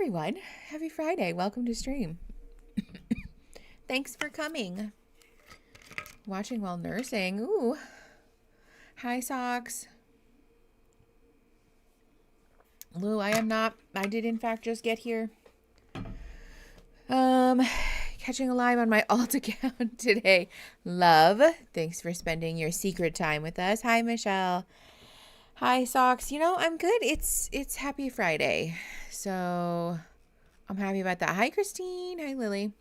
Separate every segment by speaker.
Speaker 1: everyone. Happy Friday. Welcome to stream. Thanks for coming. Watching while nursing. Ooh. Hi, Socks. Lou, I did in fact just get here. Catching a live on my alt account today. Love. Thanks for spending your secret time with us. Hi, Michelle. Hi, Socks. I'm good. It's Happy Friday. So I'm happy about that. Hi, Christine. Hi, Lily.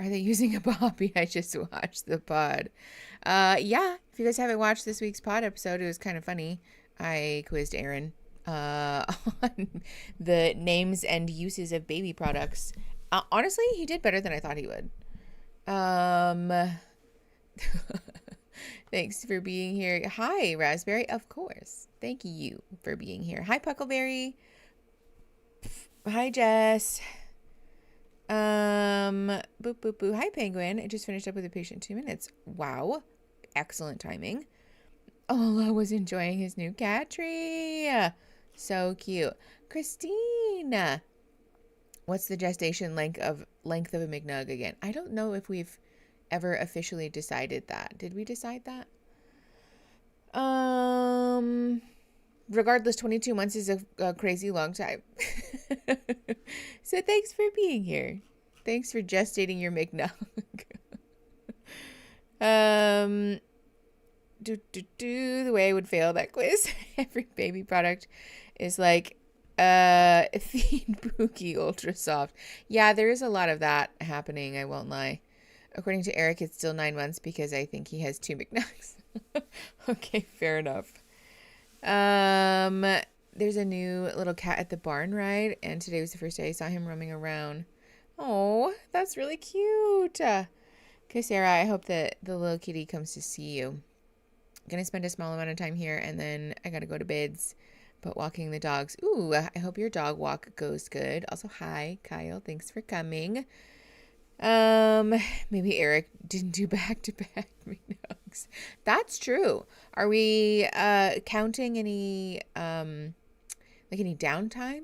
Speaker 1: Are they using a poppy? I just watched the pod. Yeah. If you guys haven't watched this week's pod episode, it was kind of funny. I quizzed Aaron on the names and uses of baby products. Honestly, he did better than I thought he would. Thanks for being here. Hi, Raspberry. Of course. Thank you for being here. Hi, Puckleberry. Hi, Jess. Boop, boop, boop. Hi, Penguin. I just finished up with a patient 2 minutes. Wow. Excellent timing. Ola was enjoying his new cat tree. So cute. Christine. What's the gestation length of a McNug again? I don't know if we've ever officially decided that. Did we decide that? Regardless, 22 months is a crazy long time. So thanks for being here. Thanks for gestating your McNug. The way I would fail that quiz. Every baby product is like Thin Pookie Ultra Soft. Yeah, there is a lot of that happening, I won't lie. According to Eric, it's still 9 months because I think he has 2 McNugs. Okay, fair enough. There's a new little cat at the barn ride, and today was the first day I saw him roaming around. Oh, that's really cute. Okay, Sarah, I hope that the little kitty comes to see you. I'm gonna spend a small amount of time here, and then I gotta go to beds. But walking the dogs. Ooh, I hope your dog walk goes good. Also, hi, Kyle. Thanks for coming. Maybe Eric didn't do back-to-back McNugs. That's true. Are we counting any any downtime?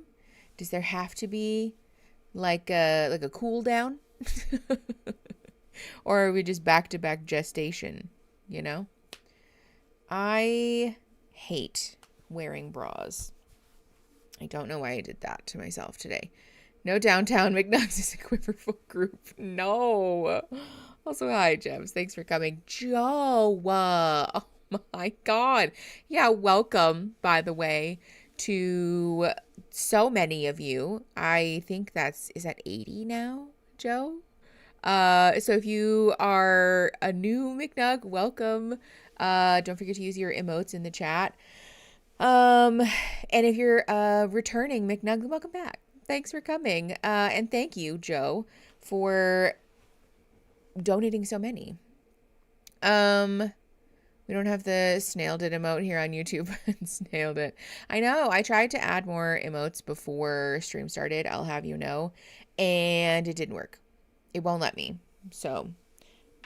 Speaker 1: Does there have to be like a cool down? Or are we just back-to-back gestation, I hate wearing bras. I don't know why I did that to myself today. No downtown McNugs is a quiverful group. No. Also, hi, Gems. Thanks for coming. Joe. Oh, my God. Yeah, welcome, by the way, to so many of you. I think is that 80 now, Joe? So if you are a new McNug, welcome. Don't forget to use your emotes in the chat. And if you're returning McNug, welcome back. Thanks for coming. And thank you, Joe, for donating so many. We don't have the snailed it emote here on YouTube. Snailed it. I know. I tried to add more emotes before stream started, I'll have you know, and it didn't work. It won't let me. So,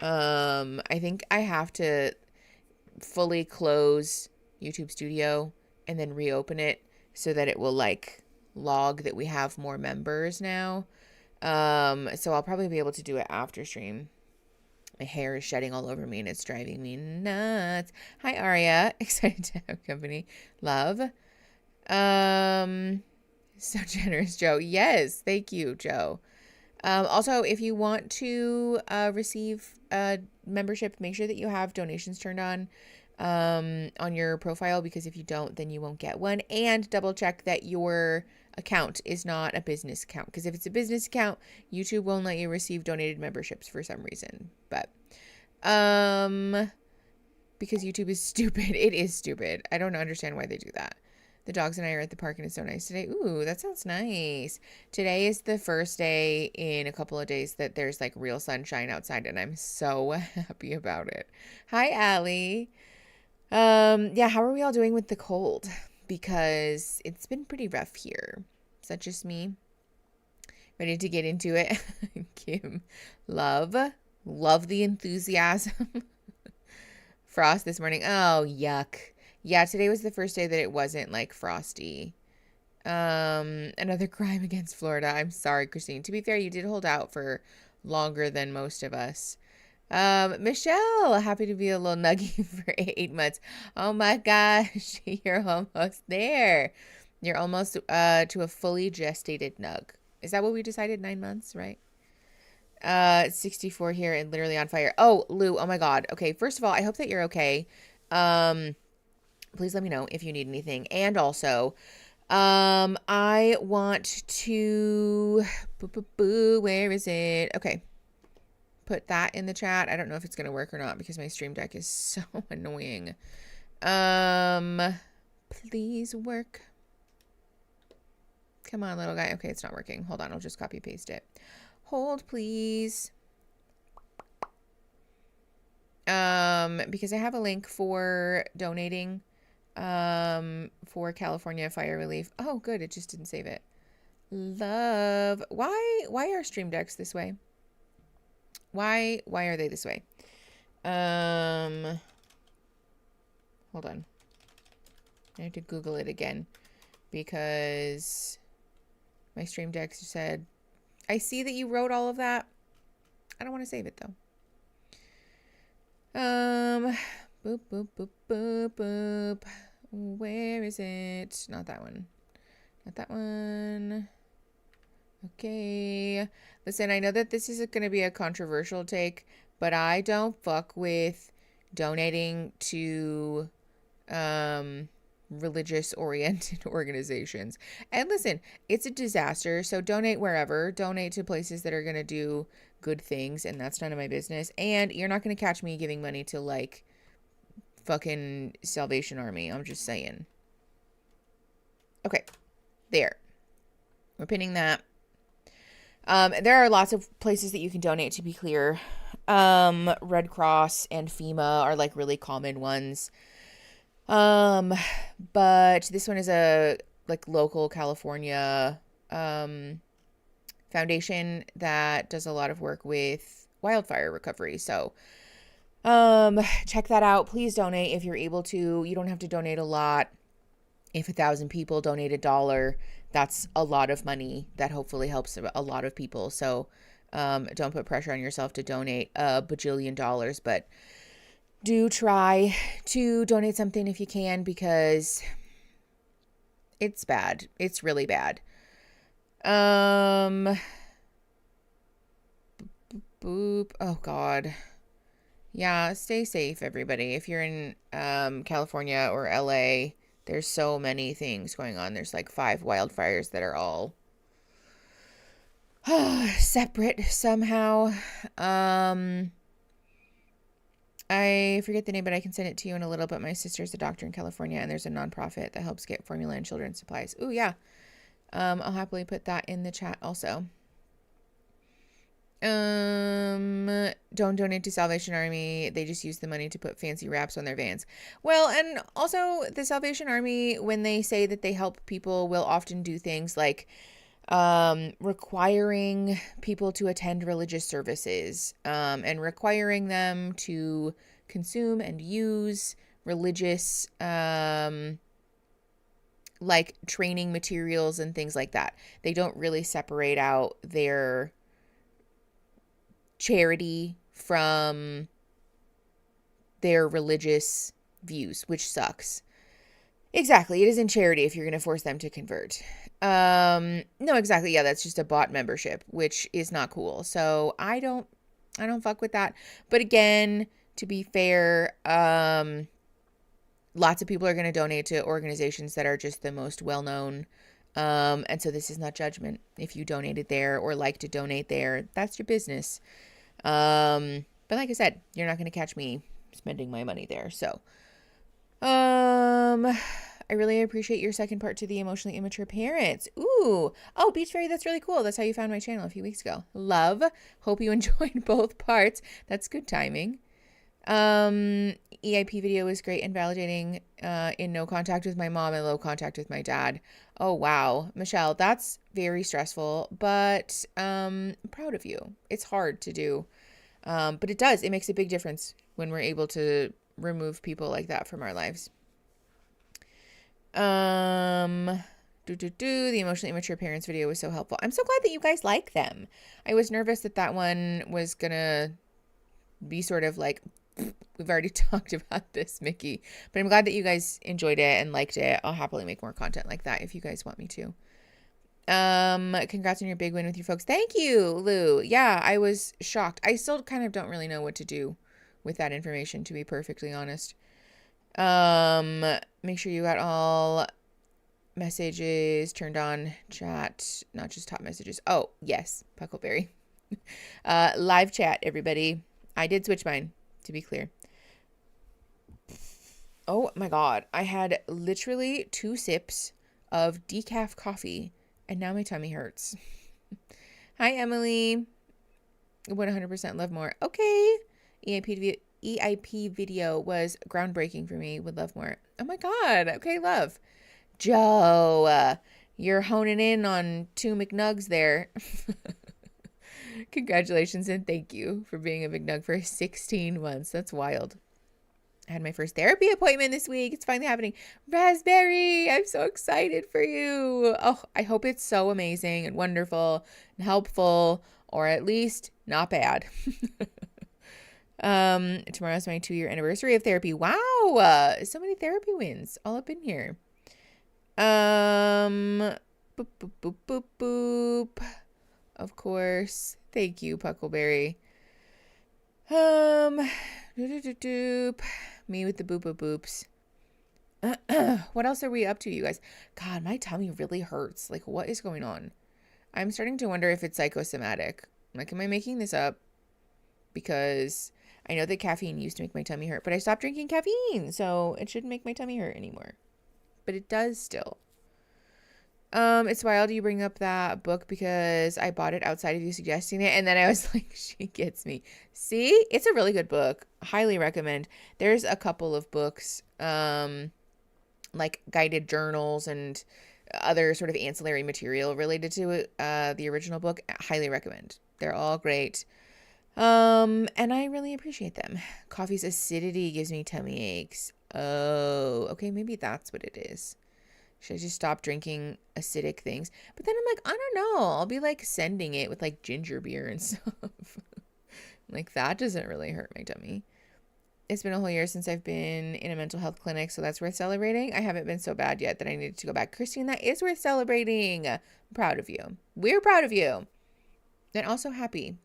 Speaker 1: I think I have to fully close YouTube Studio and then reopen it so that it will log that we have more members now. So I'll probably be able to do it after stream. My hair is shedding all over me and it's driving me nuts. Hi, Aria. Excited to have company. Love. So generous, Joe. Yes. Thank you, Joe. Also, if you want to receive membership, make sure that you have donations turned on your profile, because if you don't, then you won't get one. And double check that your account is not a business account, because if it's a business account, YouTube won't let you receive donated memberships for some reason. But because YouTube is stupid. It is stupid. I don't understand why they do that. The dogs and I are at the park and it's so nice today. Ooh, that sounds nice. Today is the first day in a couple of days that there's real sunshine outside, and I'm so happy about it. Hi, Allie. Yeah, how are we all doing with the cold? Because it's been pretty rough here. Is that just me? Ready to get into it? Kim, love the enthusiasm. Frost this morning. Oh, yuck. Yeah, today was the first day that it wasn't frosty. Another crime against Florida. I'm sorry, Christine. To be fair, you did hold out for longer than most of us. Michelle, happy to be a little nuggy for 8 months. Oh my gosh, you're almost there. You're almost to a fully gestated nug. Is that what we decided? 9 months, right? 64 here and literally on fire. Oh, Lou, oh my God. Okay, first of all, I hope that you're okay. Please let me know if you need anything. And also, I want to, where is it? Okay. Put that in the chat. I don't know if it's going to work or not because my stream deck is so annoying. Please work. Come on, little guy. Okay, it's not working. Hold on. I'll just copy paste it. Hold, please. Because I have a link for donating, for California fire relief. Oh, good. It just didn't save it. Love. Why are stream decks this way? Why are they this way? Hold on. I have to Google it again because my stream deck said, I see that you wrote all of that. I don't want to save it though. Boop, boop, boop, boop, boop. Where is it? Not that one. Not that one. Okay. Listen, I know that this is going to be a controversial take, but I don't fuck with donating to religious oriented organizations. And listen, it's a disaster, so donate wherever. Donate to places that are going to do good things, and that's none of my business. And you're not going to catch me giving money to like fucking Salvation Army. I'm just saying. Okay. There. We're pinning that. There are lots of places that you can donate, to be clear. Red Cross and FEMA are like really common ones. But this one is a like local California foundation that does a lot of work with wildfire recovery. So check that out. Please donate if you're able to. You don't have to donate a lot. If 1,000 people donate $1, that's a lot of money that hopefully helps a lot of people. So don't put pressure on yourself to donate a bajillion dollars, but do try to donate something if you can, because it's bad. It's really bad. Boop. Oh God. Yeah, stay safe, everybody. If you're in California or LA, there's so many things going on. There's like 5 wildfires that are all separate somehow. I forget the name, but I can send it to you in a little bit. My sister's a doctor in California, and there's a nonprofit that helps get formula and children's supplies. Ooh, yeah. I'll happily put that in the chat also. Don't donate to Salvation Army. They just use the money to put fancy wraps on their vans. Well, and also the Salvation Army, when they say that they help people, will often do things like requiring people to attend religious services, and requiring them to consume and use religious like training materials and things like that. They don't really separate out their charity from their religious views, which sucks. Exactly. It isn't charity if you're going to force them to convert. No, exactly. Yeah, that's just a bot membership, which is not cool. So I don't fuck with that. But again, to be fair, lots of people are going to donate to organizations that are just the most well-known. And so this is not judgment. If you donated there or like to donate there, that's your business. But like I said, you're not going to catch me spending my money there. So, I really appreciate your second part to the emotionally immature parents. Ooh. Oh, Beach Fairy, that's really cool. That's how you found my channel a few weeks ago. Love. Hope you enjoyed both parts. That's good timing. EIP video was great and validating, in no contact with my mom and low contact with my dad. Oh, wow. Michelle, that's very stressful, but, I'm proud of you. It's hard to do. But it does. It makes a big difference when we're able to remove people like that from our lives. The emotionally immature parents video was so helpful. I'm so glad that you guys like them. I was nervous that that one was gonna be sort of like, we've already talked about this, Mickey. But I'm glad that you guys enjoyed it and liked it. I'll happily make more content like that if you guys want me to. Congrats on your big win with your folks. Thank you, Lou. Yeah, I was shocked. I still kind of don't really know what to do with that information, to be perfectly honest. Make sure you got all messages turned on, chat, not just top messages. Oh, yes, Puckleberry. Live chat, everybody. I did switch mine, to be clear. Oh my God. I had literally 2 sips of decaf coffee and now my tummy hurts. Hi, Emily. 100% love more. Okay. EIP video was groundbreaking for me. Would love more. Oh my God. Okay, love. Joe, you're honing in on 2 McNugs there. Congratulations and thank you for being a McNug for 16 months. That's wild. I had my first therapy appointment this week. It's finally happening. Raspberry, I'm so excited for you. Oh, I hope it's so amazing and wonderful and helpful, or at least not bad. Tomorrow's my 2-year anniversary of therapy. Wow, so many therapy wins all up in here. Boop, boop, boop, boop, boop. Of course. Thank you, Puckleberry. Doop. Me with the boop boop boops. What else are we up to, you guys? God, my tummy really hurts. Like, what is going on? I'm starting to wonder if it's psychosomatic. Like, am I making this up? Because I know that caffeine used to make my tummy hurt, but I stopped drinking caffeine, so it shouldn't make my tummy hurt anymore. But it does still. It's wild you bring up that book because I bought it outside of you suggesting it, and then I was like, she gets me. See? It's a really good book. Highly recommend. There's a couple of books, like guided journals and other sort of ancillary material related to it, the original book. Highly recommend. They're all great. And I really appreciate them. Coffee's acidity gives me tummy aches. Oh, okay, maybe that's what it is. Should I just stop drinking acidic things? But then I'm like, I don't know. I'll be like sending it with like ginger beer and stuff. Like that doesn't really hurt my tummy. It's been a whole year since I've been in a mental health clinic, so that's worth celebrating. I haven't been so bad yet that I needed to go back. Christine, that is worth celebrating. I'm proud of you. We're proud of you. And also happy.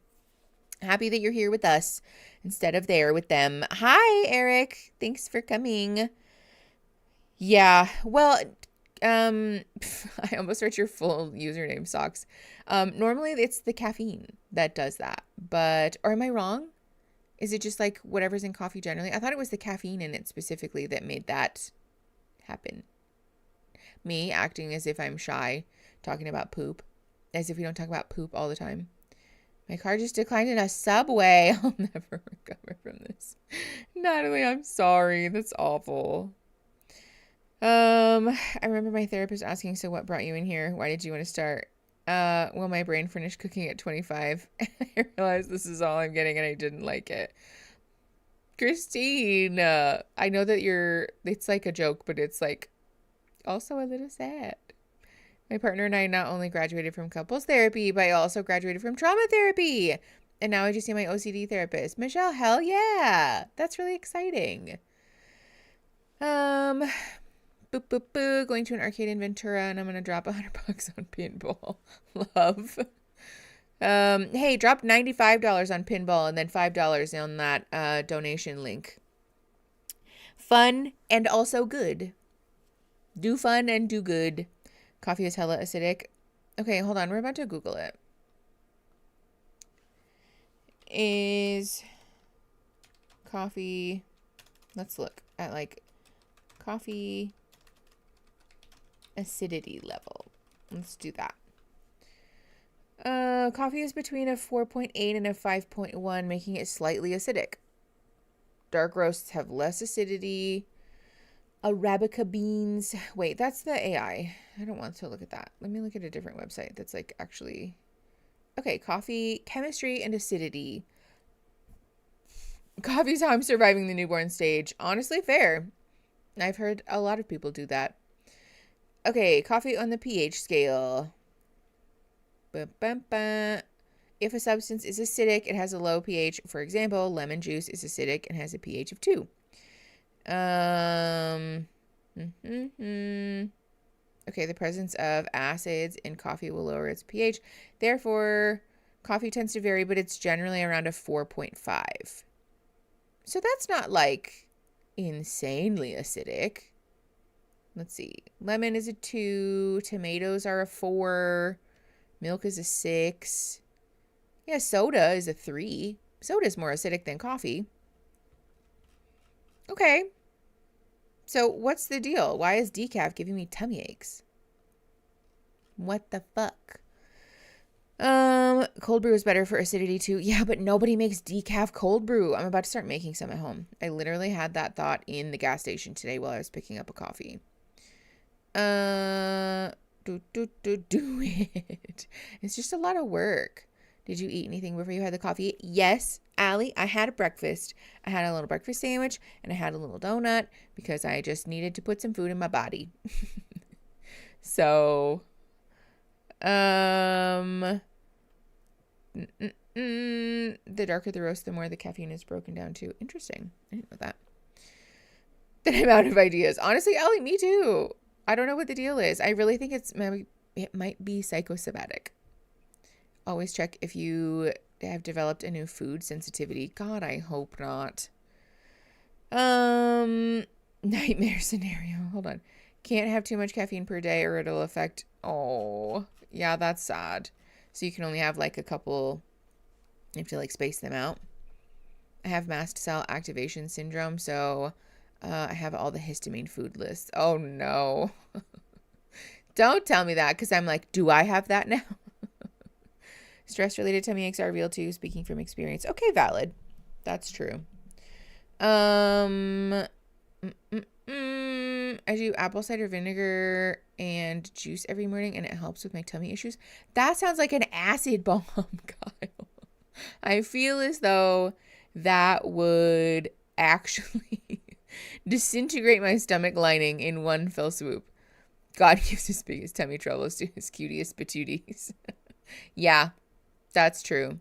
Speaker 1: Happy that you're here with us instead of there with them. Hi, Eric. Thanks for coming. Yeah, well, I almost wrote your full username, Socks. Normally it's the caffeine that does that, but, or am I wrong? Is it just like whatever's in coffee generally? I thought it was the caffeine in it specifically that made that happen. Me acting as if I'm shy, talking about poop, as if we don't talk about poop all the time. My car just declined in a subway. I'll never recover from this. Natalie, I'm sorry. That's awful. I remember my therapist asking, so what brought you in here? Why did you want to start? Well, my brain finished cooking at 25. And I realized this is all I'm getting and I didn't like it. Christine, I know that it's like a joke, but it's like also a little sad. My partner and I not only graduated from couples therapy, but I also graduated from trauma therapy. And now I just see my OCD therapist. Michelle, hell yeah. That's really exciting. Boop, boop, boop. Going to an arcade in Ventura, and I'm going to drop $100 on pinball. Love. Hey, drop $95 on pinball and then $5 on that donation link. Fun and also good. Do fun and do good. Coffee is hella acidic. Okay, hold on. We're about to Google it. Is coffee... Let's look at, like, coffee acidity level. Let's do that. Coffee is between a 4.8 and a 5.1, making it slightly acidic. Dark roasts have less acidity. Arabica beans. Wait, that's the AI. I don't want to look at that. Let me look at a different website that's like actually... Okay, coffee, chemistry, and acidity. Coffee's how I'm surviving the newborn stage. Honestly, fair. I've heard a lot of people do that. Okay, coffee on the pH scale. Bum, bum, bum. If a substance is acidic, it has a low pH. For example, lemon juice is acidic and has a pH of 2. Okay, the presence of acids in coffee will lower its pH. Therefore, coffee tends to vary, but it's generally around a 4.5. So that's not like insanely acidic. Let's see. Lemon is a 2. Tomatoes are a 4. Milk is a 6. Yeah, soda is a 3. Soda is more acidic than coffee. Okay. So what's the deal? Why is decaf giving me tummy aches? What the fuck? Cold brew is better for acidity too. Yeah, but nobody makes decaf cold brew. I'm about to start making some at home. I literally had that thought in the gas station today while I was picking up a coffee. Do it. It's just a lot of work. Did you eat anything before you had the coffee? Yes, Allie, I had a breakfast. I had a little breakfast sandwich and I had a little donut because I just needed to put some food in my body. So, the darker the roast, the more the caffeine is broken down too. Interesting. I didn't know that. Then I'm out of ideas. Honestly, Allie, me too. I don't know what the deal is. I really think it might be psychosomatic. Always check if you have developed a new food sensitivity. God, I hope not. Nightmare scenario. Hold on. Can't have too much caffeine per day or it'll affect. Oh, yeah, that's sad. So you can only have like a couple. You have to like space them out. I have mast cell activation syndrome, so I have all the histamine food lists. Oh no. Don't tell me that because I'm like, do I have that now? Stress-related tummy aches are real too, speaking from experience. Okay, valid. That's true. I do apple cider vinegar and juice every morning, and it helps with my tummy issues. That sounds like an acid bomb, Kyle. I feel as though that would actually disintegrate my stomach lining in one fell swoop. God gives his biggest tummy troubles to his cutest patooties. Yeah, that's true.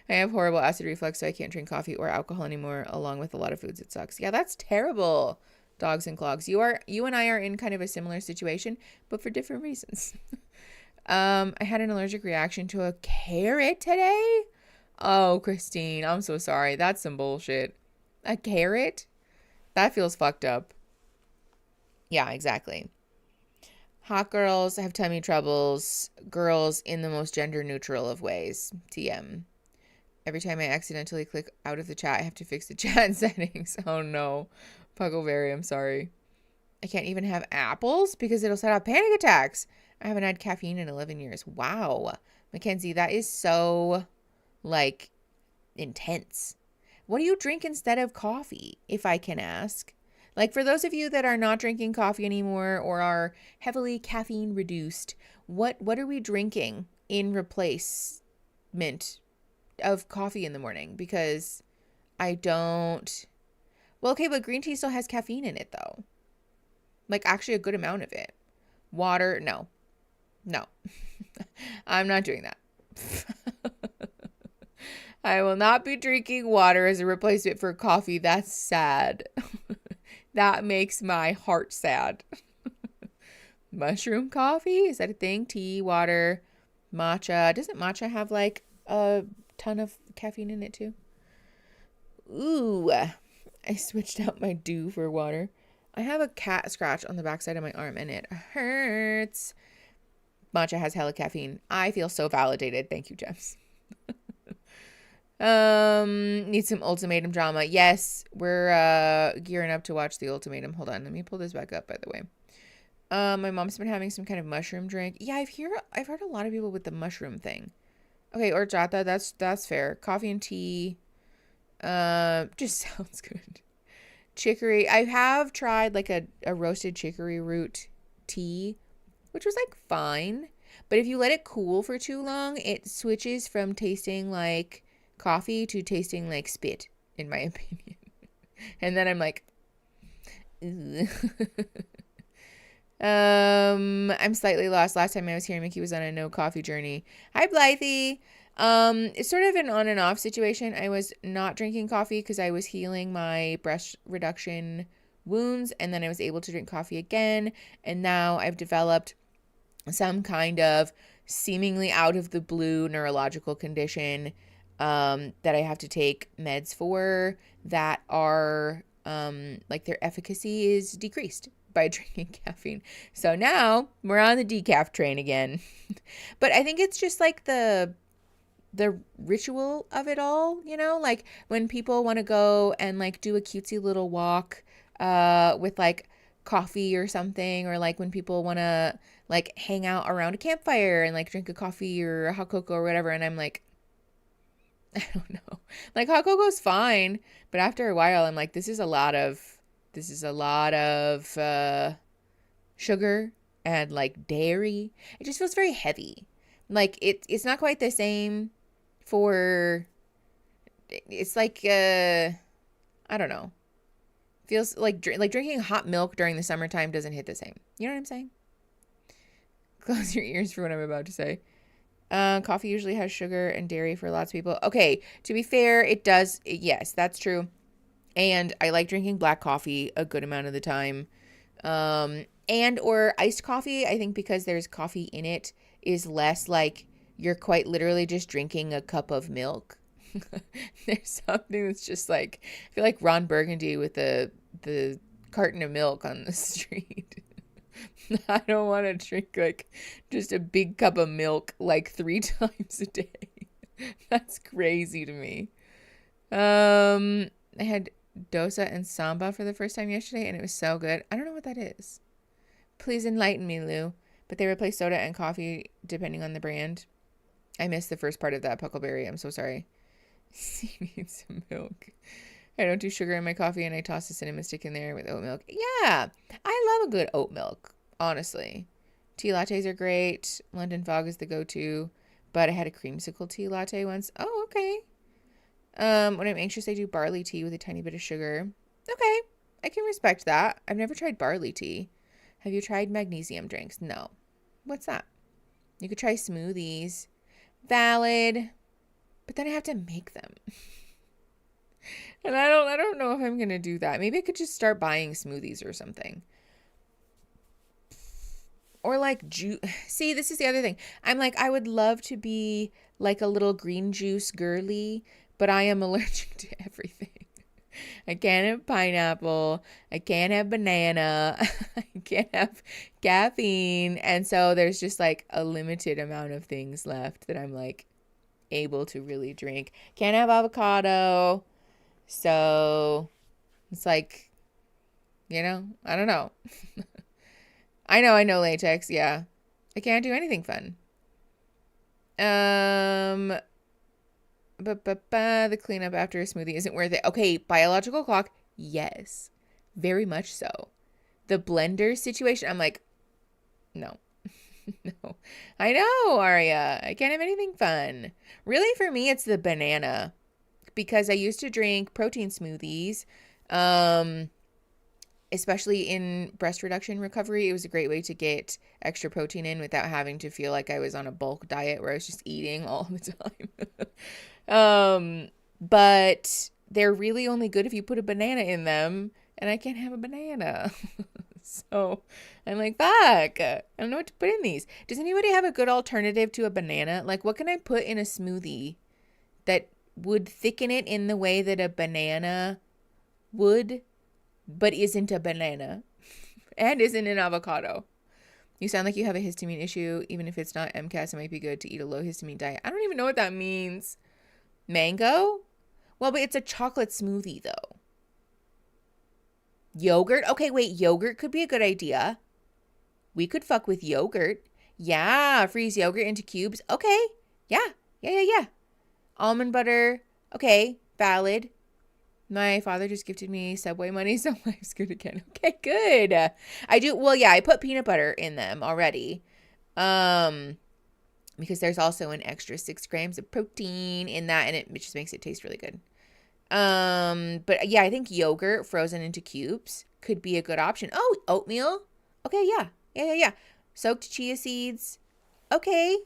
Speaker 1: I have horrible acid reflux, so I can't drink coffee or alcohol anymore, along with a lot of foods. It sucks. Yeah, that's terrible. Dogs and clogs. You and I are in kind of a similar situation, but for different reasons. I had an allergic reaction to a carrot today. Oh, Christine, I'm so sorry. That's some bullshit. A carrot? That feels fucked up. Yeah, exactly. Hot girls have tummy troubles. Girls in the most gender neutral of ways. TM. Every time I accidentally click out of the chat, I have to fix the chat settings. Oh no. Puggleberry, I'm sorry. I can't even have apples because it'll set off panic attacks. I haven't had caffeine in 11 years. Wow. Mackenzie, that is so, like, intense. What do you drink instead of coffee, if I can ask? Like, for those of you that are not drinking coffee anymore or are heavily caffeine reduced, what are we drinking in replacement of coffee in the morning? Because I don't... Well, okay, but green tea still has caffeine in it, though. Like, actually a good amount of it. Water, no. No. I'm not doing that. I will not be drinking water as a replacement for coffee. That's sad. That makes my heart sad. Mushroom coffee? Is that a thing? Tea, water, matcha. Doesn't matcha have like a ton of caffeine in it too? Ooh, I switched out my dew for water. I have a cat scratch on the backside of my arm and it hurts. Matcha has hella caffeine. I feel so validated. Thank you, Jems. Need some Ultimatum drama. Yes, we're gearing up to watch the Ultimatum. Hold on, let me pull this back up, by the way. My mom's been having some kind of mushroom drink. Yeah, I've heard a lot of people with the mushroom thing. Okay, horchata, that's fair. Coffee and tea. Just sounds good. Chicory. I have tried like a roasted chicory root tea, which was like fine. But if you let it cool for too long, it switches from tasting like coffee to tasting like spit, in my opinion. And then I'm like, I'm slightly lost. Last time I was here, Mickey was on a no coffee journey. Hi, Blythe. It's sort of an on and off situation. I was not drinking coffee because I was healing my breast reduction wounds, and then I was able to drink coffee again. And now I've developed some kind of seemingly out of the blue neurological condition that I have to take meds for that are like their efficacy is decreased by drinking caffeine. So now we're on the decaf train again. But I think it's just like the ritual of it all, you know, like when people want to go and like do a cutesy little walk with like coffee or something, or like when people want to like hang out around a campfire and like drink a coffee or a hot cocoa or whatever, and I'm like, I don't know, like hot cocoa's fine, but after a while I'm like, this is a lot of sugar and like dairy. It just feels very heavy. Like it's not quite the same for, it's like I don't know. Feels like drinking hot milk during the summertime doesn't hit the same. You know what I'm saying? Close your ears for what I'm about to say. Coffee usually has sugar and dairy for lots of people. Okay, to be fair, it does. Yes, that's true. And I like drinking black coffee a good amount of the time. And or iced coffee, I think because there's coffee in it, is less like you're quite literally just drinking a cup of milk. There's something that's just like, I feel like Ron Burgundy with the carton of milk on the street. I don't want to drink like just a big cup of milk like 3 times a day. That's crazy to me. I had dosa and samba for the first time yesterday, and it was so good. I don't know what that is. Please enlighten me, Lou. But they replace soda and coffee depending on the brand. I missed the first part of that, Puckleberry. I'm so sorry. You need some milk. I don't do sugar in my coffee, and I toss a cinnamon stick in there with oat milk. Yeah, I love a good oat milk, honestly. Tea lattes are great. London Fog is the go-to. But I had a creamsicle tea latte once. Oh, okay. When I'm anxious, I do barley tea with a tiny bit of sugar. Okay, I can respect that. I've never tried barley tea. Have you tried magnesium drinks? No. What's that? You could try smoothies. Valid. But then I have to make them. And I don't know if I'm going to do that. Maybe I could just start buying smoothies or something. Or like juice. See, this is the other thing. I'm like, I would love to be like a little green juice girly, but I am allergic to everything. I can't have pineapple. I can't have banana. I can't have caffeine. And so there's just like a limited amount of things left that I'm like able to really drink. Can't have avocado. So it's like, you know, I don't know. I know latex. Yeah. I can't do anything fun. The cleanup after a smoothie isn't worth it. Okay, biological clock, yes, very much so. The blender situation, I'm like, no, no. I know, Aria, I can't have anything fun. Really, for me, it's the banana, because I used to drink protein smoothies, especially in breast reduction recovery. It was a great way to get extra protein in without having to feel like I was on a bulk diet where I was just eating all the time. But they're really only good if you put a banana in them, and I can't have a banana. So I'm like, fuck, I don't know what to put in these. Does anybody have a good alternative to a banana? Like, what can I put in a smoothie that would thicken it in the way that a banana would, but isn't a banana and isn't an avocado? You sound like you have a histamine issue. Even if it's not MCAS, it might be good to eat a low histamine diet. I don't even know what that means. Mango? Well, but it's a chocolate smoothie, though. Yogurt? Okay, wait, yogurt could be a good idea. We could fuck with yogurt. Yeah, freeze yogurt into cubes. Okay, yeah. Almond butter. Okay, valid. My father just gifted me Subway money, so life's good again. Okay, good. I do, well, yeah, I put peanut butter in them already. Because there's also an extra 6 grams of protein in that, and it just makes it taste really good. But yeah, I think yogurt frozen into cubes could be a good option. Oh, oatmeal. Okay, yeah. Yeah. Soaked chia seeds. Okay,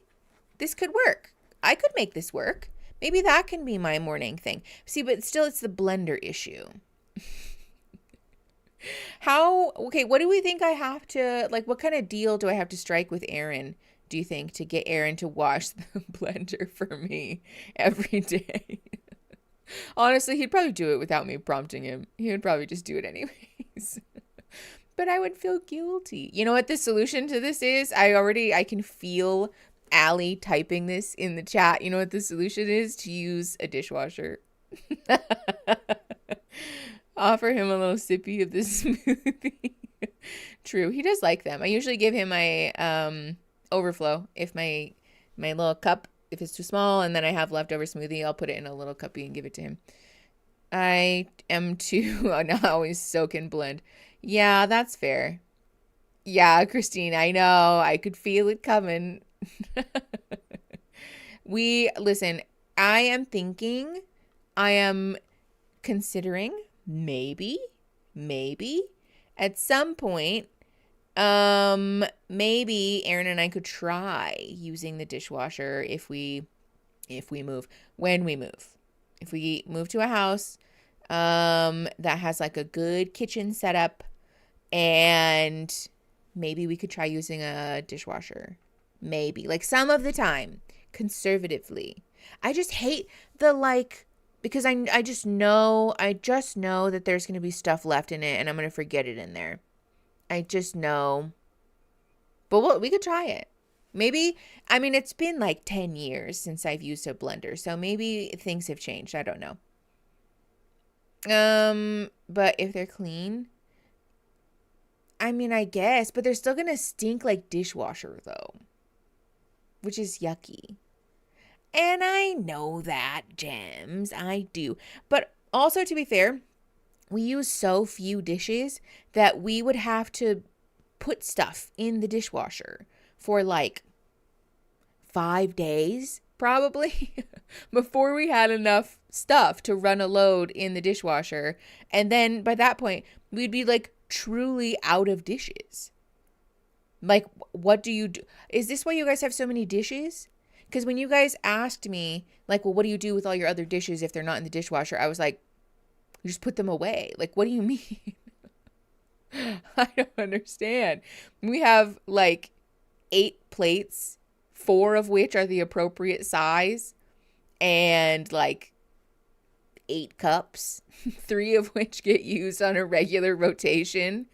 Speaker 1: this could work. I could make this work. Maybe that can be my morning thing. See, but still it's the blender issue. Okay, what do we think I have to, like, what kind of deal do I have to strike with Aaron, do you think, to get Aaron to wash the blender for me every day? Honestly, he'd probably do it without me prompting him. He would probably just do it anyways. But I would feel guilty. You know what the solution to this is? I can feel Allie typing this in the chat. You know what the solution is? To use a dishwasher. Offer him a little sippy of this smoothie. True, he does like them. I usually give him my overflow. If my little cup, if it's too small and then I have leftover smoothie, I'll put it in a little cuppy and give it to him. I am too now always soak and blend. Yeah, that's fair. Yeah, Christine, I know. I could feel it coming. Listen, I am considering maybe at some point, maybe Aaron and I could try using the dishwasher if we move, when we move. If we move to a house, that has like a good kitchen setup, and maybe we could try using a dishwasher. Maybe, like, some of the time, conservatively. I just hate the, like, because I just know that there's going to be stuff left in it and I'm going to forget it in there. I just know. But we could try it. Maybe, I mean, it's been like 10 years since I've used a blender, so maybe things have changed. I don't know. But if they're clean, I mean, I guess, but they're still going to stink like dishwasher though, which is yucky. And I know that, Gems. I do. But also, to be fair, we use so few dishes that we would have to put stuff in the dishwasher for like 5 days, probably, before we had enough stuff to run a load in the dishwasher. And then by that point, we'd be like truly out of dishes. Like, what do you do? Is this why you guys have so many dishes? Because when you guys asked me, like, well, what do you do with all your other dishes if they're not in the dishwasher? I was like, you just put them away. Like, what do you mean? I don't understand. We have like 8 plates, 4 of which are the appropriate size, and like 8 cups, 3 of which get used on a regular rotation.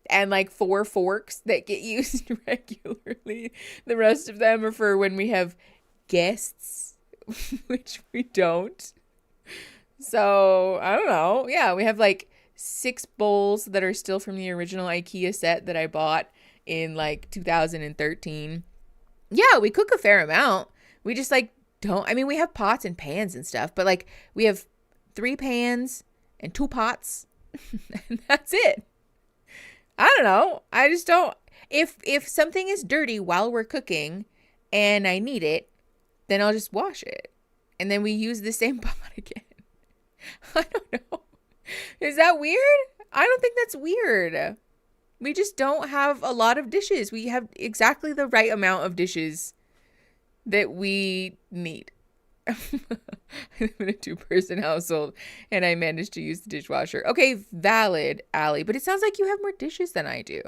Speaker 1: And like 4 forks that get used regularly. The rest of them are for when we have guests, which we don't. So, I don't know. Yeah, we have like 6 bowls that are still from the original IKEA set that I bought in like 2013. Yeah, we cook a fair amount. We just like don't. I mean, we have pots and pans and stuff, but like we have 3 pans and 2 pots. And that's it. I don't know. I just don't. If something is dirty while we're cooking and I need it, then I'll just wash it. And then we use the same pot again. I don't know. Is that weird? I don't think that's weird. We just don't have a lot of dishes. We have exactly the right amount of dishes that we need. I live in a 2-person household and I managed to use the dishwasher. Okay, valid, Allie. But it sounds like you have more dishes than I do.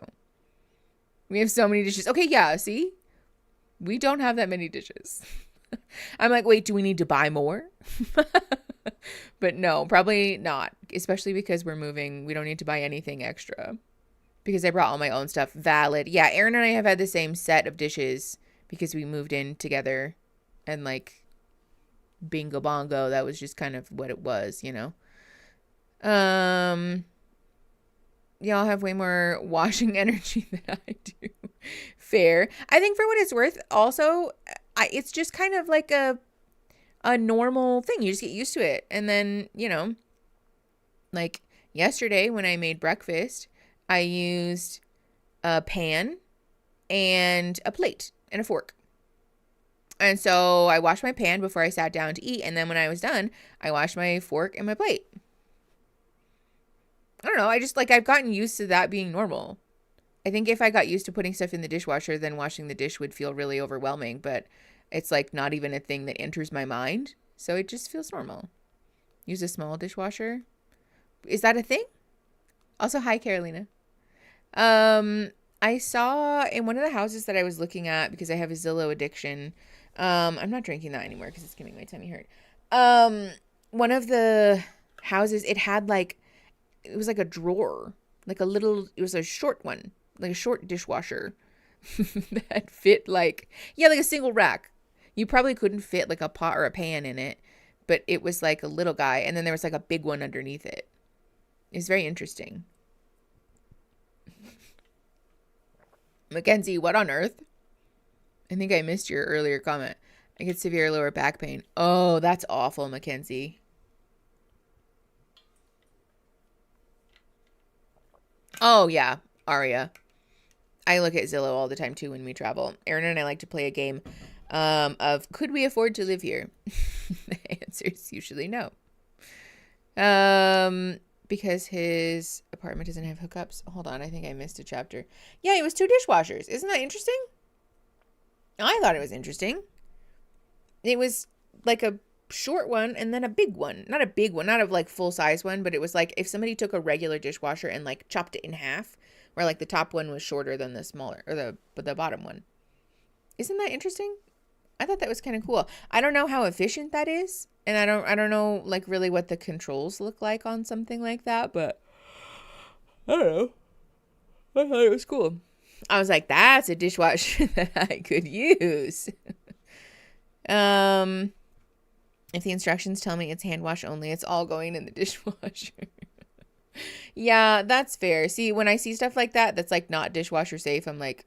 Speaker 1: We have so many dishes. Okay, yeah, see? We don't have that many dishes. I'm like, wait, do we need to buy more? But no, probably not. Especially because we're moving. We don't need to buy anything extra. Because I brought all my own stuff. Valid. Yeah, Aaron and I have had the same set of dishes because we moved in together. And like, bingo bongo, that was just kind of what it was, you know. Y'all have way more washing energy than I do. Fair. I think for what it's worth, also, it's just kind of like a normal thing. You just get used to it. And then, you know, like yesterday when I made breakfast, I used a pan and a plate and a fork. And so I washed my pan before I sat down to eat. And then when I was done, I washed my fork and my plate. I don't know. I just like, I've gotten used to that being normal. I think if I got used to putting stuff in the dishwasher, then washing the dish would feel really overwhelming, but it's like not even a thing that enters my mind. So it just feels normal. Use a small dishwasher. Is that a thing? Also, hi, Carolina. I saw in one of the houses that I was looking at, because I have a Zillow addiction. I'm not drinking that anymore because it's giving my tummy hurt. One of the houses, it was like a drawer, like it was a short one, like a short dishwasher that fit like a single rack. You probably couldn't fit like a pot or a pan in it, but it was like a little guy. And then there was like a big one underneath it. It's very interesting. Mackenzie, what on earth? I think I missed your earlier comment. I get severe lower back pain. Oh, that's awful, Mackenzie. Oh, yeah, Aria. I look at Zillow all the time, too, when we travel. Aaron and I like to play a game of, could we afford to live here? The answer is usually no. Because his apartment doesn't have hookups. Hold on, I think I missed a chapter. Yeah, it was 2 dishwashers. Isn't that interesting? I thought it was interesting. It was like a short one and then a big one. Not a big one, not a like full size one, but it was like if somebody took a regular dishwasher and like chopped it in half, where like the top one was shorter than the smaller or the bottom one. Isn't that interesting? I thought that was kind of cool. I don't know how efficient that is, and I don't know like really what the controls look like on something like that, but I don't know. I thought it was cool. I was like, that's a dishwasher that I could use. If the instructions tell me it's hand wash only, it's all going in the dishwasher. Yeah, that's fair. See, when I see stuff like that, that's like not dishwasher safe, I'm like,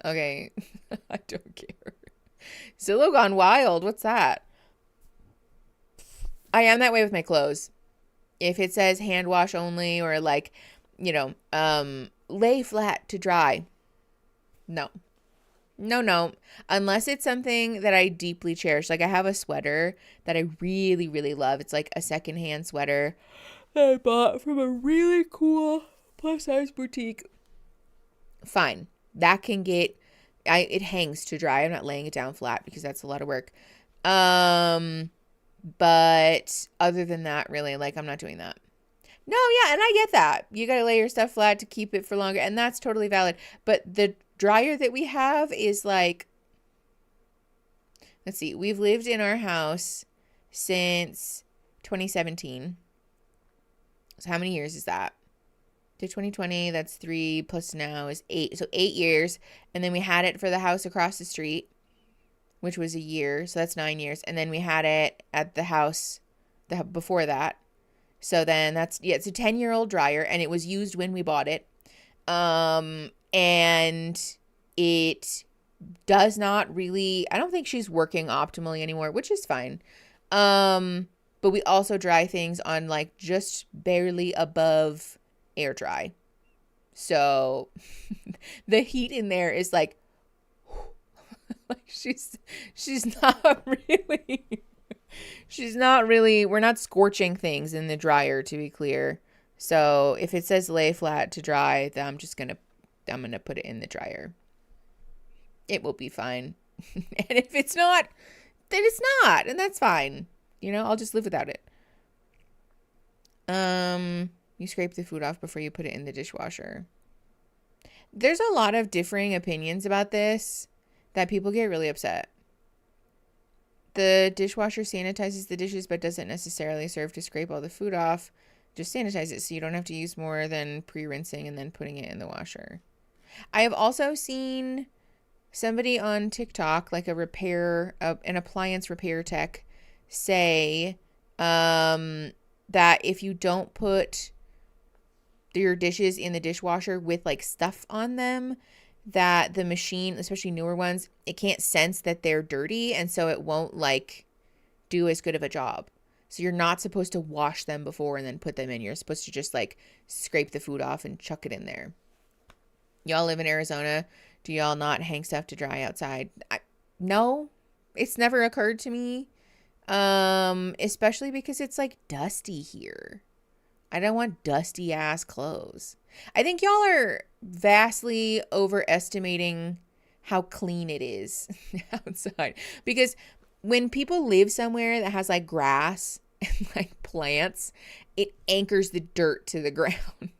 Speaker 1: okay, I don't care. Zillow gone wild. What's that? I am that way with my clothes. If it says hand wash only or like, lay flat to dry. No. Unless it's something that I deeply cherish. Like I have a sweater that I really, really love. It's like a secondhand sweater that I bought from a really cool plus size boutique. Fine. That can get, it hangs to dry. I'm not laying it down flat because that's a lot of work. But other than that, really, like I'm not doing that. No, yeah, and I get that. You got to lay your stuff flat to keep it for longer, and that's totally valid. But the dryer that we have is like, let's see, we've lived in our house since 2017. So how many years is that? To 2020, that's 3 plus now is 8. So 8 years. And then we had it for the house across the street, which was a year. So that's 9 years. And then we had it at the house before that. So then it's a 10-year-old dryer, and it was used when we bought it. And it does not really, I don't think she's working optimally anymore, which is fine. But we also dry things on like just barely above air dry. So the heat in there is like she's not really we're not scorching things in the dryer, to be clear. So if it says lay flat to dry, then I'm gonna put it in the dryer. It will be fine. And if it's not, then it's not, and that's fine. I'll just live without it. You scrape the food off before you put it in the dishwasher. There's a lot of differing opinions about this that people get really upset. The dishwasher sanitizes the dishes but doesn't necessarily serve to scrape all the food off. Just sanitize it so you don't have to use more than pre-rinsing and then putting it in the washer. I have also seen somebody on TikTok, like an appliance repair tech, say that if you don't put your dishes in the dishwasher with like stuff on them, that the machine, especially newer ones, it can't sense that they're dirty, and so it won't like do as good of a job. So you're not supposed to wash them before and then put them in. You're supposed to just like scrape the food off and chuck it in there. Y'all live in Arizona. Do y'all not hang stuff to dry outside? No, it's never occurred to me. Especially because it's like dusty here. I don't want dusty ass clothes. I think y'all are vastly overestimating how clean it is outside. Because when people live somewhere that has like grass and like plants, it anchors the dirt to the ground.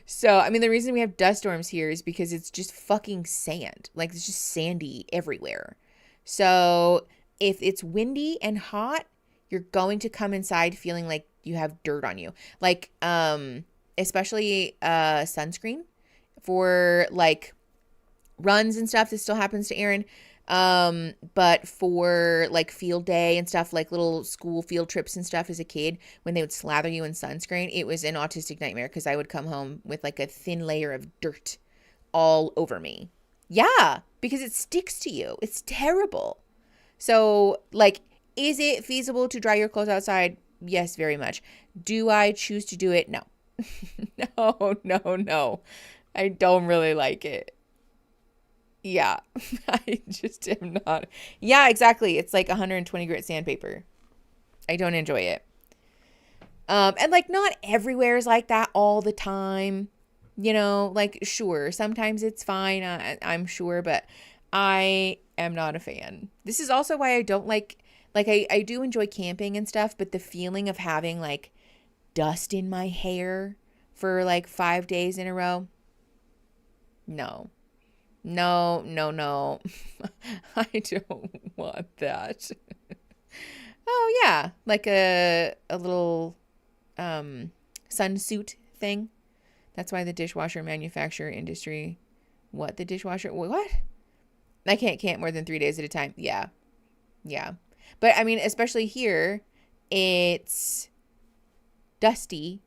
Speaker 1: So, I mean, the reason we have dust storms here is because it's just fucking sand. Like, it's just sandy everywhere. So, if it's windy and hot, you're going to come inside feeling like you have dirt on you. Like, especially sunscreen for like runs and stuff. This still happens to Aaron. But for like field day and stuff, like little school field trips and stuff as a kid, when they would slather you in sunscreen, it was an autistic nightmare because I would come home with like a thin layer of dirt all over me. Yeah, because it sticks to you. It's terrible. So, like, is it feasible to dry your clothes outside? Yes, very much. Do I choose to do it? No. No. I don't really like it. Yeah, I just am not. Yeah, exactly. It's like 120 grit sandpaper. I don't enjoy it. And like not everywhere is like that all the time. You know, like sure, sometimes it's fine. I'm sure, but I am not a fan. This is also why I don't like I do enjoy camping and stuff, but the feeling of having like dust in my hair for like 5 days in a row. No. I don't want that. Oh yeah, like a little sunsuit thing. That's why the dishwasher manufacturer industry. What the dishwasher? What? I can't more than 3 days at a time. Yeah. But I mean, especially here, it's dusty.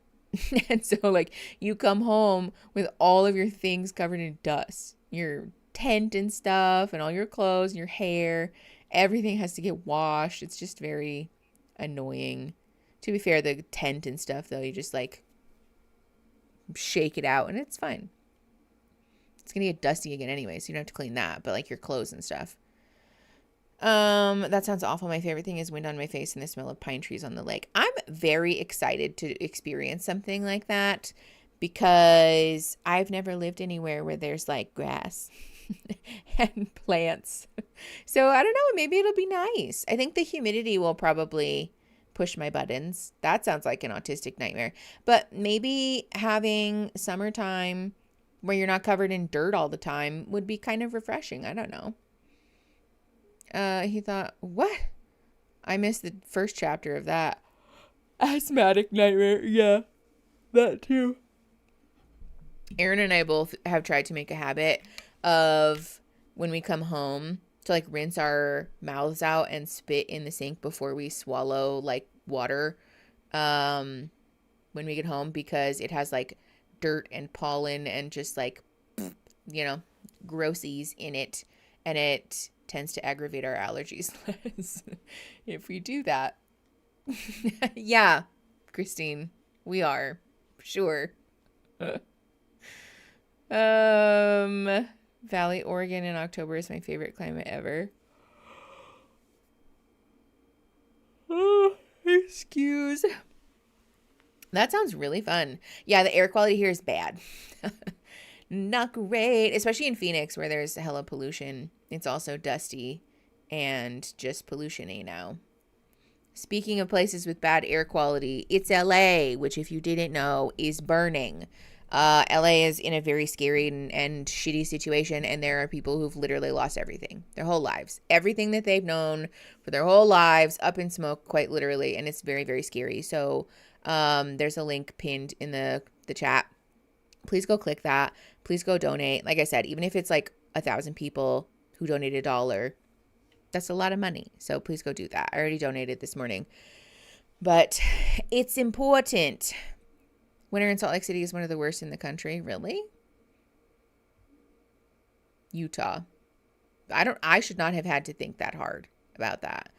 Speaker 1: And so like you come home with all of your things covered in dust. Your tent and stuff and all your clothes and your hair. Everything has to get washed. It's just very annoying. To be fair, the tent and stuff though, you just like shake it out and it's fine. It's gonna get dusty again anyway, so you don't have to clean that, but like your clothes and stuff. That sounds awful. My favorite thing is wind on my face and the smell of pine trees on the lake. I'm very excited to experience something like that because I've never lived anywhere where there's like grass and plants. So I don't know, maybe it'll be nice. I think the humidity will probably push my buttons. That sounds like an autistic nightmare. But maybe having summertime where you're not covered in dirt all the time would be kind of refreshing. I don't know. He thought, what? I missed the first chapter of that. Asthmatic nightmare. Yeah, that too. Aaron and I both have tried to make a habit of when we come home to like rinse our mouths out and spit in the sink before we swallow like water when we get home because it has like dirt and pollen and just like, you know, grossies in it, and it tends to aggravate our allergies less if we do that. Yeah, Christine, we are sure. Valley, Oregon in October is my favorite climate ever. Oh, excuse. That sounds really fun. Yeah, the air quality here is bad. Not great, especially in Phoenix where there's hella pollution. It's also dusty and just pollution-y now. Speaking of places with bad air quality, it's LA, which if you didn't know is burning. LA is in a very scary and shitty situation, and there are people who've literally lost everything, their whole lives. Everything that they've known for their whole lives up in smoke, quite literally, and it's very, very scary. So there's a link pinned in the chat. Please go click that. Please go donate. Like I said, even if it's like 1,000 people who donate $1, that's a lot of money. So please go do that. I already donated this morning. But it's important. Winter in Salt Lake City is one of the worst in the country. Really? Utah. I should not have had to think that hard about that.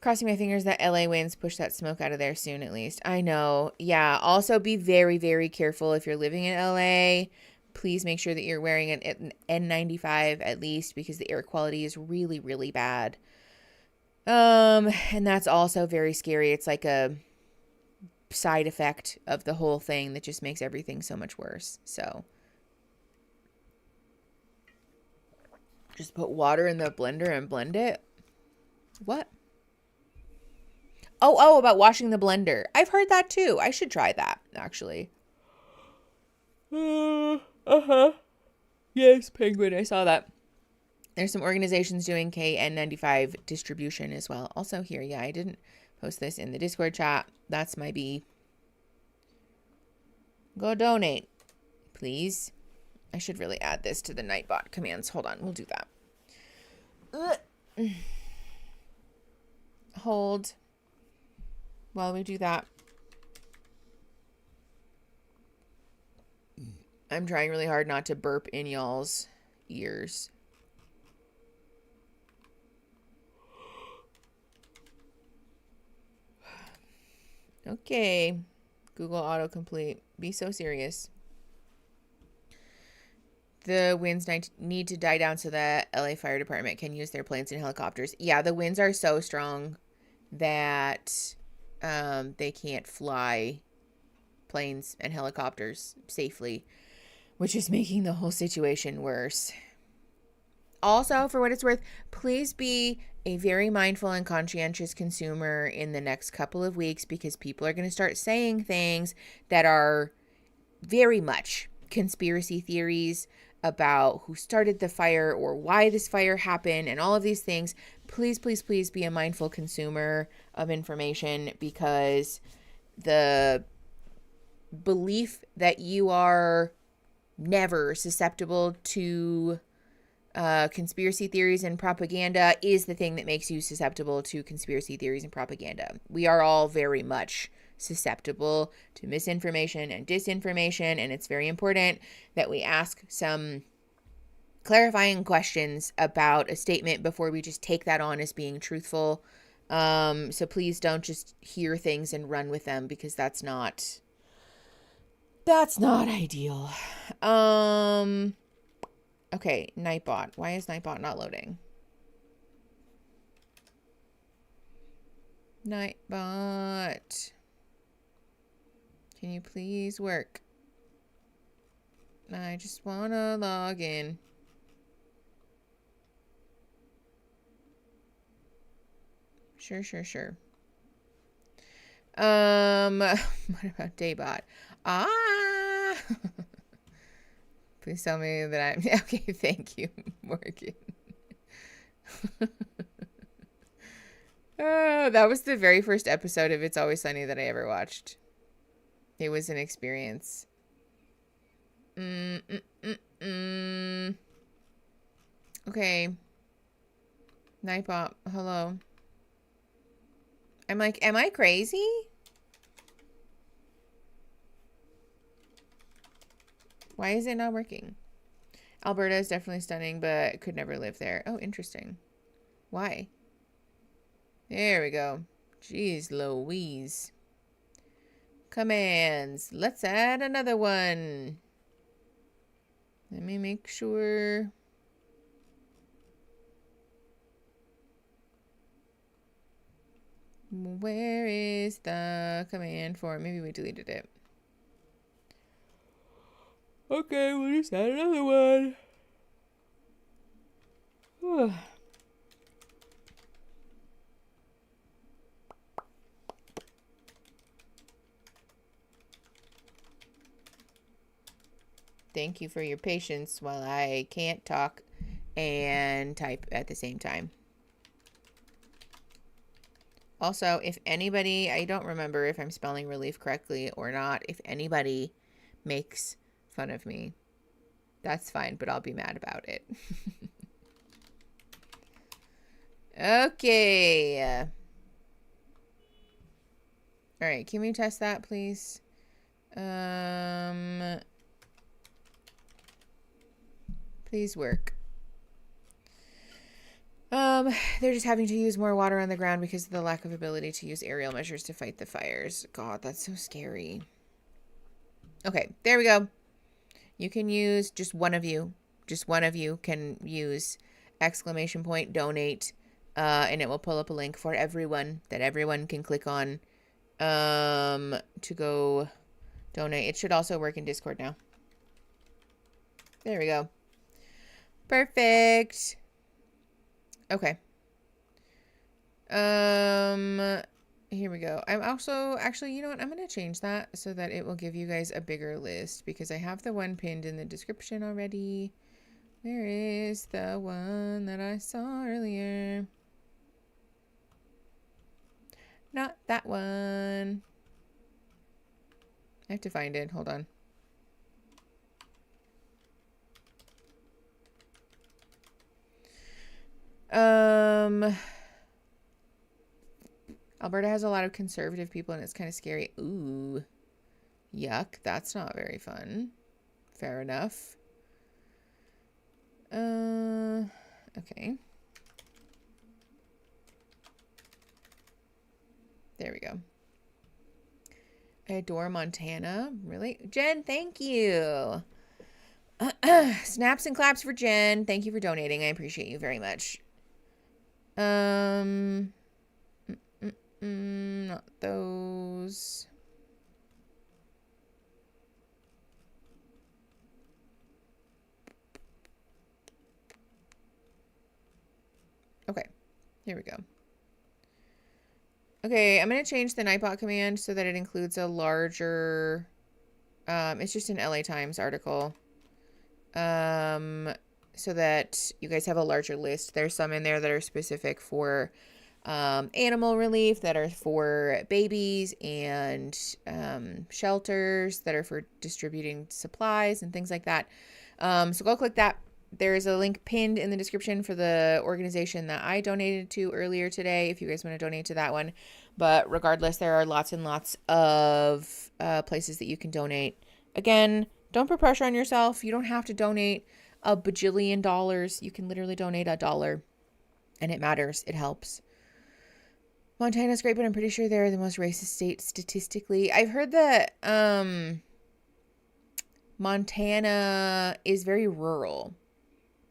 Speaker 1: Crossing my fingers that LA winds push that smoke out of there soon, at least. I know. Yeah. Also be very, very careful if you're living in LA. Please make sure that you're wearing an N95 at least, because the air quality is really, really bad. And that's also very scary. It's like a side effect of the whole thing that just makes everything so much worse. So just put water in the blender and blend it. What? Oh, about washing the blender. I've heard that too. I should try that, actually. Uh-huh. Yes, Penguin. I saw that. There's some organizations doing KN95 distribution as well. Also here, yeah, I didn't post this in the Discord chat. That's my B. Go donate, please. I should really add this to the Nightbot commands. Hold on, we'll do that. Hold while we do that. I'm trying really hard not to burp in y'all's ears. Okay. Google autocomplete. Be so serious. The winds need to die down so the LA Fire Department can use their planes and helicopters. Yeah, the winds are so strong that they can't fly planes and helicopters safely, which is making the whole situation worse. Also, for what it's worth, please be a very mindful and conscientious consumer in the next couple of weeks, because people are going to start saying things that are very much conspiracy theories about who started the fire or why this fire happened and all of these things. Please, please, please be a mindful consumer of information, because the belief that you are never susceptible to conspiracy theories and propaganda is the thing that makes you susceptible to conspiracy theories and propaganda. We are all very much susceptible to misinformation and disinformation, and it's very important that we ask some clarifying questions about a statement before we just take that on as being truthful. So please don't just hear things and run with them, because that's not ideal. Okay, Nightbot. Why is Nightbot not loading? Nightbot. Can you please work? I just want to log in. Sure. What about Daybot? Please tell me that I'm... Okay, thank you, Morgan. Oh, that was the very first episode of It's Always Sunny that I ever watched. It was an experience. Okay. Nightbot, hello. I'm like, am I crazy? Why is it not working? Alberta is definitely stunning, but could never live there. Oh, interesting. Why? There we go. Jeez Louise. Commands. Let's add another one. Let me make sure. Where is the command for? Maybe we deleted it. Okay, we'll just add another one. Thank you for your patience while I can't talk and type at the same time. Also, if anybody, I don't remember if I'm spelling relief correctly or not, if anybody makes fun of me, that's fine, but I'll be mad about it. Okay. All right, can we test that, please? Please work. They're just having to use more water on the ground because of the lack of ability to use aerial measures to fight the fires. God, that's so scary. Okay, there we go. You can use, just one of you can use !donate, and it will pull up a link for everyone that everyone can click on to go donate. It should also work in Discord now. There we go. Perfect. Okay. Here we go. I'm also, actually, you know what? I'm going to change that so that it will give you guys a bigger list, because I have the one pinned in the description already. Where is the one that I saw earlier? Not that one. I have to find it. Hold on. Alberta has a lot of conservative people and it's kind of scary. Ooh. Yuck. That's not very fun. Fair enough. Okay. There we go. I adore Montana. Really? Jen, thank you. Snaps and claps for Jen. Thank you for donating. I appreciate you very much. Not those. Okay, here we go. Okay, I'm going to change the Nightbot command so that it includes a larger, it's just an LA Times article, so that you guys have a larger list. There's some in there that are specific for animal relief, that are for babies, and shelters that are for distributing supplies and things like that. So go click that. There is a link pinned in the description for the organization that I donated to earlier today, if you guys want to donate to that one. But regardless, there are lots and lots of places that you can donate. Again, don't put pressure on yourself. You don't have to donate a bajillion dollars. You can literally donate $1, and it matters. It helps. Montana's great, but I'm pretty sure they're the most racist state statistically. I've heard that Montana is very rural.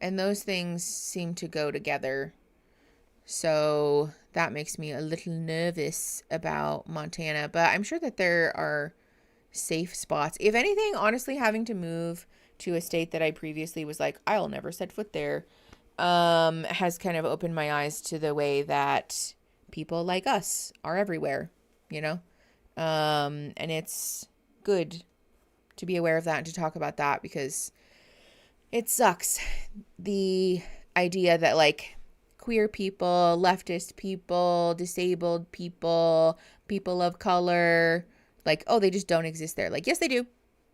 Speaker 1: And those things seem to go together. So that makes me a little nervous about Montana. But I'm sure that there are safe spots. If anything, honestly, having to move to a state that I previously was like, I'll never set foot there, has kind of opened my eyes to the way that people like us are everywhere, you know? And it's good to be aware of that and to talk about that, because it sucks, the idea that, like, queer people, leftist people, disabled people, people of color, like, oh, they just don't exist there. Like, yes, they do.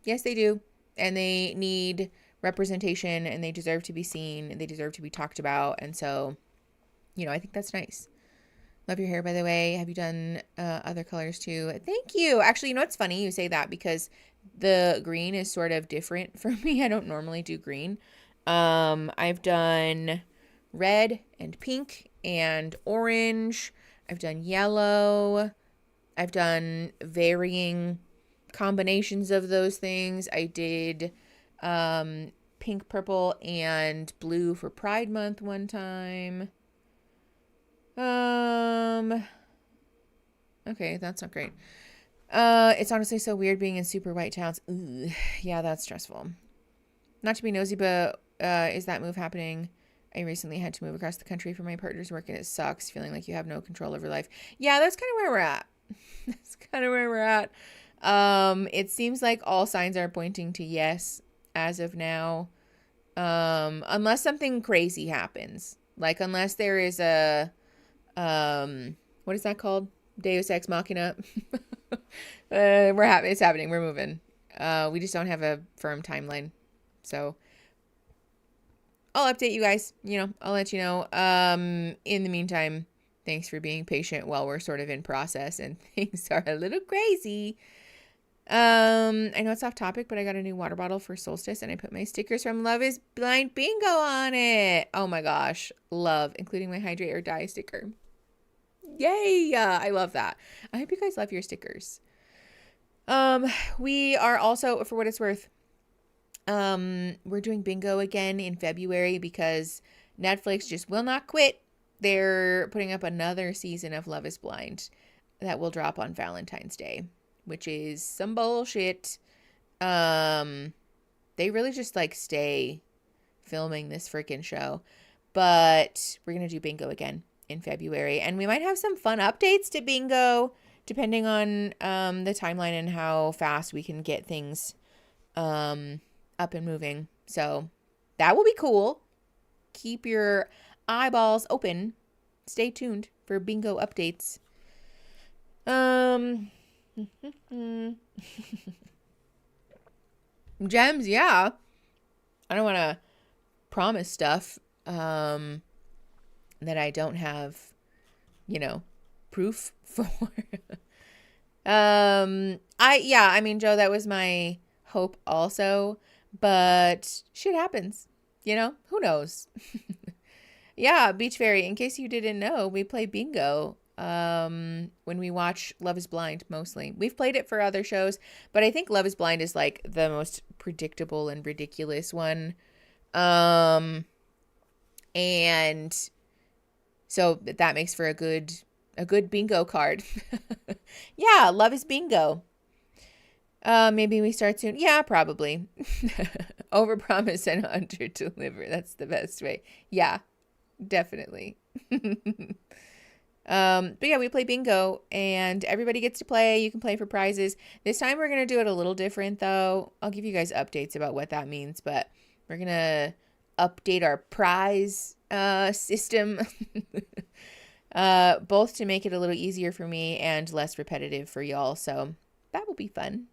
Speaker 1: Yes, they do. And they need representation, and they deserve to be seen, and they deserve to be talked about. And so, you know, I think that's nice. Love your hair, by the way. Have you done other colors too? Thank you. Actually, you know what's funny? You say that because the green is sort of different for me. I don't normally do green. I've done red and pink and orange. I've done yellow. I've done varying combinations of those things. I did pink, purple, and blue for Pride Month one time. Okay, that's not great. It's honestly so weird being in super white towns. Ugh, yeah, that's stressful. Not to be nosy, but is that move happening? I recently had to move across the country for my partner's work, and it sucks feeling like you have no control over life. Yeah, that's kind of where we're at. That's kind of where we're at. It seems like all signs are pointing to yes as of now. Unless something crazy happens. Like, unless there is a, what is that called? Deus Ex Machina. It's happening. We're moving. We just don't have a firm timeline. So I'll update you guys, you know, I'll let you know. In the meantime, thanks for being patient while we're sort of in process and things are a little crazy. I know it's off topic, but I got a new water bottle for Solstice and I put my stickers from Love is Blind Bingo on it. Oh my gosh. Love, including my Hydrate or Die sticker. Yay. I love that. I hope you guys love your stickers. We are also, for what it's worth, we're doing bingo again in February because Netflix just will not quit. They're putting up another season of Love is Blind. that will drop on Valentine's Day, which is some bullshit. They really just like stay filming this freaking show. But we're going to do bingo again in February. And we might have some fun updates to bingo, depending on the timeline and how fast we can get things up and moving. So that will be cool. Keep your eyeballs open. Stay tuned for bingo updates. Gems, yeah. I don't want to promise stuff that I don't have, proof for. I mean, Joe, that was my hope also, but shit happens, who knows? Yeah, Beach Fairy, in case you didn't know, we play bingo when we watch Love is Blind mostly. We've played it for other shows, but I think Love is Blind is like the most predictable and ridiculous one. And so that makes for a good bingo card. Yeah, Love is bingo. Maybe we start soon. Yeah, probably. Overpromise and under-deliver. That's the best way. Yeah, definitely. But yeah, we play bingo and everybody gets to play. You can play for prizes. This time we're going to do it a little different though. I'll give you guys updates about what that means, but we're going to update our prize system both to make it a little easier for me and less repetitive for y'all. So that will be fun.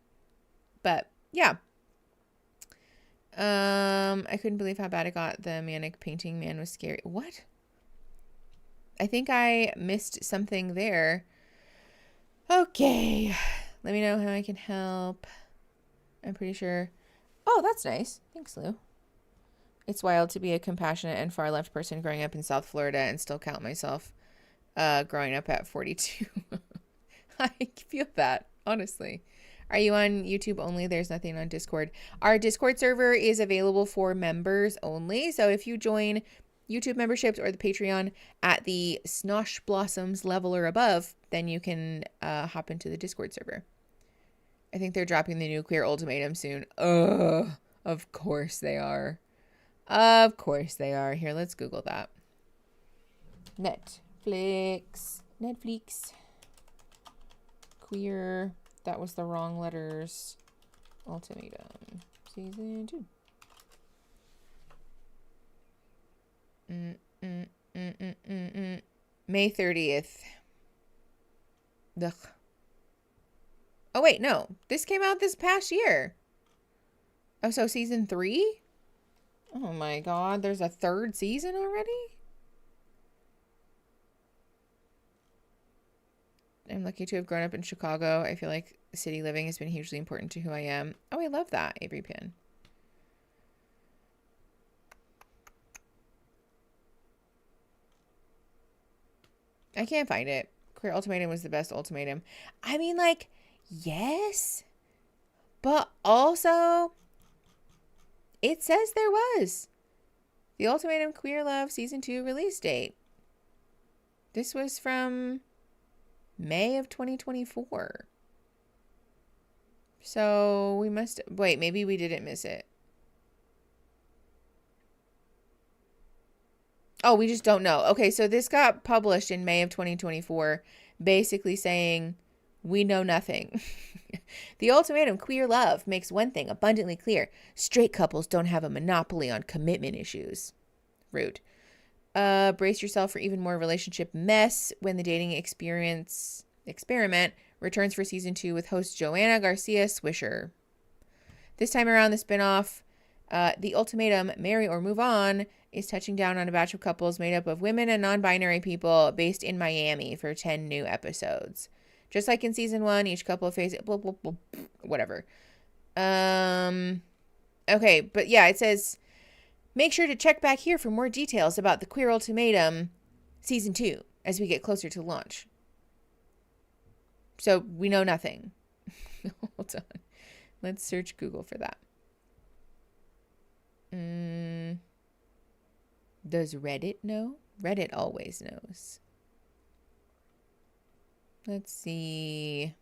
Speaker 1: But yeah. I couldn't believe how bad it got. The manic painting man was scary. What? I think I missed something there. Okay. Let me know how I can help. I'm pretty sure. Oh, that's nice. Thanks, Lou. It's wild to be a compassionate and far left person growing up in South Florida and still count myself growing up at 42. I feel that, honestly. Are you on YouTube only? There's nothing on Discord. Our Discord server is available for members only. So if you join YouTube memberships or the Patreon at the Snosh Blossoms level or above, then you can hop into the Discord server. I think they're dropping the new Queer Ultimatum soon. Ugh, of course they are. Of course they are. Here, let's Google that. Netflix. Queer. That was the wrong letters. Ultimatum. Season 2. May 30th. Ugh. Oh, wait, no. This came out this past year. Oh, so season 3? Oh my God, there's a 3rd season already? I'm lucky to have grown up in Chicago. I feel like city living has been hugely important to who I am. Oh, I love that, Avery Pin. I can't find it. Queer Ultimatum was the best ultimatum. I mean, like, yes, but also it says there was the Ultimatum Queer Love Season 2 release date. This was from May of 2024. So we must, wait, maybe we didn't miss it. Oh, we just don't know. Okay, so this got published in May of 2024, basically saying we know nothing. The Ultimatum Queer Love makes one thing abundantly clear. Straight couples don't have a monopoly on commitment issues. Rude. Brace yourself for even more relationship mess when the dating experiment returns for season 2 with host Joanna Garcia Swisher. This time around, the spinoff, The Ultimatum, Marry or Move On, is touching down on a batch of couples made up of women and non-binary people based in Miami for 10 new episodes. Just like in season 1, each couple faces whatever. Okay, but yeah, it says, make sure to check back here for more details about the Queer Ultimatum season 2 as we get closer to launch. So we know nothing. Hold on. Let's search Google for that. Does Reddit know? Reddit always knows. Let's see.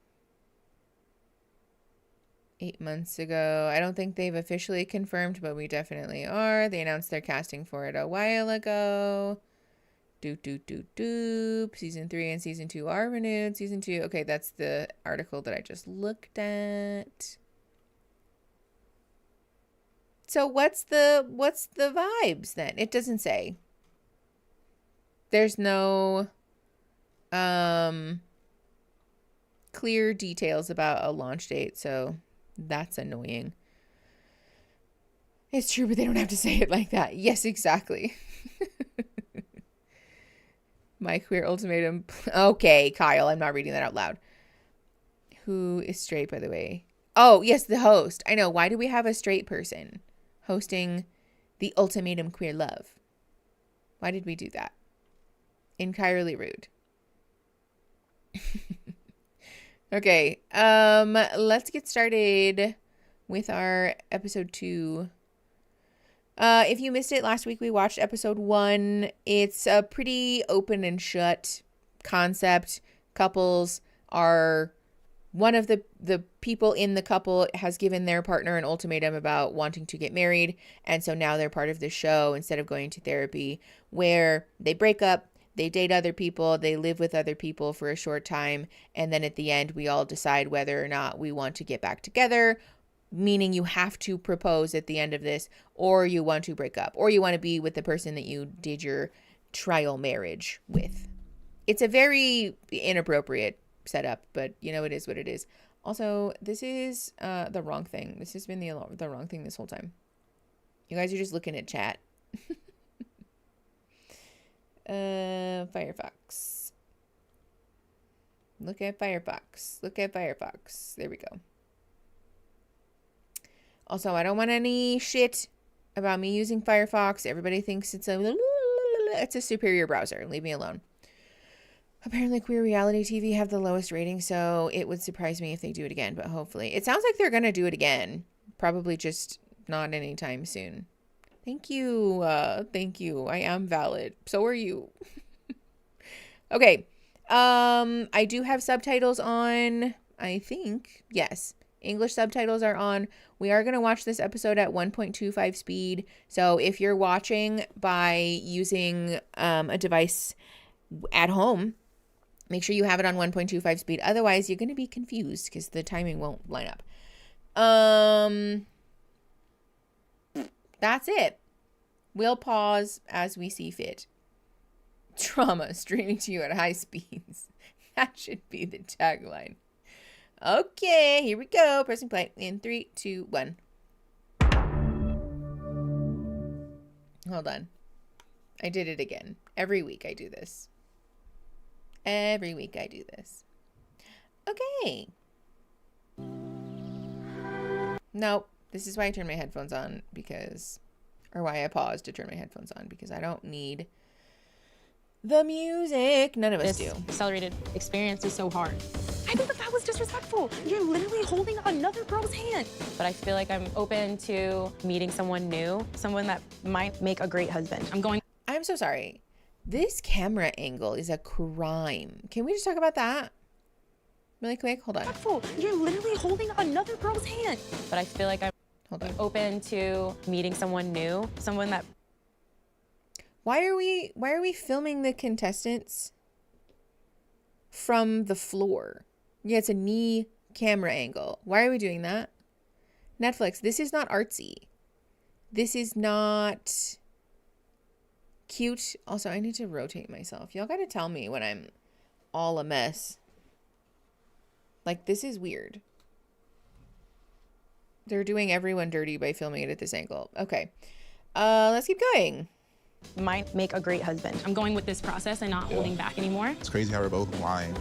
Speaker 1: 8 months ago. I don't think they've officially confirmed, but we definitely are. They announced they're casting for it a while ago. Season 3 and season 2 are renewed. Season 2. Okay, that's the article that I just looked at. So what's the vibes then? It doesn't say. There's no clear details about a launch date, so that's annoying. It's true, but they don't have to say it like that. Yes, exactly. My Queer Ultimatum. Okay, Kyle, I'm not reading that out loud. Who is straight, by the way? Oh, yes, the host. I know. Why do we have a straight person hosting the Ultimatum Queer Love? Why did we do that? Entirely rude. Okay, let's get started with our episode 2. If you missed it last week, we watched episode 1. It's a pretty open and shut concept. Couples are, one of the people in the couple has given their partner an ultimatum about wanting to get married. And so now they're part of the show instead of going to therapy, where they break up, they date other people, they live with other people for a short time. And then at the end, we all decide whether or not we want to get back together, meaning you have to propose at the end of this, or you want to break up, or you want to be with the person that you did your trial marriage with. It's a very inappropriate setup, but you know, it is what it is. Also, this is the wrong thing. This has been the wrong thing this whole time. You guys are just looking at chat. Firefox. Look at Firefox. Look at Firefox. There we go. Also, I don't want any shit about me using Firefox. Everybody thinks it's a superior browser. Leave me alone. Apparently, Queer Reality TV have the lowest rating, so it would surprise me if they do it again, but hopefully. It sounds like they're going to do it again. Probably just not anytime soon. Thank you. Thank you. I am valid. So are you. Okay. I do have subtitles on, I think. Yes. English subtitles are on. We are going to watch this episode at 1.25 speed. So if you're watching by using a device at home, make sure you have it on 1.25 speed. Otherwise, you're going to be confused because the timing won't line up. That's it. We'll pause as we see fit. Trauma streaming to you at high speeds. That should be the tagline. Okay, here we go. Pressing play in 3, 2, 1. Hold on. I did it again. Every week I do this. Every week I do this. Okay. Nope. This is why I turn my headphones on, because, or why I paused to turn my headphones on, because I don't need the music. None of us do.
Speaker 2: Accelerated experience is so hard. I think that was disrespectful. You're literally holding another girl's hand. But I feel like I'm open to meeting someone new, someone that might make a great husband.
Speaker 1: I'm so sorry. This camera angle is a crime. Can we just talk about that really quick? Hold on.
Speaker 2: You're literally holding another girl's hand. But I feel like I'm open to meeting someone new, someone that.
Speaker 1: Why are we filming the contestants from the floor? Yeah, it's a knee camera angle. Why are we doing that? Netflix, this is not artsy. This is not cute. Also, I need to rotate myself. Y'all gotta tell me when I'm all a mess. Like, this is weird. They're doing everyone dirty by filming it at this angle. Okay. Let's keep going.
Speaker 2: Might make a great husband. I'm going with this process and not holding back anymore.
Speaker 3: It's crazy how we're both lying.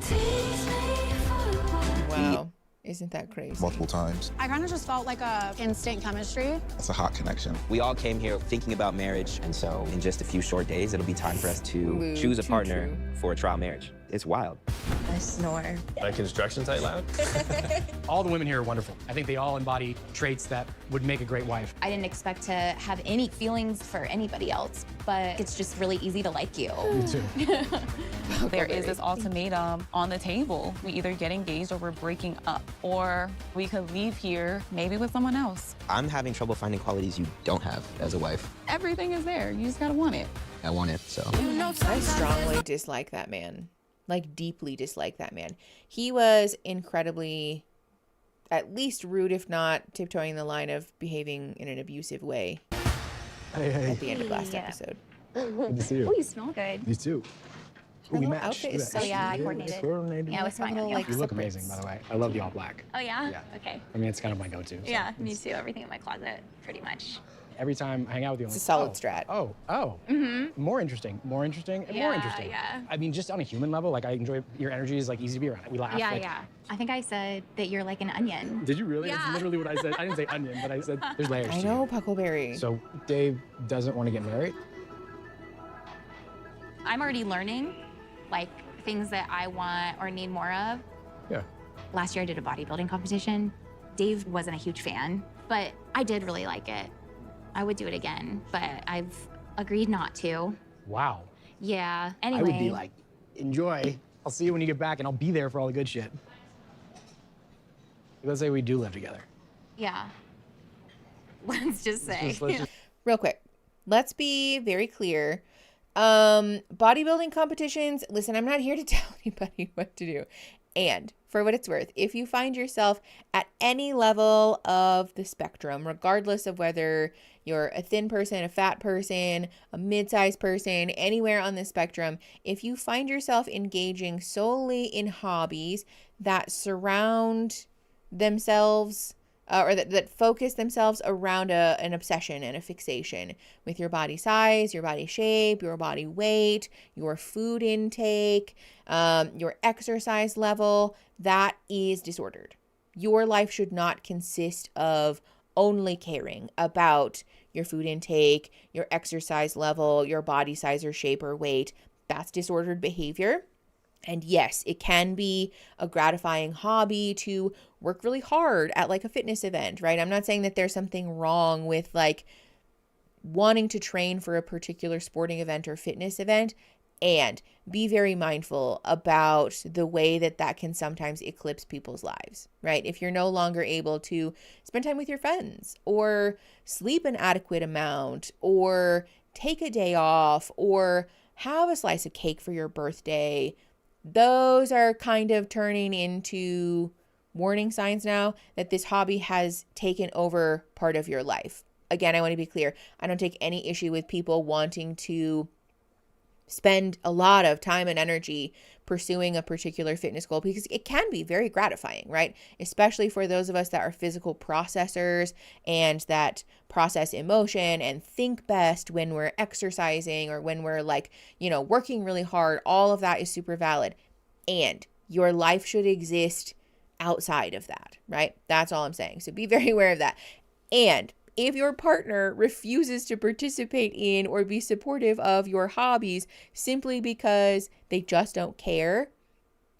Speaker 1: Wow. Isn't that crazy?
Speaker 3: Multiple times.
Speaker 4: I kind of just felt like a instant chemistry.
Speaker 3: It's a hot connection.
Speaker 5: We all came here thinking about marriage, and so in just a few short days, it'll be time for us to choose a partner for a trial marriage. It's wild.
Speaker 6: I
Speaker 2: snore.
Speaker 6: Like construction site loud?
Speaker 7: All the women here are wonderful. I think they all embody traits that would make a great wife.
Speaker 8: I didn't expect to have any feelings for anybody else, but it's just really easy to like you.
Speaker 7: Me too.
Speaker 2: There is this ultimatum on the table. We either get engaged or we're breaking up, or we could leave here maybe with someone else.
Speaker 5: I'm having trouble finding qualities you don't have as a wife.
Speaker 2: Everything is there. You just gotta want it.
Speaker 5: I want it, so.
Speaker 1: I strongly dislike that man. Like, deeply dislike that man. He was incredibly, at least rude, if not tiptoeing the line of behaving in an abusive way at the end of last episode.
Speaker 7: Good to see you.
Speaker 8: Oh, you smell good.
Speaker 7: You too. Ooh, we match.
Speaker 1: outfit is
Speaker 7: Look at that.
Speaker 8: Oh, yeah, I coordinated. Yeah, it was fine on you.
Speaker 1: Like,
Speaker 7: You look
Speaker 1: separates.
Speaker 7: amazing, by the way. I love the all black.
Speaker 8: Oh, yeah?
Speaker 7: Yeah.
Speaker 8: Okay.
Speaker 7: I mean, it's kind of my go-to. So
Speaker 8: Yeah, me too. Everything in my closet, pretty much.
Speaker 7: Every time I hang out with you, I'm
Speaker 1: It's a
Speaker 7: like,
Speaker 1: solid strat.
Speaker 7: Oh. More interesting, and more interesting.
Speaker 8: Yeah.
Speaker 7: I mean, just on a human level, like I enjoy your energy is like easy to be around. We laugh.
Speaker 8: Yeah,
Speaker 7: like,
Speaker 8: yeah. I think I said that you're like an onion.
Speaker 7: Did you really?
Speaker 8: Yeah.
Speaker 7: That's literally what I said. I didn't say onion, but I said there's layers.
Speaker 1: I
Speaker 7: to
Speaker 1: know,
Speaker 7: you.
Speaker 1: Puckleberry.
Speaker 7: So Dave doesn't want to get married.
Speaker 8: I'm already learning, like, things that I want or need more of.
Speaker 7: Yeah.
Speaker 8: Last year I did a bodybuilding competition. Dave wasn't a huge fan, but I did really like it. I would do it again, but I've agreed not to.
Speaker 7: Wow.
Speaker 8: Yeah, anyway.
Speaker 7: I would be like, enjoy. I'll see you when you get back, and I'll be there for all the good shit. Let's say we do live together.
Speaker 8: Yeah. Let's just say.
Speaker 7: Let's just
Speaker 1: Real quick, let's be very clear. Bodybuilding competitions, listen, I'm not here to tell anybody what to do. And for what it's worth, if you find yourself at any level of the spectrum, regardless of whether you're a thin person, a fat person, a mid-sized person, anywhere on the spectrum, if you find yourself engaging solely in hobbies that surround themselves or that focus themselves around an obsession and a fixation with your body size, your body shape, your body weight, your food intake, your exercise level, that is disordered. Your life should not consist of only caring about your food intake, your exercise level, your body size or shape or weight. That's disordered behavior. And yes, it can be a gratifying hobby to work really hard at like a fitness event, right? I'm not saying that there's something wrong with like wanting to train for a particular sporting event or fitness event, and be very mindful about the way that that can sometimes eclipse people's lives, right? If you're no longer able to spend time with your friends or sleep an adequate amount or take a day off or have a slice of cake for your birthday, those are kind of turning into warning signs now that this hobby has taken over part of your life. Again, I want to be clear. I don't take any issue with people wanting to spend a lot of time and energy pursuing a particular fitness goal because it can be very gratifying, right? Especially for those of us that are physical processors and that process emotion and think best when we're exercising or when we're like, working really hard. All of that is super valid. And your life should exist outside of that, right? That's all I'm saying. So be very aware of that. And if your partner refuses to participate in or be supportive of your hobbies simply because they just don't care,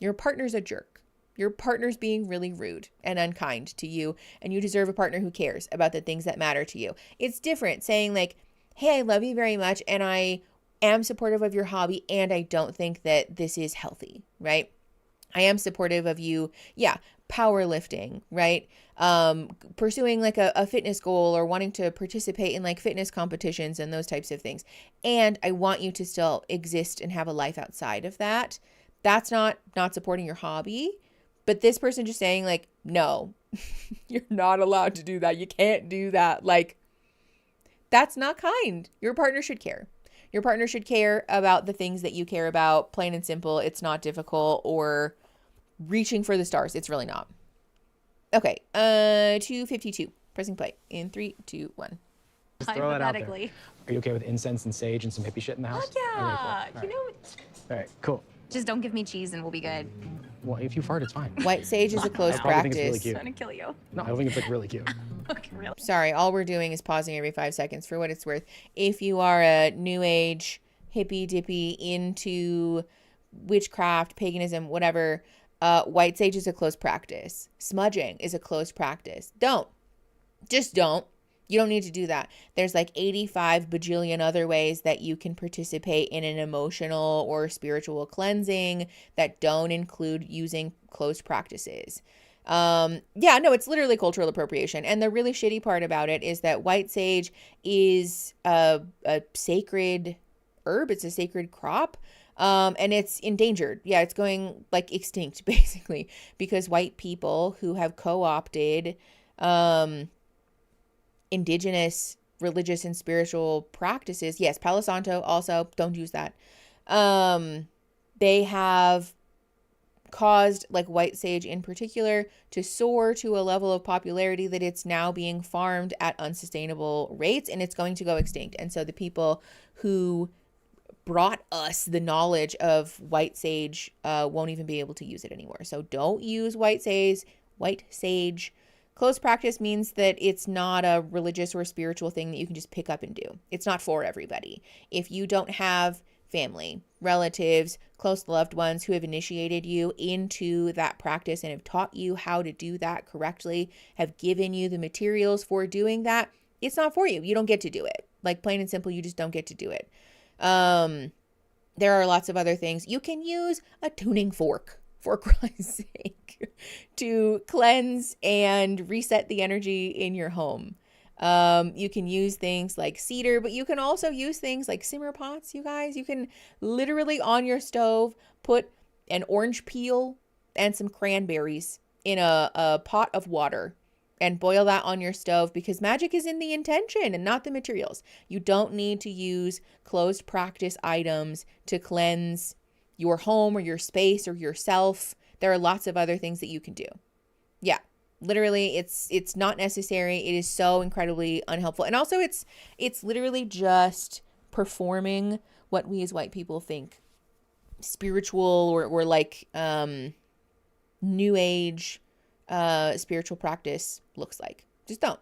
Speaker 1: your partner's a jerk. Your partner's being really rude and unkind to you, and you deserve a partner who cares about the things that matter to you. It's different saying like, hey, I love you very much and I am supportive of your hobby and I don't think that this is healthy, right? I am supportive of you, powerlifting, right? Pursuing like a fitness goal or wanting to participate in like fitness competitions and those types of things. And I want you to still exist and have a life outside of that. That's not supporting your hobby. But this person just saying like, no, you're not allowed to do that. You can't do that. Like, that's not kind. Your partner should care. Your partner should care about the things that you care about. Plain and simple. It's not difficult or reaching for the stars. It's really not. Okay, 252. Pressing play in 3, 2, 1.
Speaker 7: Just throw that out there.
Speaker 8: Hypothetically.
Speaker 7: Are you okay with incense and sage and some hippie shit in the house?
Speaker 8: Yeah.
Speaker 7: Okay, cool.
Speaker 8: All
Speaker 7: All right, cool.
Speaker 8: just don't give me cheese and we'll be good.
Speaker 7: Well, if you fart, it's fine.
Speaker 1: White sage is a close
Speaker 7: I probably think it's really
Speaker 1: practice.
Speaker 7: cute.
Speaker 8: I'm gonna kill you.
Speaker 7: No, I think it's like really cute.
Speaker 8: Okay, really.
Speaker 1: Sorry, all we're doing is pausing every 5 seconds for what it's worth. If you are a new age hippy dippy into witchcraft, paganism, whatever, white sage is a closed practice. Smudging is a closed practice. Just don't. You don't need to do that. There's like 85 bajillion other ways that you can participate in an emotional or spiritual cleansing that don't include using closed practices. It's literally cultural appropriation. And the really shitty part about it is that white sage is a sacred herb. It's a sacred crop. And it's endangered. Yeah, it's going like extinct basically because white people who have co-opted, indigenous religious and spiritual practices. Yes, Palo Santo also, don't use that. They have caused like white sage in particular to soar to a level of popularity that it's now being farmed at unsustainable rates and it's going to go extinct. And so the people who brought us the knowledge of white sage won't even be able to use it anymore. So don't use white sage. Closed practice means that it's not a religious or spiritual thing that you can just pick up and do. It's not for everybody. If you don't have family, relatives, close loved ones who have initiated you into that practice and have taught you how to do that correctly, have given you the materials for doing that, it's not for you. You don't get to do it. Like plain and simple, you just don't get to do it. There are lots of other things. You can use a tuning fork, for Christ's sake, to cleanse and reset the energy in your home. You can use things like cedar, but you can also use things like simmer pots, you guys. You can literally on your stove put an orange peel and some cranberries in a pot of water and boil that on your stove because magic is in the intention and not the materials. You don't need to use closed practice items to cleanse your home or your space or yourself. There are lots of other things that you can do. Yeah, literally it's not necessary. It is so incredibly unhelpful. And also it's literally just performing what we as white people think spiritual or like new age spiritual practice looks like. Just don't.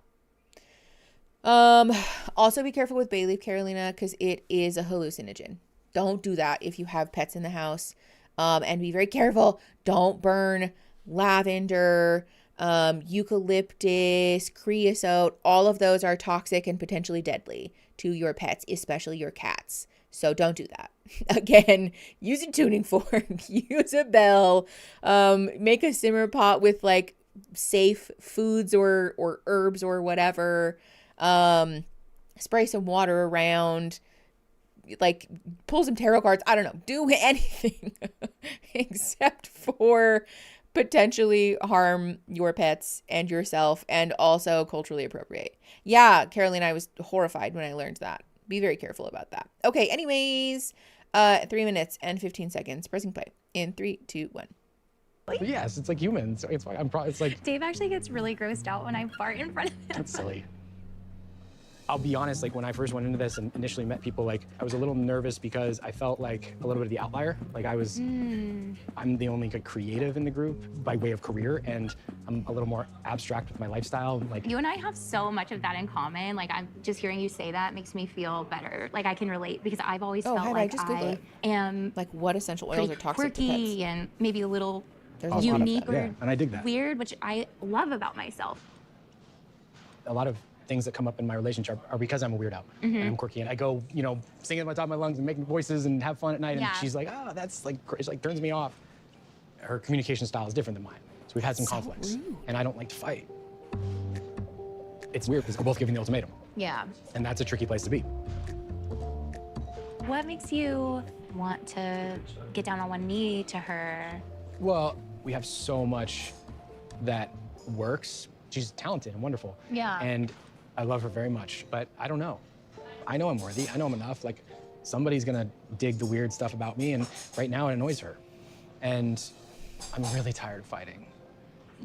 Speaker 1: Also be careful with bay leaf, Carolina, because it is a hallucinogen. Don't do that if you have pets in the house. And be very careful. Don't burn lavender, eucalyptus, creosote. All of those are toxic and potentially deadly to your pets, especially your cats. So don't do that. Again, use a tuning fork, use a bell, make a simmer pot with like safe foods or herbs or whatever. Spray some water around. Like pull some tarot cards. I don't know. Do anything except for potentially harm your pets and yourself and also culturally appropriate. Yeah, Carolina, I was horrified when I learned that. Be very careful about that. Okay, anyways, 3 minutes and 15 seconds. Pressing play in 3, 2, 1.
Speaker 7: Yes, it's like humans. It's like it's like
Speaker 8: Dave actually gets really grossed out when I fart in front of him.
Speaker 7: that's silly. I'll be honest, like when I first went into this and initially met people, like I was a little nervous because I felt like a little bit of the outlier. Like I'm the only good creative in the group by way of career, and I'm a little more abstract with my lifestyle. Like
Speaker 8: You and I have so much of that in common. Like I'm just hearing you say that makes me feel better. Like I can relate because I've always felt like I am
Speaker 1: Like what essential oils
Speaker 8: pretty
Speaker 1: are toxic to pets?
Speaker 8: quirky and maybe a little
Speaker 1: There's a lot of
Speaker 8: unique
Speaker 1: that.
Speaker 8: or
Speaker 7: Yeah, and I dig that.
Speaker 8: weird, which I love about myself.
Speaker 7: A lot of things that come up in my relationship are because I'm a weirdo and I'm quirky, and I go, singing at the top of my lungs and making voices and have fun at night.
Speaker 8: Yeah.
Speaker 7: And she's like, that's like, it like turns me off. Her communication style is different than mine, so we've had some conflicts, and I don't like to fight. It's weird because we're both giving the ultimatum,
Speaker 8: Yeah.
Speaker 7: and that's a tricky place to be.
Speaker 8: What makes you want to get down on one knee to her?
Speaker 7: Well, we have so much that works. She's talented and wonderful.
Speaker 8: Yeah.
Speaker 7: And I love her very much, but I don't know. I know I'm worthy. I know I'm enough. Like, somebody's gonna dig the weird stuff about me, and right now it annoys her. And I'm really tired of fighting.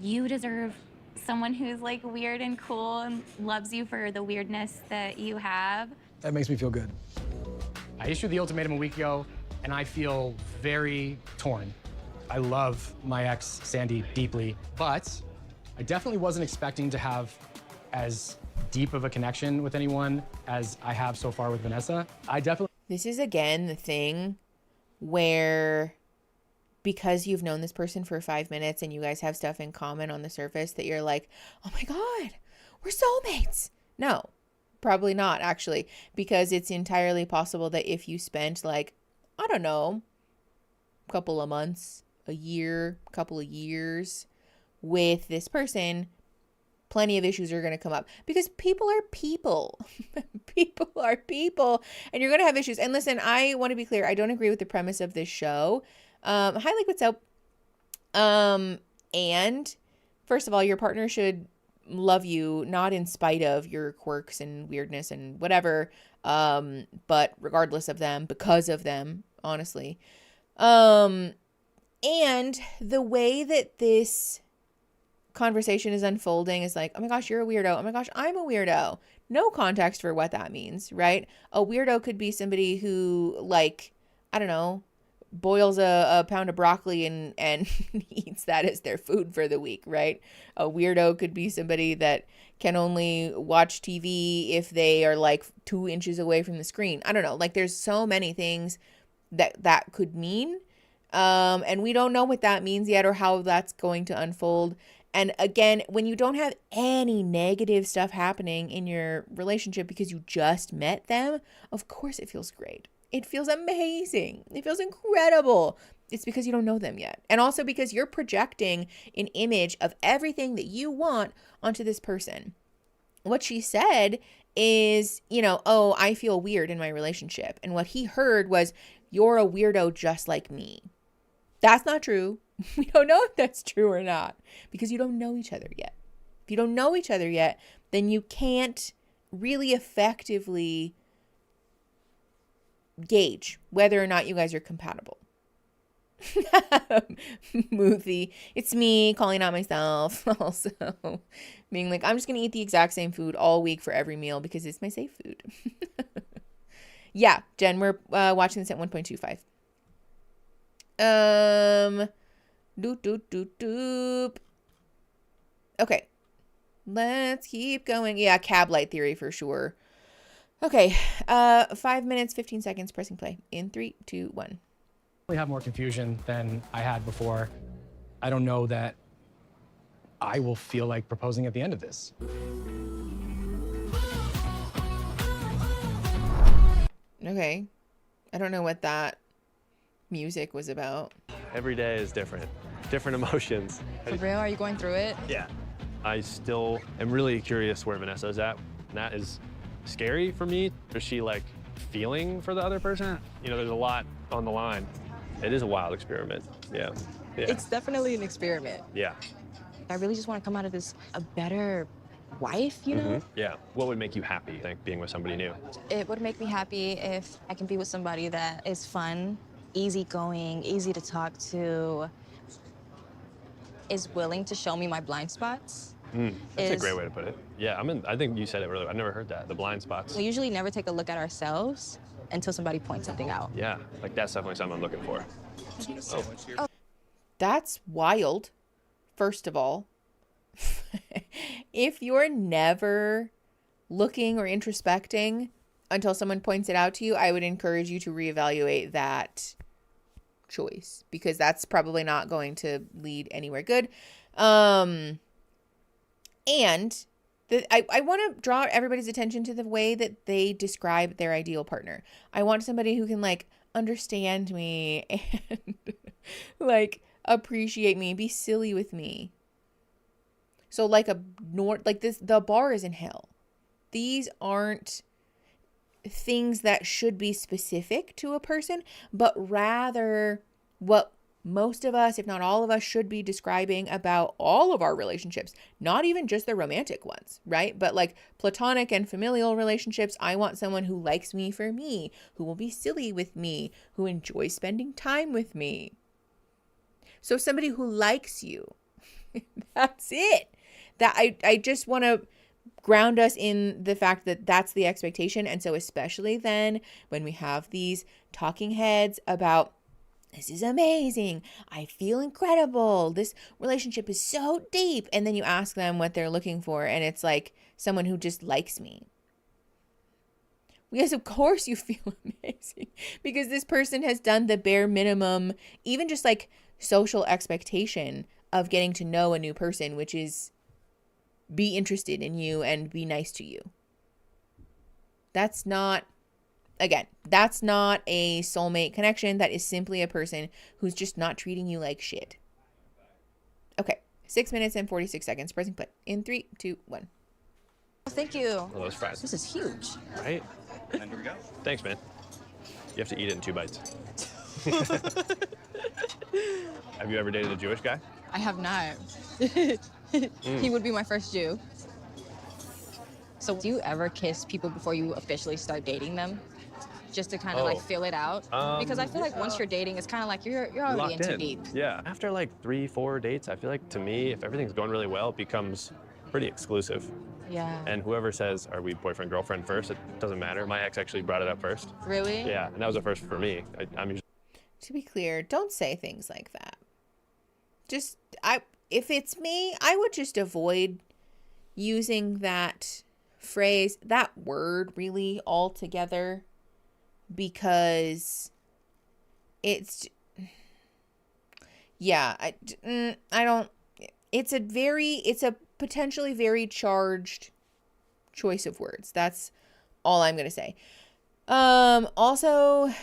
Speaker 8: You deserve someone who's like weird and cool and loves you for the weirdness that you have.
Speaker 7: That makes me feel good. I issued the ultimatum a week ago, and I feel very torn. I love my ex, Sandy, deeply, but I definitely wasn't expecting to have as deep of a connection with anyone as I have so far with Vanessa.
Speaker 1: This is again the thing where because you've known this person for 5 minutes and you guys have stuff in common on the surface that you're like, oh my God, we're soulmates. No, probably not actually, because it's entirely possible that if you spent like, I don't know, a couple of months, a year, couple of years with this person, plenty of issues are going to come up because people are people. People are people, and you're going to have issues. And listen, I want to be clear. I don't agree with the premise of this show. Hi, like, what's up? And first of all, your partner should love you, not in spite of your quirks and weirdness and whatever, but regardless of them, because of them, honestly. And the way that this conversation is unfolding is like, oh my gosh, you're a weirdo. Oh my gosh, I'm a weirdo. No context for what that means, right? A weirdo could be somebody who, like, I don't know, boils a pound of broccoli and eats that as their food for the week, right? A weirdo could be somebody that can only watch TV if they are like 2 inches away from the screen. I don't know. Like, there's so many things that could mean. And we don't know what that means yet or how that's going to unfold. And again, when you don't have any negative stuff happening in your relationship because you just met them, of course it feels great. It feels amazing. It feels incredible. It's because you don't know them yet. And also because you're projecting an image of everything that you want onto this person. What she said is, you know, oh, I feel weird in my relationship. And what he heard was, you're a weirdo just like me. That's not true. We don't know if that's true or not because you don't know each other yet. If you don't know each other yet, then you can't really effectively gauge whether or not you guys are compatible. Moothy. It's me calling out myself also. Being like, I'm just going to eat the exact same food all week for every meal because it's my safe food. Yeah, Jen, we're watching this at 1.25. Doop. Okay. Let's keep going. Yeah, cab light theory for sure. Okay. 5 minutes, 15 seconds, pressing play. In 3, 2, 1.
Speaker 7: I have more confusion than I had before. I don't know that I will feel like proposing at the end of this.
Speaker 1: Okay. I don't know what that music was about.
Speaker 6: Every day is different emotions.
Speaker 2: For real, are you going through it?
Speaker 6: Yeah. I still am really curious where Vanessa's at. And that is scary for me. Is she like feeling for the other person? You know, there's a lot on the line. It is a wild experiment. Yeah.
Speaker 2: It's definitely an experiment.
Speaker 6: Yeah.
Speaker 2: I really just want to come out of this a better wife, you know?
Speaker 6: Yeah. What would make you happy, you think, being with somebody new?
Speaker 2: It would make me happy if I can be with somebody that is fun, easygoing, easy to talk to, is willing to show me my blind spots.
Speaker 6: That's a great way to put it. Yeah, I think you said it really. I've never heard that, the blind spots.
Speaker 2: We usually never take a look at ourselves until somebody points something out.
Speaker 6: Yeah, like that's definitely something I'm looking for.
Speaker 2: Oh.
Speaker 1: That's wild, first of all. If you're never looking or introspecting until someone points it out to you, I would encourage you to reevaluate that choice because that's probably not going to lead anywhere good. And I want to draw everybody's attention to the way that they describe their ideal partner. I want somebody who can like understand me and like appreciate me, be silly with me. So like the bar is in hell. These aren't things that should be specific to a person, but rather what most of us, if not all of us, should be describing about all of our relationships, not even just the romantic ones, right? But like platonic and familial relationships, I want someone who likes me for me, who will be silly with me, who enjoys spending time with me. So somebody who likes you, that's it. That I just want to ground us in the fact that that's the expectation. And so especially then when we have these talking heads about this is amazing, I feel incredible, this relationship is so deep, and then you ask them what they're looking for and it's like someone who just likes me. Yes, of course you feel amazing because this person has done the bare minimum, even just like social expectation of getting to know a new person, which is be interested in you and be nice to you. That's not a soulmate connection. That is simply a person who's just not treating you like shit. Okay, 6 minutes and 46 seconds. Pressing play in 3, 2, 1.
Speaker 9: Thank you.
Speaker 6: Oh, those fries.
Speaker 9: This is huge.
Speaker 6: Right? And here we go. Thanks, man. You have to eat it in 2 bites. Have you ever dated a Jewish guy?
Speaker 9: I have not. He would be my first Jew. So do you ever kiss people before you officially start dating them? Just to kind of like feel it out? Because I feel like once you're dating, it's kind of like you're already
Speaker 6: Locked
Speaker 9: in too
Speaker 6: in.
Speaker 9: deep.
Speaker 6: Yeah. After like 3, 4 dates, I feel like to me, if everything's going really well, it becomes pretty exclusive.
Speaker 9: Yeah.
Speaker 6: And whoever says, are we boyfriend, girlfriend first, it doesn't matter. My ex actually brought it up first.
Speaker 9: Really?
Speaker 6: Yeah, and that was a first for me. I'm usually...
Speaker 1: To be clear, don't say things like that. If it's me, I would just avoid using that phrase, that word really altogether, because it's, yeah, I don't, it's a potentially very charged choice of words. That's all I'm going to say. Also,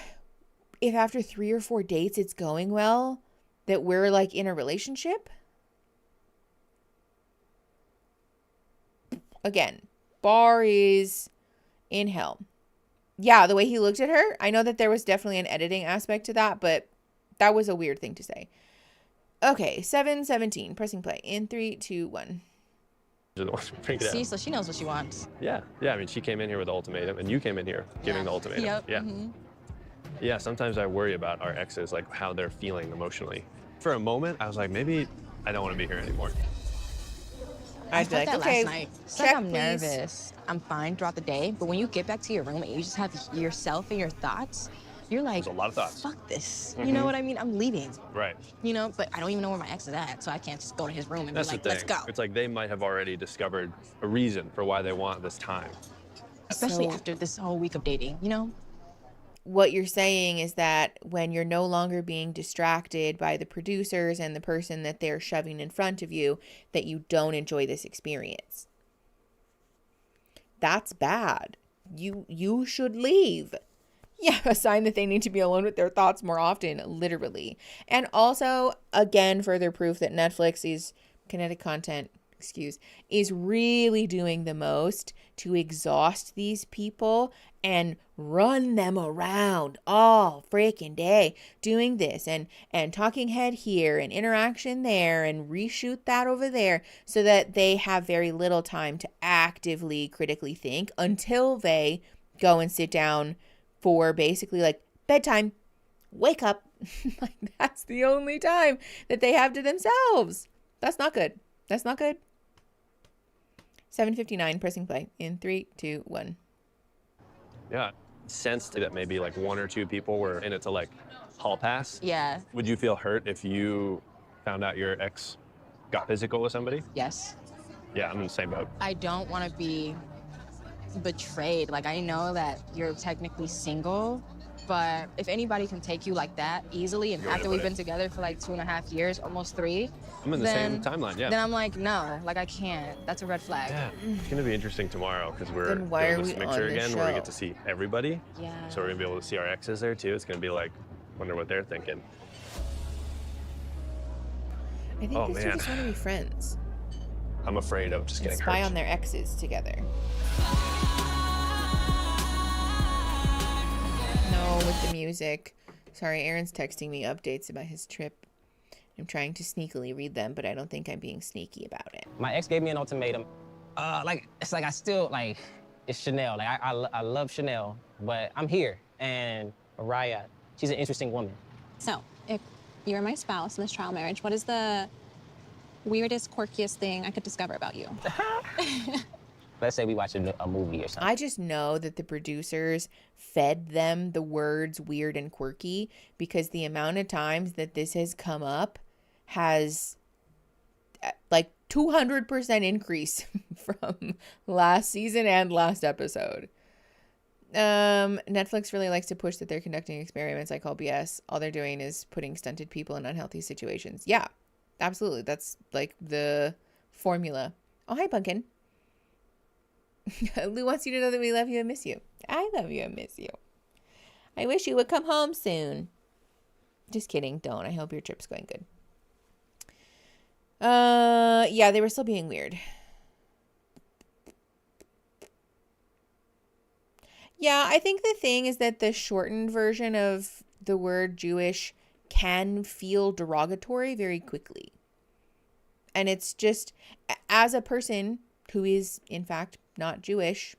Speaker 1: if after 3 or 4 dates it's going well, that we're like in a relationship. Again, bar is in hell. Yeah, the way he looked at her, I know that there was definitely an editing aspect to that, but that was a weird thing to say. Okay, 7:17, pressing play in 3, 2, 1.
Speaker 6: The ones who bring it
Speaker 9: See,
Speaker 6: out.
Speaker 9: so she knows what she wants.
Speaker 6: Yeah, I mean, she came in here with the ultimatum, and you came in here giving the ultimatum.
Speaker 9: Yep.
Speaker 6: Yeah.
Speaker 9: Mm-hmm.
Speaker 6: Yeah, sometimes I worry about our exes, like how they're feeling emotionally. For a moment, I was like, maybe I don't want to be here anymore.
Speaker 1: I'd be like,
Speaker 9: that
Speaker 1: okay,
Speaker 9: last night. It's
Speaker 1: check,
Speaker 9: like I'm
Speaker 1: please.
Speaker 9: nervous. I'm fine throughout the day, but when you get back to your room and you just have yourself and your thoughts, you're like,
Speaker 6: There's a lot of thoughts.
Speaker 9: fuck this. You know what I mean? I'm leaving.
Speaker 6: Right.
Speaker 9: You know, but I don't even know where my ex is at, so I can't just go to his room and
Speaker 6: That's
Speaker 9: be like,
Speaker 6: the thing.
Speaker 9: let's go.
Speaker 6: It's like they might have already discovered a reason for why they want this time.
Speaker 9: Especially
Speaker 1: So-
Speaker 9: after this whole week of dating, you know?
Speaker 1: What you're saying is that when you're no longer being distracted by the producers and the person that they're shoving in front of you, that you don't enjoy this experience. That's bad. You should leave. Yeah, a sign that they need to be alone with their thoughts more often, literally. And also, again, further proof that Netflix's kinetic content, is really doing the most to exhaust these people and run them around all freaking day doing this and talking head here and interaction there and reshoot that over there, so that they have very little time to actively critically think until they go and sit down for basically like bedtime, wake up. Like, that's the only time that they have to themselves. That's not good. 7:59, pressing play in 3, 2, 1.
Speaker 6: Yeah. Sensed that maybe like 1 or 2 people were in it to like hall pass.
Speaker 9: Yeah.
Speaker 6: Would you feel hurt if you found out your ex got physical with somebody?
Speaker 9: Yes.
Speaker 6: Yeah, I'm in the same boat.
Speaker 9: I don't want to be betrayed. Like, I know that you're technically single, but if anybody can take you like that easily, and
Speaker 6: You're
Speaker 9: after
Speaker 6: gonna
Speaker 9: we've
Speaker 6: put
Speaker 9: been
Speaker 6: it.
Speaker 9: together for like 2.5 years, almost 3,
Speaker 6: I'm in the
Speaker 9: then,
Speaker 6: same timeline, yeah.
Speaker 9: then I'm like, no, like I can't. That's a red flag.
Speaker 6: Yeah, it's gonna be interesting tomorrow because we're
Speaker 1: Then why
Speaker 6: doing
Speaker 1: are
Speaker 6: this
Speaker 1: we
Speaker 6: mixer
Speaker 1: on the
Speaker 6: again where we
Speaker 1: show?
Speaker 6: get to see everybody.
Speaker 9: Yeah.
Speaker 6: So we're gonna be able to see our exes there too. It's gonna be like, wonder what they're thinking.
Speaker 1: I think
Speaker 6: Oh,
Speaker 1: these two
Speaker 6: man.
Speaker 1: just want to be friends
Speaker 6: I'm afraid of just
Speaker 1: and
Speaker 6: getting
Speaker 1: spy
Speaker 6: hurt.
Speaker 1: on their exes together. No, with the music. Sorry, Aaron's texting me updates about his trip. I'm trying to sneakily read them, but I don't think I'm being sneaky about it.
Speaker 10: My ex gave me an ultimatum. It's like I still, like, it's Chanel. Like, I love Chanel, but I'm here. And Mariah, she's an interesting woman.
Speaker 4: So, if you're my spouse in this trial marriage, what is the weirdest, quirkiest thing I could discover about you?
Speaker 10: Let's say we watch a movie or something.
Speaker 1: I just know that the producers fed them the words weird and quirky because the amount of times that this has come up has like 200% increase from last season and last episode. Netflix really likes to push that they're conducting experiments. I call BS. All they're doing is putting stunted people in unhealthy situations. Yeah, absolutely. That's like the formula. Oh, hi, Pumpkin. Lou wants you to know that we love you and miss you. I love you and miss you. I wish you would come home soon. Just kidding. Don't. I hope your trip's going good. Yeah, they were still being weird. Yeah, I think the thing is that the shortened version of the word Jewish can feel derogatory very quickly. And it's just, as a person who is, in fact, not Jewish,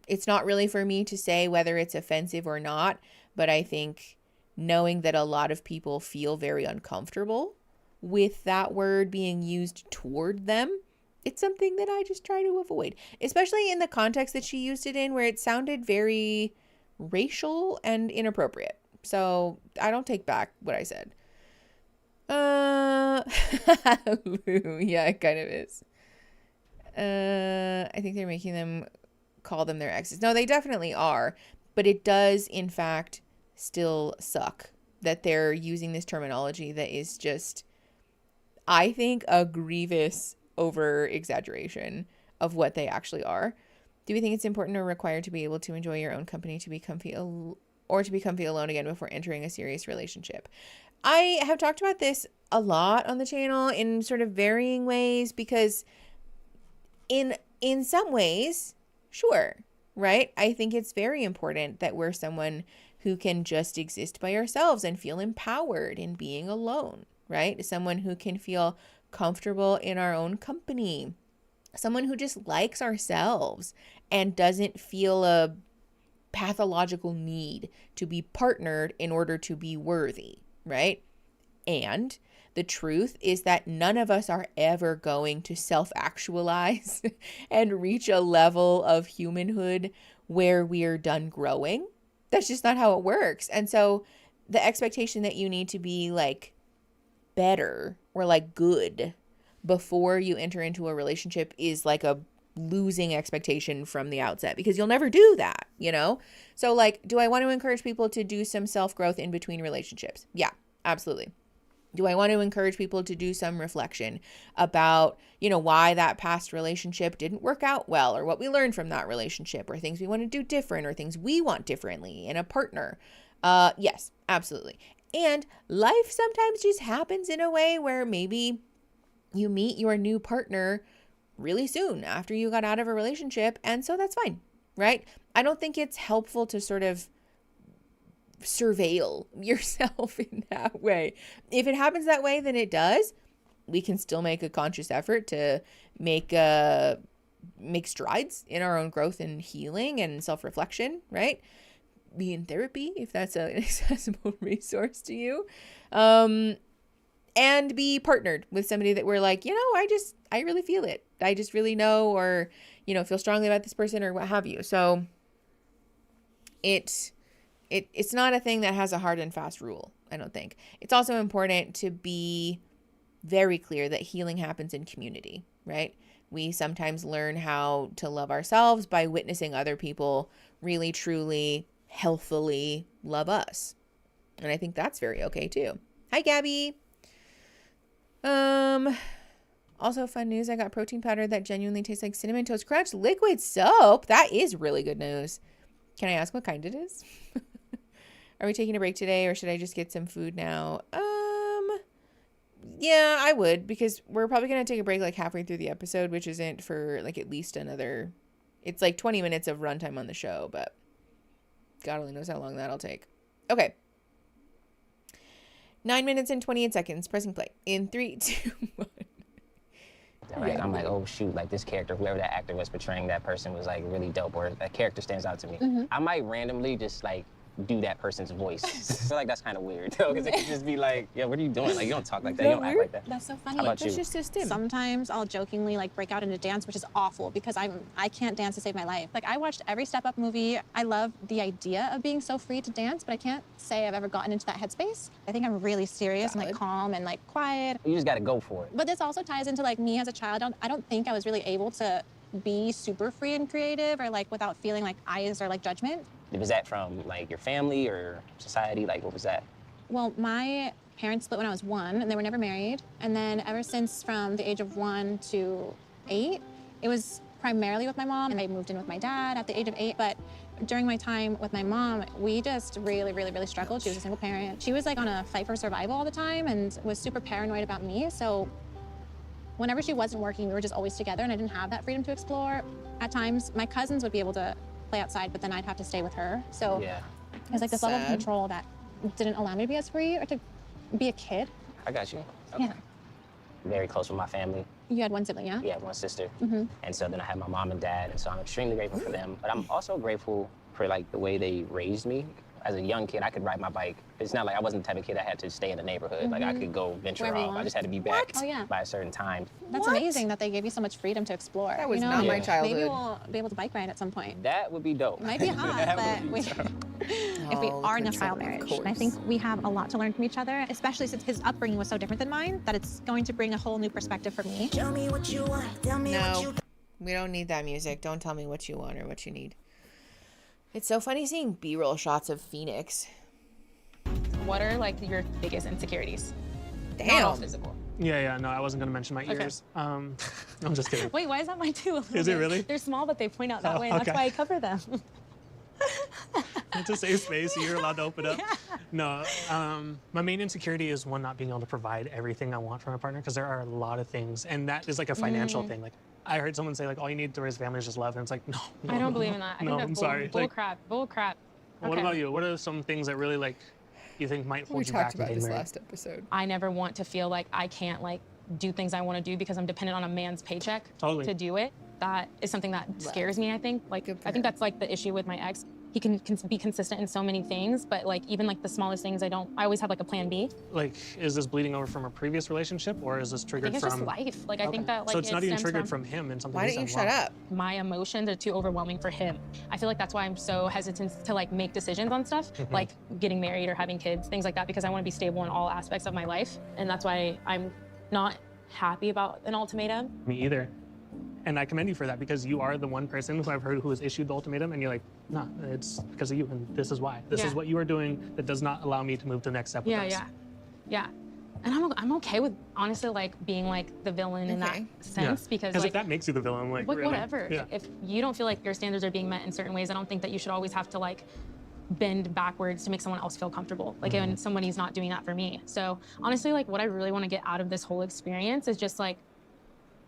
Speaker 1: it's not really for me to say whether it's offensive or not, but I think knowing that a lot of people feel very uncomfortable with that word being used toward them, it's something that I just try to avoid, especially in the context that she used it in, where it sounded very racial and inappropriate. So I don't take back what I said. Yeah, it kind of is. I think they're making them call them their exes. No, they definitely are, but it does in fact still suck that they're using this terminology that is just, I think, a grievous over exaggeration of what they actually are. Do we think it's important or required to be able to enjoy your own company, to be comfy or to be comfy alone again before entering a serious relationship? I have talked about this a lot on the channel in sort of varying ways, because in some ways, sure, right? I think it's very important that we're someone who can just exist by ourselves and feel empowered in being alone, right? Someone who can feel comfortable in our own company, someone who just likes ourselves and doesn't feel a pathological need to be partnered in order to be worthy, right? And the truth is that none of us are ever going to self-actualize and reach a level of humanhood where we're done growing. That's just not how it works. And so the expectation that you need to be like better or like good before you enter into a relationship is like a losing expectation from the outset, because you'll never do that, you know? So like, do I want to encourage people to do some self-growth in between relationships? Yeah, absolutely. Do I want to encourage people to do some reflection about, why that past relationship didn't work out well, or what we learned from that relationship, or things we want to do different, or things we want differently in a partner? Yes, absolutely. And life sometimes just happens in a way where maybe you meet your new partner really soon after you got out of a relationship, and so that's fine, right? I don't think it's helpful to sort of surveil yourself in that way. If it happens that way, then it does. We can still make a conscious effort to make strides in our own growth and healing and self-reflection, right? Be in therapy if that's an accessible resource to you. And be partnered with somebody that we're like, I really feel it. I just really know, or, feel strongly about this person, or what have you. So it's not a thing that has a hard and fast rule, I don't think. It's also important to be very clear that healing happens in community, right? We sometimes learn how to love ourselves by witnessing other people really, truly, healthily love us. And I think that's very okay too. Hi, Gabby. Also fun news. I got protein powder that genuinely tastes like Cinnamon Toast Crunch liquid soap. That is really good news. Can I ask what kind it is? Are we taking a break today, or should I just get some food now? Yeah, I would, because we're probably going to take a break like halfway through the episode, which isn't for like at least another, it's like 20 minutes of runtime on the show, but God only knows how long that'll take. Okay. 9 minutes and 28 seconds. Pressing play. In 3, 2, 1.
Speaker 10: Right? I'm like, oh shoot, like this character, whoever that actor was portraying that person was like really dope, or that character stands out to me. Mm-hmm. I might randomly just like do that person's voice. I feel like that's kind of weird, though, because it could just be like, yeah, what are you doing? Like, you don't talk like that, you don't act like that.
Speaker 4: That's so funny.
Speaker 10: How about you?
Speaker 4: Just a stim. Sometimes I'll jokingly like break out into dance, which is awful because I can't dance to save my life. Like, I watched every Step Up movie. I love the idea of being so free to dance, but I can't say I've ever gotten into that headspace. I think I'm really serious and like calm and like quiet.
Speaker 10: You just got to go for it.
Speaker 4: But this also ties into like me as a child. I don't think I was really able to be super free and creative, or like without feeling like eyes or like judgment.
Speaker 10: Was that from like your family or society? Like, what was that?
Speaker 4: Well, my parents split when I was 1, and they were never married. And then ever since from the age of 1 to 8, it was primarily with my mom. And I moved in with my dad at the age of 8. But during my time with my mom, we just really, really, really struggled. She was a single parent. She was like on a fight for survival all the time and was super paranoid about me. So whenever she wasn't working, we were just always together, and I didn't have that freedom to explore. At times, my cousins would be able to play outside, but then I'd have to stay with her. So
Speaker 10: Yeah.
Speaker 4: it was like this level of control that didn't allow me to be as free or to be a kid.
Speaker 10: I got you. Okay.
Speaker 4: Yeah.
Speaker 10: Very close with my family.
Speaker 4: You had one sibling, yeah?
Speaker 10: Yeah, one sister.
Speaker 4: Mm-hmm.
Speaker 10: And so then I had my mom and dad, and so I'm extremely grateful for them. But I'm also grateful for like the way they raised me. As a young kid, I could ride my bike. It's not like I wasn't the type of kid that had to stay in the neighborhood. Like I could go venture
Speaker 4: Wherever you
Speaker 10: off. I
Speaker 4: want.
Speaker 10: just had to be back
Speaker 4: Oh, yeah.
Speaker 10: by a certain time.
Speaker 4: That's amazing that they gave you so much freedom to explore.
Speaker 1: That was
Speaker 4: you know?
Speaker 1: not my
Speaker 10: Yeah.
Speaker 1: childhood.
Speaker 4: Maybe we'll be able to bike ride at some point.
Speaker 10: That would be dope.
Speaker 4: It might be hot,
Speaker 10: That
Speaker 4: but
Speaker 10: would be
Speaker 4: if we
Speaker 1: Oh,
Speaker 4: are in a
Speaker 1: of
Speaker 4: trial marriage, and I think we have a lot to learn from each other, especially since his upbringing was so different than mine, that it's going to bring a whole new perspective for me.
Speaker 11: Tell me what you want. Tell me what you
Speaker 1: No, we don't need that music. Don't tell me what you want or what you need. It's so funny seeing B-roll shots of Phoenix.
Speaker 2: What are like your biggest insecurities? Not all
Speaker 1: Damn.
Speaker 2: physical.
Speaker 12: Yeah, no, I wasn't gonna mention my
Speaker 2: Okay.
Speaker 12: ears. I'm just kidding.
Speaker 2: Wait, why is that mine too? A little
Speaker 12: Is it
Speaker 2: bit?
Speaker 12: really?
Speaker 2: They're small, but they point out that
Speaker 12: Oh,
Speaker 2: way, and
Speaker 12: okay.
Speaker 2: that's why I cover them.
Speaker 12: It's a safe space, so you're allowed to open up. No, my main insecurity is one, not being able to provide everything I want from a partner, because there are a lot of things, and that is like a financial thing. Like I heard someone say, like all you need to raise a family is just love, and it's like no.
Speaker 2: I don't believe in that. I
Speaker 12: No,
Speaker 2: think
Speaker 12: I'm
Speaker 2: that's
Speaker 12: sorry.
Speaker 2: bull
Speaker 12: Like,
Speaker 2: crap. Bull crap.
Speaker 12: what
Speaker 2: Okay.
Speaker 12: about you? What are some things that really like you think might hold
Speaker 1: We
Speaker 12: you back
Speaker 1: talked
Speaker 12: from
Speaker 1: about
Speaker 12: getting
Speaker 1: this
Speaker 12: married?
Speaker 1: last episode.
Speaker 2: I never want to feel like I can't like do things I want to do because I'm dependent on a man's paycheck
Speaker 12: Totally.
Speaker 2: to do it. That is something that scares me, I think. Like,
Speaker 1: Good for
Speaker 2: I think
Speaker 1: him.
Speaker 2: that's like the issue with my ex. He can be consistent in so many things, but like even like the smallest things, I always have like a plan B.
Speaker 12: Like, is this bleeding over from a previous relationship, or is this
Speaker 2: I
Speaker 12: triggered
Speaker 2: think it's
Speaker 12: from?
Speaker 2: just life. Like, I
Speaker 12: Okay.
Speaker 2: think that like
Speaker 12: so it's not even
Speaker 2: stems
Speaker 12: triggered from him and something.
Speaker 1: Why
Speaker 12: he's
Speaker 1: don't you
Speaker 12: done
Speaker 1: shut
Speaker 12: wrong.
Speaker 1: up?
Speaker 2: my emotions are too overwhelming for him. I feel like that's why I'm so hesitant to like make decisions on stuff, like getting married or having kids, things like that, because I want to be stable in all aspects of my life. And that's why I'm not happy about an ultimatum.
Speaker 12: Me either. And I commend you for that, because you are the one person who I've heard who has issued the ultimatum, and you're like, nah, it's because of you, and this is why. This is
Speaker 2: Yeah.
Speaker 12: what you are doing that does not allow me to move to the next step with us.
Speaker 2: Yeah. And I'm okay with honestly like being like the villain in that
Speaker 1: Okay.
Speaker 2: sense, because
Speaker 12: Because
Speaker 2: like
Speaker 12: if that makes you the villain, like really,
Speaker 2: whatever.
Speaker 12: Yeah.
Speaker 2: If you don't feel like your standards are being met in certain ways, I don't think that you should always have to like bend backwards to make someone else feel comfortable. Like when somebody's not doing that for me. So honestly, like what I really want to get out of this whole experience is just like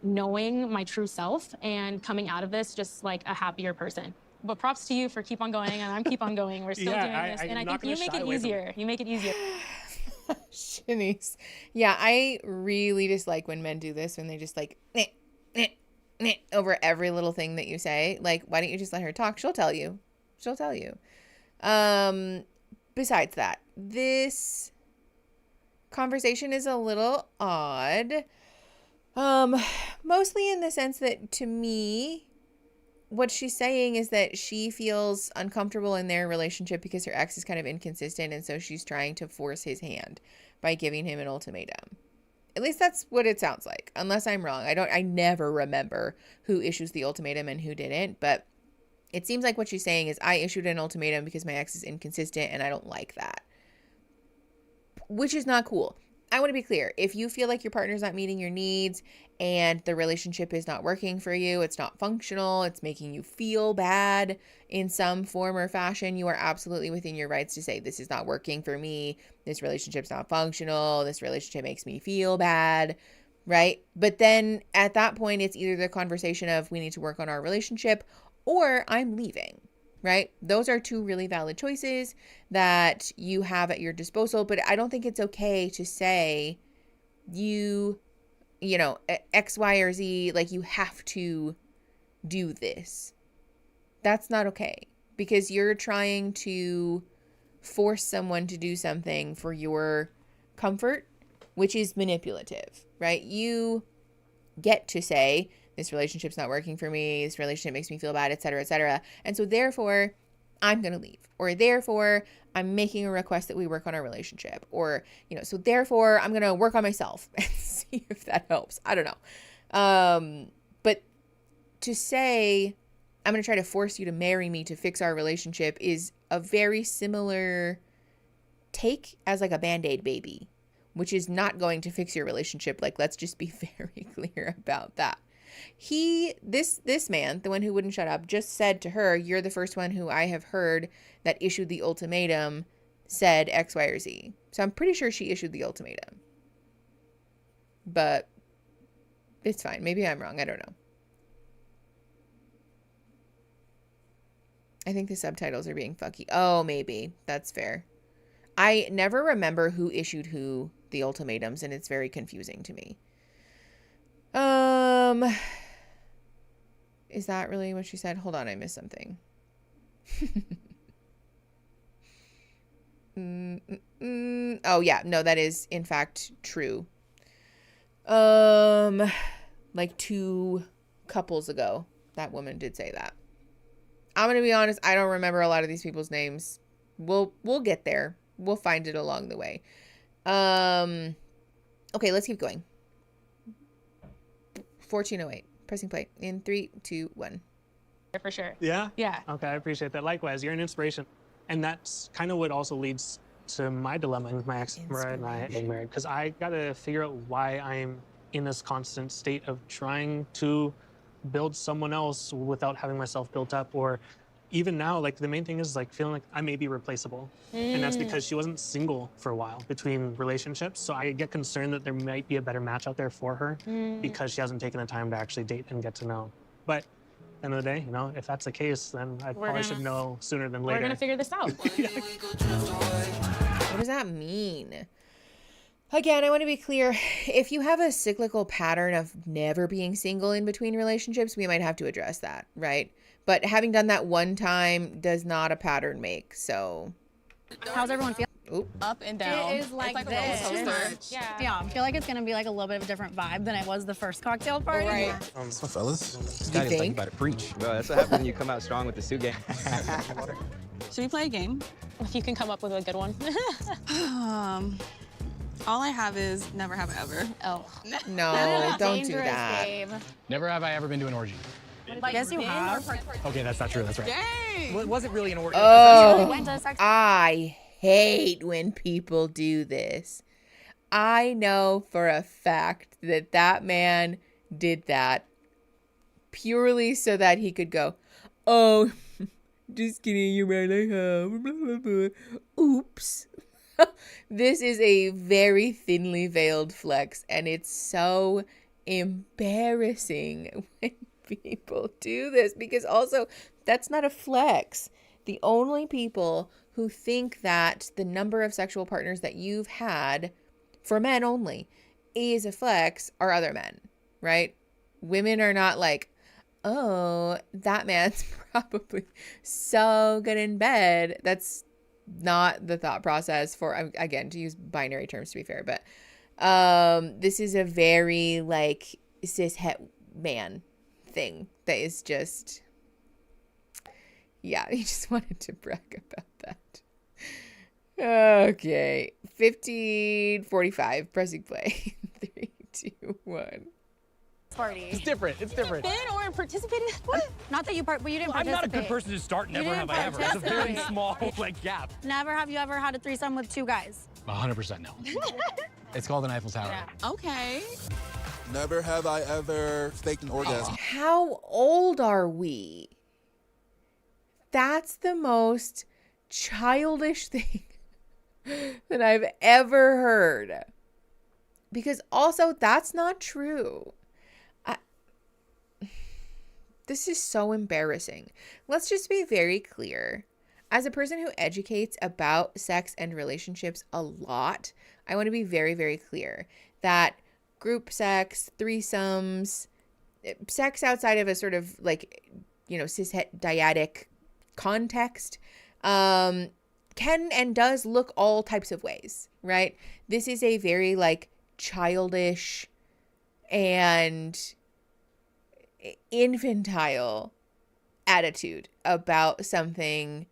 Speaker 2: knowing my true self and coming out of this just like a happier person. But props to you for keep on going, and I'm keep on going. We're still
Speaker 12: Yeah,
Speaker 2: doing this,
Speaker 12: I'm
Speaker 2: and I
Speaker 12: not
Speaker 2: think you
Speaker 12: gonna
Speaker 2: make
Speaker 12: shy
Speaker 2: it
Speaker 12: away from it.
Speaker 2: easier. You make it easier.
Speaker 1: Shinies. Yeah, I really dislike when men do this, when they just like over every little thing that you say. Like, why don't you just let her talk? She'll tell you. She'll tell you. Besides that, this conversation is a little odd. Mostly in the sense that, to me, what she's saying is that she feels uncomfortable in their relationship because her ex is kind of inconsistent, and so she's trying to force his hand by giving him an ultimatum. At least that's what it sounds like, unless I'm wrong. I never remember who issues the ultimatum and who didn't, but it seems like what she's saying is, I issued an ultimatum because my ex is inconsistent and I don't like that. Which is not cool. I want to be clear. If you feel like your partner's not meeting your needs and the relationship is not working for you, it's not functional, it's making you feel bad in some form or fashion, you are absolutely within your rights to say, this is not working for me, this relationship's not functional, this relationship makes me feel bad, right? But then at that point, it's either the conversation of, we need to work on our relationship, or I'm leaving. Right? Those are two really valid choices that you have at your disposal, but I don't think it's okay to say you know, X, Y, or Z, like you have to do this. That's not okay, because you're trying to force someone to do something for your comfort, which is manipulative, right? You get to say, this relationship's not working for me, this relationship makes me feel bad, etc., etc. And so therefore, I'm going to leave. Or therefore, I'm making a request that we work on our relationship. Or, you know, so therefore, I'm going to work on myself and see if that helps. I don't know. But to say, I'm going to try to force you to marry me to fix our relationship is a very similar take as like a Band-Aid baby, which is not going to fix your relationship. Like, let's just be very clear about that. This man, the one who wouldn't shut up, just said to her, you're the first one who I have heard that issued the ultimatum, said X, Y, or Z. So I'm pretty sure she issued the ultimatum. But it's fine. Maybe I'm wrong. I don't know. I think the subtitles are being fucky. Oh, maybe. That's fair. I never remember who issued who the ultimatums, and it's very confusing to me. Is that really what she said? Hold on, I missed something. Oh, yeah. No, that is, in fact, true. Like 2 couples ago, that woman did say that. I'm going to be honest, I don't remember a lot of these people's names. We'll get there. We'll find it along the way. Okay, let's keep going. 1408. Pressing play in 3, 2, 1.
Speaker 2: For sure.
Speaker 12: Yeah?
Speaker 2: Yeah.
Speaker 12: Okay, I appreciate that. Likewise, you're an inspiration. And that's kind of what also leads to my dilemma with my ex and I getting married. Because I got to figure out why I'm in this constant state of trying to build someone else without having myself built up. Or even now, like, the main thing is like feeling like I may be replaceable. And that's because she wasn't single for a while between relationships. So I get concerned that there might be a better match out there for her because she hasn't taken the time to actually date and get to know. But at the end of the day, you know, if that's the case, then I probably should know sooner than later.
Speaker 2: We're going to figure this out.
Speaker 1: What does that mean? Again, I want to be clear. If you have a cyclical pattern of never being single in between relationships, we might have to address that, right? But having done that one time does not a pattern make, so.
Speaker 13: How's everyone feeling?
Speaker 1: Oop.
Speaker 9: Up and down.
Speaker 13: It is like,
Speaker 9: it's like
Speaker 13: this.
Speaker 9: a roller coaster.
Speaker 13: Yeah, I feel like it's gonna be like a little bit of a different vibe than it was the first cocktail party.
Speaker 9: Right.
Speaker 3: So fellas,
Speaker 5: Scotty was like, you about to preach. Bro, that's what happens when you come out strong with the suit game.
Speaker 9: Should we play a game?
Speaker 2: If you can come up with a good one.
Speaker 9: All I have is never have I ever.
Speaker 2: Oh.
Speaker 1: No, don't do that.
Speaker 13: Babe.
Speaker 7: Never have I ever been to an orgy.
Speaker 13: Yes, you have.
Speaker 7: Okay, that's not true. That's right.
Speaker 9: Dang!
Speaker 7: Well, it wasn't really an orgy.
Speaker 1: Oh, I hate when people do this. I know for a fact that that man did that purely so that he could go, oh, just kidding, you're right, I have. Oops. This is a very thinly veiled flex, and it's so embarrassing when people do this, because also that's not a flex. The only people who think that the number of sexual partners that you've had, for men only, is a flex are other men, right? Women are not like, oh, that man's probably so good in bed. That's not the thought process for, again, to use binary terms to be fair, but this is a very like cis het man thing that is just, yeah, he just wanted to brag about that. Okay, 15:45, pressing play. 3, 2, 1.
Speaker 13: Party.
Speaker 7: It's different. It's different.
Speaker 2: Been or participated? What?
Speaker 13: Not that you but you didn't
Speaker 7: I'm
Speaker 13: participate.
Speaker 7: not a good person to start. Never have I ever. It's a very small like gap.
Speaker 13: Never have you ever had a threesome with 2 guys?
Speaker 7: 100% no. It's called an Eiffel Tower.
Speaker 13: Yeah.
Speaker 9: Okay.
Speaker 3: never have I ever faked an orgasm.
Speaker 1: How old are we? That's the most childish thing that I've ever heard. Because also, that's not true. This is so embarrassing. Let's just be very clear. As a person who educates about sex and relationships a lot, I want to be very, very clear that group sex, threesomes, sex outside of a sort of like, you know, cishet dyadic context, can and does look all types of ways, right? This is a very like childish and infantile attitude about something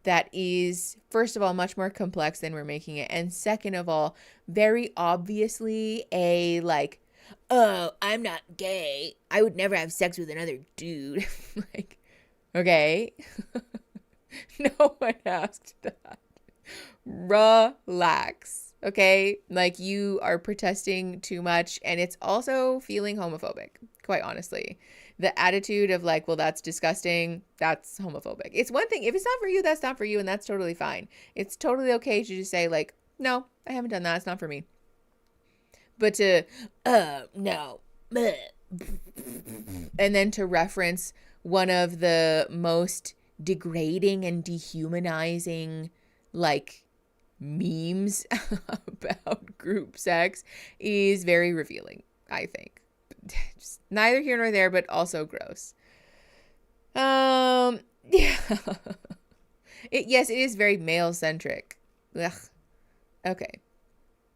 Speaker 1: that is, first of all, much more complex than we're making it, and second of all, very obviously a like, oh, I'm not gay. I would never have sex with another dude. Like, okay. No one asked that. Relax. Okay? Like, you are protesting too much, and it's also feeling homophobic, quite honestly. The attitude of like, well, that's disgusting, that's homophobic. It's one thing, if it's not for you, that's not for you, and that's totally fine. It's totally okay to just say like, no, I haven't done that, it's not for me. But to, no, and then to reference one of the most degrading and dehumanizing, like, memes about group sex is very revealing, I think. Just neither here nor there, but also gross. Yeah. Yes, it is very male centric. Ugh. Okay.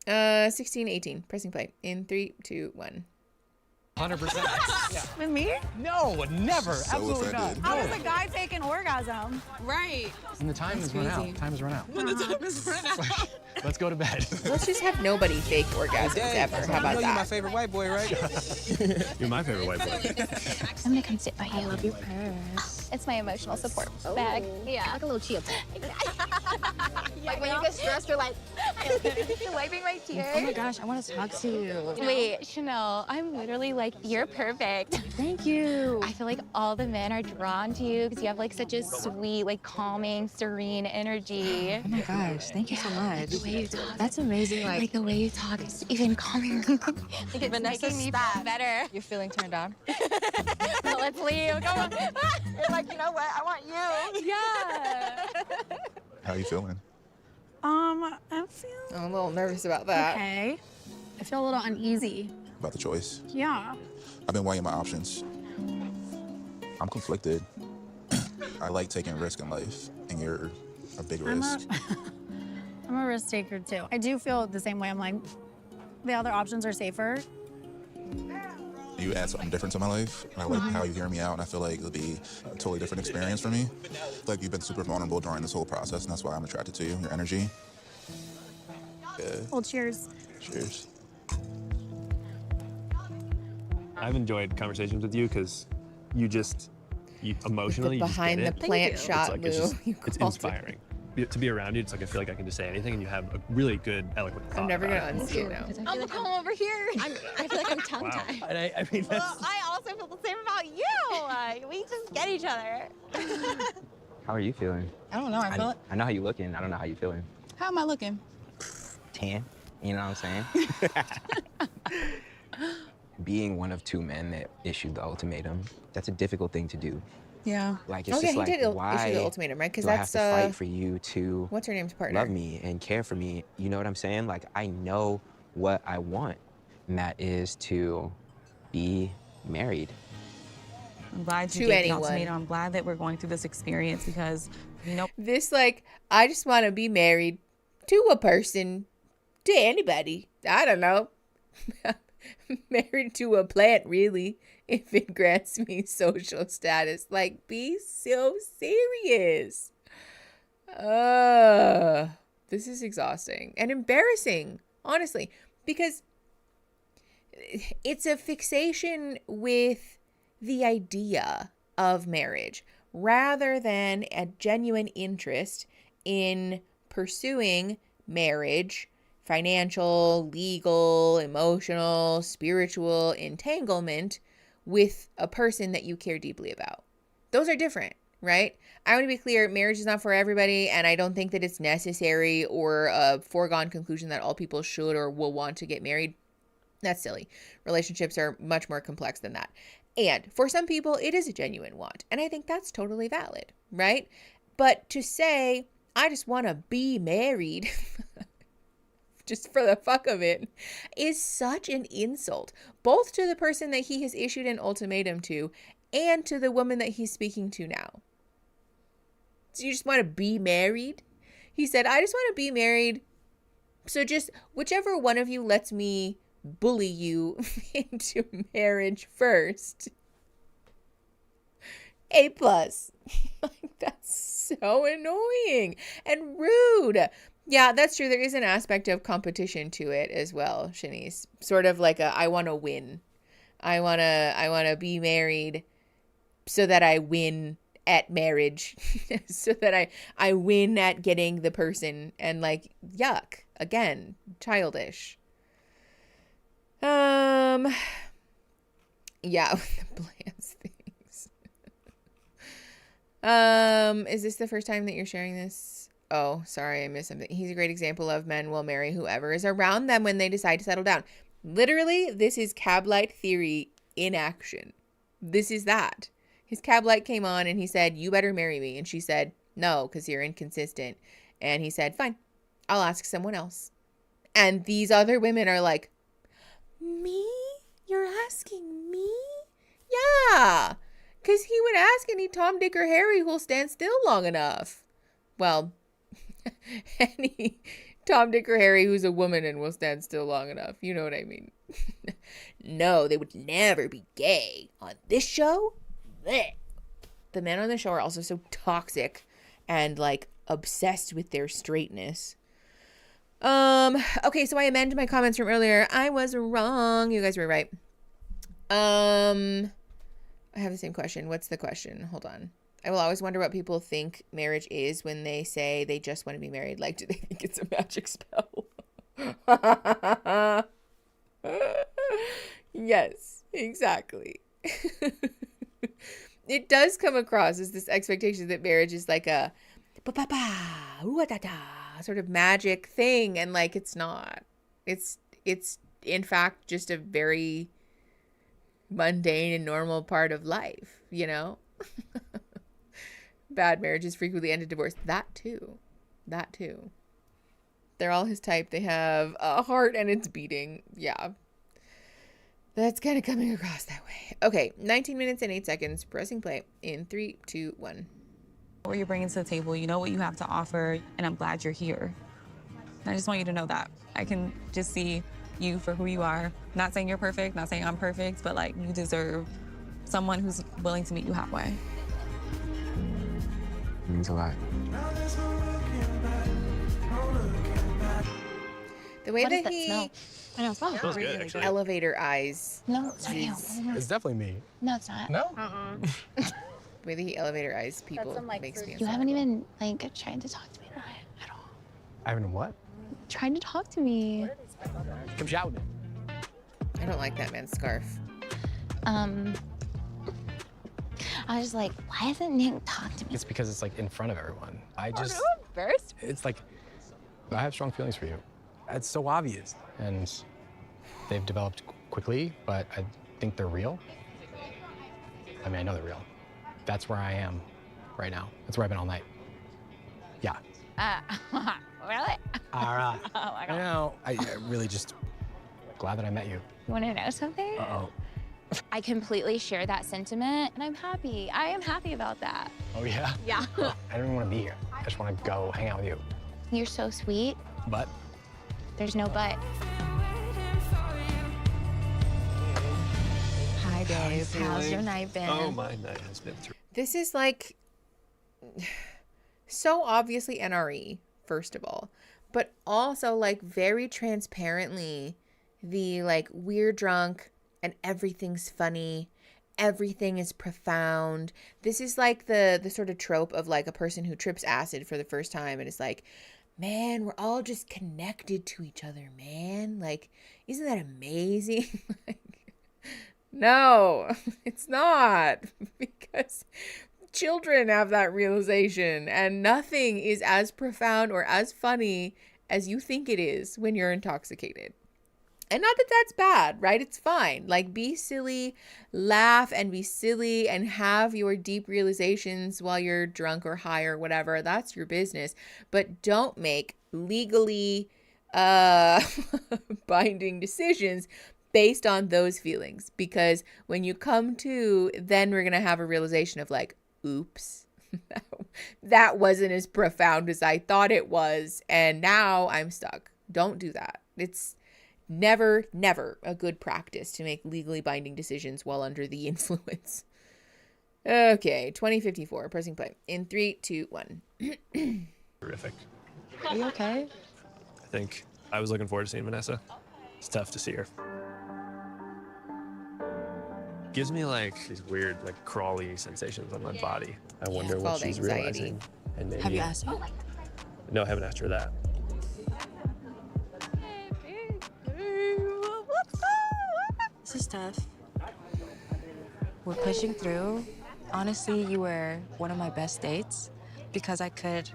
Speaker 1: 16, 18. Pressing play in 3, 2, 1.
Speaker 7: 100%. Yeah.
Speaker 13: With me?
Speaker 7: No, never.
Speaker 3: So
Speaker 7: Absolutely
Speaker 3: offended.
Speaker 7: not.
Speaker 13: How does a guy take an orgasm?
Speaker 9: Right.
Speaker 7: And the time has run out. Time has run out.
Speaker 9: When the time is run out.
Speaker 7: Let's go to bed.
Speaker 1: Let's just have nobody fake orgasms ever. How about
Speaker 10: You're my
Speaker 1: that?
Speaker 10: favorite white boy, right?
Speaker 6: You're my favorite white boy.
Speaker 8: I'm gonna come sit by you.
Speaker 4: I love your purse.
Speaker 8: It's my emotional support bag. Yeah.
Speaker 4: Like a little chia pet.
Speaker 8: Like when you get stressed, you're like, you're wiping my tears.
Speaker 9: Oh my gosh, I want to talk to you.
Speaker 8: Wait, Chanel, I'm literally like, you're perfect.
Speaker 9: Thank you.
Speaker 8: I feel like all the men are drawn to you because you have like such a sweet, like calming, serene energy.
Speaker 9: Oh my gosh, thank you so much.
Speaker 8: The way you talk.
Speaker 9: That's amazing.
Speaker 8: Like the way you talk is even calming. Like it's
Speaker 9: Vanessa,
Speaker 8: making me
Speaker 9: stop.
Speaker 8: better.
Speaker 9: You're feeling turned on?
Speaker 8: No, let's leave. Come on.
Speaker 9: You're like, you know what? I want you.
Speaker 8: Yeah.
Speaker 3: How you feeling?
Speaker 13: I feel
Speaker 1: I'm a little nervous about that.
Speaker 13: okay. I feel a little uneasy.
Speaker 3: About the choice?
Speaker 13: Yeah.
Speaker 3: I've been weighing my options. I'm conflicted. I like taking risk in life, and you're a big risk.
Speaker 13: I'm a risk taker too. I do feel the same way. I'm like, the other options are safer.
Speaker 3: You add something different to my life, and I like how you hear me out, and I feel like it'll be a totally different experience for me. Like you've been super vulnerable during this whole process, and that's why I'm attracted to you, your energy. Yeah.
Speaker 13: Well, cheers.
Speaker 3: Cheers.
Speaker 6: I've enjoyed conversations with you because you emotionally
Speaker 1: The
Speaker 6: you just
Speaker 1: behind
Speaker 6: get
Speaker 1: the
Speaker 6: it.
Speaker 1: plant
Speaker 6: It's
Speaker 1: shot,
Speaker 6: like,
Speaker 1: Lou.
Speaker 6: it's inspiring. To be around you, it's like I feel like I can just say anything, and you have a really good, eloquent thought.
Speaker 1: I'm never
Speaker 6: about
Speaker 1: gonna
Speaker 6: it.
Speaker 1: unsee it now.
Speaker 8: I'm gonna come over here.
Speaker 9: I feel like I'm tongue-tied.
Speaker 6: And I mean, that's,
Speaker 8: Well, I also feel the same about you. We just get each other.
Speaker 5: How are you feeling?
Speaker 9: I don't know. I feel
Speaker 5: I know how you looking. I don't know how you feeling.
Speaker 9: How am I looking?
Speaker 5: 10. You know what I'm saying? Being one of 2 men that issued the ultimatum, that's a difficult thing to do.
Speaker 9: Yeah.
Speaker 5: Like, it's
Speaker 1: Okay,
Speaker 5: just
Speaker 1: he
Speaker 5: like,
Speaker 1: did
Speaker 5: why
Speaker 1: issue the ultimatum, right? Because
Speaker 5: do I
Speaker 1: that's
Speaker 5: have to fight for you to
Speaker 1: what's her name's partner?
Speaker 5: love me and care for me? You know what I'm saying? Like, I know what I want, and that is to be married.
Speaker 14: I'm glad you
Speaker 1: To
Speaker 14: gave the
Speaker 1: anyone.
Speaker 14: ultimatum. I'm glad that we're going through this experience because, you know,
Speaker 1: This, like, I just want to be married to a person, to anybody. I don't know. Married to a plant, really, if it grants me social status. Like, be so serious. This is exhausting and embarrassing, honestly, because it's a fixation with the idea of marriage rather than a genuine interest in pursuing marriage, financial, legal, emotional, spiritual entanglement with a person that you care deeply about. Those are different, right? I want to be clear, marriage is not for everybody, and I don't think that it's necessary or a foregone conclusion that all people should or will want to get married. That's silly. Relationships are much more complex than that. And for some people, it is a genuine want, and I think that's totally valid, right? But to say, I just want to be married just for the fuck of it, is such an insult, both to the person that he has issued an ultimatum to and to the woman that he's speaking to now. So you just want to be married? He said, I just want to be married. So just whichever one of you lets me bully you into marriage first. A+. Like, that's so annoying and rude. Yeah, that's true. There is an aspect of competition to it as well, Shanice. Sort of like I want to win. I want to be married so that I win at marriage. So that I win at getting the person, and like, yuck. Again, childish. Yeah, with the plans things. Is this the first time that you're sharing this? Oh, sorry, I missed something. He's a great example of men will marry whoever is around them when they decide to settle down. Literally, this is cab light theory in action. This is that. His cab light came on and he said, "You better marry me." And she said, "No, because you're inconsistent." And he said, "Fine, I'll ask someone else." And these other women are like, "Me? You're asking me?" Yeah, because he would ask any Tom, Dick, or Harry who'll stand still long enough. Well, any Tom, Dick, or Harry who's a woman and will stand still long enough. You know what I mean? No, they would never be gay on this show. Blech. The men on the show are also so toxic and like obsessed with their straightness. Okay, so I amend my comments from earlier. I was wrong. You guys were right. I have the same question. What's the question? Hold on. I will always wonder what people think marriage is when they say they just want to be married. Like, do they think it's a magic spell? Yes, exactly. It does come across as this expectation that marriage is like a sort of magic thing, and like it's not. It's in fact just a very mundane and normal part of life, you know? Bad marriages frequently end in divorce. That too. They're all his type. They have a heart and it's beating. Yeah. That's kind of coming across that way. Okay, 19 minutes and 8 seconds. Pressing play in 3, 2, 1.
Speaker 14: What you're bringing to the table, you know what you have to offer, and I'm glad you're here. I just want you to know that. I can just see you for who you are. Not saying you're perfect, not saying I'm perfect, but like you deserve someone who's willing to meet you halfway.
Speaker 5: It means a lot.
Speaker 1: The way
Speaker 8: What is
Speaker 1: that
Speaker 8: that
Speaker 1: he
Speaker 8: smell? I know, it smells
Speaker 6: Smells good,
Speaker 8: really
Speaker 6: actually.
Speaker 1: elevator eyes.
Speaker 8: No, it's not you.
Speaker 7: It's definitely me.
Speaker 8: No, it's not.
Speaker 7: No?
Speaker 1: The way that he elevator eyes people
Speaker 13: some, like,
Speaker 1: makes me
Speaker 8: You haven't
Speaker 1: uncomfortable.
Speaker 8: even like tried to talk to me at all.
Speaker 7: I haven't what?
Speaker 8: Tried to talk to me.
Speaker 7: Come shout.
Speaker 1: I don't like that man's scarf.
Speaker 8: I was like, why hasn't Nick talked to me?
Speaker 7: It's because it's like in front of everyone. I just,
Speaker 8: First?
Speaker 7: it's like, I have strong feelings for you. It's so obvious. And they've developed quickly, but I think they're real. I mean, I know they're real. That's where I am right now. That's where I've been all night. Yeah.
Speaker 8: Really?
Speaker 7: All right.
Speaker 8: Oh my
Speaker 7: I
Speaker 8: God.
Speaker 7: know. I really just glad that I met you.
Speaker 8: You want to know something?
Speaker 7: Uh-oh.
Speaker 8: I completely share that sentiment, and I'm happy. I am happy about that.
Speaker 7: Oh, yeah?
Speaker 8: Yeah.
Speaker 7: I don't even want to be here. I just want to go hang out with you.
Speaker 8: You're so sweet.
Speaker 7: But
Speaker 8: There's no but. Hi, Dave. How's your night been?
Speaker 6: Oh, my night has been through.
Speaker 1: This is like so obviously NRE, first of all, but also like very transparently the like we're drunk and everything's funny. Everything is profound. This is like the sort of trope of like a person who trips acid for the first time and is like, man, we're all just connected to each other, man. Like, isn't that amazing? Like, no, it's not, because children have that realization, and nothing is as profound or as funny as you think it is when you're intoxicated. And not that that's bad, right? It's fine. Like, be silly, laugh and be silly and have your deep realizations while you're drunk or high or whatever. That's your business. But don't make legally binding decisions based on those feelings. Because when you come to, then we're going to have a realization of like, oops, that wasn't as profound as I thought it was. And now I'm stuck. Don't do that. It's never a good practice to make legally binding decisions while under the influence. Okay, 2054, pressing play in 3, 2, 1.
Speaker 6: Terrific.
Speaker 9: Are you okay?
Speaker 6: I think I was looking forward to seeing Vanessa. It's tough to see her. Gives me like these weird, like crawly sensations on my body. I wonder what
Speaker 1: called
Speaker 6: she's
Speaker 1: anxiety.
Speaker 6: realizing. And maybe,
Speaker 9: Have you asked her?
Speaker 6: No, I haven't asked her that.
Speaker 9: This is tough. We're pushing through. Honestly, you were one of my best dates because I could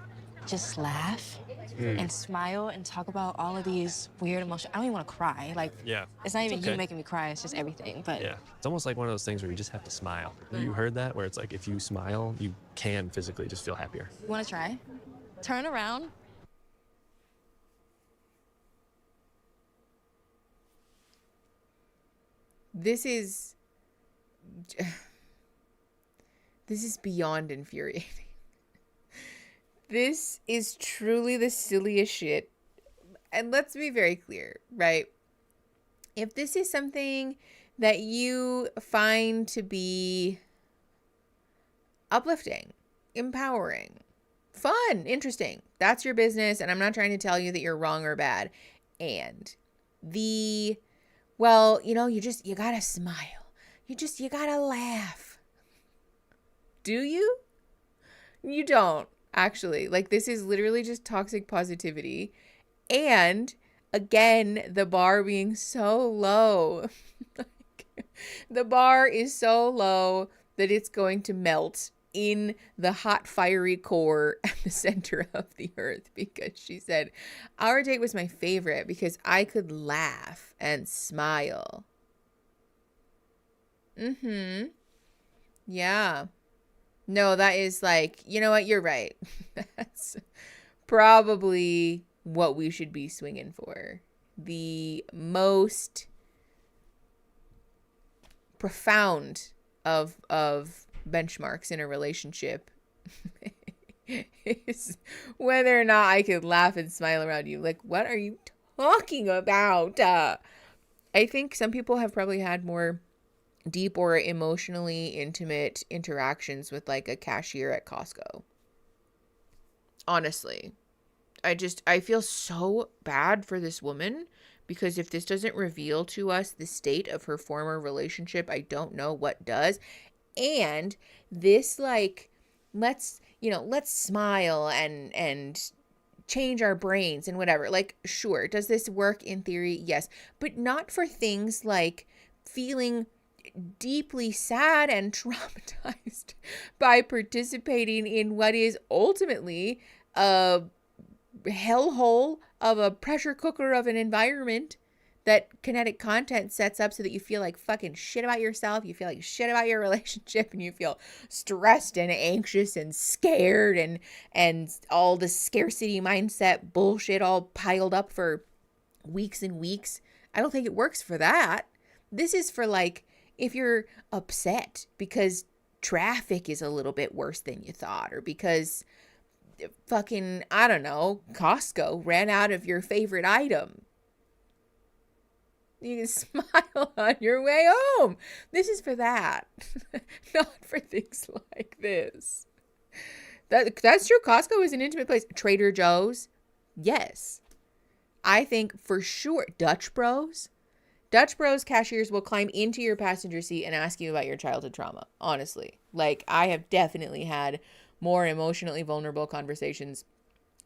Speaker 9: just laugh and smile and talk about all of these weird emotions. I don't even want to cry. Like,
Speaker 6: Yeah.
Speaker 9: it's not even
Speaker 6: okay.
Speaker 9: you making me cry, it's just everything. But
Speaker 6: Yeah, it's almost like one of those things where you just have to smile. Have you heard that? Where it's like if you smile, you can physically just feel happier.
Speaker 9: you want to try? Turn around.
Speaker 1: This is beyond infuriating. This is truly the silliest shit. And let's be very clear, right? If this is something that you find to be uplifting, empowering, fun, interesting, that's your business. And I'm not trying to tell you that you're wrong or bad. And well, you gotta smile. You gotta laugh. Do you? You don't, actually. Like, this is literally just toxic positivity. And again, the bar being so low. The bar is so low that it's going to melt in the hot, fiery core at the center of the earth, because she said, our date was my favorite because I could laugh and smile. Yeah. No, that is like, you know what? You're right. That's probably what we should be swinging for. The most profound of benchmarks in a relationship is whether or not I could laugh and smile around you. Like, what are you talking about? I think some people have probably had more deep or emotionally intimate interactions with like a cashier at Costco. Honestly, I feel so bad for this woman, because if this doesn't reveal to us the state of her former relationship, I don't know what does. And this, like, let's smile and change our brains and whatever. Like, sure, does this work in theory? Yes, but not for things like feeling deeply sad and traumatized by participating in what is ultimately a hellhole of a pressure cooker of an environment that kinetic content sets up so that you feel like fucking shit about yourself, you feel like shit about your relationship, and you feel stressed and anxious and scared and all the scarcity mindset bullshit all piled up for weeks and weeks. I don't think it works for that. This is for, like, if you're upset because traffic is a little bit worse than you thought, or because fucking, I don't know, Costco ran out of your favorite item. You can smile on your way home. This is for that. Not for things like this. That's true. Costco is an intimate place. Trader Joe's, yes. I think for sure Dutch Bros cashiers will climb into your passenger seat and ask you about your childhood trauma. Honestly, like, I have definitely had more emotionally vulnerable conversations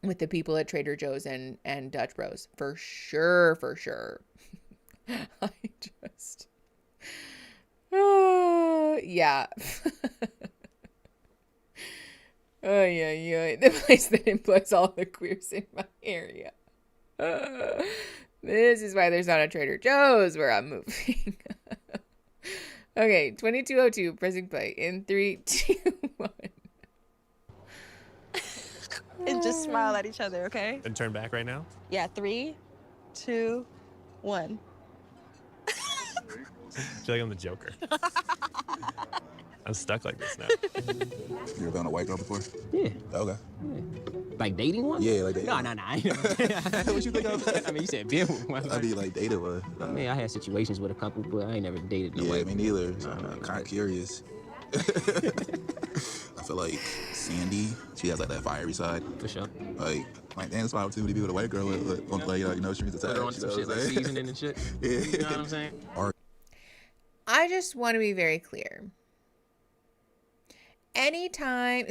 Speaker 1: with the people at Trader Joe's and Dutch Bros. For sure. I just, yeah. Oh yeah. The place that employs all the queers in my area. This is why there's not a Trader Joe's where I'm moving. Okay, 2202, pressing play in 3, 2, 1.
Speaker 9: And just smile at each other, okay?
Speaker 6: And turn back right now.
Speaker 9: Yeah, 3, 2, 1.
Speaker 6: I feel like I'm the Joker. I'm stuck like this now.
Speaker 3: You ever been on a white girl before?
Speaker 10: Yeah.
Speaker 3: Okay.
Speaker 10: Yeah. Like dating one?
Speaker 3: Yeah, like dating.
Speaker 10: No.
Speaker 3: What you think of?
Speaker 10: I mean, you said been one.
Speaker 3: I mean, like dated one.
Speaker 10: I mean, I had situations with a couple, but I ain't never dated no
Speaker 3: Yeah,
Speaker 10: white
Speaker 3: me neither. So I'm kind of curious. I feel like Sandy, she has like that fiery side.
Speaker 10: For sure.
Speaker 3: Like damn, it's my opportunity to be with a white girl. She means
Speaker 10: Put her on some shit like seasoning and shit.
Speaker 3: Yeah.
Speaker 10: You know what I'm saying?
Speaker 1: I just want to be very clear. Anytime,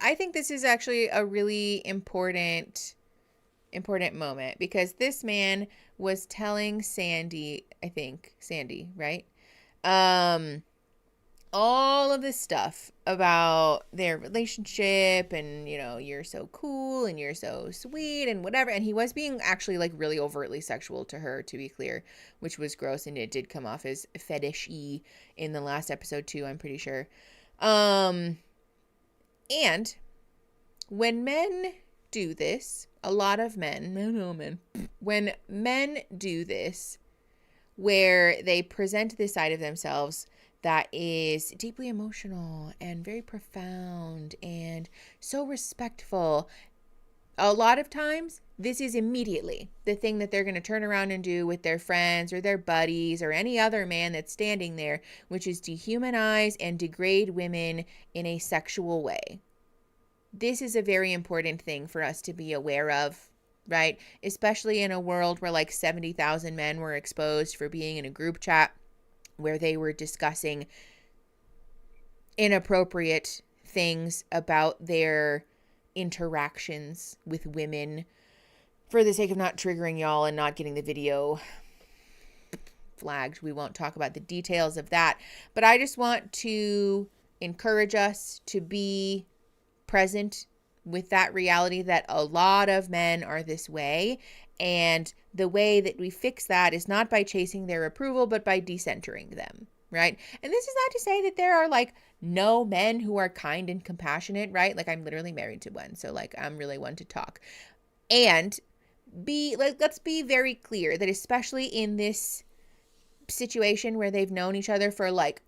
Speaker 1: I think this is actually a really important moment, because this man was telling Sandy, right? All of this stuff about their relationship and, you're so cool and you're so sweet and whatever. And he was being actually like really overtly sexual to her, to be clear, which was gross. And it did come off as fetish-y in the last episode too, I'm pretty sure. And when men do this, a lot of men, when men do this, where they present this side of themselves that is deeply emotional and very profound and so respectful, a lot of times this is immediately the thing that they're going to turn around and do with their friends or their buddies or any other man that's standing there, which is dehumanize and degrade women in a sexual way. This is a very important thing for us to be aware of, right? Especially in a world where like 70,000 men were exposed for being in a group chat where they were discussing inappropriate things about their interactions with women. For the sake of not triggering y'all and not getting the video flagged, we won't talk about the details of that. But I just want to encourage us to be present with that reality that a lot of men are this way. And the way that we fix that is not by chasing their approval, but by decentering them, right? And this is not to say that there are like no men who are kind and compassionate, right? Like I'm literally married to one, so like I'm really one to talk. And let's be very clear that especially in this situation where they've known each other for like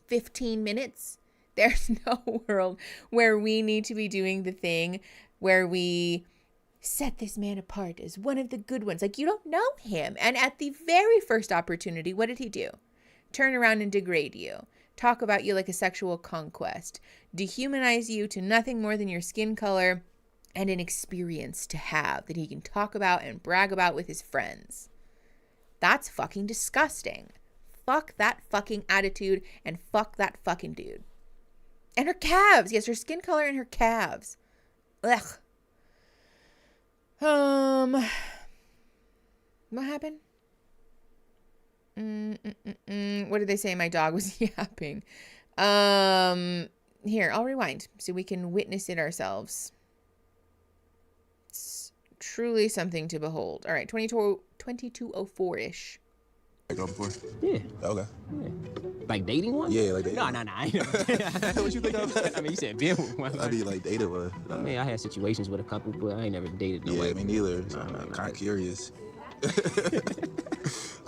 Speaker 1: 15 minutes, there's no world where we need to be doing the thing where we set this man apart as one of the good ones. Like, you don't know him. And at the very first opportunity, what did he do? Turn around and degrade you. Talk about you like a sexual conquest. Dehumanize you to nothing more than your skin color and an experience to have that he can talk about and brag about with his friends. That's fucking disgusting. Fuck that fucking attitude and fuck that fucking dude. And her calves. Yes, her skin color and her calves. Ugh. What happened? What did they say? My dog was yapping. Here, I'll rewind so we can witness it ourselves. It's truly something to behold. All right, 2204-ish.
Speaker 3: Girl before?
Speaker 10: Yeah.
Speaker 3: Okay.
Speaker 10: Yeah. Like dating one?
Speaker 3: Yeah, like dating.
Speaker 10: No. I ain't never.
Speaker 3: What you think of?
Speaker 10: I mean, you said been with one.
Speaker 3: I mean, like dated one.
Speaker 10: I mean, I had situations with a couple, but I ain't never dated no
Speaker 3: Yeah,
Speaker 10: way.
Speaker 3: me neither. So I'm kind of curious. I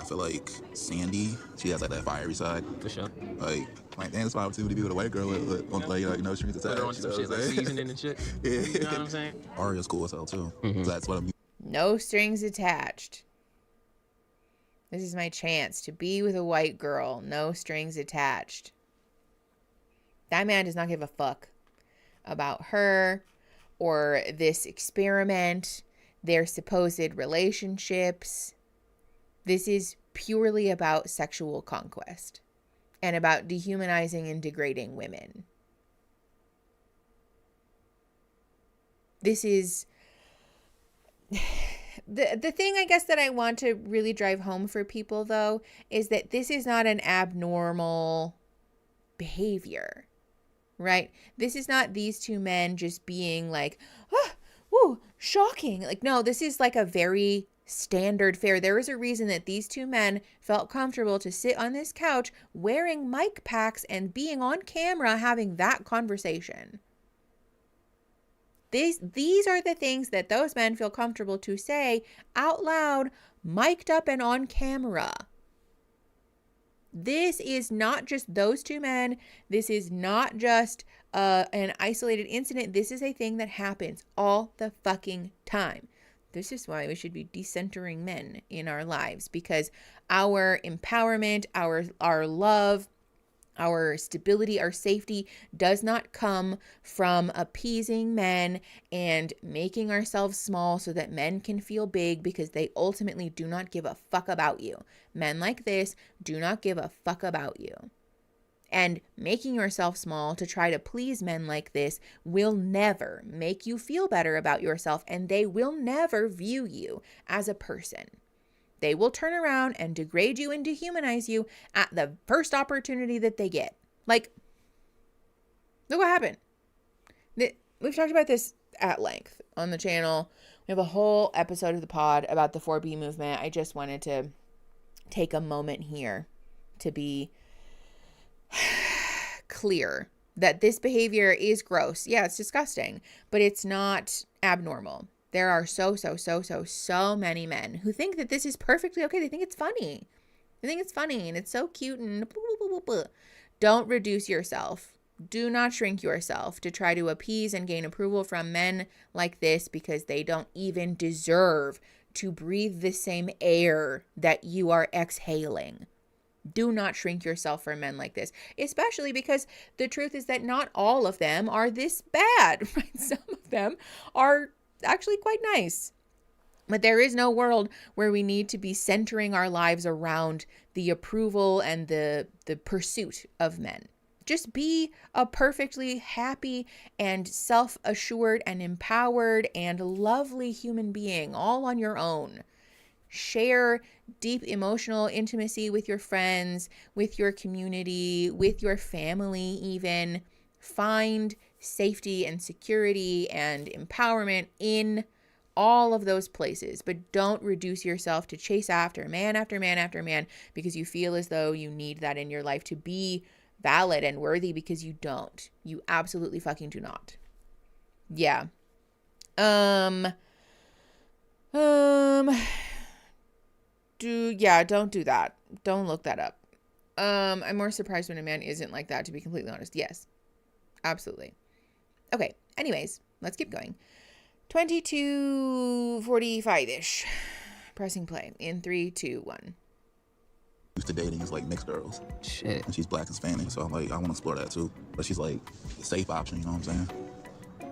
Speaker 3: feel like Sandy, she has like that fiery side.
Speaker 10: For sure.
Speaker 3: Like damn, it's my opportunity to be with a white girl. She means to
Speaker 10: Put her on some shit like seasoning and shit.
Speaker 3: Yeah.
Speaker 10: You know what I'm saying?
Speaker 3: Aria's cool as hell too. So that's what I'm.
Speaker 1: No strings attached. This is my chance to be with a white girl. No strings attached. That man does not give a fuck about her or this experiment, their supposed relationships. This is purely about sexual conquest and about dehumanizing and degrading women. This is... The thing I guess that I want to really drive home for people, though, is that this is not an abnormal behavior, right? This is not these two men just being like, oh, ooh, shocking. Like, no, this is like a very standard fare. There is a reason that these two men felt comfortable to sit on this couch wearing mic packs and being on camera having that conversation. These are the things that those men feel comfortable to say out loud, mic'd up and on camera. This is not just those two men. This is not just an isolated incident. This is a thing that happens all the fucking time. This is why we should be decentering men in our lives, because our empowerment, our love, Our stability, our safety does not come from appeasing men and making ourselves small so that men can feel big, because they ultimately do not give a fuck about you. Men like this do not give a fuck about you. And making yourself small to try to please men like this will never make you feel better about yourself, and they will never view you as a person. They will turn around and degrade you and dehumanize you at the first opportunity that they get. Like, look what happened. We've talked about this at length on the channel. We have a whole episode of the pod about the 4B movement. I just wanted to take a moment here to be clear that this behavior is gross. Yeah, it's disgusting, but it's not abnormal. There are so many men who think that this is perfectly okay. They think it's funny. They think it's funny and it's so cute and blah, blah, blah, blah. Don't reduce yourself. Do not shrink yourself to try to appease and gain approval from men like this, because they don't even deserve to breathe the same air that you are exhaling. Do not shrink yourself for men like this, especially because the truth is that not all of them are this bad, right? Some of them are actually quite nice. But there is no world where we need to be centering our lives around the approval and the pursuit of men. Just be a perfectly happy and self-assured and empowered and lovely human being all on your own. Share deep emotional intimacy with your friends, with your community, with your family even. Find safety and security and empowerment in all of those places, but don't reduce yourself to chase after man after man after man because you feel as though you need that in your life to be valid and worthy, because you don't. You absolutely fucking do not. Yeah. Don't do that. Don't look that up. I'm more surprised when a man isn't like that, to be completely honest. Yes. Absolutely. Okay. Anyways, let's keep going. 22:45-ish. Pressing play in 3, 2, 1.
Speaker 3: Used to dating is like mixed girls.
Speaker 5: Shit.
Speaker 3: And she's black and Spanish, so I'm like, I want to explore that too. But she's like the safe option, you know what I'm saying?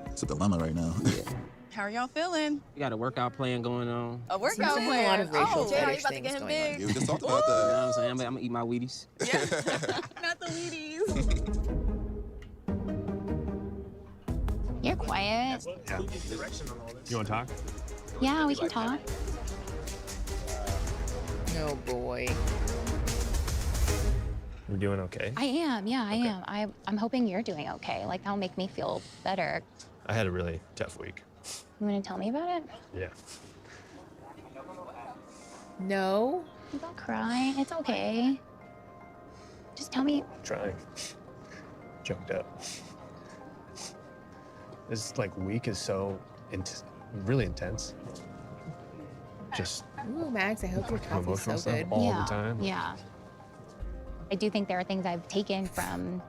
Speaker 3: It's a dilemma right now.
Speaker 5: Yeah.
Speaker 14: How are y'all feeling?
Speaker 10: We got a workout plan going on.
Speaker 14: A workout
Speaker 1: Seems like
Speaker 14: plan.
Speaker 1: a lot of racial
Speaker 14: oh, Jay, are you
Speaker 1: fetish
Speaker 14: about to
Speaker 1: things
Speaker 14: get him
Speaker 1: going on.
Speaker 14: big?
Speaker 3: Yeah, we just talked about
Speaker 10: You know
Speaker 3: that.
Speaker 10: what I'm saying? I'm gonna eat my Wheaties.
Speaker 14: Not the Wheaties.
Speaker 8: You're quiet.
Speaker 6: Yeah. You want to talk?
Speaker 8: Yeah, we can talk.
Speaker 1: Oh boy.
Speaker 6: We're doing okay.
Speaker 8: I am. Yeah, I am. I'm hoping you're doing okay. Like, that'll make me feel better.
Speaker 6: I had a really tough week.
Speaker 8: You want to tell me about it?
Speaker 6: Yeah.
Speaker 1: No.
Speaker 8: Don't cry. It's okay. Just tell me.
Speaker 6: Trying. Choked up. This week is so really intense. Just
Speaker 1: Ooh, Max, I hope your coffee's
Speaker 6: emotional
Speaker 1: so
Speaker 6: stuff
Speaker 1: good.
Speaker 6: all the time.
Speaker 8: Yeah. I do think there are things I've taken from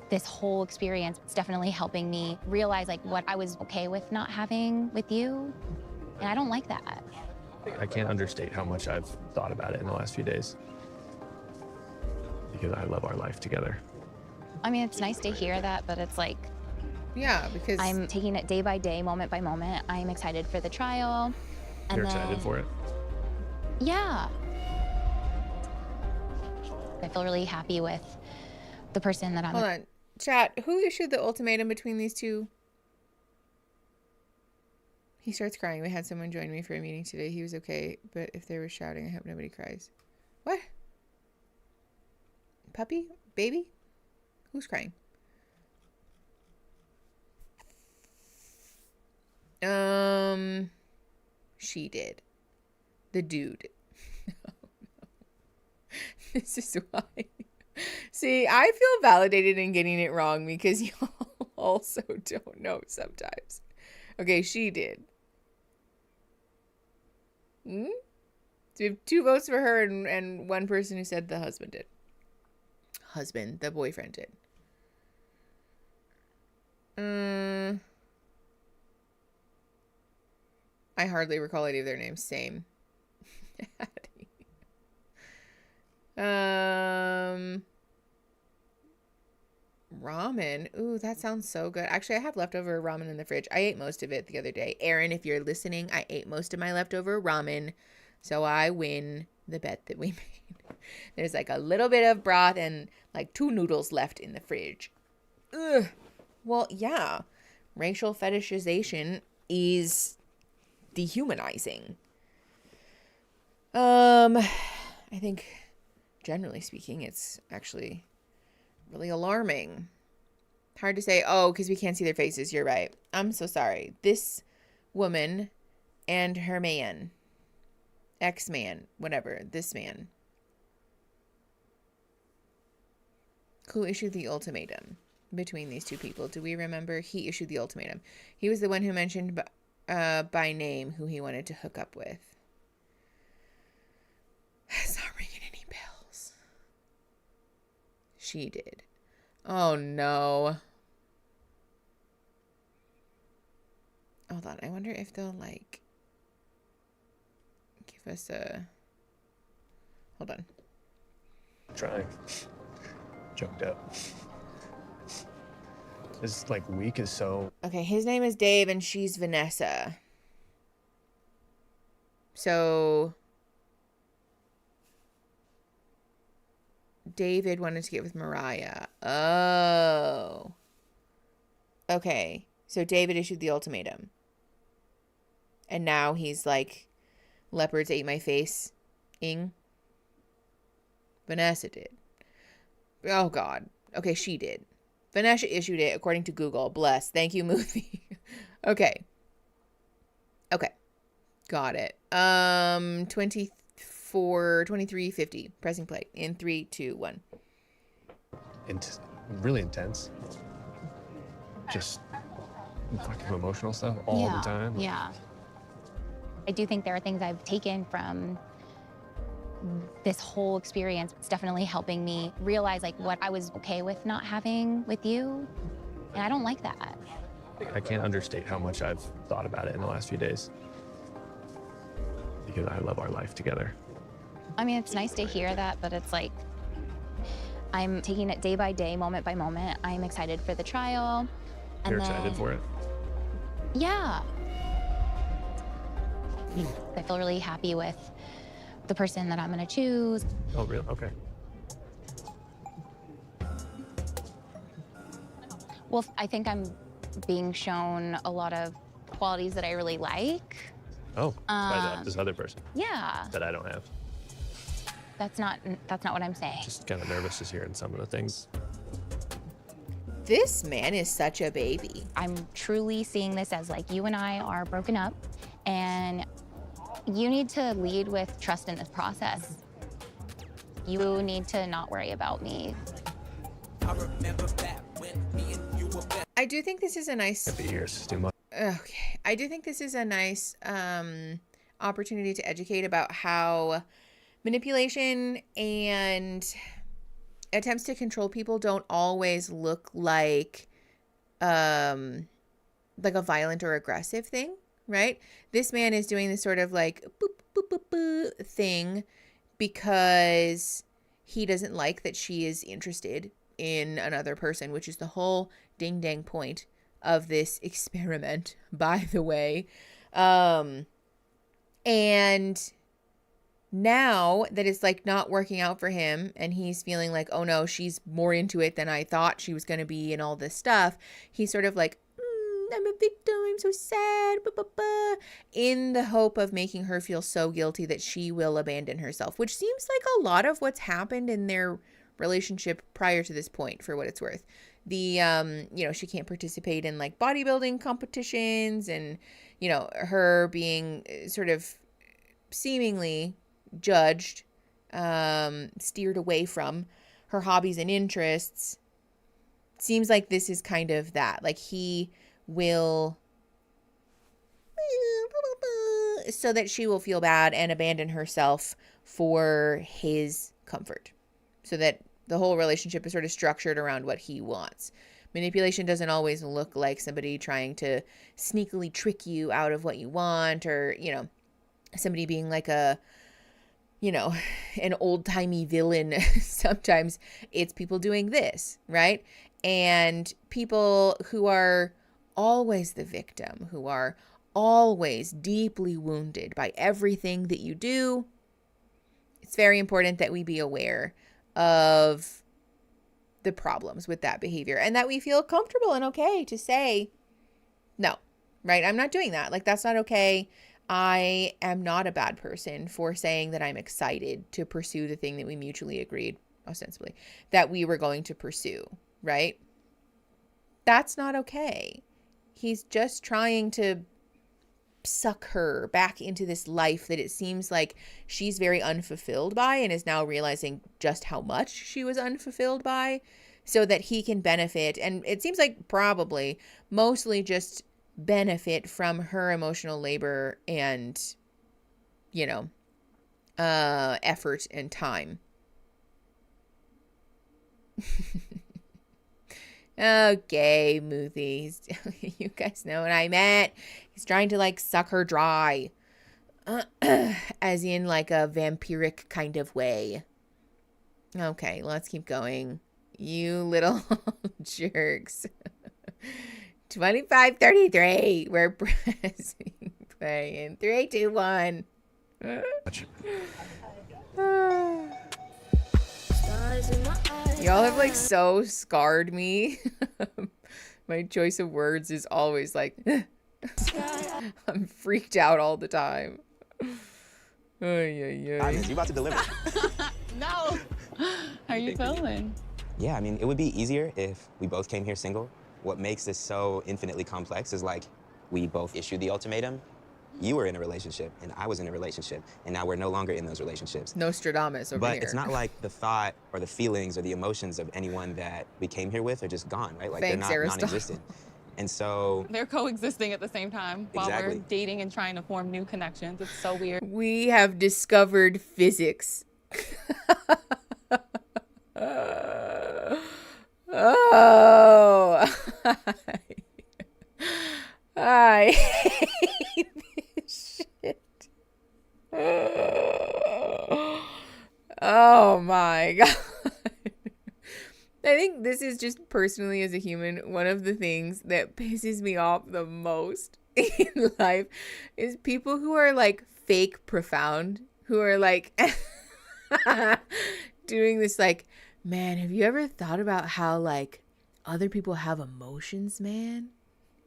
Speaker 8: this whole experience. It's definitely helping me realize what I was okay with not having with you. And I don't like that.
Speaker 6: I can't understate how much I've thought about it in the last few days. Because I love our life together.
Speaker 8: I mean, it's nice to hear that, but it's
Speaker 1: Yeah, because
Speaker 8: I'm taking it day by day, moment by moment. I'm excited for the trial. And
Speaker 6: You're excited for it?
Speaker 8: Yeah. I feel really happy with the person that I'm.
Speaker 1: hold on. Chat, who issued the ultimatum between these two? He starts crying. We had someone join me for a meeting today. He was okay, but if they were shouting, I hope nobody cries. What? Puppy? Baby? Who's crying? She did. The dude. This is why. See, I feel validated in getting it wrong because y'all also don't know sometimes. Okay, she did. So we have 2 votes for her and 1 person who said the husband did. The boyfriend did. I hardly recall any of their names. Same. Ramen. Ooh, that sounds so good. Actually, I have leftover ramen in the fridge. I ate most of it the other day. Erin, if you're listening, I ate most of my leftover ramen. So I win the bet that we made. There's like a little bit of broth and like 2 noodles left in the fridge. Ugh. Well, yeah. Racial fetishization is dehumanizing. I think generally speaking, it's actually really alarming. Hard to say, oh, because we can't see their faces. You're right. I'm so sorry. This woman and her man, ex-man, whatever, this man, who issued the ultimatum between these two people. Do we remember? He issued the ultimatum. He was the one who mentioned by name who he wanted to hook up with. It's not ringing any bells. She did. Oh, no. Hold on. I wonder if they'll, like, give us a... Hold on.
Speaker 6: Trying. Choked up. This, like, week is so...
Speaker 1: Okay, his name is Dave and she's Vanessa. So... David wanted to get with Mariah. Oh. Okay. So David issued the ultimatum. And now he's like, leopards ate my face. Ing. Vanessa did. Oh, God. Okay, she did. Vanessa issued it according to Google. Bless. Thank you, movie. Okay. Okay. Got it. 23:50. Pressing play in 3, 2, 1.
Speaker 6: Really intense. Just fucking emotional stuff all the time.
Speaker 8: Yeah. I do think there are things I've taken from this whole experience. It's definitely helping me realize like what I was okay with not having with you. And I don't like that.
Speaker 6: I can't understate how much I've thought about it in the last few days. Because I love our life together.
Speaker 8: I mean, it's nice to hear that, but it's like, I'm taking it day by day, moment by moment. I'm excited for the trial.
Speaker 6: You're excited for it?
Speaker 8: Yeah. I feel really happy with the person that I'm gonna choose.
Speaker 6: Oh, really? Okay.
Speaker 8: Well, I think I'm being shown a lot of qualities that I really like.
Speaker 6: Oh, by this other person.
Speaker 8: Yeah.
Speaker 6: That I don't have.
Speaker 8: That's not what I'm saying.
Speaker 6: Just kind of nervous just hearing some of the things.
Speaker 1: This man is such a baby.
Speaker 8: I'm truly seeing this as like you and I are broken up and you need to lead with trust in this process. You need to not worry about me.
Speaker 1: I do think this is a nice...
Speaker 6: Years, too much.
Speaker 1: Okay. I do think this is a nice opportunity to educate about how manipulation and attempts to control people don't always look like a violent or aggressive thing, right? This man is doing this sort of like boop, boop, boop, boop thing because he doesn't like that she is interested in another person, which is the whole ding dang point of this experiment, by the way. And now that it's like not working out for him and he's feeling like, oh no, she's more into it than I thought she was going to be and all this stuff, he's sort of like, I'm a victim, I'm so sad, in the hope of making her feel so guilty that she will abandon herself, which seems like a lot of what's happened in their relationship prior to this point, for what it's worth. The, she can't participate in like bodybuilding competitions and, her being sort of seemingly judged, steered away from her hobbies and interests. Seems like this is kind of that. Like he will, so that she will feel bad and abandon herself for his comfort. So that the whole relationship is sort of structured around what he wants. Manipulation doesn't always look like somebody trying to sneakily trick you out of what you want, or, somebody being like a you know, an old-timey villain. Sometimes it's people doing this, right? And people who are always the victim, who are always deeply wounded by everything that you do. It's very important that we be aware of the problems with that behavior and that we feel comfortable and okay to say, no, right? I'm not doing that. Like, that's not okay. I am not a bad person for saying that I'm excited to pursue the thing that we mutually agreed, ostensibly, that we were going to pursue, right? That's not okay. He's just trying to suck her back into this life that it seems like she's very unfulfilled by and is now realizing just how much she was unfulfilled by so that he can benefit. And it seems like probably mostly just benefit from her emotional labor and, you know, effort and time. Okay, Moothie. You guys know what I meant. He's trying to, like, suck her dry. As in, like, a vampiric kind of way. Okay, let's keep going. You little jerks. 25:33. We're pressing play in 3, 2, 1. Y'all have, like, so scarred me. My choice of words is always like, I'm freaked out all the time.
Speaker 5: You about to deliver.
Speaker 14: No. How are you feeling?
Speaker 5: Yeah, I mean, it would be easier if we both came here single. What makes this so infinitely complex is, like, we both issued the ultimatum. You were in a relationship, and I was in a relationship, and now we're no longer in those relationships.
Speaker 1: Nostradamus over here.
Speaker 5: But it's not like the thought or the feelings or the emotions of anyone that we came here with are just gone, right? Like,
Speaker 1: Thanks,
Speaker 5: they're
Speaker 1: Aristotle.
Speaker 5: non-existent. And so...
Speaker 14: They're coexisting at the same time while
Speaker 5: Exactly.
Speaker 14: we're dating and trying to form new connections. It's so weird.
Speaker 1: We have discovered physics. Oh, I hate this shit. Oh my God. I think this is just personally as a human, one of the things that pisses me off the most in life is people who are like fake profound, who are like doing this like, man, have you ever thought about how, like, other people have emotions, man?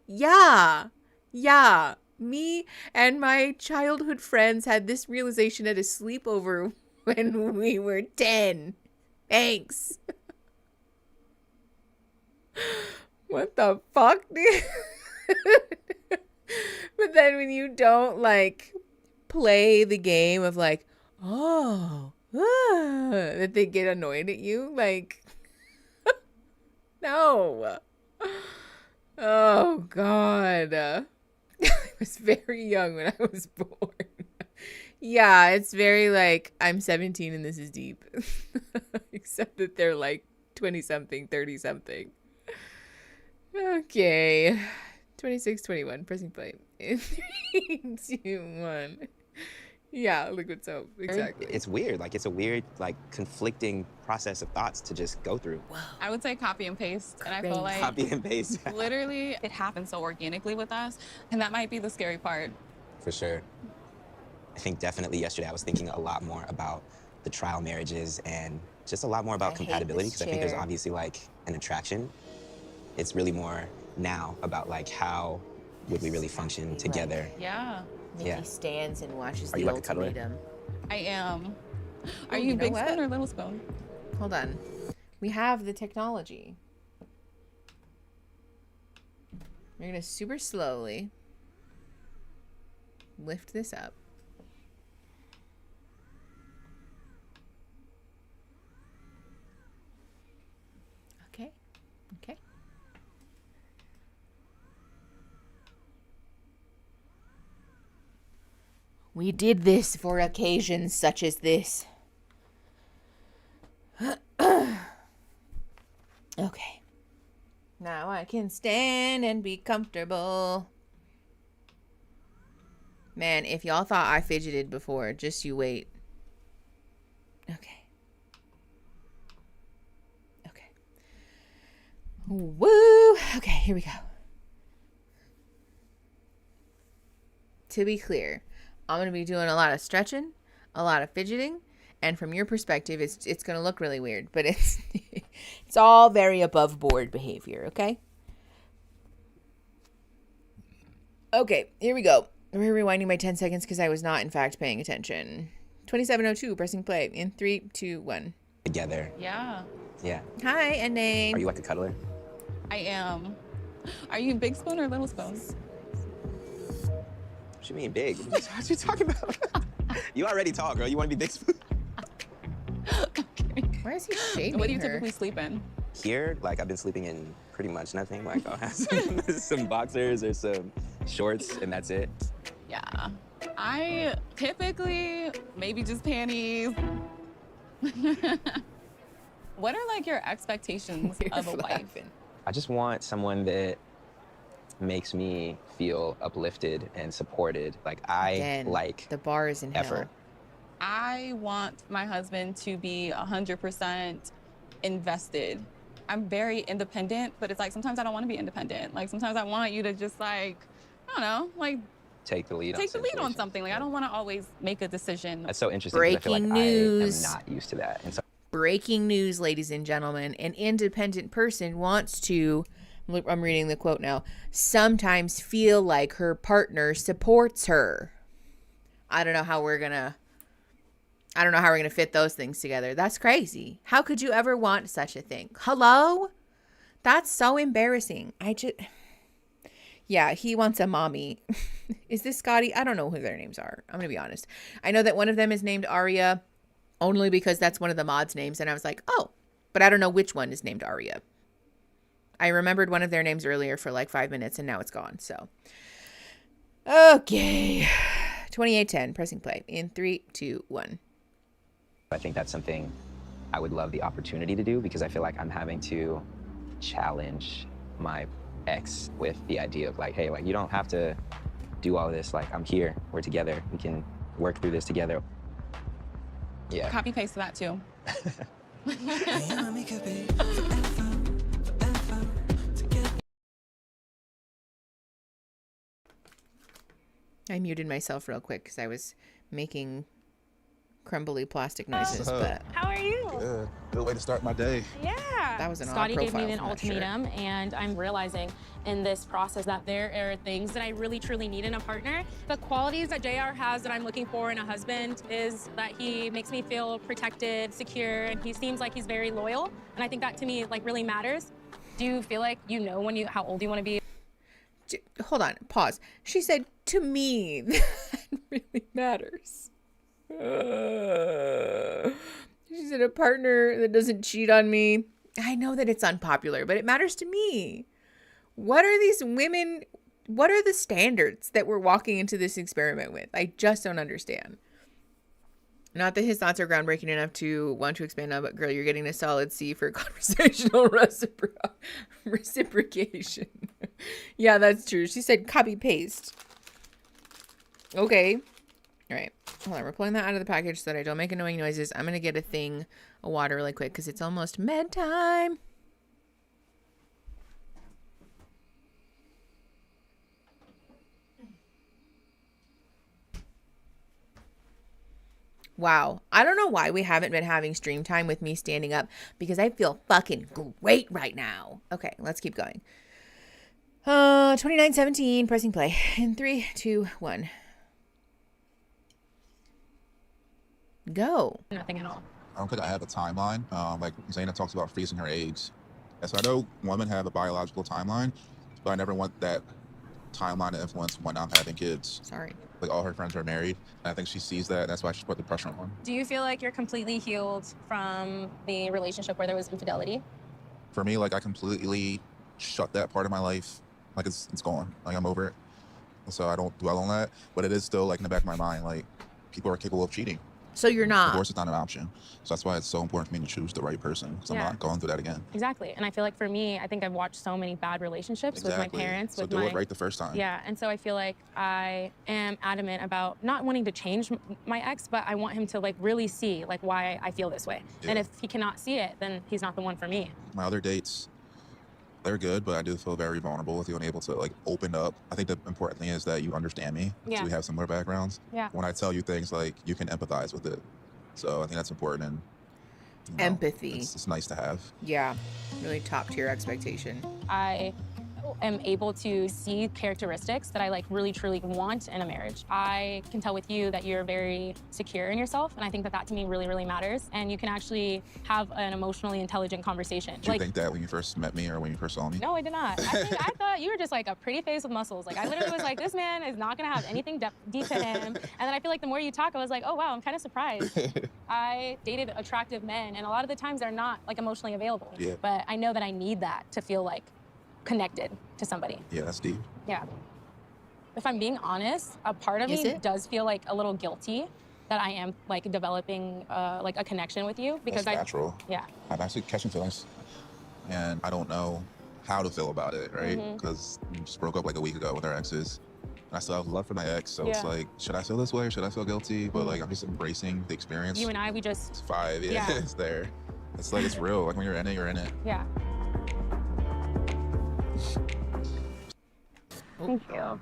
Speaker 1: Yeah. Me and my childhood friends had this realization at a sleepover when we were 10. Thanks. What the fuck, dude? But then when you don't, like, play the game of, like, that they get annoyed at you, like, no. Oh God. I was very young when I was born. Yeah, it's very like, I'm 17 and this is deep. Except that they're like 20 something, 30 something. Okay. 26, 21, pressing play. 3, 2, 1. Yeah, liquid soap. Exactly.
Speaker 5: It's weird. Like, it's a weird, like, conflicting process of thoughts to just go through.
Speaker 14: I would say copy and paste. And I feel like
Speaker 5: Copy and paste.
Speaker 14: literally it happens so organically with us. And that might be the scary part.
Speaker 5: For sure. I think definitely yesterday I was thinking a lot more about the trial marriages and just a lot more about compatibility, because I think there's obviously like an attraction. It's really more now about like how would we really function together.
Speaker 14: Yeah.
Speaker 1: Nikki stands and watches
Speaker 5: Are
Speaker 1: the
Speaker 5: you like a cuddler?
Speaker 1: ultimatum.
Speaker 14: I am. Are
Speaker 1: Ooh,
Speaker 14: you
Speaker 1: you know
Speaker 14: big
Speaker 1: what?
Speaker 14: spoon or little spoon?
Speaker 1: Hold on. We have the technology. We're gonna super slowly lift this up. Okay. Okay. We did this for occasions such as this. Okay. Now I can stand and be comfortable. Man, if y'all thought I fidgeted before, just you wait. Okay. Okay. Woo! Okay, here we go. To be clear, I'm going to be doing a lot of stretching, a lot of fidgeting, and from your perspective, it's going to look really weird, but it's it's all very above board behavior, okay? Okay, here we go. We're rewinding by 10 seconds because I was not, in fact, paying attention. 27:02, pressing play in 3, 2, 1.
Speaker 5: Together.
Speaker 9: Yeah.
Speaker 5: Yeah.
Speaker 1: Hi, and name.
Speaker 5: Are you like a cuddler?
Speaker 14: I am. Are you big spoon or little spoon?
Speaker 5: What you mean big? What you talking about? You already tall, girl. You want to be big spoon?
Speaker 14: Okay.
Speaker 1: Why is he shaming
Speaker 14: What do you
Speaker 1: her?
Speaker 14: typically sleep in?
Speaker 5: Here, like I've been sleeping in pretty much nothing. Like I'll have some boxers or some shorts, and that's it.
Speaker 14: Yeah. I typically maybe just panties. What are like your expectations of a wife?
Speaker 5: I just want someone that makes me feel uplifted and supported. Like
Speaker 1: Again,
Speaker 5: like
Speaker 1: the bar is in
Speaker 5: effort.
Speaker 1: hell.
Speaker 14: I want my husband to be 100% invested. I'm very independent, but it's like sometimes I don't want to be independent. Like sometimes I want you to just like, I don't know, like
Speaker 5: take the lead.
Speaker 14: Take the lead on something. Like I don't want to always make a decision.
Speaker 5: That's so interesting. 'Cause I feel like
Speaker 1: Breaking news.
Speaker 5: I am not used to that. And so
Speaker 1: Breaking news, ladies and gentlemen. An independent person wants to, I'm reading the quote now, sometimes feel like her partner supports her. I don't know how we're going to fit those things together. That's crazy. How could you ever want such a thing? Hello? That's so embarrassing. Yeah, he wants a mommy. Is this Scotty? I don't know who their names are. I'm going to be honest. I know that one of them is named Aria only because that's one of the mods' names. And I was like, oh, but I don't know which one is named Aria. I remembered one of their names earlier for like 5 minutes and now it's gone. So, okay. 28:10, pressing play in 3, 2, 1.
Speaker 5: I think that's something I would love the opportunity to do because I feel like I'm having to challenge my ex with the idea of like, hey, like you don't have to do all this. Like I'm here, we're together, we can work through this together. Yeah.
Speaker 14: Copy paste that too.
Speaker 1: I muted myself real quick because I was making crumbly plastic noises. But
Speaker 2: How are you?
Speaker 3: Good way to start my day.
Speaker 2: Yeah.
Speaker 1: that was an
Speaker 2: Scotty
Speaker 1: odd
Speaker 2: gave me
Speaker 1: profile
Speaker 2: an
Speaker 1: from that shirt.
Speaker 2: ultimatum, and I'm realizing in this process that there are things that I really truly need in a partner. The qualities that JR has that I'm looking for in a husband is that he makes me feel protected, secure, and he seems like he's very loyal. And I think that to me like really matters. Do you feel like you know when how old you want to be?
Speaker 1: Hold on, pause. She said, to me, that really matters. She said, a partner that doesn't cheat on me. I know that it's unpopular, but it matters to me. What are these women, what are the standards that we're walking into this experiment with? I just don't understand. Not that his thoughts are groundbreaking enough to want to expand on, but girl, you're getting a solid C for conversational reciprocation. Yeah, that's true. She said copy paste. Okay. All right. Hold on. We're pulling that out of the package so that I don't make annoying noises. I'm going to get a thing of water really quick because it's almost med time. Wow. I don't know why we haven't been having stream time with me standing up because I feel fucking great right now. Okay, let's keep going. 29:17, pressing play in 3, 2, 1. Go.
Speaker 2: Nothing at all.
Speaker 3: I don't think I have a timeline. Like Zaina talks about freezing her eggs. And so I know women have a biological timeline, but I never want that timeline to influence when I'm having kids.
Speaker 1: Sorry.
Speaker 3: Like all her friends are married, and I think she sees that. And that's why she put the pressure on.
Speaker 2: Do you feel like you're completely healed from the relationship where there was infidelity?
Speaker 3: For me, like I completely shut that part of my life. Like it's gone. Like I'm over it. So I don't dwell on that. But it is still like in the back of my mind. Like people are capable of cheating.
Speaker 1: So you're not.
Speaker 3: Divorce is not an option. So that's why it's so important for me to choose the right person, because I'm not going through that again.
Speaker 2: Exactly. And I feel like for me, I think I've watched so many bad relationships with my parents.
Speaker 3: So
Speaker 2: with
Speaker 3: do it right the first time.
Speaker 2: Yeah. And so I feel like I am adamant about not wanting to change my ex, but I want him to like really see like why I feel this way.
Speaker 3: Yeah.
Speaker 2: And if he cannot see it, then he's not the one for me.
Speaker 3: My other dates, they're good, but I do feel very vulnerable with you and able to like open up. I think the important thing is that you understand me.
Speaker 2: Yeah.
Speaker 3: So we have similar backgrounds.
Speaker 2: Yeah.
Speaker 3: When I tell you things, like you can empathize with it. So I think that's important. And you know,
Speaker 1: empathy.
Speaker 3: It's nice to have.
Speaker 1: Yeah. Really top tier expectation.
Speaker 2: I am able to see characteristics that I like really truly want in a marriage. I can tell with you that you're very secure in yourself, and I think that that to me really, really matters. And you can actually have an emotionally intelligent conversation.
Speaker 3: Did you think that when you first met me or when you first saw me?
Speaker 2: No, I did not. I thought you were just like a pretty face with muscles. Like I literally was like, this man is not gonna have anything deep to him. And then I feel like the more you talk, I was like, oh wow, I'm kind of surprised. I dated attractive men, and a lot of the times they're not like emotionally available.
Speaker 3: Yeah.
Speaker 2: But I know that I need that to feel like connected to somebody.
Speaker 3: Yeah, that's deep.
Speaker 2: Yeah. If I'm being honest, a part of me does feel like a little guilty that I am like developing like a connection with you because
Speaker 3: that's natural.
Speaker 2: Yeah.
Speaker 3: I'm actually catching feelings, and I don't know how to feel about it, right?
Speaker 2: Mhm.
Speaker 3: Because we just broke up like a week ago with our exes. And I still have love for my ex, so it's
Speaker 2: Yeah.
Speaker 3: like, should I feel this way or should I feel guilty? But like, I'm just embracing the experience.
Speaker 2: You and I, we just.
Speaker 3: It's vibe, yeah, it's there. It's like, it's real. Like when you're in it, you're in it.
Speaker 2: Yeah. Thank you.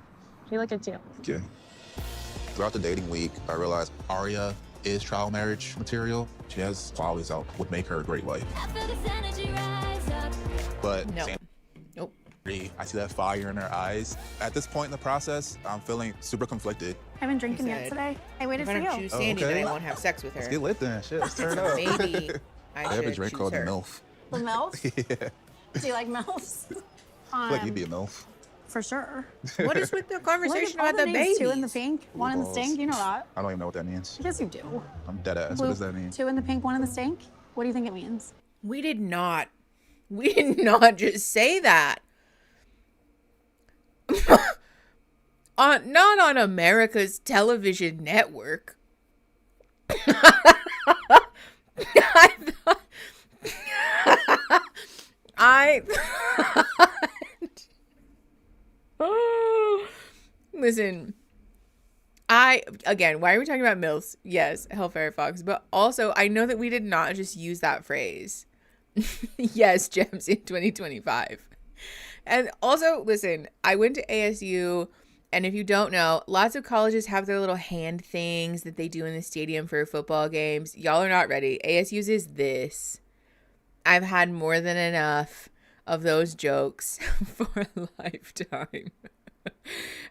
Speaker 2: You look good too.
Speaker 3: Yeah. Throughout the dating week, I realized Aria is trial marriage material. She has qualities that would make her a great wife. But
Speaker 1: No. Nope.
Speaker 3: I see that fire in her eyes. At this point in the process, I'm feeling super conflicted.
Speaker 13: I haven't drinking yet today. I waited
Speaker 1: If I
Speaker 13: for
Speaker 1: don't
Speaker 13: you.
Speaker 1: choose Sandy, then I won't have sex with her.
Speaker 3: Let's get lit then. Shit, let's turn up.
Speaker 1: Maybe I
Speaker 3: have a
Speaker 1: should
Speaker 3: drink
Speaker 1: choose
Speaker 3: called the
Speaker 1: her.
Speaker 3: MILF.
Speaker 13: The MILF?
Speaker 3: Yeah.
Speaker 13: Do you like MILFs?
Speaker 3: I feel like you'd be a MILF.
Speaker 13: For sure.
Speaker 1: What is with the conversation
Speaker 13: Look at
Speaker 1: about
Speaker 13: all
Speaker 1: the
Speaker 13: names,
Speaker 1: baby?
Speaker 13: Two in the pink, one in the
Speaker 3: balls.
Speaker 13: stink. You know that.
Speaker 3: I don't even know what that means.
Speaker 13: Yes, you do.
Speaker 3: I'm dead ass. What does that mean?
Speaker 13: Two in the pink, one in the stink. What do you think it means?
Speaker 1: We did not just say that. Not on America's television network. I listen. Again, why are we talking about MILFs? Yes, Hellfire Fox, but also I know that we did not just use that phrase. Yes, Gems in 2025. And also, listen, I went to ASU, and if you don't know, lots of colleges have their little hand things that they do in the stadium for football games. Y'all are not ready. ASU's is this. I've had more than enough of those jokes for a lifetime.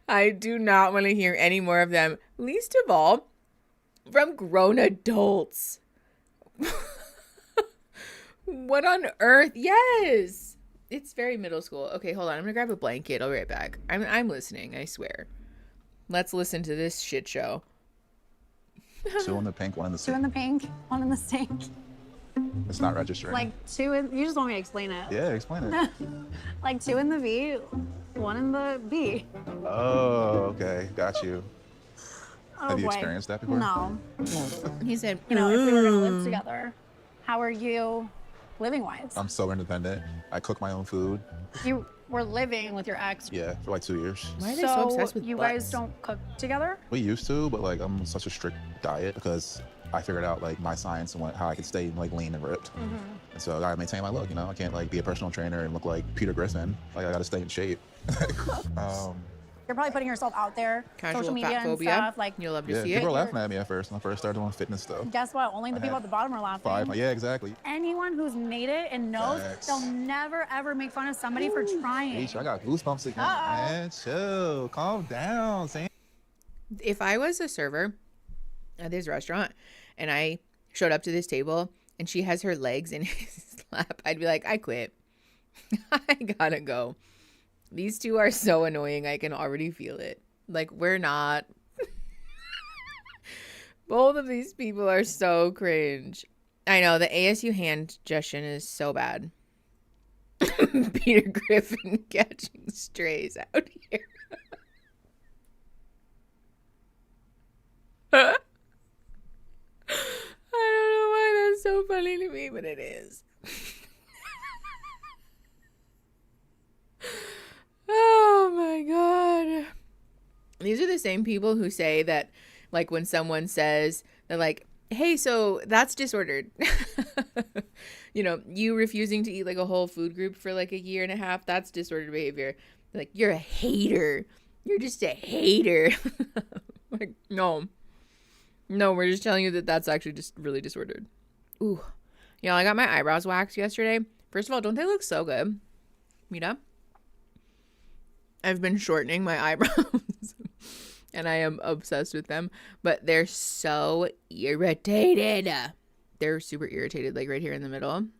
Speaker 1: I do not want to hear any more of them, least of all from grown adults. What on earth? Yes. It's very middle school. Okay, hold on. I'm going to grab a blanket. I'll be right back. I'm listening, I swear. Let's listen to this shit show.
Speaker 3: Two in the pink, one in the
Speaker 13: Two
Speaker 3: stink.
Speaker 13: in the pink, one in the stink.
Speaker 3: It's not registering.
Speaker 13: Like two in, you just want me to explain it.
Speaker 3: Yeah, explain it.
Speaker 13: Like two in the V, one in the B.
Speaker 3: Oh, okay. Got you.
Speaker 13: Oh,
Speaker 3: Have you
Speaker 13: boy.
Speaker 3: experienced that before?
Speaker 13: No.
Speaker 1: He said,
Speaker 13: You know, if we were gonna live together, how are you living wise?
Speaker 3: I'm so independent. I cook my own food.
Speaker 13: You were living with your ex.
Speaker 3: Yeah, for like 2 years.
Speaker 1: Why are they so obsessed with
Speaker 13: you
Speaker 1: butts?
Speaker 13: guys don't cook together?
Speaker 3: We used to, but like I'm on such a strict diet because I figured out like my science and how I could stay like lean and ripped. And so I gotta maintain my look, you know? I can't like be a personal trainer and look like Peter Griffin. Like I gotta stay in shape.
Speaker 13: You're probably putting yourself out there,
Speaker 1: Casual
Speaker 13: social media
Speaker 1: fat
Speaker 13: and
Speaker 1: phobia.
Speaker 13: stuff. Like,
Speaker 1: You'll love to
Speaker 3: Yeah,
Speaker 1: see
Speaker 3: people
Speaker 1: it.
Speaker 3: were laughing at me at first when I first started doing fitness stuff.
Speaker 13: guess what? Only the
Speaker 3: I
Speaker 13: people
Speaker 3: had
Speaker 13: at the bottom are laughing.
Speaker 3: Yeah, exactly.
Speaker 13: Anyone who's made it and knows
Speaker 3: Facts.
Speaker 13: they'll never ever make fun of somebody for trying.
Speaker 3: H, I got goosebumps again, man. Chill, calm down, Sam.
Speaker 1: If I was a server at this restaurant and I showed up to this table and she has her legs in his lap, I'd be like, I quit. I gotta go. These two are so annoying. I can already feel it. Like, we're not. Both of these people are so cringe. I know, the ASU hand gesture is so bad. Peter Griffin catching strays out here. so funny to me, but it is. Oh my God. These are the same people who say that, like, when someone says, they're like, hey, so that's disordered. You know, you refusing to eat like a whole food group for like a year and a half, that's disordered behavior. They're like, you're a hater. You're just a hater. Like, no, we're just telling you that that's actually just really disordered. Ooh. You know, I got my eyebrows waxed yesterday. First of all, don't they look so good? Mira? I've been shortening my eyebrows and I am obsessed with them, but they're so irritated. They're super irritated, like right here in the middle. And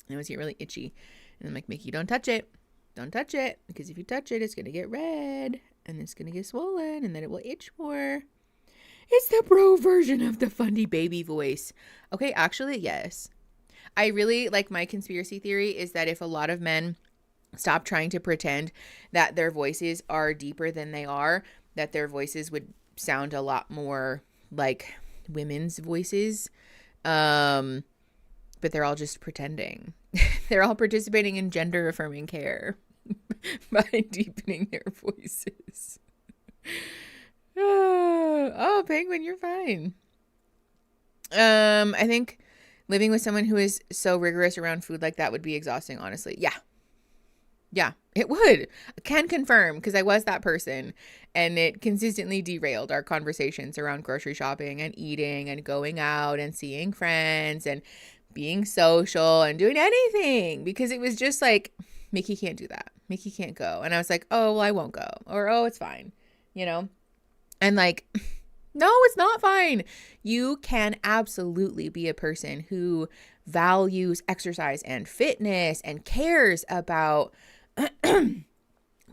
Speaker 1: it was getting really itchy. And I'm like, Mickey, don't touch it. Don't touch it. Because if you touch it, it's going to get red. And it's going to get swollen. And then it will itch more. It's the bro version of the funny baby voice. Okay, actually, yes. I really, like, my conspiracy theory is that if a lot of men stop trying to pretend that their voices are deeper than they are, that their voices would sound a lot more like women's voices. But they're all just pretending. They're all participating in gender affirming care by deepening their voices. Oh, Penguin, you're fine. I think living with someone who is so rigorous around food like that would be exhausting, honestly. Yeah, it would. I can confirm, because I was that person, and it consistently derailed our conversations around grocery shopping and eating and going out and seeing friends and being social and doing anything, because it was just like, Mickey can't do that. Mickey can't go. And I was like, oh, well, I won't go. Or, oh, it's fine. You know? And like, no, it's not fine. You can absolutely be a person who values exercise and fitness and cares about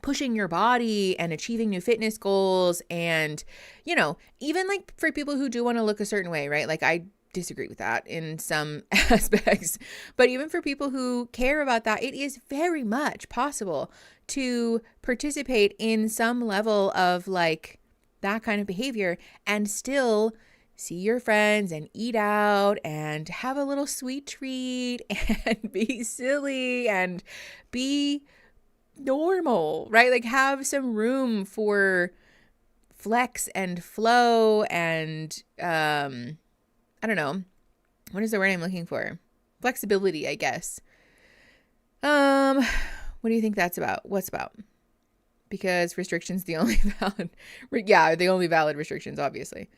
Speaker 1: pushing your body and achieving new fitness goals. And, you know, even like for people who do want to look a certain way, right? Like, I disagree with that in some aspects, but even for people who care about that, it is very much possible to participate in some level of like that kind of behavior and still see your friends and eat out and have a little sweet treat and be silly and be normal, right? Like, have some room for flex and flow and I don't know, what is the word I'm looking for? Flexibility, I guess. What do you think that's about? What's about? Because restrictions the only valid, the only valid restrictions, obviously.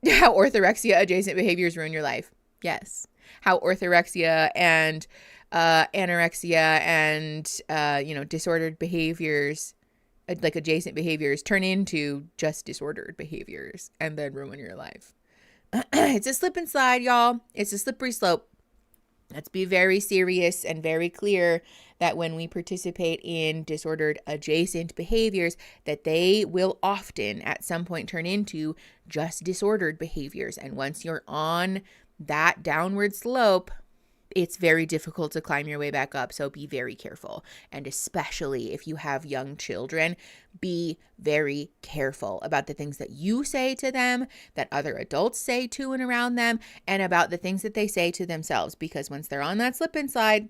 Speaker 1: How orthorexia adjacent behaviors ruin your life. Yes. How orthorexia and anorexia and disordered behaviors, like adjacent behaviors, turn into just disordered behaviors and then ruin your life. It's a slip and slide, y'all. It's a slippery slope. Let's be very serious and very clear that when we participate in disordered adjacent behaviors, that they will often at some point turn into just disordered behaviors. And once you're on that downward slope, it's very difficult to climb your way back up. So be very careful. And especially if you have young children, be very careful about the things that you say to them, that other adults say to and around them, and about the things that they say to themselves. Because once they're on that slip and slide,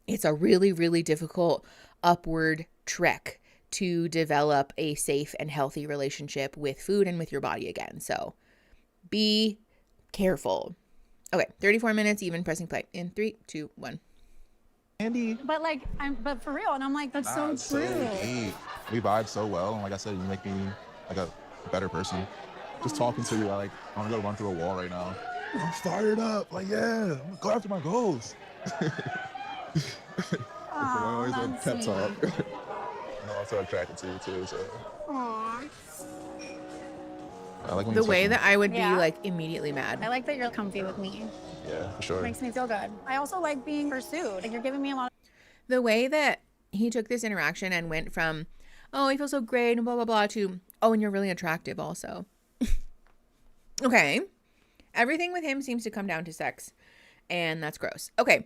Speaker 1: it's a really, really difficult upward trek to develop a safe and healthy relationship with food and with your body again. So be careful. Okay, 34 minutes, even pressing play. In 3, 2, 1.
Speaker 3: Andy.
Speaker 13: But for real, and I'm like, that's so true.
Speaker 3: Deep. We vibe so well, and like I said, you make me like a better person. Just talking to you, I want to go run through a wall right now. I'm fired up. Like, yeah, I'm gonna go after my goals. Always a pep talk. I'm so attracted to you too. So.
Speaker 13: Aww.
Speaker 3: I like when
Speaker 1: the way that I would be like immediately mad.
Speaker 13: I like that you're comfy with me.
Speaker 3: Yeah, for sure.
Speaker 13: It makes me feel good. I also like being pursued. Like, you're giving me a lot.
Speaker 1: The way that he took this interaction and went from, oh, I feel so great and blah, blah, blah, to, oh, and you're really attractive also. Okay. Everything with him seems to come down to sex, and that's gross. Okay.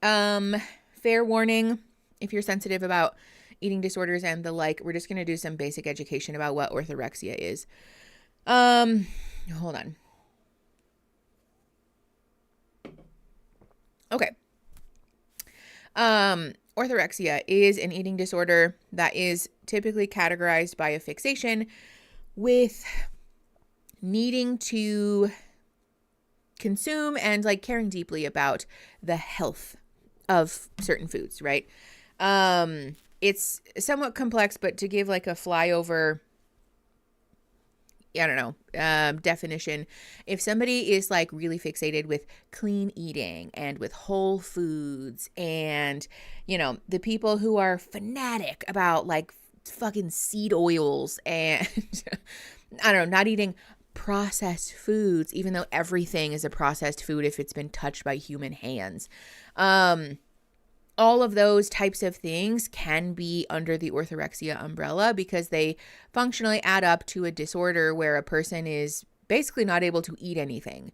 Speaker 1: Fair warning, if you're sensitive about eating disorders and the like, we're just going to do some basic education about what orthorexia is. Hold on. Okay. Orthorexia is an eating disorder that is typically categorized by a fixation with needing to consume and like caring deeply about the health of certain foods, right? It's somewhat complex, but to give like a flyover, I don't know, definition, if somebody is like really fixated with clean eating and with whole foods and, you know, the people who are fanatic about like fucking seed oils and I don't know, not eating processed foods, even though everything is a processed food if it's been touched by human hands. All of those types of things can be under the orthorexia umbrella because they functionally add up to a disorder where a person is basically not able to eat anything.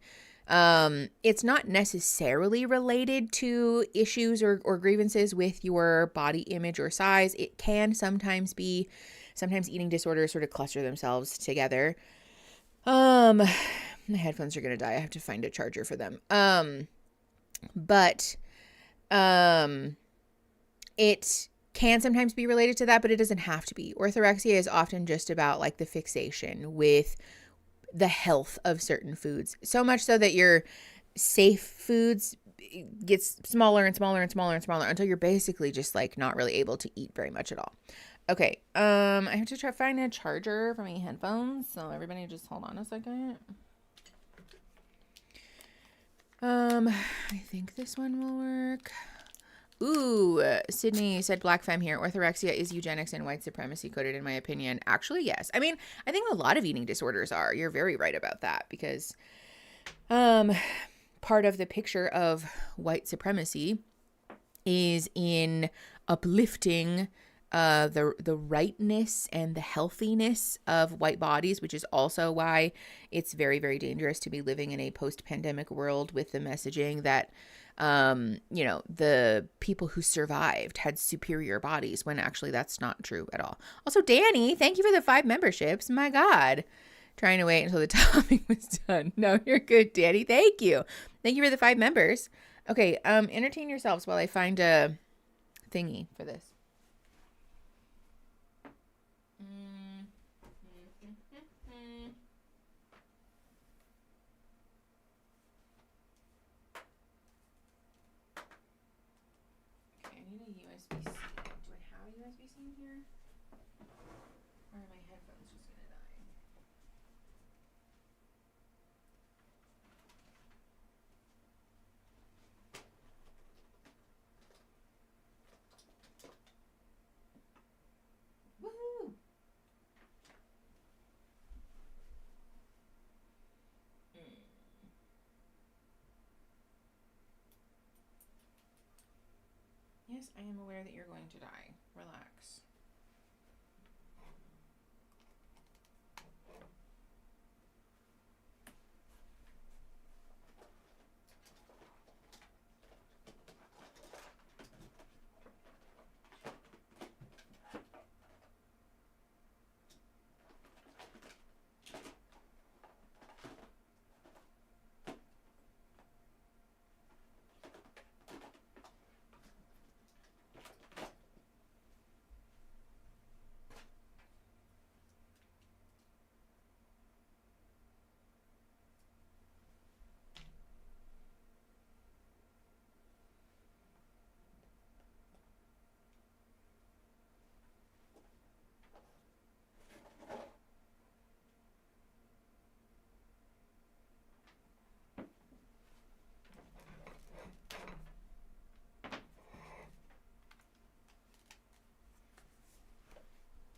Speaker 1: It's not necessarily related to issues or grievances with your body image or size. It can sometimes be. Sometimes eating disorders sort of cluster themselves together. My headphones are going to die. I have to find a charger for them. It can sometimes be related to that, but it doesn't have to be. Orthorexia is often just about like the fixation with the health of certain foods. So much so that your safe foods gets smaller and smaller and smaller and smaller until you're basically just like not really able to eat very much at all. Okay, I have to try find a charger for my headphones, so everybody just hold on a second. I think this one will work. Ooh, Sydney said black femme here. Orthorexia is eugenics and white supremacy coded, in my opinion. Actually, yes. I mean, I think a lot of eating disorders are. You're very right about that because part of the picture of white supremacy is in uplifting the rightness and the healthiness of white bodies, which is also why it's very, very dangerous to be living in a post-pandemic world with the messaging that, you know, the people who survived had superior bodies when actually that's not true at all. Also, Danny, thank you for the 5 memberships. My God. Trying to wait until the topic was done. No, you're good, Danny. Thank you. Thank you for the 5 members. Okay, entertain yourselves while I find a thingy for this. Okay, I need a USB-C. Do I have a USB-C in here? Or are my headphones just gonna die? Woohoo! Yes, I am aware that you're going to die. Relax.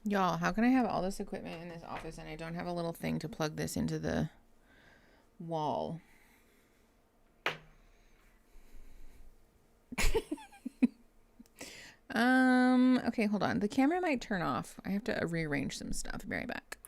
Speaker 1: Y'all, how can I have all this equipment in this office and I don't have a little thing to plug this into the wall? Okay, hold on. The camera might turn off. I have to rearrange some stuff. Be right back.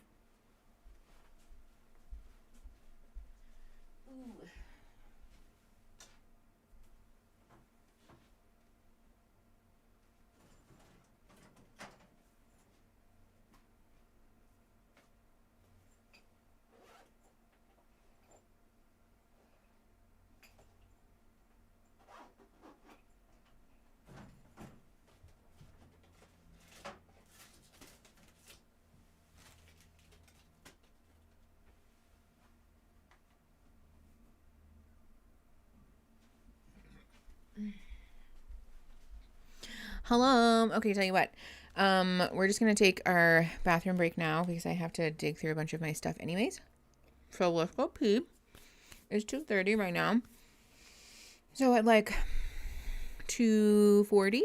Speaker 1: Hello. Okay, tell you what. We're just gonna take our bathroom break now because I have to dig through a bunch of my stuff anyways. So let's go pee. It's 2:30 right now. So at like 2:40,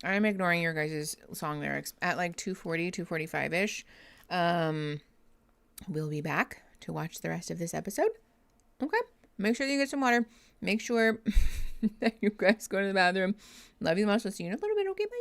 Speaker 1: I'm ignoring your guys' song lyrics. At like 2:40, 2:45-ish, we'll be back to watch the rest of this episode. Okay. Make sure that you get some water. Make sure that you guys go to the bathroom. Love you the most. I'll see you in a little bit. Okay, bye.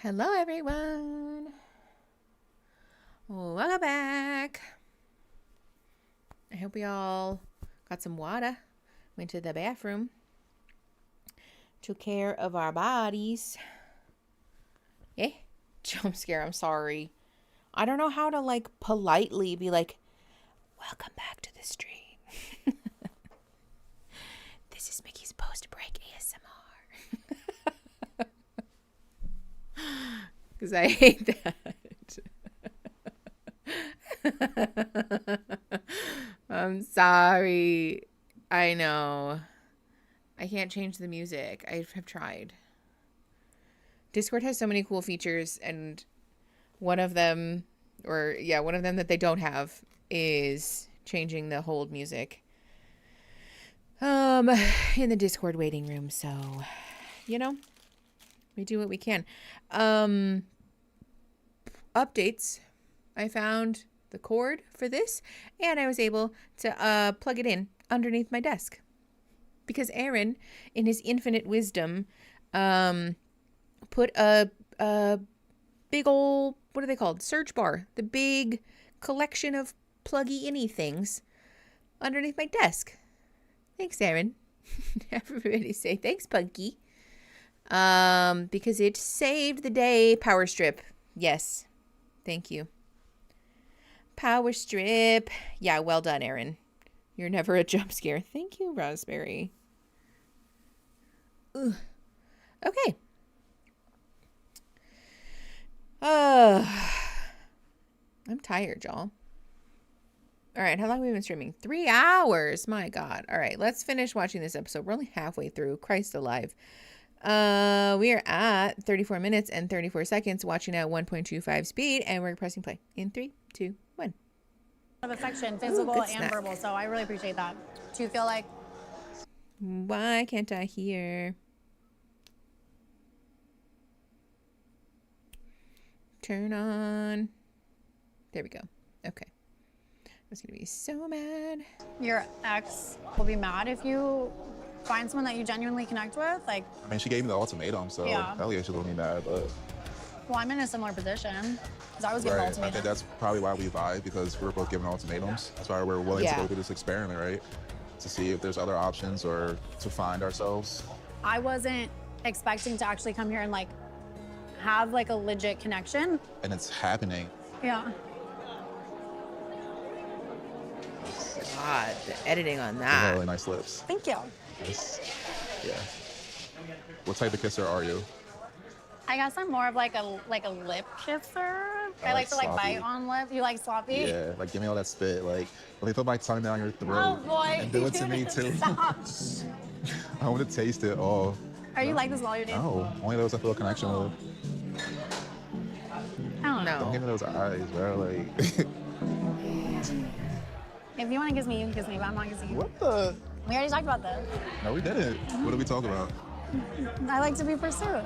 Speaker 1: Hello, everyone. Welcome back. I hope we all got some water, went to the bathroom, took care of our bodies. Eh? Jump scare, I'm sorry. I don't know how to, like, politely be like, welcome back to the stream. This is Mickey's post-break ASMR. Because I hate that. I'm sorry. I know. I can't change the music. I have tried. Discord has so many cool features, and one of them that they don't have is changing the hold music in the Discord waiting room. So, you know, we do what we can. Updates. I found the cord for this, and I was able to plug it in underneath my desk because Aaron, in his infinite wisdom, put a big old, what are they called? Search bar. The big collection of pluggy-any things underneath my desk. Thanks, Aaron. Everybody say thanks, Punky. Because it saved the day. Power strip. Yes. Thank you. Power strip. Yeah, well done, Aaron. You're never a jump scare. Thank you, Raspberry. Ugh. Okay. I'm tired, y'all. All right, how long have we been streaming? 3 hours. My God. All right, let's finish watching this episode. We're only halfway through. Christ alive. We are at 34 minutes and 34 seconds, watching at 1.25 speed, and we're pressing play in 3, 2, 1.
Speaker 13: Of affection, physical
Speaker 1: Ooh,
Speaker 13: and
Speaker 1: snack.
Speaker 13: verbal. So I really appreciate that. Do you feel like?
Speaker 1: Why can't I hear? Turn on. There we go. Okay. I was gonna be so mad.
Speaker 13: Your ex will be mad if you find someone that you genuinely connect with. Like,
Speaker 3: I mean, she gave me the ultimatum, so
Speaker 13: Yeah.
Speaker 3: hell yeah, she's gonna be mad, but.
Speaker 13: well, I'm in a similar position because I was given
Speaker 3: Right. I
Speaker 13: ultimatum.
Speaker 3: think that's probably why we vibe, because we're both given ultimatums. That's why we're willing to go through this experiment, right? To see if there's other options or to find ourselves.
Speaker 13: I wasn't expecting to actually come here and like have like a legit connection.
Speaker 3: And it's happening.
Speaker 13: Yeah.
Speaker 1: God, the editing on
Speaker 3: You
Speaker 1: that.
Speaker 3: have really nice lips.
Speaker 13: Thank you.
Speaker 3: Yes. Yeah. What type of kisser are you?
Speaker 13: I guess I'm more of like a lip kisser. I like to like
Speaker 3: sloppy.
Speaker 13: bite on lip. You like sloppy?
Speaker 3: Yeah, like give me all that spit. Like, let me put my tongue down your throat.
Speaker 13: Oh boy.
Speaker 3: And do it to me too.
Speaker 13: Stop.
Speaker 3: I want to taste it all.
Speaker 13: Are you like this while you're dancing?
Speaker 3: No, only those I feel a connection with.
Speaker 13: I don't know.
Speaker 3: Don't give me those eyes, bro. Like.
Speaker 13: If you want to kiss me, you can kiss me, but I'm not kissing you.
Speaker 3: What the?
Speaker 13: We already talked about this.
Speaker 3: No, we didn't. What did we talk about?
Speaker 13: I like to be pursued.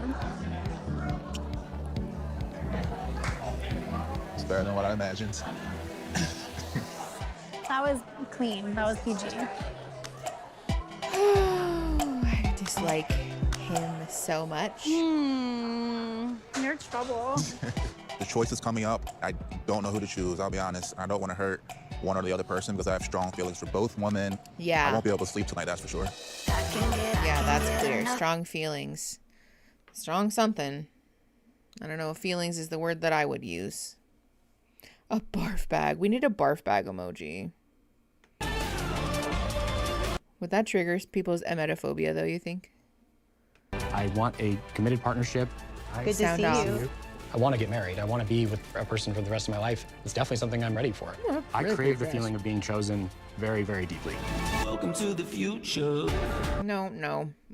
Speaker 3: It's better than what I imagined.
Speaker 13: That was clean. That was PG.
Speaker 1: I dislike him so much.
Speaker 13: You're trouble.
Speaker 3: The choice is coming up. I don't know who to choose. I'll be honest. I don't want to hurt one or the other person because I have strong feelings for both women.
Speaker 1: Yeah.
Speaker 3: I won't be able to sleep tonight, that's for sure.
Speaker 1: Yeah, that's clear. Strong feelings. Strong something. I don't know if feelings is the word that I would use. A barf bag. We need a barf bag emoji. Would that trigger people's emetophobia, though, you think?
Speaker 7: I want a committed partnership.
Speaker 1: Good to see you.
Speaker 7: I want to get married. I want to be with a person for the rest of my life. It's definitely something I'm ready for.
Speaker 1: Yeah,
Speaker 7: I
Speaker 1: really
Speaker 7: crave the
Speaker 1: progressed.
Speaker 7: feeling of being chosen very, very deeply.
Speaker 11: Welcome to the future.
Speaker 1: No.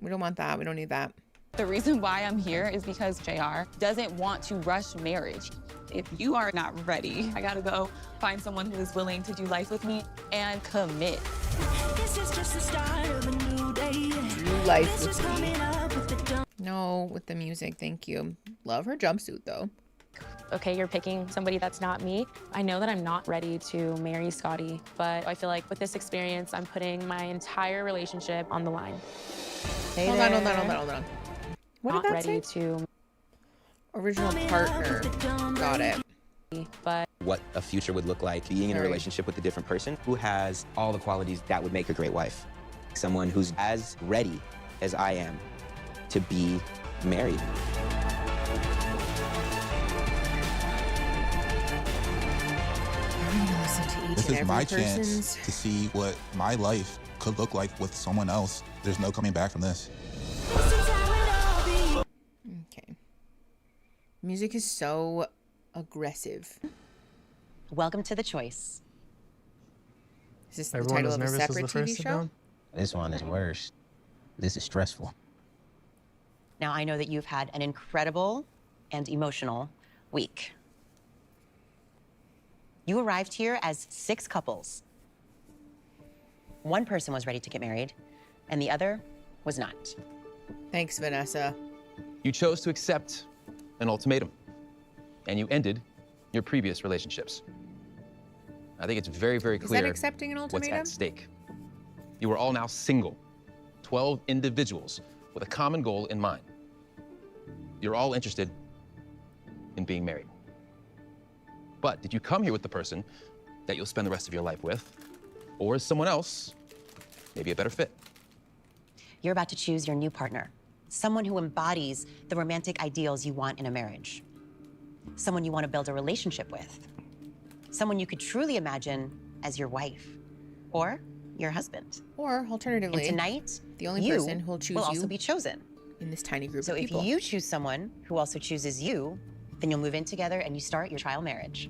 Speaker 1: We don't want that. We don't need that.
Speaker 14: The reason why I'm here is because JR doesn't want to rush marriage. If you are not ready, I gotta go find someone who is willing to do life with me and commit.
Speaker 11: This is just the start of a new day.
Speaker 1: Do life with me. No, with the music, thank you. Love her jumpsuit, though.
Speaker 2: Okay, you're picking somebody that's not me. I know that I'm not ready to marry Scotty, but I feel like with this experience, I'm putting my entire relationship on the line.
Speaker 1: Hold on. What
Speaker 2: Not
Speaker 1: did that
Speaker 2: ready
Speaker 1: say?
Speaker 2: to.
Speaker 1: Original partner. Got it.
Speaker 5: But what a future would look like being in a relationship with a different person who has all the qualities that would make a great wife. Someone who's as ready as I am to be married.
Speaker 3: This is my chance to see what my life could look like with someone else. There's no coming back from this.
Speaker 1: Okay. Music is so aggressive.
Speaker 15: Welcome to The Choice.
Speaker 1: Is this the title of a separate TV show?
Speaker 10: This one is worse. This is stressful.
Speaker 15: Now, I know that you've had an incredible and emotional week. You arrived here as 6 couples. One person was ready to get married, and the other was not.
Speaker 1: Thanks, Vanessa.
Speaker 16: You chose to accept an ultimatum, and you ended your previous relationships. I think it's very, very clear
Speaker 1: Is that accepting an ultimatum?
Speaker 16: what's at stake. You are all now single, 12 individuals with a common goal in mind. You're all interested in being married. But did you come here with the person that you'll spend the rest of your life with? Or is someone else maybe a better fit?
Speaker 15: You're about to choose your new partner, someone who embodies the romantic ideals you want in a marriage, someone you want to build a relationship with, someone you could truly imagine as your wife or your husband.
Speaker 1: Or alternatively,
Speaker 15: and tonight,
Speaker 1: the only
Speaker 15: you
Speaker 1: person who will choose
Speaker 15: will
Speaker 1: you
Speaker 15: also be chosen
Speaker 1: in this tiny group
Speaker 15: so
Speaker 1: of people.
Speaker 15: if you choose someone who also chooses you, then you'll move in together and you start your trial marriage.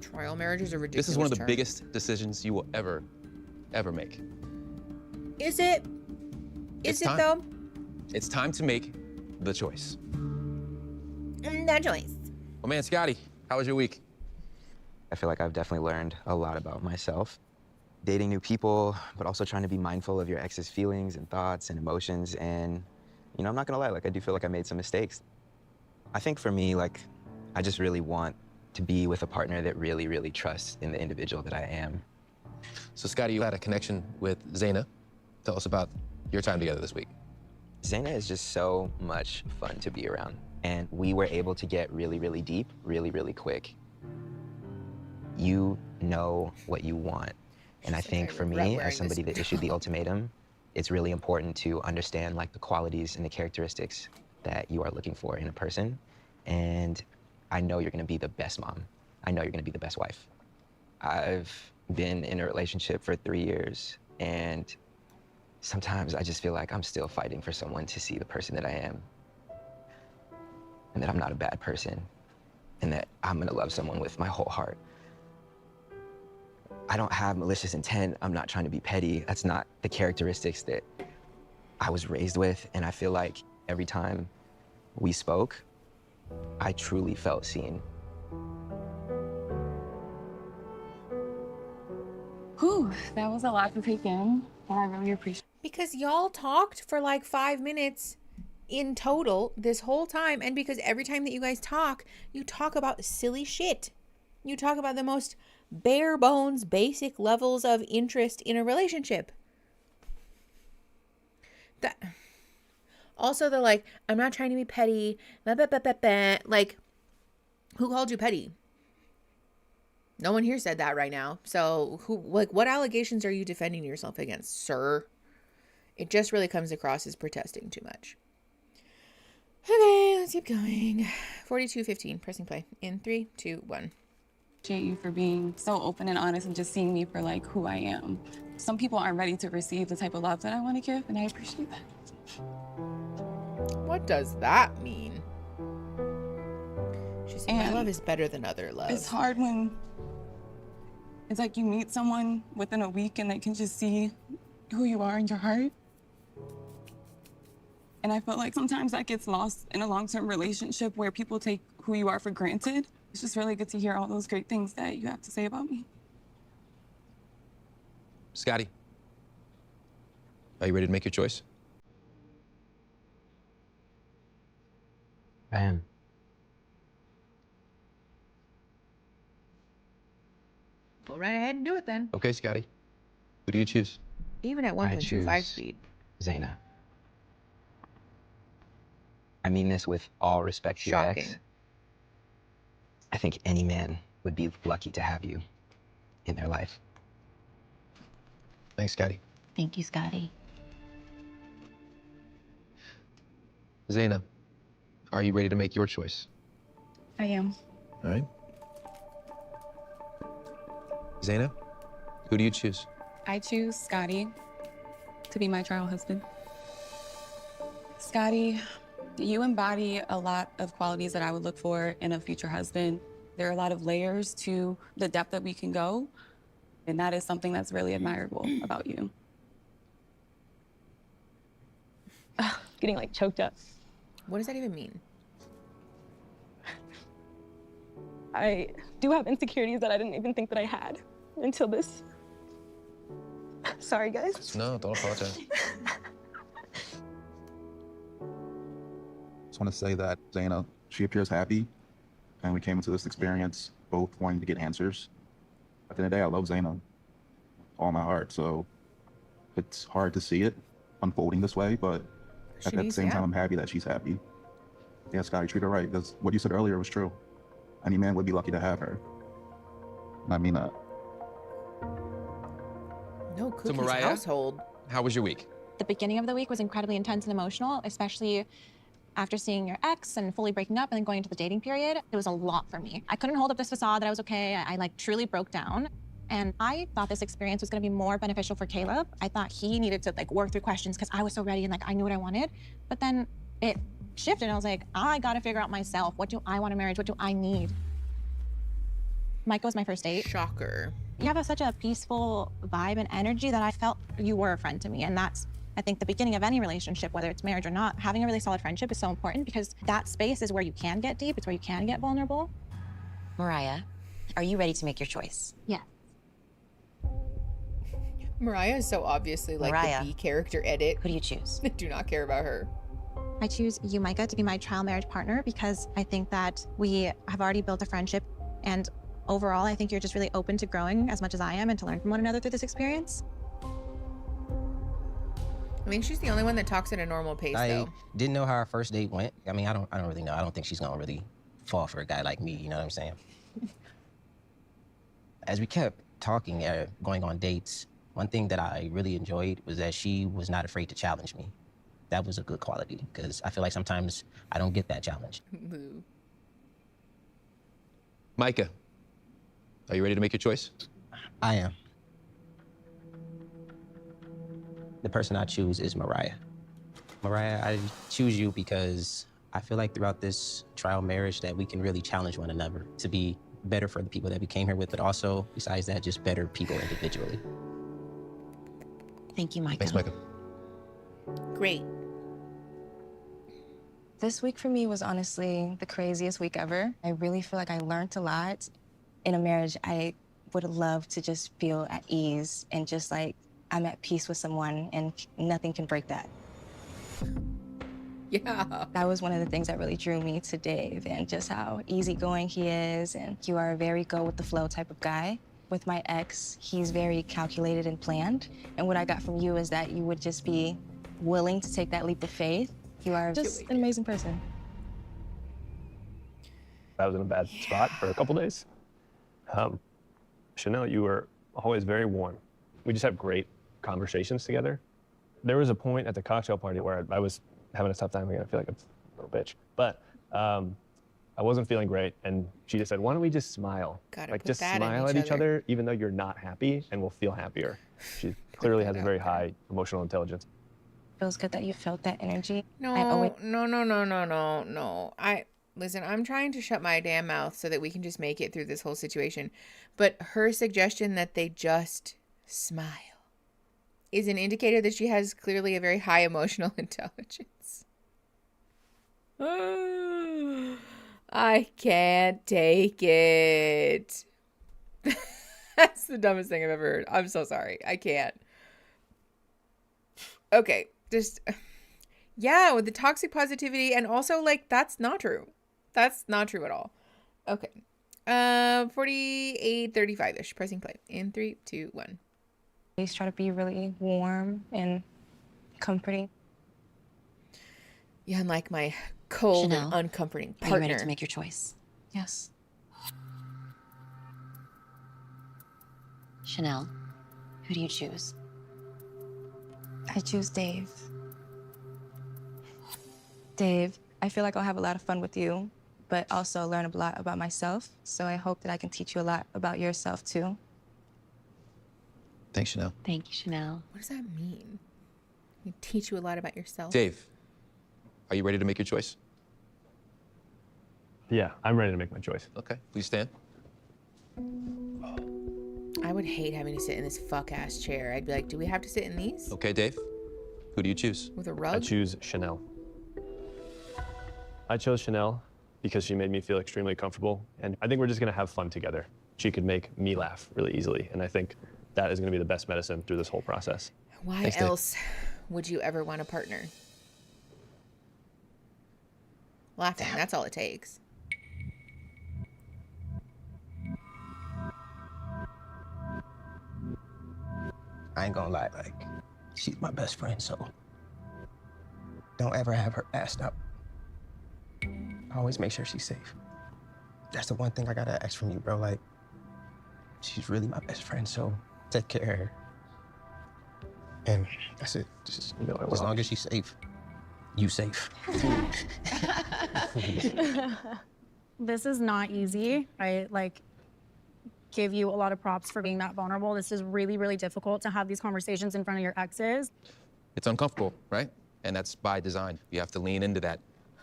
Speaker 1: Trial marriage is a ridiculous
Speaker 16: This is one of the
Speaker 1: term.
Speaker 16: biggest decisions you will ever make.
Speaker 1: Is it?
Speaker 16: It's
Speaker 1: Is it
Speaker 16: time.
Speaker 1: though?
Speaker 16: It's time to make the choice.
Speaker 1: That choice.
Speaker 16: Well, man, Scotty, how was your week?
Speaker 5: I feel like I've definitely learned a lot about myself. Dating new people, but also trying to be mindful of your ex's feelings and thoughts and emotions. And, you know, I'm not gonna lie, like, I do feel like I made some mistakes. I think for me, like, I just really want to be with a partner that really, really trusts in the individual that I am.
Speaker 16: So, Scotty, you had a connection with Zaina. Tell us about your time together this week.
Speaker 5: Zaina is just so much fun to be around. And we were able to get really, really deep, really, really quick. You know what you want. And I think for me, as somebody that issued the ultimatum, it's really important to understand like the qualities and the characteristics that you are looking for in a person. And I know you're gonna be the best mom. I know you're gonna be the best wife. I've been in a relationship for 3 years, and sometimes I just feel like I'm still fighting for someone to see the person that I am. And that I'm not a bad person, and that I'm gonna love someone with my whole heart. I don't have malicious intent. I'm not trying to be petty. That's not the characteristics that I was raised with. And I feel like every time we spoke, I truly felt seen.
Speaker 14: Whew, that was a lot to take in, and I really appreciate it.
Speaker 1: Because y'all talked for like 5 minutes in total this whole time. And because every time that you guys talk, you talk about silly shit. You talk about the most bare bones, basic levels of interest in a relationship. That. Also, they're like, I'm not trying to be petty. Blah, blah, blah, blah, blah. Like, who called you petty? No one here said that right now. So, what allegations are you defending yourself against, sir? It just really comes across as protesting too much. Okay, let's keep going. 42:15, pressing play in 3, 2, 1.
Speaker 14: Appreciate you for being so open and honest and just seeing me for like who I am. Some people aren't ready to receive the type of love that I want to give, and I appreciate that.
Speaker 1: What does that mean? She said, my love is better than other love.
Speaker 14: It's hard when it's like you meet someone within a week and they can just see who you are in your heart. And I feel like sometimes that gets lost in a long-term relationship where people take who you are for granted. It's just really good to hear all those great things that you have to say about me.
Speaker 16: Scotty, are you ready to make your choice?
Speaker 10: I am.
Speaker 1: Go right ahead and do it then.
Speaker 16: Okay, Scotty. Who do you choose?
Speaker 1: Even at 1.25 speed.
Speaker 10: Zaina.
Speaker 5: I mean this with all respect to your ex.
Speaker 1: Shocking.
Speaker 5: I think any man would be lucky to have you in their life.
Speaker 16: Thanks, Scotty.
Speaker 8: Thank you, Scotty.
Speaker 16: Zaina, are you ready to make your choice?
Speaker 14: I am.
Speaker 16: All right. Zaina, who do you choose?
Speaker 14: I choose Scotty to be my trial husband. Scotty, you embody a lot of qualities that I would look for in a future husband. There are a lot of layers to the depth that we can go, and that is something that's really admirable about you.
Speaker 2: Getting like choked up.
Speaker 1: What does that even mean?
Speaker 2: I do have insecurities that I didn't even think that I had until this. Sorry, guys.
Speaker 16: No, don't apologize.
Speaker 3: Just want to say that Zaina, she appears happy, and we came into this experience both wanting to get answers. At the end of the day, I love Zaina with all my heart, so it's hard to see it unfolding this way, but at the same time, I'm happy that she's happy. Yeah, Scotty, treat her right, because what you said earlier was true. Any man would be lucky to have her. And I mean that.
Speaker 1: No cookies
Speaker 16: Mariah?
Speaker 1: household.
Speaker 16: How was your week?
Speaker 4: The beginning of the week was incredibly intense and emotional, especially after seeing your ex and fully breaking up and then going into the dating period. It was a lot for me. I couldn't hold up this facade that I was okay. I like truly broke down. And I thought this experience was gonna be more beneficial for Caleb. I thought he needed to like work through questions because I was so ready and like I knew what I wanted. But then it shifted and I was like, I gotta figure out myself. What do I want in marriage? What do I need? Micah was my first date.
Speaker 1: Shocker.
Speaker 4: You have such a peaceful vibe and energy that I felt you were a friend to me. And that's, I think, the beginning of any relationship, whether it's marriage or not. Having a really solid friendship is so important because that space is where you can get deep. It's where you can get vulnerable.
Speaker 15: Mariah, are you ready to make your choice?
Speaker 4: Yeah.
Speaker 1: Mariah is so obviously like
Speaker 15: Mariah,
Speaker 1: the B character edit.
Speaker 15: Who do you choose?
Speaker 1: I do not care about her.
Speaker 4: I choose you, Micah, to be my trial marriage partner because I think that we have already built a friendship. And overall, I think you're just really open to growing as much as I am and to learn from one another through this experience.
Speaker 1: I think she's the only one that talks at a normal pace,
Speaker 10: I
Speaker 1: though.
Speaker 10: didn't know how our first date went. I mean, I don't really know. I don't think she's gonna really fall for a guy like me, you know what I'm saying? As we kept talking, going on dates, one thing that I really enjoyed was that she was not afraid to challenge me. That was a good quality, because I feel like sometimes I don't get that challenge.
Speaker 16: Micah, are you ready to make your choice?
Speaker 10: I am. The person I choose is Mariah. Mariah, I choose you because I feel like throughout this trial marriage that we can really challenge one another to be better for the people that we came here with, but also, besides that, just better people individually.
Speaker 15: Thank you, Micah.
Speaker 16: Thanks, Micah.
Speaker 1: Great.
Speaker 9: This week for me was honestly the craziest week ever. I really feel like I learned a lot. In a marriage, I would love to just feel at ease and just like I'm at peace with someone and nothing can break that.
Speaker 1: Yeah.
Speaker 9: That was one of the things that really drew me to Dave and just how easygoing he is. And you are a very go with the flow type of guy. With my ex, he's very calculated and planned. And what I got from you is that you would just be willing to take that leap of faith. You are just an amazing person.
Speaker 6: I was in a bad spot for a couple days. Chanel, you were always very warm. We just have great conversations together. There was a point at the cocktail party where I was having a tough time again. I feel like I'm a little bitch. But I wasn't feeling great, and she just said, why don't we just smile?
Speaker 1: Gotta
Speaker 6: like,
Speaker 1: put
Speaker 6: just
Speaker 1: that in
Speaker 6: smile
Speaker 1: each
Speaker 6: at each
Speaker 1: other.
Speaker 6: other, even though you're not happy, and we'll feel happier. She clearly has a very high emotional intelligence.
Speaker 9: Feels good that you felt that energy.
Speaker 1: No. Listen, I'm trying to shut my damn mouth so that we can just make it through this whole situation. But her suggestion that they just smile is an indicator that she has clearly a very high emotional intelligence. I can't take it. That's the dumbest thing I've ever heard. I'm so sorry. I can't. Okay, just... Yeah, with the toxic positivity, and also, like, that's not true. That's not true at all. Okay. 48:35-ish. Pressing play. In 3, 2, 1.
Speaker 9: Always try to be really warm and comforting.
Speaker 1: Yeah, and like my cold
Speaker 15: Chanel,
Speaker 1: and uncomforting
Speaker 15: Are you
Speaker 1: partner.
Speaker 15: ready to make your choice?
Speaker 9: Yes.
Speaker 15: Chanel, who do you choose?
Speaker 14: I choose Dave. Dave, I feel like I'll have a lot of fun with you, but also learn a lot about myself. So I hope that I can teach you a lot about yourself too.
Speaker 16: Thanks, Chanel.
Speaker 15: Thank you, Chanel.
Speaker 1: What does that mean? You teach you a lot about yourself.
Speaker 16: Dave, are you ready to make your choice?
Speaker 6: Yeah, I'm ready to make my choice.
Speaker 16: Okay, please stand.
Speaker 1: I would hate having to sit in this fuck-ass chair. I'd be like, do we have to sit in these?
Speaker 16: Okay, Dave, who do you choose?
Speaker 1: With a
Speaker 6: I
Speaker 1: rug?
Speaker 6: choose Chanel. I chose Chanel because she made me feel extremely comfortable, and I think we're just gonna have fun together. She could make me laugh really easily, and I think that is gonna be the best medicine through this whole process.
Speaker 1: Why
Speaker 16: Thanks, Dave.
Speaker 1: else would you ever want a partner? Laughing, that's all it takes.
Speaker 10: I ain't gonna lie, like, she's my best friend, so don't ever have her assed up. Always make sure she's safe. That's the one thing I gotta ask from you, bro. Like, she's really my best friend, so take care of her. And that's it. Just, as long as she's safe, you safe.
Speaker 13: This is not easy. I give you a lot of props for being that vulnerable. This is really, really difficult to have these conversations in front of your exes.
Speaker 16: It's uncomfortable, right? And that's by design. You have to lean into that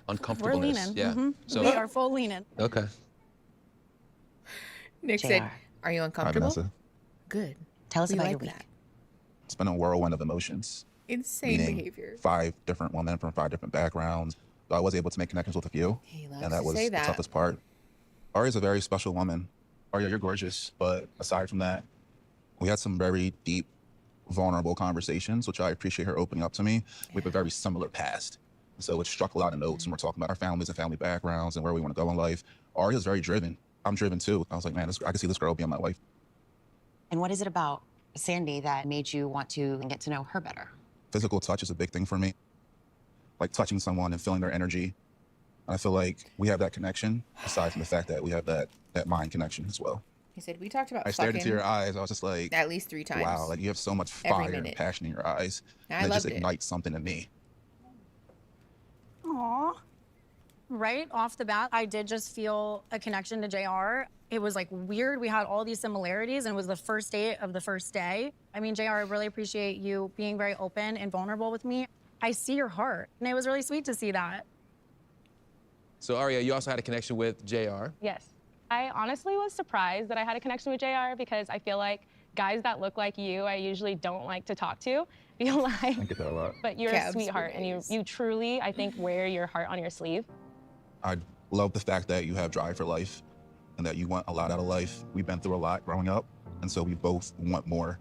Speaker 16: uncomfortableness.
Speaker 13: We're leaning.
Speaker 16: Yeah.
Speaker 13: Mhm.
Speaker 16: So,
Speaker 13: We are full leaning.
Speaker 16: okay.
Speaker 1: Nick
Speaker 15: JR.
Speaker 1: said, are you
Speaker 3: Hi,
Speaker 1: uncomfortable?
Speaker 3: Vanessa.
Speaker 1: Good.
Speaker 15: Tell us
Speaker 1: We
Speaker 15: about
Speaker 1: like
Speaker 15: your week.
Speaker 1: that.
Speaker 3: It's been a whirlwind of emotions.
Speaker 1: Insane
Speaker 3: Meeting
Speaker 1: behavior.
Speaker 3: 5 different women from 5 different backgrounds. So I was able to make connections with a few.
Speaker 1: He loves
Speaker 3: And that
Speaker 1: to
Speaker 3: was
Speaker 1: say
Speaker 3: the
Speaker 1: that.
Speaker 3: toughest part. Aria's a very special woman. Aria, you're gorgeous. But aside from that, we had some very deep, vulnerable conversations, which I appreciate her opening up to me. We have a very similar past. So it struck a lot of notes, and we're talking about our families and family backgrounds and where we want to go in life. Aria's very driven. I'm driven too. I was like, man, I can see this girl being my wife.
Speaker 15: And what is it about Sandy that made you want to get to know her better?
Speaker 3: Physical touch is a big thing for me. Like touching someone and feeling their energy. And I feel like we have that connection, aside from the fact that we have that mind connection as well.
Speaker 1: He said, we talked about
Speaker 3: I stared into
Speaker 1: fucking
Speaker 3: your eyes. I was just like,
Speaker 1: at least 3 times.
Speaker 3: wow, like you have so much
Speaker 1: Every
Speaker 3: fire and
Speaker 1: minute.
Speaker 3: passion in your eyes.
Speaker 1: I
Speaker 3: And it just
Speaker 1: loved it.
Speaker 3: ignites something in me.
Speaker 13: Aw. Right off the bat, I did just feel a connection to JR. It was like weird. We had all these similarities, and it was the first date of the first day. I mean, JR, I really appreciate you being very open and vulnerable with me. I see your heart, and it was really sweet to see that.
Speaker 16: So, Aria, you also had a connection with JR.
Speaker 2: Yes. I honestly was surprised that I had a connection with JR because I feel like guys that look like you, I usually don't like to talk to. Feel like,
Speaker 3: I get that a lot.
Speaker 2: but you're
Speaker 1: Cabs
Speaker 2: a sweetheart,
Speaker 1: for
Speaker 2: and
Speaker 1: days.
Speaker 2: you truly, I think, wear your heart on your sleeve.
Speaker 3: I love the fact that you have drive for life and that you want a lot out of life. We've been through a lot growing up, and so we both want more.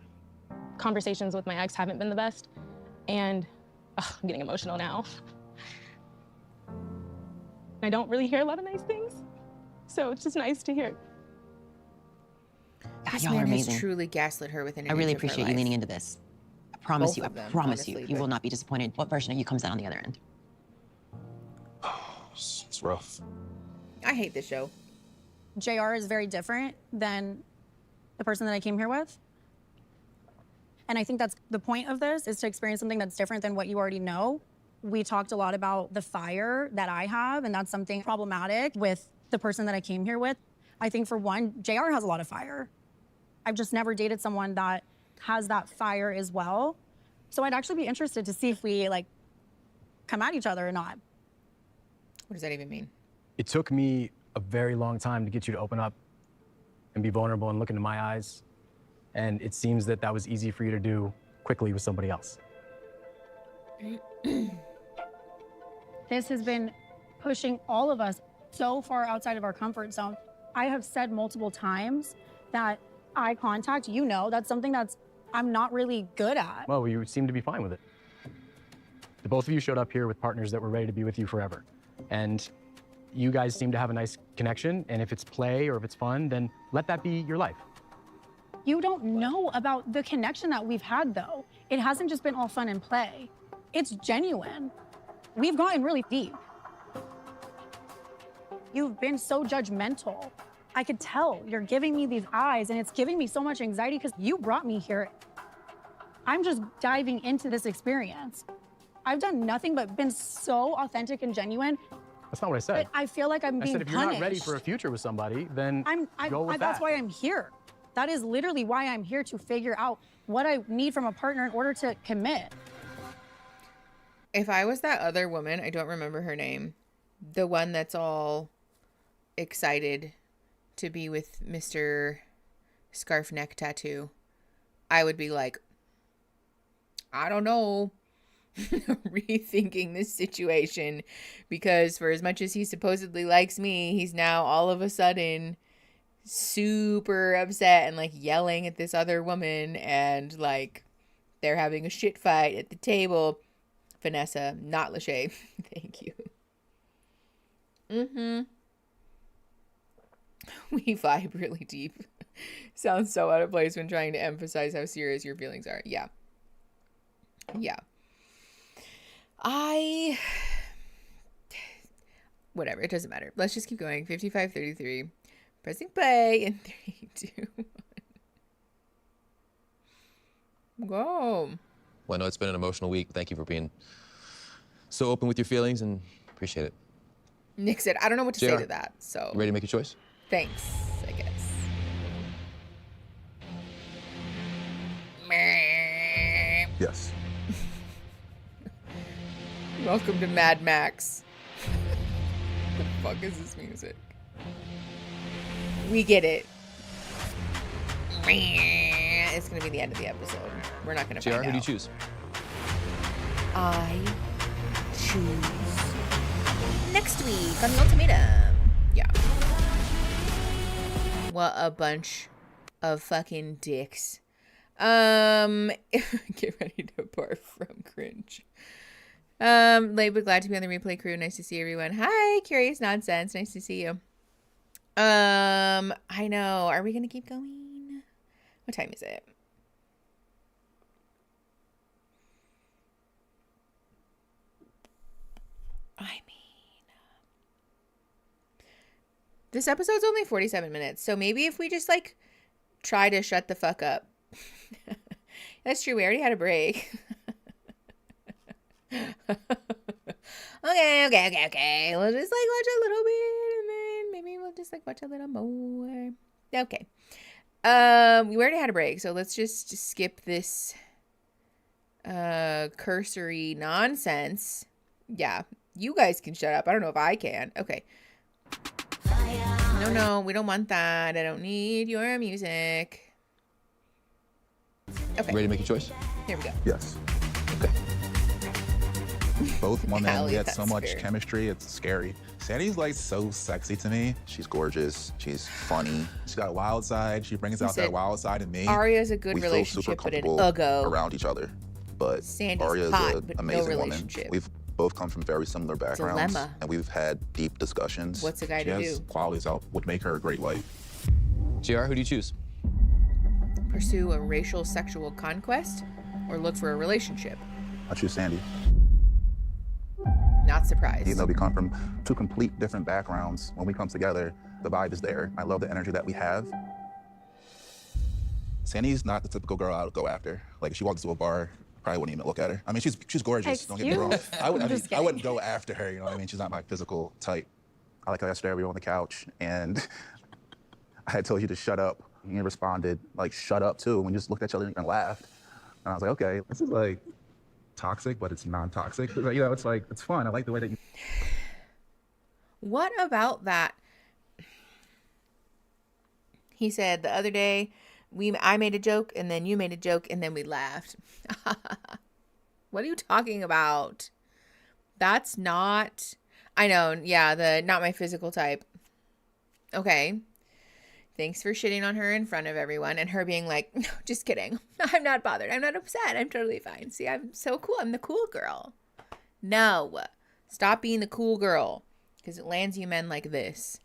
Speaker 2: Conversations with my ex haven't been the best, and I'm getting emotional now. I don't really hear a lot of nice things, so it's just nice to hear.
Speaker 15: God,
Speaker 1: This
Speaker 15: y'all are
Speaker 1: man
Speaker 15: amazing.
Speaker 1: has truly gaslit her within an
Speaker 15: I really
Speaker 1: inch of her
Speaker 15: appreciate you
Speaker 1: life.
Speaker 15: leaning into this. I promise
Speaker 1: Both
Speaker 15: you, I
Speaker 1: of them,
Speaker 15: promise you,
Speaker 1: honestly,
Speaker 15: you
Speaker 1: but-
Speaker 15: will not be disappointed what version of you comes out on the other end.
Speaker 3: It's rough.
Speaker 1: I hate this show.
Speaker 13: JR is very different than the person that I came here with. And I think that's the point of this, is to experience something that's different than what you already know. We talked a lot about the fire that I have, and that's something problematic with the person that I came here with. I think for one, JR has a lot of fire. I've just never dated someone that has that fire as well. So I'd actually be interested to see if we come at each other or not.
Speaker 1: What does that even mean?
Speaker 7: It took me a very long time to get you to open up and be vulnerable and look into my eyes. And it seems that that was easy for you to do quickly with somebody else.
Speaker 13: This has been pushing all of us so far outside of our comfort zone. I have said multiple times that eye contact, that's something that's I'm not really good at.
Speaker 7: Well, you seem to be fine with it. The both of you showed up here with partners that were ready to be with you forever. And you guys seem to have a nice connection. And if it's play or if it's fun, then let that be your life.
Speaker 13: You don't know about the connection that we've had, though. It hasn't just been all fun and play. It's genuine. We've gotten really deep. You've been so judgmental. I could tell you're giving me these eyes, and it's giving me so much anxiety because you brought me here. I'm just diving into this experience. I've done nothing but been so authentic and genuine.
Speaker 7: That's not what I said.
Speaker 13: I feel like I'm
Speaker 7: I
Speaker 13: being
Speaker 7: said if you're
Speaker 13: punished.
Speaker 7: not ready for a future with somebody, then go with that.
Speaker 13: That's why I'm here. That is literally why I'm here, to figure out what I need from a partner in order to commit.
Speaker 1: If I was that other woman, I don't remember her name, the one that's all excited to be with Mr. Scarf Neck Tattoo, I would be like, I don't know, rethinking this situation, because for as much as he supposedly likes me, he's now all of a sudden super upset and like yelling at this other woman, and like they're having a shit fight at the table. Vanessa, not Lachey. Thank you. We vibe really deep. Sounds so out of place when trying to emphasize how serious your feelings are. Yeah. Whatever, it doesn't matter. Let's just keep going. 55:33. Pressing play in 3, 2, 1. Go.
Speaker 16: Well, I know it's been an emotional week. Thank you for being so open with your feelings, and appreciate it.
Speaker 1: Nick said, I don't know what to say to that, so.
Speaker 16: You ready to make your choice?
Speaker 1: Thanks, I guess.
Speaker 3: Yes.
Speaker 1: Welcome to Mad Max. The fuck is this music? We get it. It's gonna be the end of the episode. We're not gonna find out.
Speaker 16: JR, who do you choose?
Speaker 1: I choose next week on the Ultimatum. Yeah. What a bunch of fucking dicks. Get ready to barf from cringe. Late but glad to be on the replay crew. Nice to see everyone. Hi, Curious Nonsense. Nice to see you. I know. Are we gonna keep going? What time is it? I mean, this episode's only 47 minutes, so maybe if we just like try to shut the fuck up. That's true. We already had a break. Okay. We'll just like watch a little bit, and then maybe we'll just like watch a little more. Okay. We already had a break, so let's just skip this cursory nonsense. Yeah, you guys can shut up. I don't know if I can. Okay. No, we don't want that. I don't need your music. Okay.
Speaker 16: Ready to make your choice?
Speaker 1: Here we go.
Speaker 3: Yes.
Speaker 16: Okay.
Speaker 3: Both women,
Speaker 1: Allie,
Speaker 3: we had so
Speaker 1: that's
Speaker 3: much
Speaker 1: fair.
Speaker 3: chemistry, it's scary. Sandy's like so sexy to me. She's gorgeous. She's funny. She's got a wild side. She brings out
Speaker 1: said
Speaker 3: that wild side in me.
Speaker 1: Aria's a good
Speaker 3: we feel
Speaker 1: relationship,
Speaker 3: super
Speaker 1: but an
Speaker 3: comfortable
Speaker 1: uggo.
Speaker 3: around each other. But
Speaker 1: Sandy's
Speaker 3: Aria's
Speaker 1: hot,
Speaker 3: an
Speaker 1: but no
Speaker 3: amazing woman.
Speaker 1: relationship.
Speaker 3: We've both come from very similar backgrounds.
Speaker 1: Dilemma.
Speaker 3: And we've had deep discussions.
Speaker 1: What's a guy
Speaker 3: she
Speaker 1: to
Speaker 3: has
Speaker 1: do?
Speaker 3: qualities that would make her a great wife.
Speaker 16: JR, who do you choose?
Speaker 1: Pursue a racial sexual conquest or look for a relationship?
Speaker 3: I choose Sandy.
Speaker 1: Not surprised.
Speaker 3: Even though we come from two complete different backgrounds, when we come together, the vibe is there. I love the energy that we have. Sandy's not the typical girl I would go after. Like if she walked into a bar, probably wouldn't even look at her. I mean, she's gorgeous. Don't get me wrong. I wouldn't go after her. You know what I mean? She's not my physical type. I like how yesterday we were on the couch and I had told you to shut up. And you responded like, shut up too. And we just looked at each other and laughed. And I was like, okay, this is like toxic, but it's non-toxic. You know, it's like, it's fun. I like the way that you.
Speaker 1: What about that? He said the other day, I made a joke and then you made a joke and then we laughed. What are you talking about? That's not, I know. Yeah. Not my physical type. Okay. Thanks for shitting on her in front of everyone and her being like, no, just kidding. I'm not bothered. I'm not upset. I'm totally fine. See, I'm so cool. I'm the cool girl. No, stop being the cool girl because it lands you men like this.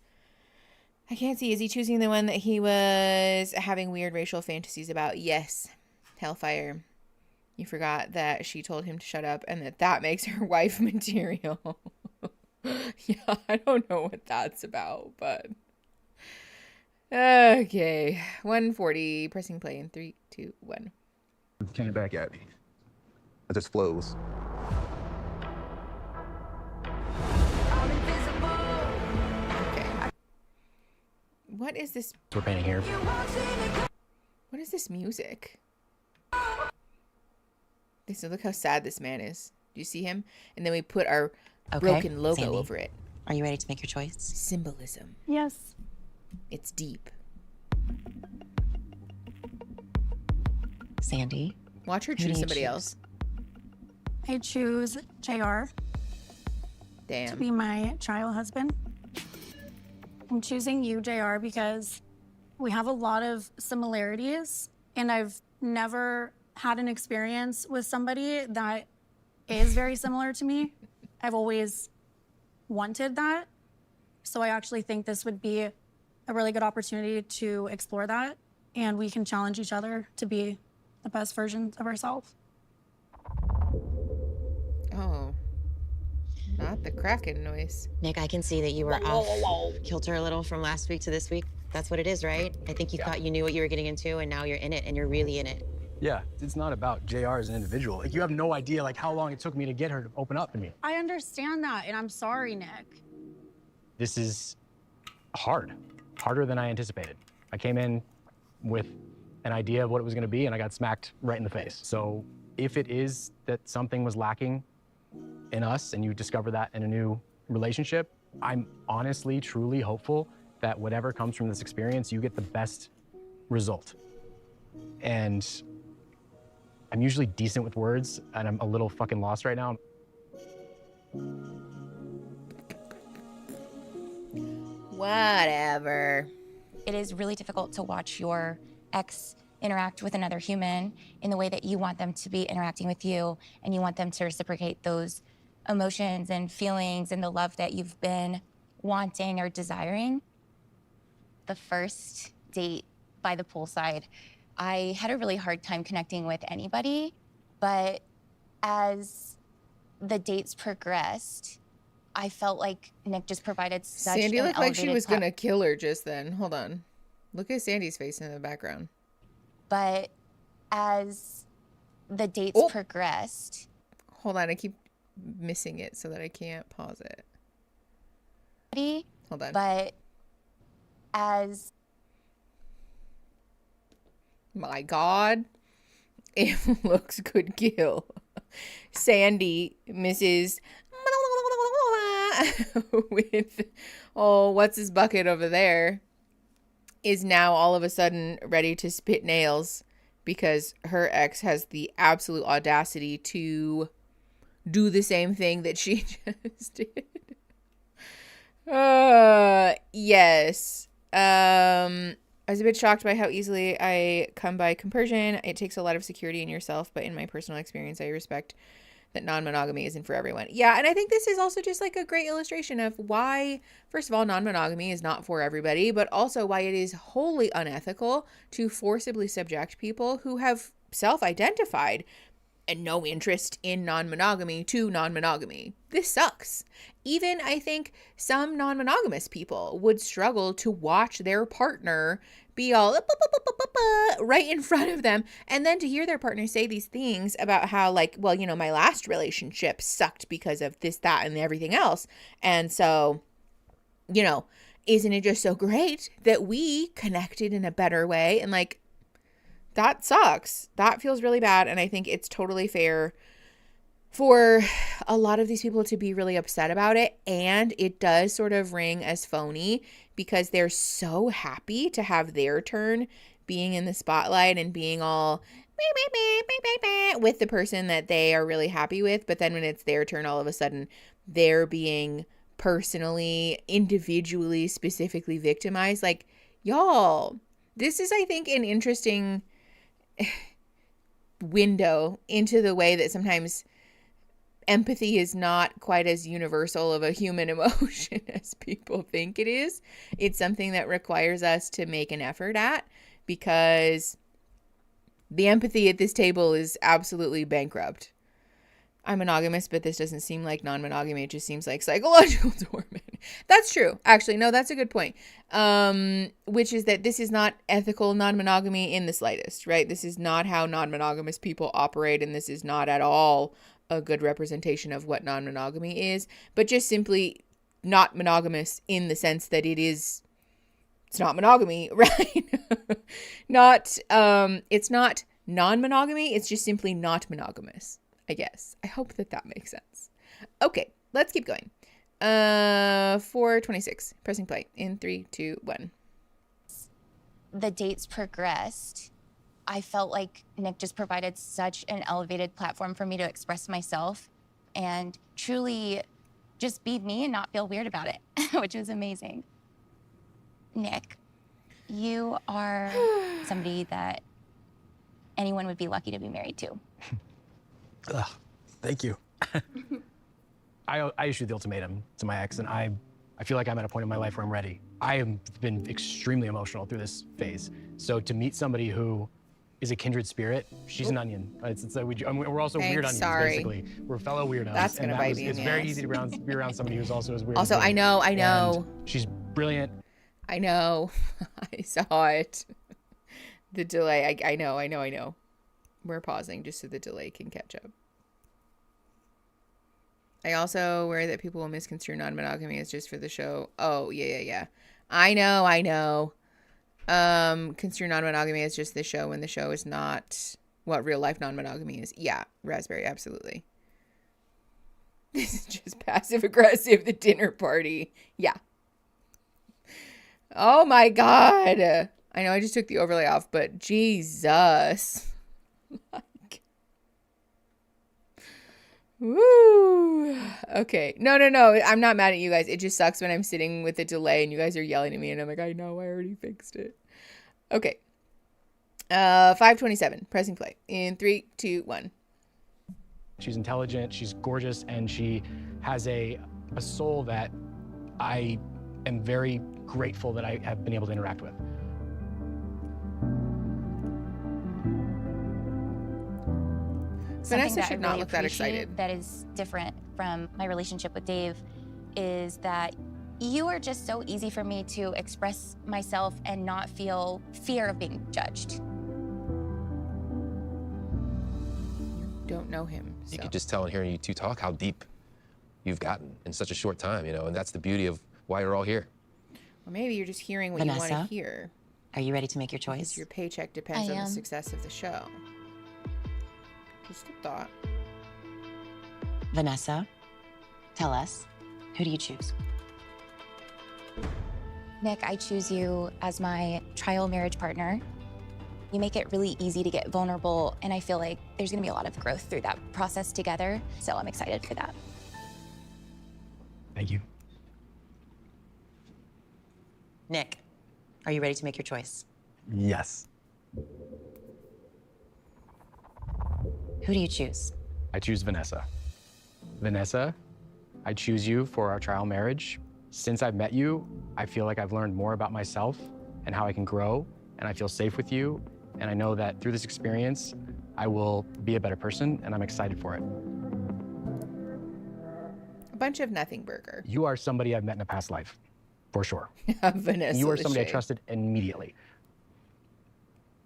Speaker 1: I can't see. Is he choosing the one that he was having weird racial fantasies about? Yes. Hellfire. You forgot that she told him to shut up and that makes her wife material. Yeah, I don't know what that's about, but okay. 140, pressing play in 3, 2, 1.
Speaker 3: It came back at me. It just flows.
Speaker 1: Okay. What is this?
Speaker 7: We're painting here.
Speaker 1: What is this music? So look how sad this man is. Do you see him? And then we put our broken logo
Speaker 15: Sandy,
Speaker 1: over it.
Speaker 15: Are you ready to make your choice?
Speaker 1: Symbolism.
Speaker 13: Yes.
Speaker 1: It's deep.
Speaker 15: Sandy.
Speaker 1: Watch her
Speaker 15: who do
Speaker 1: choose
Speaker 15: you
Speaker 1: somebody
Speaker 15: choose?
Speaker 1: else.
Speaker 13: I choose JR to
Speaker 1: Damn.
Speaker 13: be my trial husband. I'm choosing you, JR, because we have a lot of similarities, and I've never had an experience with somebody that is very similar to me. I've always wanted that. So I actually think this would be a really good opportunity to explore that, and we can challenge each other to be the best versions of ourselves.
Speaker 1: Oh. Not the Kraken noise.
Speaker 15: Nick, I can see that you were off kilter a little from last week to this week. That's what it is, right? I think you thought you knew what you were getting into, and now you're in it, and you're really in it.
Speaker 7: Yeah, it's not about JR as an individual. Like, you have no idea like how long it took me to get her to open up to me.
Speaker 13: I understand that, and I'm sorry, Nick.
Speaker 7: This is hard, harder than I anticipated. I came in with an idea of what it was gonna be, and I got smacked right in the face. So if it is that something was lacking in us and you discover that in a new relationship, I'm honestly, truly hopeful that whatever comes from this experience, you get the best result. And I'm usually decent with words, and I'm a little fucking lost right now.
Speaker 1: Whatever.
Speaker 8: It is really difficult to watch your ex interact with another human in the way that you want them to be interacting with you, and you want them to reciprocate those emotions and feelings and the love that you've been wanting or desiring. The first date by the poolside, I had a really hard time connecting with anybody, but as the dates progressed, I felt like Nick just provided such
Speaker 1: Sandy
Speaker 8: an
Speaker 1: looked like she
Speaker 8: elevated
Speaker 1: was gonna kill her just then. Hold on. Look at Sandy's face in the background.
Speaker 8: But as the dates progressed...
Speaker 1: Hold on, I keep missing it so that I can't pause it. Hold on.
Speaker 8: But as...
Speaker 1: My God. It looks could kill. Sandy, Mrs. with, oh, what's his bucket over there, is now all of a sudden ready to spit nails because her ex has the absolute audacity to do the same thing that she just did. Yes. I was a bit shocked by how easily I come by compersion. It takes a lot of security in yourself, but in my personal experience, I respect that non-monogamy isn't for everyone. Yeah, and I think this is also just like a great illustration of why, first of all, non-monogamy is not for everybody, but also why it is wholly unethical to forcibly subject people who have self-identified and no interest in non-monogamy to non-monogamy. This sucks. Even I think some non-monogamous people would struggle to watch their partner be all right in front of them, and then to hear their partner say these things about how, like, well, you know, my last relationship sucked because of this, that, and everything else. And so, you know, isn't it just so great that we connected in a better way? And like, that sucks. That feels really bad. And I think it's totally fair for a lot of these people to be really upset about it. And it does sort of ring as phony because they're so happy to have their turn being in the spotlight and being all with the person that they are really happy with. But then when it's their turn, all of a sudden they're being personally, individually, specifically victimized. Like, y'all, this is, I think, an interesting window into the way that sometimes empathy is not quite as universal of a human emotion as people think it is. It's something that requires us to make an effort at, because the empathy at this table is absolutely bankrupt. I'm monogamous, but this doesn't seem like non-monogamy. It just seems like psychological torment. That's true. Actually, no, that's a good point. Which is that this is not ethical non-monogamy in the slightest, right? This is not how non-monogamous people operate, and this is not at all a good representation of what non-monogamy is, but just simply not monogamous in the sense that it's not monogamy, right? It's not non-monogamy. It's just simply not monogamous, I guess. I hope that makes sense. Okay, let's keep going. 426, pressing play in 3, 2, 1.
Speaker 8: The dates progressed. I felt like Nick just provided such an elevated platform for me to express myself and truly just be me and not feel weird about it, which was amazing. Nick, you are somebody that anyone would be lucky to be married to.
Speaker 7: Thank you. I issued the ultimatum to my ex, and I feel like I'm at a point in my life where I'm ready. I have been extremely emotional through this phase. So to meet somebody who is a kindred spirit, she's an onion. We're also weird onions, basically. We're fellow weirdos.
Speaker 1: That's gonna bite me in
Speaker 7: It's
Speaker 1: the
Speaker 7: very
Speaker 1: ass.
Speaker 7: easy to be around somebody who's also as weird.
Speaker 1: Also,
Speaker 7: as me.
Speaker 1: I know.
Speaker 7: And she's brilliant.
Speaker 1: I know. I saw it. The delay. I know. We're pausing just so the delay can catch up. I also worry that people will misconstrue non-monogamy as just for the show. Oh, yeah. I know. Construe non-monogamy as just the show when the show is not what real life non-monogamy is. Yeah, Raspberry, absolutely. This is just passive aggressive, the dinner party. Yeah. Oh my God. I know I just took the overlay off, but Jesus. Woo. Okay. No. I'm not mad at you guys. It just sucks when I'm sitting with a delay and you guys are yelling at me and I'm like, I know, I already fixed it. Okay. 527. Pressing play in 3, 2, 1.
Speaker 7: She's intelligent, she's gorgeous, and she has a soul that I am very grateful that I have been able to interact with.
Speaker 1: Vanessa
Speaker 8: Something
Speaker 1: should
Speaker 8: I
Speaker 1: not
Speaker 8: really
Speaker 1: look that
Speaker 8: appreciate
Speaker 1: excited.
Speaker 8: that is different from my relationship with Dave is that you are just so easy for me to express myself and not feel fear of being judged.
Speaker 1: Don't know him.
Speaker 16: You could just tell in hearing you two talk how deep you've gotten in such a short time, and that's the beauty of why you're all here.
Speaker 1: Or maybe you're just hearing what you want to
Speaker 15: Vanessa?
Speaker 1: hear.
Speaker 15: Are you ready to make your choice?
Speaker 1: Because your paycheck depends
Speaker 8: I
Speaker 1: on
Speaker 8: am.
Speaker 1: the success of the show. Just a thought.
Speaker 15: Vanessa, tell us, who do you choose?
Speaker 8: Nick, I choose you as my trial marriage partner. You make it really easy to get vulnerable, and I feel like there's gonna be a lot of growth through that process together, so I'm excited for that.
Speaker 7: Thank you.
Speaker 15: Nick, are you ready to make your choice?
Speaker 7: Yes.
Speaker 15: Who do you choose?
Speaker 7: I choose Vanessa. Vanessa, I choose you for our trial marriage. Since I've met you, I feel like I've learned more about myself and how I can grow, and I feel safe with you. And I know that through this experience, I will be a better person, and I'm excited for it.
Speaker 1: A bunch of nothing burger.
Speaker 7: You are somebody I've met in a past life, for sure.
Speaker 1: Vanessa.
Speaker 7: You are somebody I
Speaker 1: Lachey.
Speaker 7: trusted immediately.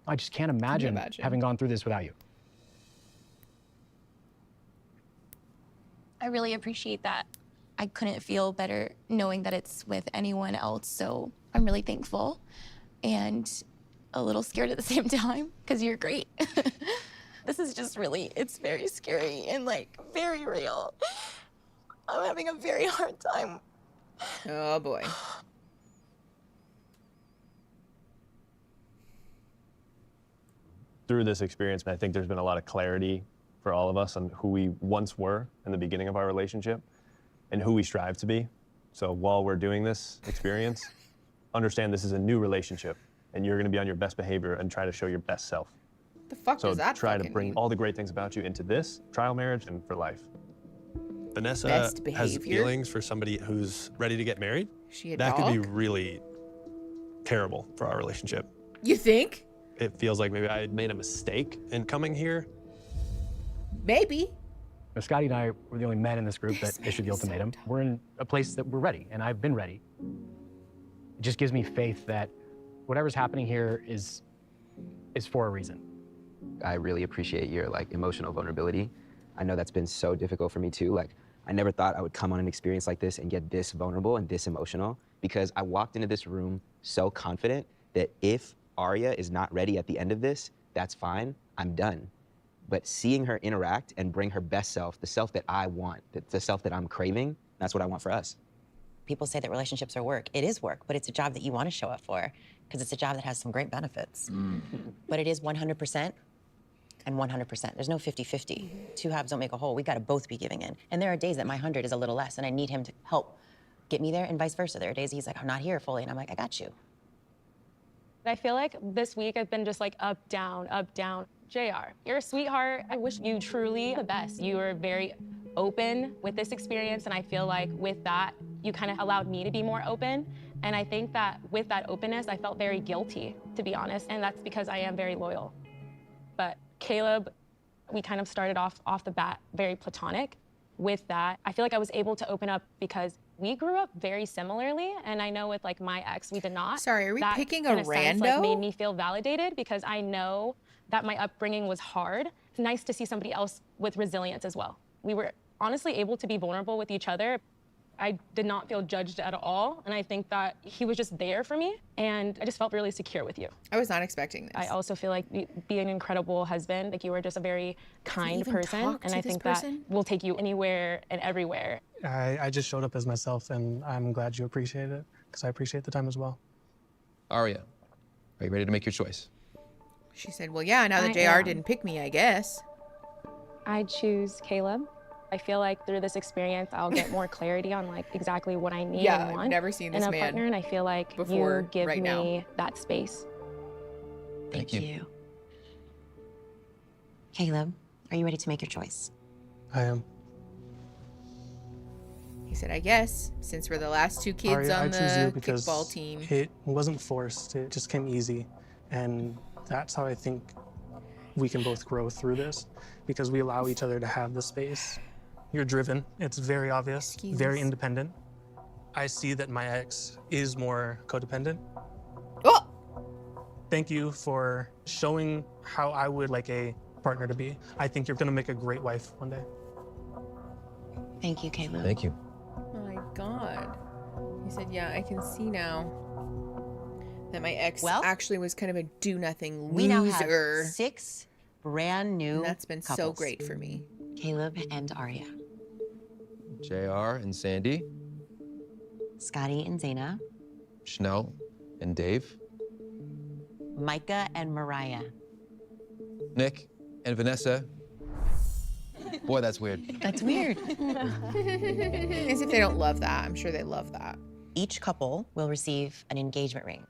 Speaker 7: I just can't imagine having gone through this without you.
Speaker 8: I really appreciate that. I couldn't feel better knowing that it's with anyone else, so I'm really thankful and a little scared at the same time because you're great. This is just really, it's very scary and like very real. I'm having a very hard time.
Speaker 1: Oh boy.
Speaker 6: Through this experience, I think there's been a lot of clarity for all of us on who we once were in the beginning of our relationship and who we strive to be. So while we're doing this experience, understand this is a new relationship and you're gonna be on your best behavior and try to show your best self.
Speaker 1: The fuck
Speaker 6: So
Speaker 1: does that
Speaker 6: try to
Speaker 1: fucking
Speaker 6: bring
Speaker 1: mean?
Speaker 6: all the great things about you into this trial marriage and for life.
Speaker 17: Vanessa
Speaker 1: Best
Speaker 17: has
Speaker 1: behavior?
Speaker 17: feelings for somebody who's ready to get married.
Speaker 1: She a
Speaker 17: That could be
Speaker 1: dog?
Speaker 17: really terrible for our relationship.
Speaker 1: You think?
Speaker 17: It feels like maybe I made a mistake in coming here.
Speaker 1: Maybe.
Speaker 7: Now, Scotty and I were the only men in this group that issued the ultimatum. We're in a place that we're ready, and I've been ready. It just gives me faith that whatever's happening here is for a reason.
Speaker 5: I really appreciate your emotional vulnerability. I know that's been so difficult for me too. I never thought I would come on an experience like this and get this vulnerable and this emotional, because I walked into this room so confident that if Aria is not ready at the end of this, that's fine, I'm done. But seeing her interact and bring her best self, the self that I want, the self that I'm craving, that's what I want for us.
Speaker 15: People say that relationships are work. It is work, but it's a job that you want to show up for because it's a job that has some great benefits. But it is 100% and 100%. There's no 50-50. Two halves don't make a whole. We got to both be giving in. And there are days that my 100 is a little less and I need him to help get me there and vice versa. There are days he's like, I'm not here fully. And I'm like, I got you.
Speaker 2: I feel like this week I've been just up, down, up, down. JR, you're a sweetheart. I wish you truly the best. You were very open with this experience, and I feel like with that, you kind of allowed me to be more open. And I think that with that openness, I felt very guilty, to be honest, and that's because I am very loyal. But Caleb, we kind of started off the bat very platonic. With that, I feel like I was able to open up because we grew up very similarly, and I know with my ex, we did not.
Speaker 1: Sorry, are we
Speaker 2: that,
Speaker 1: picking a
Speaker 2: in sense,
Speaker 1: rando?
Speaker 2: made me feel validated because I know that my upbringing was hard. It's nice to see somebody else with resilience as well. We were honestly able to be vulnerable with each other. I did not feel judged at all, and I think that he was just there for me, and I just felt really secure with you.
Speaker 1: I was not expecting this.
Speaker 2: I also feel like being an incredible husband, you were just a very kind person, and I think that will take you anywhere and everywhere.
Speaker 12: I just showed up as myself, and I'm glad you appreciate it, because I appreciate the time as well.
Speaker 16: Aria, are you ready to make your choice?
Speaker 1: She said, well, yeah, now that JR didn't pick me, I guess.
Speaker 2: I choose Caleb. I feel like through this experience, I'll get more clarity on exactly what I need and want
Speaker 1: I've never seen this
Speaker 2: in a
Speaker 1: man
Speaker 2: partner, and I feel like
Speaker 1: before,
Speaker 2: you give
Speaker 1: right
Speaker 2: me
Speaker 1: now.
Speaker 2: that space.
Speaker 15: Thank you. Caleb, are you ready to make your choice?
Speaker 12: I am.
Speaker 1: He said, I guess, since we're the last two kids
Speaker 12: Aria,
Speaker 1: on
Speaker 12: I choose you
Speaker 1: the
Speaker 12: because
Speaker 1: kickball team.
Speaker 12: It wasn't forced. It just came easy. And that's how I think we can both grow through this, because we allow each other to have the space. You're driven. It's very obvious, very independent. I see that my ex is more codependent.
Speaker 1: Oh!
Speaker 12: Thank you for showing how I would like a partner to be. I think you're going to make a great wife one day.
Speaker 15: Thank you, Caleb.
Speaker 16: Thank you.
Speaker 1: Oh my God. He said, yeah, I can see now that my ex actually was kind of a do-nothing loser.
Speaker 15: We now have 6 brand new
Speaker 1: And that's been so
Speaker 15: couples.
Speaker 1: great for me.
Speaker 15: Caleb and Aria.
Speaker 16: JR and Sandy.
Speaker 15: Scotty and Zaina.
Speaker 16: Chanel and Dave.
Speaker 15: Micah and Mariah.
Speaker 16: Nick and Vanessa. Boy, that's weird.
Speaker 15: That's weird.
Speaker 1: As if they don't love that. I'm sure they love that.
Speaker 15: Each couple will receive an engagement ring,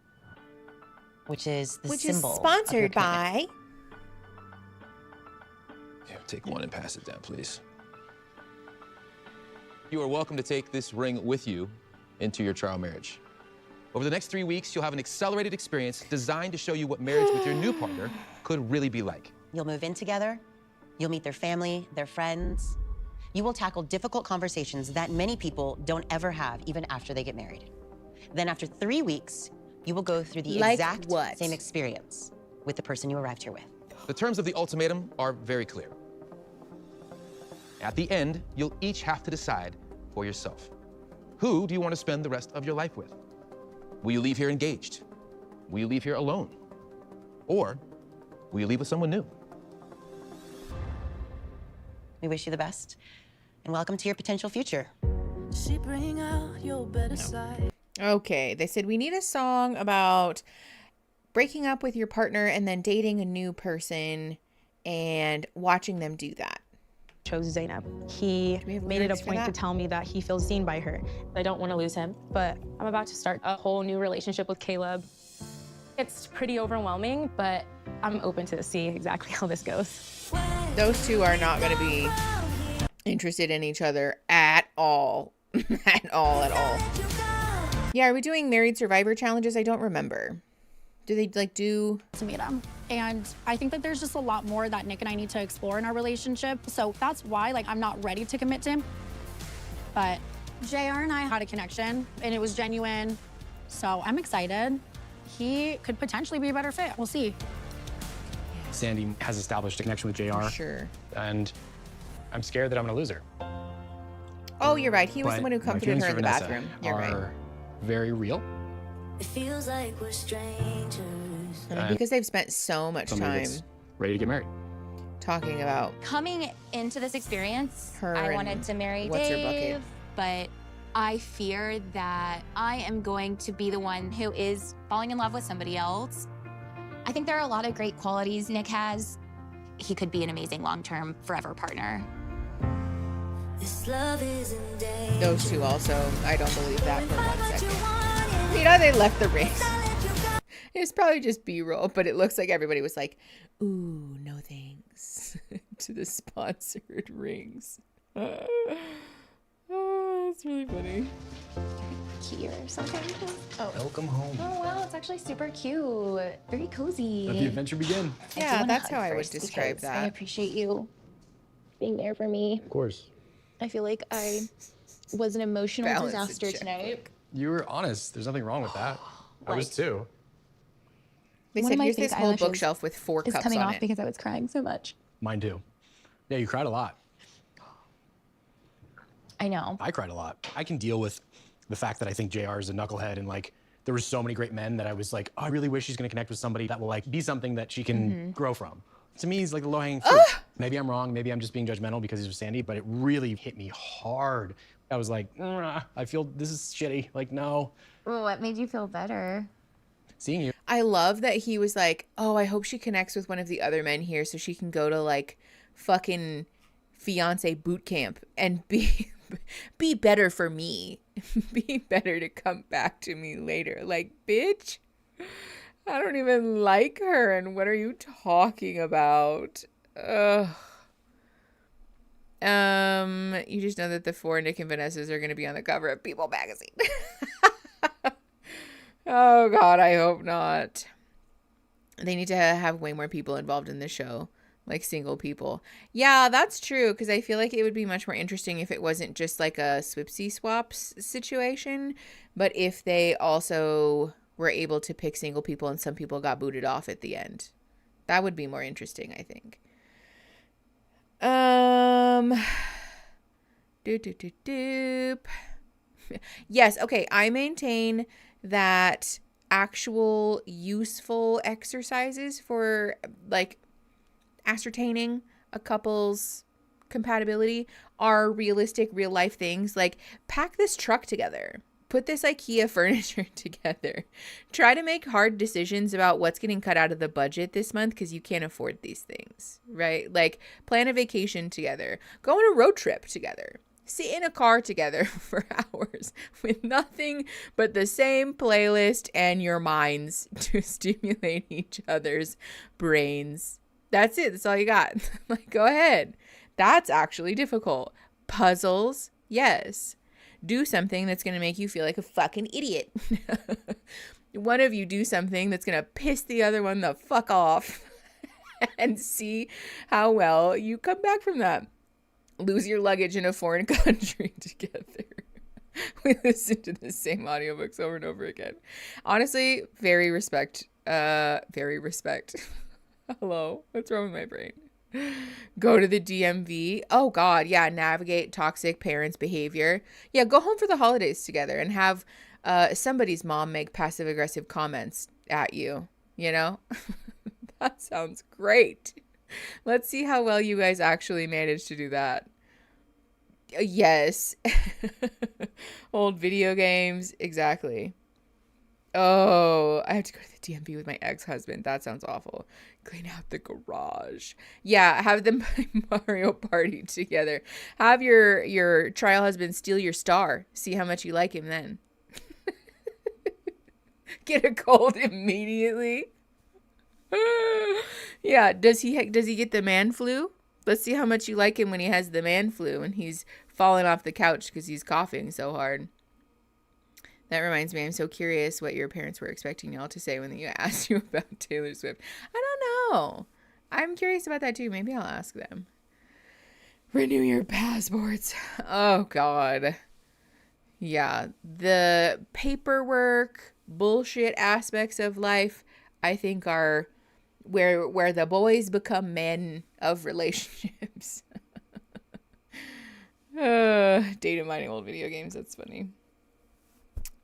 Speaker 15: which is the
Speaker 1: Which
Speaker 15: symbol
Speaker 1: is
Speaker 15: of your
Speaker 1: sponsored
Speaker 15: commitment.
Speaker 1: by...
Speaker 16: Here, take one and pass it down, please. You are welcome to take this ring with you into your trial marriage. Over the next 3 weeks, you'll have an accelerated experience designed to show you what marriage with your new partner could really be like.
Speaker 15: You'll move in together. You'll meet their family, their friends. You will tackle difficult conversations that many people don't ever have, even after they get married. Then after 3 weeks, you will go through the exact same experience with the person you arrived here with.
Speaker 16: The terms of the ultimatum are very clear. At the end, you'll each have to decide for yourself. Who do you want to spend the rest of your life with? Will you leave here engaged? Will you leave here alone? Or will you leave with someone new?
Speaker 15: We wish you the best, and welcome to your potential future.
Speaker 11: She bring out your better side.
Speaker 1: Okay, they said we need a song about breaking up with your partner and then dating a new person and watching them do that.
Speaker 2: Chose Zainab. He made it a point to tell me that he feels seen by her. I don't want to lose him, but I'm about to start a whole new relationship with Caleb. It's pretty overwhelming, but I'm open to see exactly how this goes.
Speaker 1: Those two are not going to be interested in each other at all. At all. Yeah, are we doing Married Survivor challenges? I don't remember. Do they do...
Speaker 13: Ultimatum. And I think that there's just a lot more that Nick and I need to explore in our relationship. So that's why, like, I'm not ready to commit to him. But JR and I had a connection, and it was genuine. So I'm excited. He could potentially be a better fit. We'll see.
Speaker 7: Sandy has established a connection with JR.
Speaker 1: Sure.
Speaker 7: And I'm scared that I'm gonna lose her.
Speaker 1: Oh, you're right. He was the
Speaker 7: But
Speaker 1: one who
Speaker 7: my
Speaker 1: comforted
Speaker 7: feelings
Speaker 1: her
Speaker 7: for
Speaker 1: in the
Speaker 7: Vanessa
Speaker 1: bathroom. You're right.
Speaker 7: are very real.
Speaker 11: It feels like we're strangers.
Speaker 1: And because they've spent so much
Speaker 7: Somebody
Speaker 1: time
Speaker 7: that's ready to get married.
Speaker 1: talking about
Speaker 8: Coming into this experience,
Speaker 1: her
Speaker 8: I
Speaker 1: and
Speaker 8: wanted to marry
Speaker 1: what's her
Speaker 8: Dave,
Speaker 1: bucket.
Speaker 8: but I fear that I am going to be the one who is falling in love with somebody else. I think there are a lot of great qualities Nick has. He could be an amazing long-term, forever partner.
Speaker 11: This love is in danger.
Speaker 1: Those two also. I don't believe that for 1 second. You know, they left the rings. It's probably just B-roll, but it looks like everybody was like, ooh, no thanks to the sponsored rings. Oh, that's really funny.
Speaker 8: Key or something. Oh.
Speaker 7: Welcome home.
Speaker 8: Oh, wow, it's actually super cute. Very cozy.
Speaker 7: Let the adventure begin.
Speaker 8: I do
Speaker 1: Yeah,
Speaker 8: wanna
Speaker 1: that's
Speaker 8: hug
Speaker 1: how I would
Speaker 8: first
Speaker 1: describe
Speaker 8: because I
Speaker 1: that.
Speaker 8: appreciate you being there for me.
Speaker 7: Of course.
Speaker 8: I feel like I was an emotional
Speaker 1: Balance the
Speaker 8: disaster
Speaker 1: checkbook.
Speaker 8: tonight.
Speaker 7: You were honest. There's nothing wrong with that. I was too.
Speaker 1: They
Speaker 8: One
Speaker 1: said,
Speaker 8: of my
Speaker 1: here's this
Speaker 8: fake
Speaker 1: whole
Speaker 8: eyelashes
Speaker 1: bookshelf with 4
Speaker 8: is
Speaker 1: cups
Speaker 8: coming
Speaker 1: on
Speaker 8: off
Speaker 1: it.
Speaker 8: because I was crying so much.
Speaker 7: Mine too. Yeah, you cried a lot.
Speaker 8: I know.
Speaker 7: I cried a lot. I can deal with the fact that I think JR is a knucklehead and like there were so many great men that I was like, oh, I really wish she's gonna connect with somebody that will like be something that she can grow from. To me, he's like the low-hanging fruit. Maybe I'm wrong. Maybe I'm just being judgmental because he's with Sandy, but it really hit me hard. I was like, I feel this is shitty. Like, no.
Speaker 8: What made you feel better?
Speaker 7: Seeing you.
Speaker 1: I love that he was like, oh, I hope she connects with one of the other men here so she can go to like fucking fiance boot camp and be better for me. Be better to come back to me later. Like, bitch, I don't even like her. And what are you talking about? Ugh. You just know that the 4 Nick and Vanessas are going to be on the cover of People magazine. Oh, God, I hope not. They need to have way more people involved in the show, like single people. Yeah, that's true, because I feel like it would be much more interesting if it wasn't just like a swipsy swaps situation, but if they also were able to pick single people and some people got booted off at the end. That would be more interesting, I think. Yes, okay, I maintain that actual useful exercises for like ascertaining a couple's compatibility are realistic real life things. Like, pack this truck together, put this IKEA furniture together, try to make hard decisions about what's getting cut out of the budget this month because you can't afford these things, right? Like, plan a vacation together, go on a road trip together, sit in a car together for hours with nothing but the same playlist and your minds to stimulate each other's brains. That's it. That's all you got. Like, go ahead. That's actually difficult. Puzzles, yes. Do something that's going to make you feel like a fucking idiot. One of you do something that's going to piss the other one the fuck off and see how well you come back from that. Lose your luggage in a foreign country together. We listen to the same audiobooks over and over again. Honestly, very respect. Hello, what's wrong with my brain? Go to the DMV. Oh God, yeah. Navigate toxic parents' behavior. Yeah, go home for the holidays together and have somebody's mom make passive aggressive comments at you. You know, that sounds great. Let's see how well you guys actually manage to do that. Yes. Old video games. Exactly. Oh, I have to go to the DMV with my ex-husband. That sounds awful. Clean out the garage. Yeah, have them play Mario Party together. Have your trial husband steal your star. See how much you like him then. Get a cold immediately. Yeah, does he get the man flu? Let's see how much you like him when he has the man flu and he's falling off the couch because he's coughing so hard. That reminds me, I'm so curious what your parents were expecting y'all to say when you asked you about Taylor Swift. I don't know. I'm curious about that too. Maybe I'll ask them. Renew your passports. Oh, God. Yeah. The paperwork, bullshit aspects of life, I think are where the boys become men of relationships. Data mining old video games. That's funny.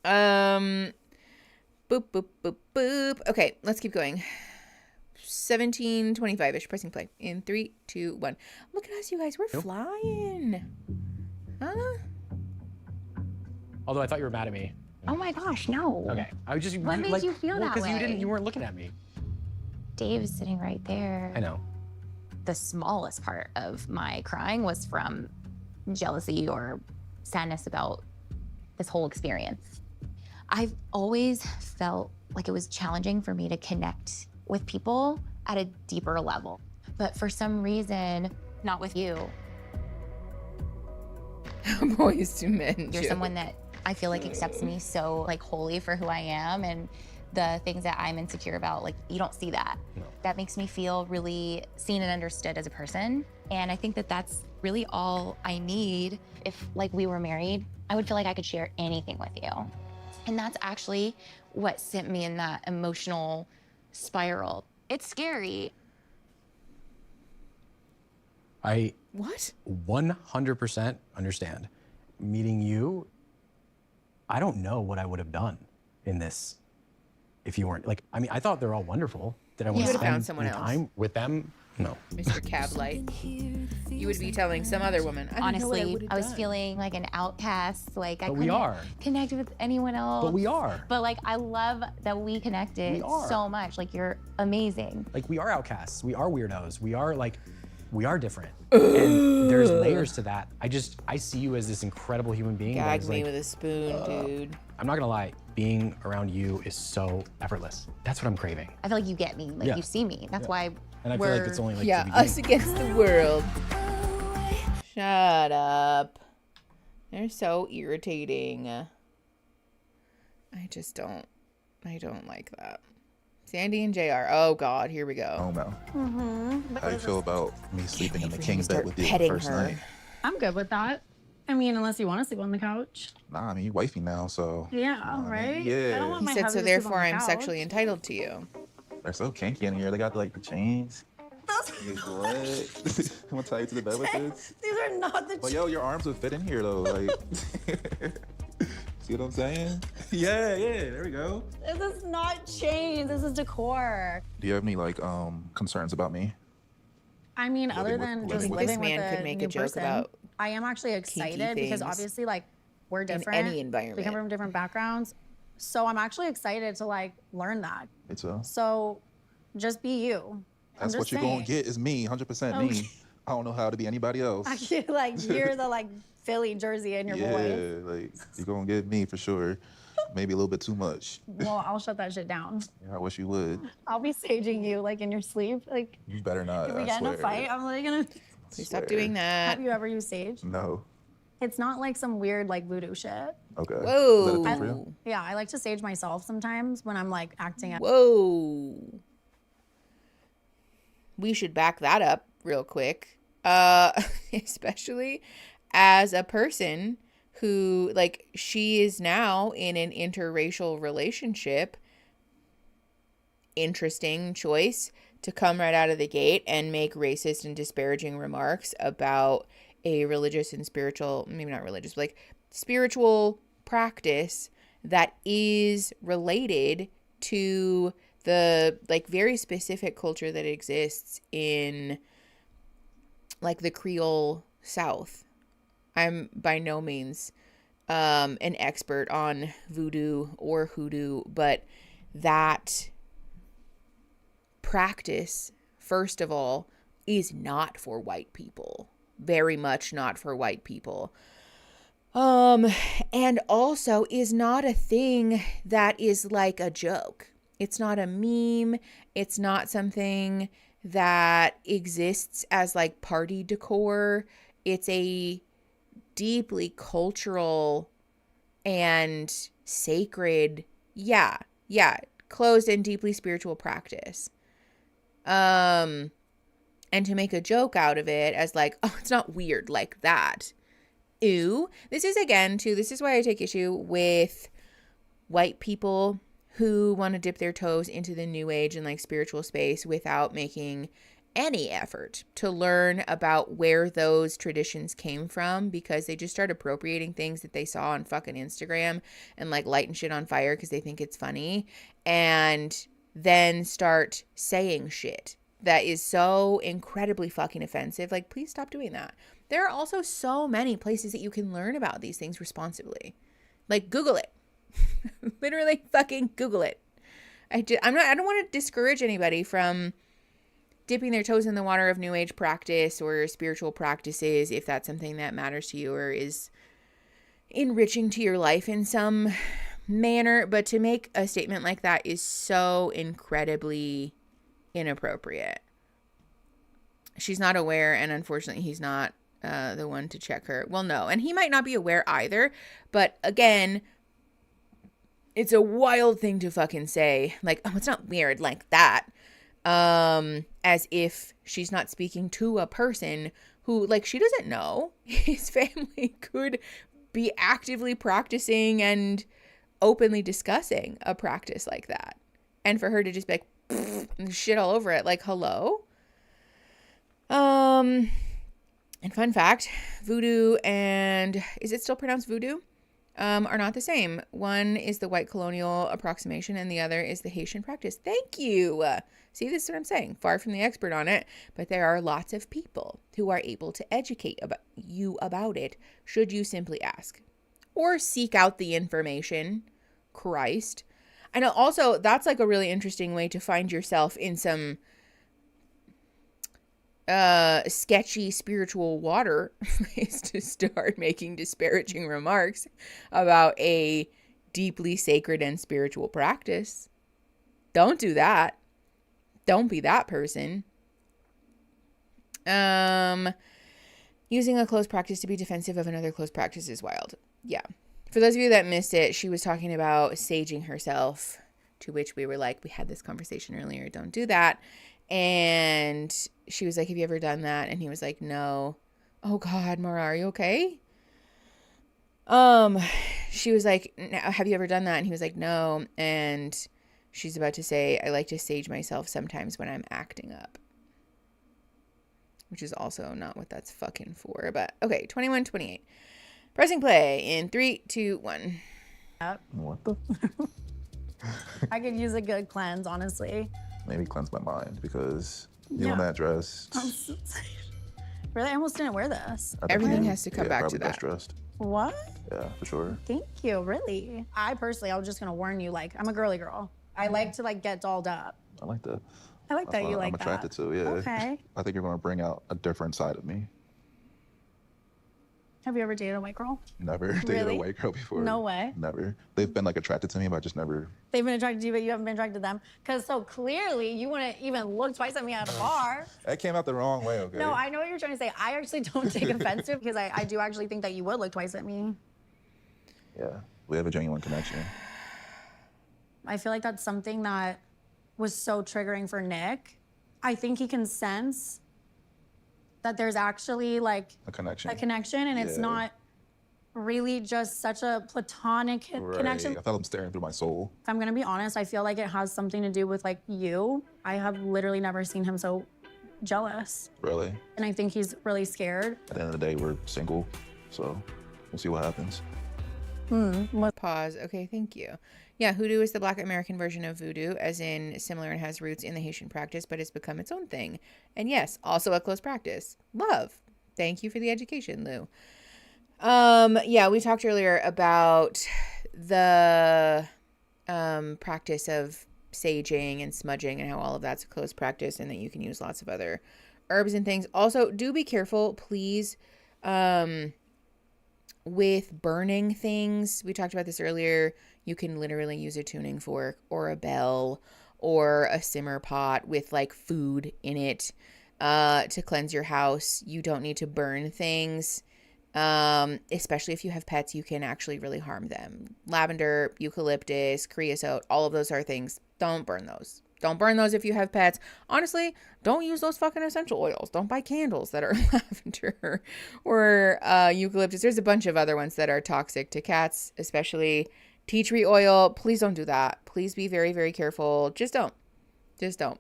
Speaker 1: Boop, boop, boop, boop. Okay, let's keep going. 17:25-ish. Pressing play. In 3, 2, 1. Look at us, you guys. We're flying. Huh?
Speaker 7: Although I thought you were mad at me.
Speaker 8: Oh my gosh, no.
Speaker 7: Okay. I was just
Speaker 8: What made you feel that
Speaker 7: Because
Speaker 8: way?
Speaker 7: you weren't looking at me.
Speaker 8: Dave is sitting right there.
Speaker 7: I know.
Speaker 8: The smallest part of my crying was from jealousy or sadness about this whole experience. I've always felt like it was challenging for me to connect with people at a deeper level. But for some reason, not with you.
Speaker 1: Boys to men.
Speaker 8: You're
Speaker 1: joke.
Speaker 8: someone that I feel like accepts me so like wholly for who I am, and the things that I'm insecure about, like you don't see that.
Speaker 7: No.
Speaker 8: That makes me feel really seen and understood as a person. And I think that that's really all I need. If like we were married, I would feel like I could share anything with you. And that's actually what sent me in that emotional spiral. It's scary.
Speaker 7: I
Speaker 1: What?
Speaker 7: 100% understand. Meeting you, I don't know what I would have done in this if you weren't, like, I mean, I thought they're all wonderful. Did I want
Speaker 1: You
Speaker 7: to
Speaker 1: would have found
Speaker 7: spend
Speaker 1: someone
Speaker 7: any
Speaker 1: else.
Speaker 7: time with them? No.
Speaker 1: Mr. Cab Light. You would be telling some other woman. I don't know what I
Speaker 8: Honestly,
Speaker 1: would've
Speaker 8: I was
Speaker 1: done.
Speaker 8: feeling like an outcast. Like I
Speaker 7: But we
Speaker 8: couldn't
Speaker 7: are.
Speaker 8: connect with anyone else.
Speaker 7: But we are.
Speaker 8: But like I love that we connected
Speaker 7: We are.
Speaker 8: so much. Like you're amazing.
Speaker 7: Like, we are outcasts. We are weirdos. We are different. And there's layers to that. I see you as this incredible human being. that
Speaker 1: Gag
Speaker 7: is,
Speaker 1: me
Speaker 7: like,
Speaker 1: with a spoon, dude.
Speaker 7: I'm not gonna lie, being around you is so effortless. That's what I'm craving.
Speaker 8: I feel like you get me. Like
Speaker 7: Yeah.
Speaker 8: you see me. That's
Speaker 7: Yeah.
Speaker 8: why
Speaker 7: And I feel
Speaker 8: we're
Speaker 7: like it's only like
Speaker 1: Yeah,
Speaker 7: the
Speaker 1: us
Speaker 7: beginning.
Speaker 1: against the world. Shut up. They're so irritating. I don't like that. Sandy and JR. Oh God, here we go.
Speaker 3: Oh no.
Speaker 13: Mm-hmm.
Speaker 3: How do you feel about me sleeping in the
Speaker 1: for
Speaker 3: king
Speaker 1: you to
Speaker 3: bed
Speaker 1: start
Speaker 3: with you the
Speaker 1: petting
Speaker 3: first
Speaker 1: her.
Speaker 3: night?
Speaker 13: I'm good with that. I mean, unless you want to sleep on the couch.
Speaker 3: Nah, I mean you wifey now, so
Speaker 13: Yeah, right?
Speaker 3: yeah.
Speaker 13: I don't want
Speaker 1: He
Speaker 13: my
Speaker 1: said,
Speaker 13: husband
Speaker 1: so
Speaker 13: to sleep
Speaker 1: therefore
Speaker 13: on the
Speaker 1: I'm
Speaker 13: couch.
Speaker 1: sexually entitled to you.
Speaker 3: they're so kinky in here. They got like the chains. What? I'm gonna tie you to the bed with this.
Speaker 13: These are not the
Speaker 3: But yo, your arms would fit in here though. Like, see what I'm saying? Yeah, there we go.
Speaker 13: This is not chains. This is decor.
Speaker 3: Do you have any like concerns about me?
Speaker 13: I mean,
Speaker 3: Living
Speaker 13: other
Speaker 3: with-
Speaker 13: than
Speaker 3: living
Speaker 13: just
Speaker 3: with-
Speaker 13: living
Speaker 1: This man
Speaker 13: with
Speaker 1: could
Speaker 13: a
Speaker 1: make a
Speaker 13: new
Speaker 1: joke
Speaker 13: person,
Speaker 1: about
Speaker 13: I am actually excited because
Speaker 1: things
Speaker 13: obviously, like, we're
Speaker 1: in
Speaker 13: different.
Speaker 1: any
Speaker 13: We
Speaker 1: environment.
Speaker 13: come from different backgrounds. So I'm actually excited to, like, learn that.
Speaker 3: It's a.
Speaker 13: So just be you.
Speaker 3: That's what you're gonna get is me, 100%
Speaker 13: Okay.
Speaker 3: me. I don't know how to be anybody else.
Speaker 13: I feel like you're the, like, Philly jersey in your
Speaker 3: Yeah,
Speaker 13: voice.
Speaker 3: like you're gonna get me for sure. Maybe a little bit too much.
Speaker 13: Well, I'll shut that shit down.
Speaker 3: Yeah, I wish you would.
Speaker 13: I'll be saging you, like, in your sleep. Like,
Speaker 3: You better not.
Speaker 13: if we
Speaker 3: I
Speaker 13: get in
Speaker 3: swear.
Speaker 13: a fight, I'm like gonna.
Speaker 1: Please stop doing that.
Speaker 13: Have you ever used sage?
Speaker 3: No.
Speaker 13: It's not like some weird like voodoo shit.
Speaker 3: Okay.
Speaker 1: Whoa.
Speaker 3: Is that a thing for you?
Speaker 13: Yeah, I like to sage myself sometimes when I'm like acting out.
Speaker 1: Whoa. We should back that up real quick. Especially as a person who, like, she is now in an interracial relationship. Interesting choice to come right out of the gate and make racist and disparaging remarks about a religious and spiritual, maybe not religious, but like spiritual practice that is related to the like very specific culture that exists in like the Creole South. I'm by no means an expert on voodoo or hoodoo, but that practice, first of all, is not for white people. Very much not for white people. And also is not a thing that is like a joke. It's not a meme. It's not something that exists as like party decor. It's a deeply cultural and sacred, closed and deeply spiritual practice. And to make a joke out of it as like, oh, it's not weird like that. Ew. This is why I take issue with white people who want to dip their toes into the new age and like spiritual space without making any effort to learn about where those traditions came from, because they just start appropriating things that they saw on fucking Instagram and like lighting shit on fire because they think it's funny, and then start saying shit that is so incredibly fucking offensive. Like, please stop doing that. There are also so many places that you can learn about these things responsibly. Like, Google it. Literally fucking Google it. I don't want to discourage anybody from dipping their toes in the water of new age practice or spiritual practices if that's something that matters to you or is enriching to your life in some manner. But to make a statement like that is so incredibly inappropriate. She's not aware, and unfortunately he's not the one to check her. Well, no, and he might not be aware either, but again, it's a wild thing to fucking say, like, oh, it's not weird like that, as if she's not speaking to a person who, like, she doesn't know. His family could be actively practicing and openly discussing a practice like that, and for her to just be like, and shit all over it, like, hello? And fun fact, voodoo and, is it still pronounced voodoo? Are not the same. One is the white colonial approximation and the other is the Haitian practice. Thank you. See, this is what I'm saying. Far from the expert on it, but there are lots of people who are able to educate you about it should you simply ask or seek out the information. Christ. I know also that's like a really interesting way to find yourself in some sketchy spiritual water is to start making disparaging remarks about a deeply sacred and spiritual practice. Don't do that. Don't be that person. Using a closed practice to be defensive of another closed practice is wild. Yeah. For those of you that missed it, she was talking about saging herself, to which we were like, we had this conversation earlier, don't do that. And she was like, have you ever done that? And he was like, no. Oh God, Mara, are you okay? She was like, have you ever done that? And he was like, no. And she's about to say, I like to sage myself sometimes when I'm acting up. Which is also not what that's fucking for. But okay, 21:28. Pressing play in 3, 2, 1.
Speaker 18: What the?
Speaker 13: I could use a good cleanse, honestly.
Speaker 18: Maybe cleanse my mind, because you on that dress.
Speaker 13: Really? I almost didn't wear this.
Speaker 1: Everything has to come back to that.
Speaker 18: Best dressed.
Speaker 13: What?
Speaker 18: Yeah, for sure.
Speaker 13: Thank you, really. I personally, I was just gonna warn you, like, I'm a girly girl. I like to like get dolled up.
Speaker 18: I like that.
Speaker 13: I like that you like
Speaker 18: I'm attracted to, yeah.
Speaker 13: Okay.
Speaker 18: I think you're gonna bring out a different side of me.
Speaker 13: Have you ever dated a white girl?
Speaker 18: Never dated a white girl before.
Speaker 13: No way.
Speaker 18: Never. They've been like attracted to me, but I just never.
Speaker 13: They've been attracted to you, but you haven't been attracted to them. Because so clearly you wouldn't even look twice at me at a bar.
Speaker 18: That came out the wrong way, okay?
Speaker 13: No, I know what you're trying to say. I actually don't take offense to it because I do actually think that you would look twice at me.
Speaker 18: Yeah, we have a genuine connection.
Speaker 13: I feel like that's something that was so triggering for Nick. I think he can sense that there's actually like
Speaker 18: a connection,
Speaker 13: and it's not really just such a platonic connection.
Speaker 18: I felt him staring through my soul.
Speaker 13: If I'm gonna be honest, I feel like it has something to do with like you. I have literally never seen him so jealous.
Speaker 18: Really?
Speaker 13: And I think he's really scared.
Speaker 18: At the end of the day, we're single, so we'll see what happens.
Speaker 1: Pause. Okay, thank you. Yeah, hoodoo is the Black American version of voodoo, as in similar and has roots in the Haitian practice, but has become its own thing. And yes, also a close practice. Love. Thank you for the education, Lou. Yeah, we talked earlier about the practice of saging and smudging and how all of that's a close practice and that you can use lots of other herbs and things. Also, do be careful, please, with burning things. We talked about this earlier. You can literally use a tuning fork or a bell or a simmer pot with like food in it to cleanse your house. You don't need to burn things. Especially if you have pets, you can actually really harm them. Lavender, eucalyptus, creosote, all of those are things. Don't burn those. Don't burn those if you have pets. Honestly, don't use those fucking essential oils. Don't buy candles that are lavender or eucalyptus. There's a bunch of other ones that are toxic to cats, especially tea tree oil. Please don't do that. Please be very, very careful. Just don't. Just don't.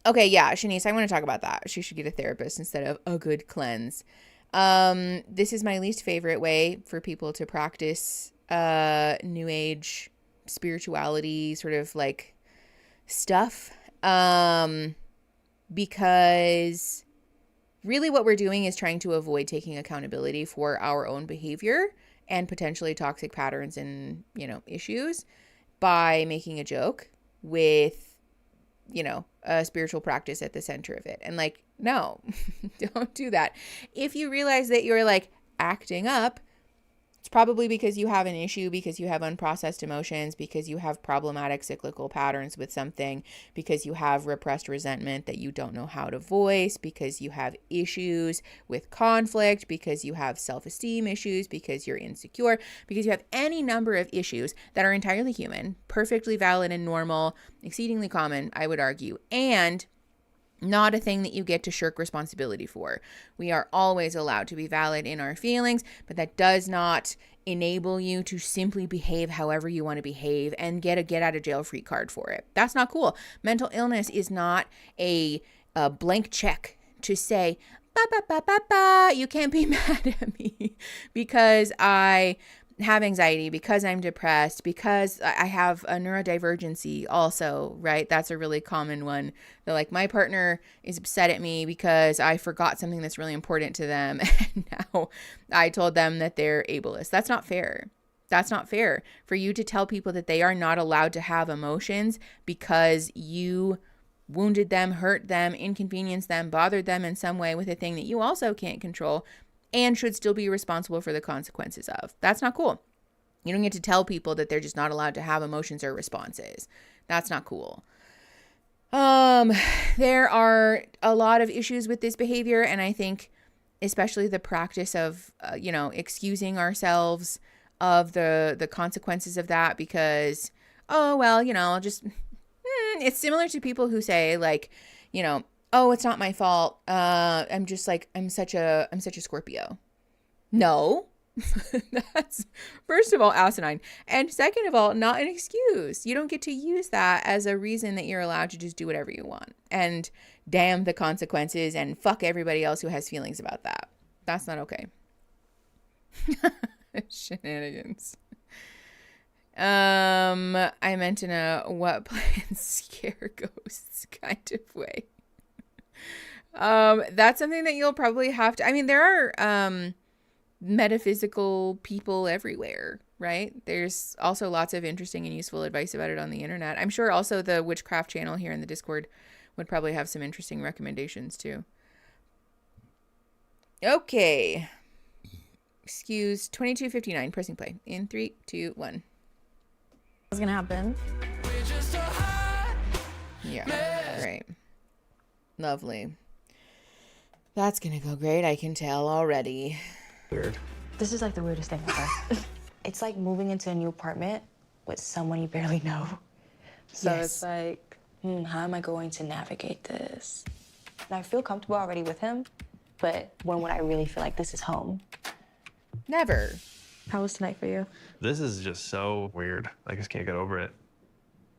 Speaker 1: Okay, yeah, Shanice, I want to talk about that. She should get a therapist instead of a good cleanse. This is my least favorite way for people to practice new age spirituality sort of like stuff, because really what we're doing is trying to avoid taking accountability for our own behavior and potentially toxic patterns and, you know, issues by making a joke with, you know, a spiritual practice at the center of it. And like, no, don't do that. If you realize that you're like acting up, it's probably because you have an issue, because you have unprocessed emotions, because you have problematic cyclical patterns with something, because you have repressed resentment that you don't know how to voice, because you have issues with conflict, because you have self-esteem issues, because you're insecure, because you have any number of issues that are entirely human, perfectly valid and normal, exceedingly common, I would argue, and not a thing that you get to shirk responsibility for. We are always allowed to be valid in our feelings, but that does not enable you to simply behave however you want to behave and get a get out of jail free card for it. That's not cool. Mental illness is not a blank check to say, ba, ba, ba, ba, ba, you can't be mad at me because I have anxiety, because I'm depressed, because I have a neurodivergency also, right? That's a really common one. They're like, my partner is upset at me because I forgot something that's really important to them. And now I told them that they're ableist. That's not fair. That's not fair for you to tell people that they are not allowed to have emotions because you wounded them, hurt them, inconvenienced them, bothered them in some way with a thing that you also can't control and should still be responsible for the consequences of. That's not cool. You don't get to tell people that they're just not allowed to have emotions or responses. That's not cool. There are a lot of issues with this behavior, and I think especially the practice of, excusing ourselves of the consequences of that because, oh, well, it's similar to people who say like, oh, it's not my fault. I'm such a Scorpio. No, that's first of all asinine. And second of all, not an excuse. You don't get to use that as a reason that you're allowed to just do whatever you want and damn the consequences and fuck everybody else who has feelings about that. That's not okay. Shenanigans. I meant in a what plans scare ghosts kind of way. That's something that you'll probably have to, there are, metaphysical people everywhere, right? There's also lots of interesting and useful advice about it on the internet. I'm sure also the witchcraft channel here in the Discord would probably have some interesting recommendations too. Okay. Excuse 2259, pressing play in 3, 2, 1.
Speaker 13: What's gonna happen?
Speaker 1: Yeah, great. Lovely. That's gonna go great, I can tell already.
Speaker 19: Weird. This is like the weirdest thing ever. It's like moving into a new apartment with someone you barely know. So
Speaker 1: Yes.
Speaker 19: it's like, how am I going to navigate this? And I feel comfortable already with him, but when would I really feel like this is home?
Speaker 1: Never.
Speaker 19: How was tonight for you?
Speaker 6: This is just so weird. I just can't get over it.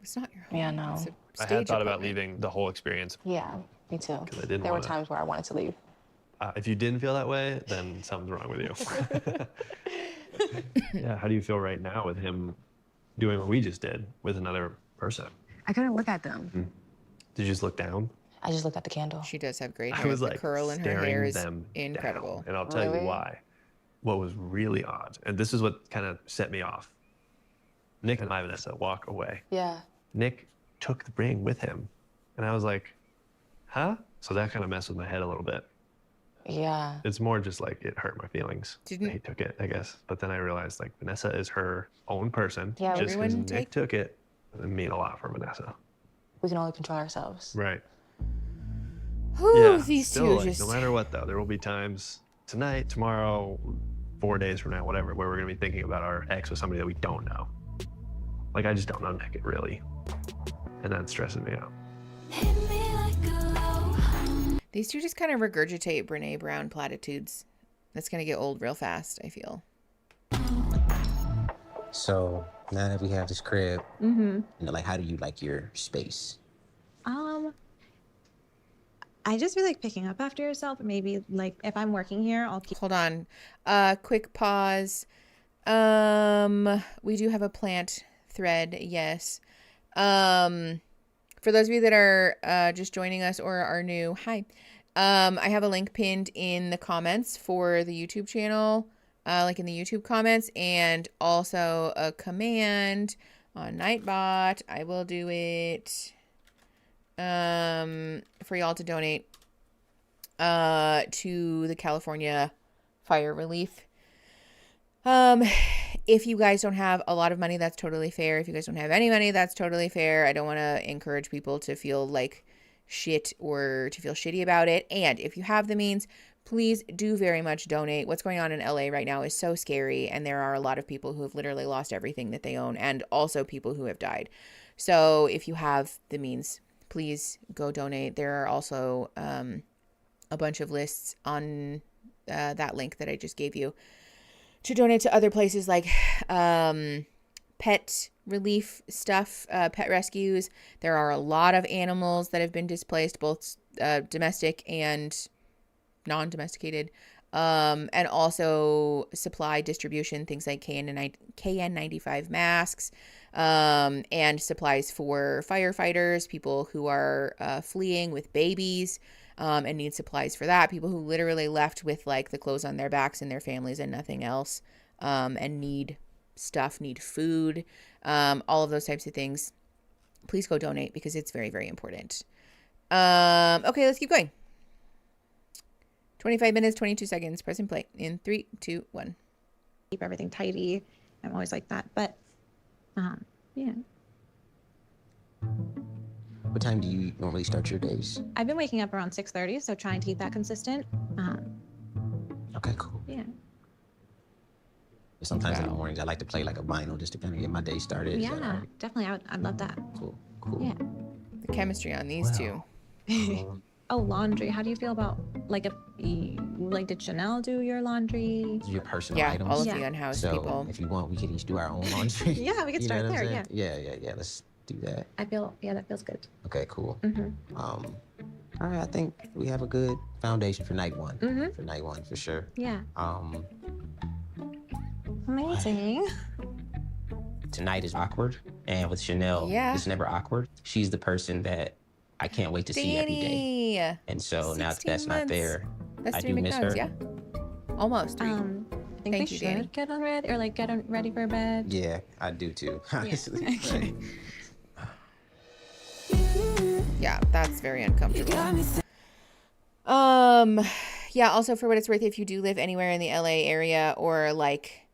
Speaker 1: It's not your home.
Speaker 19: Yeah, no.
Speaker 6: I had thought about leaving the whole experience.
Speaker 19: Yeah, me too.
Speaker 6: I didn't
Speaker 19: There were
Speaker 6: wanna.
Speaker 19: times where I wanted to leave.
Speaker 6: If you didn't feel that way, then something's wrong with you. Yeah, how do you feel right now with him doing what we just did with another person?
Speaker 19: I couldn't look at them.
Speaker 6: Did you just look down?
Speaker 19: I just looked at the candle.
Speaker 1: She does have great
Speaker 6: I
Speaker 1: hair.
Speaker 6: was
Speaker 1: The
Speaker 6: like
Speaker 1: curl in her
Speaker 6: staring
Speaker 1: hair is
Speaker 6: them
Speaker 1: incredible.
Speaker 6: down, and I'll tell you why. What was really odd, and this is what kind of set me off. Nick and I, Vanessa, walk away.
Speaker 19: Yeah.
Speaker 6: Nick took the ring with him, and I was like, huh? So that kind of messed with my head a little bit.
Speaker 19: Yeah.
Speaker 6: It's more just like it hurt my feelings. That he took it, I guess. But then I realized like Vanessa is her own person.
Speaker 19: Yeah,
Speaker 6: Just because
Speaker 19: everyone
Speaker 6: Nick took it doesn't mean a lot for Vanessa.
Speaker 19: We can only control ourselves.
Speaker 6: Right.
Speaker 1: Whew,
Speaker 6: Yeah.
Speaker 1: these
Speaker 6: Still,
Speaker 1: two
Speaker 6: like,
Speaker 1: just.
Speaker 6: no matter what though, there will be times tonight, tomorrow, 4 days from now, whatever, where we're gonna be thinking about our ex with somebody that we don't know. Like, I just don't unpick it really. And that stresses me out.
Speaker 1: These two just kind of regurgitate Brene Brown platitudes. That's going to get old real fast, I feel.
Speaker 5: So now that we have this crib,
Speaker 4: Mm-hmm.
Speaker 5: like, how do you like your space?
Speaker 4: I just feel like picking up after yourself. Maybe like if I'm working here, I'll keep.
Speaker 1: Hold on. Quick pause. We do have a plant thread, yes. For those of you that are just joining us or are new, hi. I have a link pinned in the comments for the YouTube channel, like in the YouTube comments, and also a command on Nightbot. I will do it for y'all to donate to the California fire relief. If you guys don't have a lot of money, that's totally fair. If you guys don't have any money, that's totally fair. I don't want to encourage people to feel like shit or to feel shitty about it. And if you have the means, please do very much donate. What's going on in LA right now is so scary, and there are a lot of people who have literally lost everything that they own, and also people who have died. So if you have the means, please go donate. There are also a bunch of lists on that link that I just gave you to donate to other places like pet relief stuff, pet rescues. There are a lot of animals that have been displaced, both domestic and non-domesticated, and also supply distribution, things like KN95 masks, and supplies for firefighters, people who are fleeing with babies, and need supplies for that, people who literally left with like the clothes on their backs and their families and nothing else, and need stuff, need food, all of those types of things. Please go donate because it's very, very important. Okay, let's keep going. 25 minutes, 22 seconds. Press and play in 3, 2, 1.
Speaker 4: Keep everything tidy. I'm always like that, but yeah.
Speaker 5: What time do you normally start your days?
Speaker 4: I've been waking up around 6:30, so trying to keep that consistent.
Speaker 5: Okay, cool.
Speaker 4: Yeah.
Speaker 5: Sometimes in the mornings I like to play like a vinyl just to kind of get my day started.
Speaker 4: Yeah, definitely. I'd love that.
Speaker 5: Cool.
Speaker 4: Yeah.
Speaker 1: The chemistry on these two.
Speaker 4: Oh, laundry. How do you feel about like did Chanel do your laundry?
Speaker 5: Your personal
Speaker 1: Yeah,
Speaker 5: items.
Speaker 1: all of the unhoused people.
Speaker 5: If you want, we could each do our own laundry.
Speaker 4: Yeah, we could
Speaker 5: You know
Speaker 4: start
Speaker 5: what I'm
Speaker 4: there.
Speaker 5: saying? Yeah. Let's do that.
Speaker 4: That feels good.
Speaker 5: Okay, cool.
Speaker 4: Mm-hmm.
Speaker 5: All right, I think we have a good foundation for night one.
Speaker 4: Mhm.
Speaker 5: For night one, for sure.
Speaker 4: Yeah. Amazing.
Speaker 5: Tonight is awkward, and with Chanel, it's never awkward. She's the person that I can't wait to see every day. And so now that that's not there,
Speaker 1: That's
Speaker 5: I
Speaker 1: 3
Speaker 5: do miss her.
Speaker 1: McNuggets, yeah? Almost 3.
Speaker 4: I think
Speaker 1: Thank
Speaker 4: we
Speaker 1: you,
Speaker 4: should
Speaker 1: Danny.
Speaker 4: get on ready or like get on ready for bed.
Speaker 5: Yeah, I do too, honestly. Like,
Speaker 1: Yeah, that's very uncomfortable. Yeah, also for what it's worth, if you do live anywhere in the LA area or like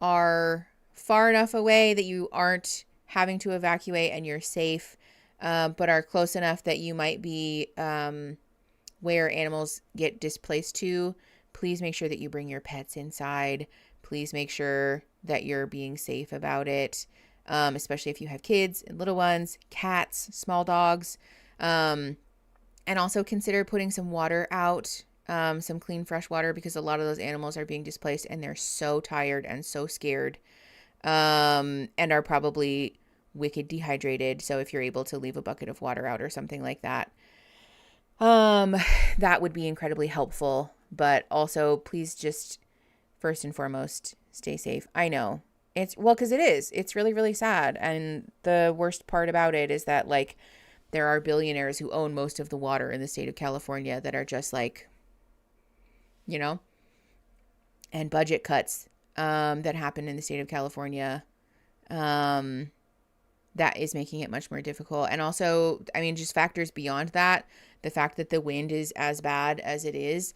Speaker 1: are far enough away that you aren't having to evacuate and you're safe, but are close enough that you might be where animals get displaced to, please make sure that you bring your pets inside. Please make sure that you're being safe about it, especially if you have kids and little ones, cats, small dogs. And also consider putting some water out, some clean, fresh water, because a lot of those animals are being displaced and they're so tired and so scared, and are probably wicked dehydrated. So if you're able to leave a bucket of water out or something like that, that would be incredibly helpful. But also, please just first and foremost, stay safe. I know it's because it's really, really sad. And the worst part about it is that like there are billionaires who own most of the water in the state of California that are just like, and budget cuts that happen in the state of California, that is making it much more difficult. And also, I mean, just factors beyond that, the fact that the wind is as bad as it is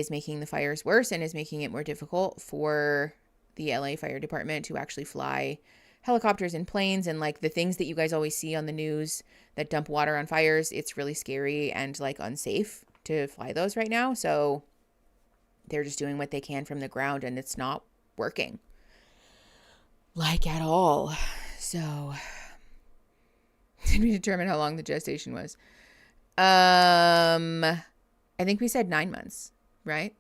Speaker 1: making the fires worse and is making it more difficult for the LA Fire Department to actually fly helicopters and planes and like the things that you guys always see on the news that dump water on fires. It's really scary and like unsafe to fly those right now. So they're just doing what they can from the ground and it's not working like at all. So, did we determine how long the gestation was? I think we said 9 months, right?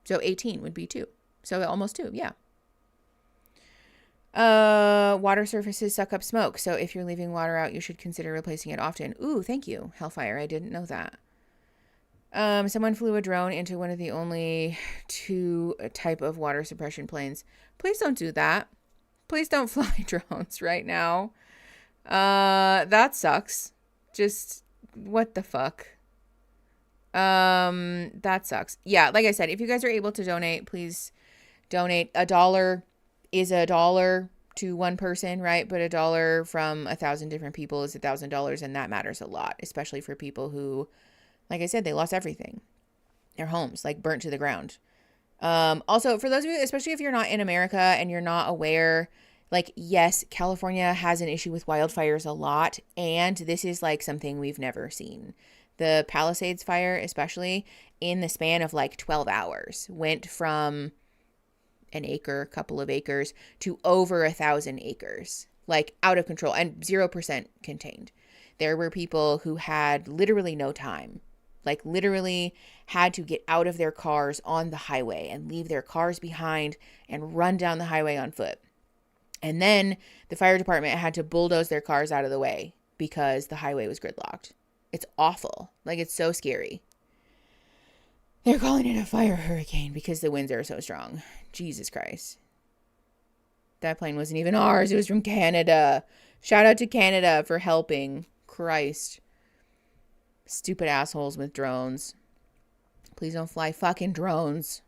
Speaker 1: So 18 would be 2. So almost 2, yeah. Water surfaces suck up smoke. So if you're leaving water out, you should consider replacing it often. Ooh, thank you, Hellfire. I didn't know that. Someone flew a drone into one of the only 2 type of water suppression planes. Please don't do that. Please don't fly drones right now. That sucks. Just, what the fuck? That sucks. Yeah, like I said, if you guys are able to donate, please donate. $1 is $1 to one person, right? But $1 from 1,000 different people is $1,000, and that matters a lot, especially for people who, like I said, they lost everything. Their homes, like, burnt to the ground. Also, for those of you, especially if you're not in America and you're not aware, like, yes, California has an issue with wildfires a lot, and this is, like, something we've never seen. The Palisades fire, especially, in the span of, like, 12 hours, went from an acre, couple of acres, to over 1,000 acres, like, out of control, and 0% contained. There were people who had literally no time, like, literally had to get out of their cars on the highway and leave their cars behind and run down the highway on foot. And then the fire department had to bulldoze their cars out of the way because the highway was gridlocked. It's awful. Like, it's so scary. They're calling it a fire hurricane because the winds are so strong. Jesus Christ. That plane wasn't even ours. It was from Canada. Shout out to Canada for helping. Christ. Stupid assholes with drones. Please don't fly fucking drones.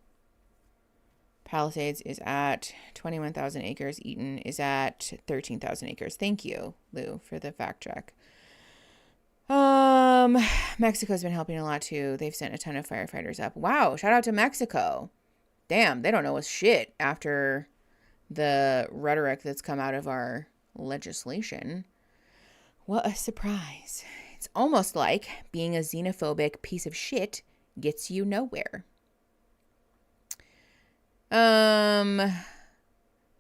Speaker 1: Palisades is at 21,000 acres. Eaton is at 13,000 acres. Thank you, Lou, for the fact check. Mexico's been helping a lot too. They've sent a ton of firefighters up. Wow, shout out to Mexico. Damn, they don't know us shit after the rhetoric that's come out of our legislation. What a surprise. It's almost like being a xenophobic piece of shit gets you nowhere.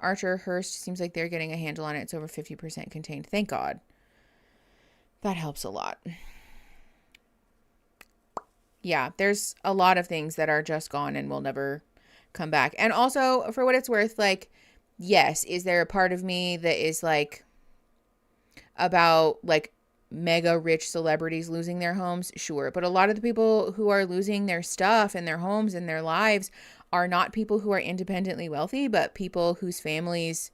Speaker 1: Archer Hearst seems like they're getting a handle on it. It's over 50% contained. Thank God. That helps a lot. Yeah, there's a lot of things that are just gone and will never come back. And also, for what it's worth, like, yes, is there a part of me that is like about like mega rich celebrities losing their homes? Sure. But a lot of the people who are losing their stuff and their homes and their lives are not people who are independently wealthy, but people whose families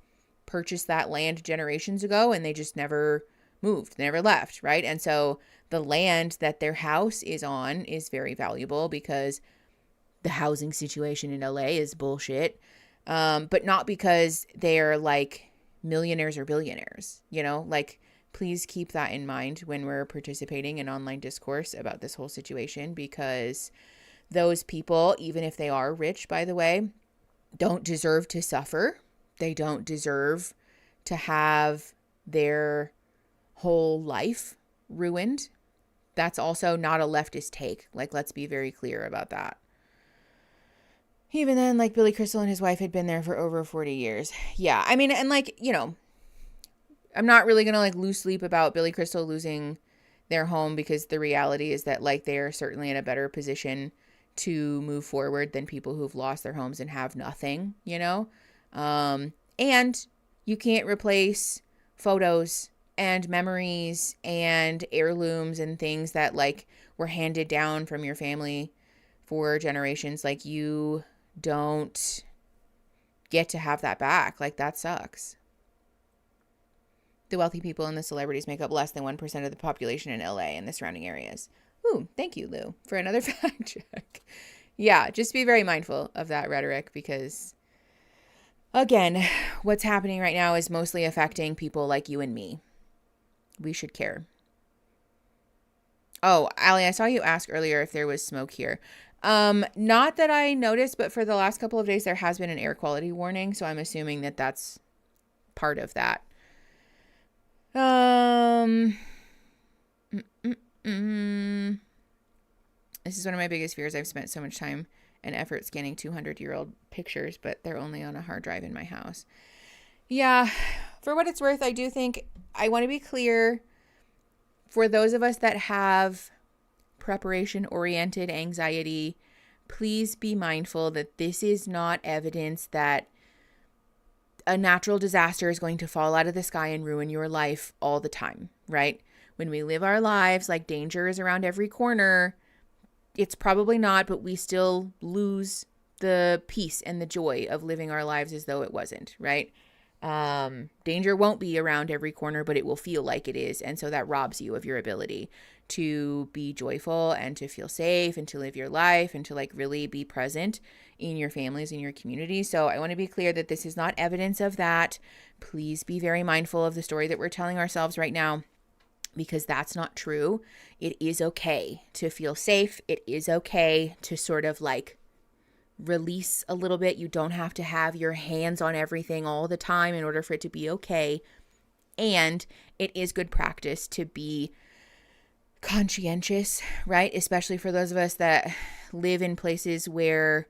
Speaker 1: purchased that land generations ago and they just never moved, never left, right? And so the land that their house is on is very valuable because the housing situation in LA is bullshit. But not because they're like millionaires or billionaires, you know, like, please keep that in mind when we're participating in online discourse about this whole situation, because those people, even if they are rich, by the way, don't deserve to suffer. They don't deserve to have their whole life ruined. That's also not a leftist take. Like, let's be very clear about that. Even then, like, Billy Crystal and his wife had been there for over 40 years. Yeah, I mean, and like, you know, I'm not really going to like lose sleep about Billy Crystal losing their home, because the reality is that like they are certainly in a better position to move forward than people who've lost their homes and have nothing, you know? And you can't replace photos and memories and heirlooms and things that like were handed down from your family for generations. Like, you don't get to have that back. Like, that sucks. The wealthy people and the celebrities make up less than 1% of the population in LA and the surrounding areas. Ooh, thank you, Lou, for another fact check. Yeah, just be very mindful of that rhetoric, because, again, what's happening right now is mostly affecting people like you and me. We should care. Oh, Allie, I saw you ask earlier if there was smoke here. Not that I noticed, but for the last couple of days, there has been an air quality warning, so I'm assuming that that's part of that. This is one of my biggest fears. I've spent so much time and effort scanning 200-year-old pictures, but they're only on a hard drive in my house. Yeah, for what it's worth, I do think I want to be clear for those of us that have preparation-oriented anxiety, please be mindful that this is not evidence that a natural disaster is going to fall out of the sky and ruin your life all the time, right? When we live our lives like danger is around every corner, it's probably not, but we still lose the peace and the joy of living our lives as though it wasn't, right? Danger won't be around every corner, but it will feel like it is. And so that robs you of your ability to be joyful and to feel safe and to live your life and to like really be present in your families and your community. So I want to be clear that this is not evidence of that. Please be very mindful of the story that we're telling ourselves right now, because that's not true. It is okay to feel safe. It is okay to sort of like release a little bit. You don't have to have your hands on everything all the time in order for it to be okay. And it is good practice to be conscientious, right? Especially for those of us that live in places where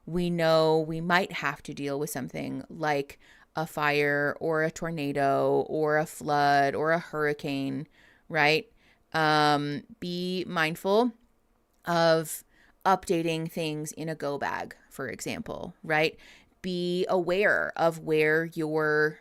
Speaker 1: we know we might have to deal with something like a fire or a tornado or a flood or a hurricane, right? Be mindful of updating things in a go bag, for example, right? Be aware of where your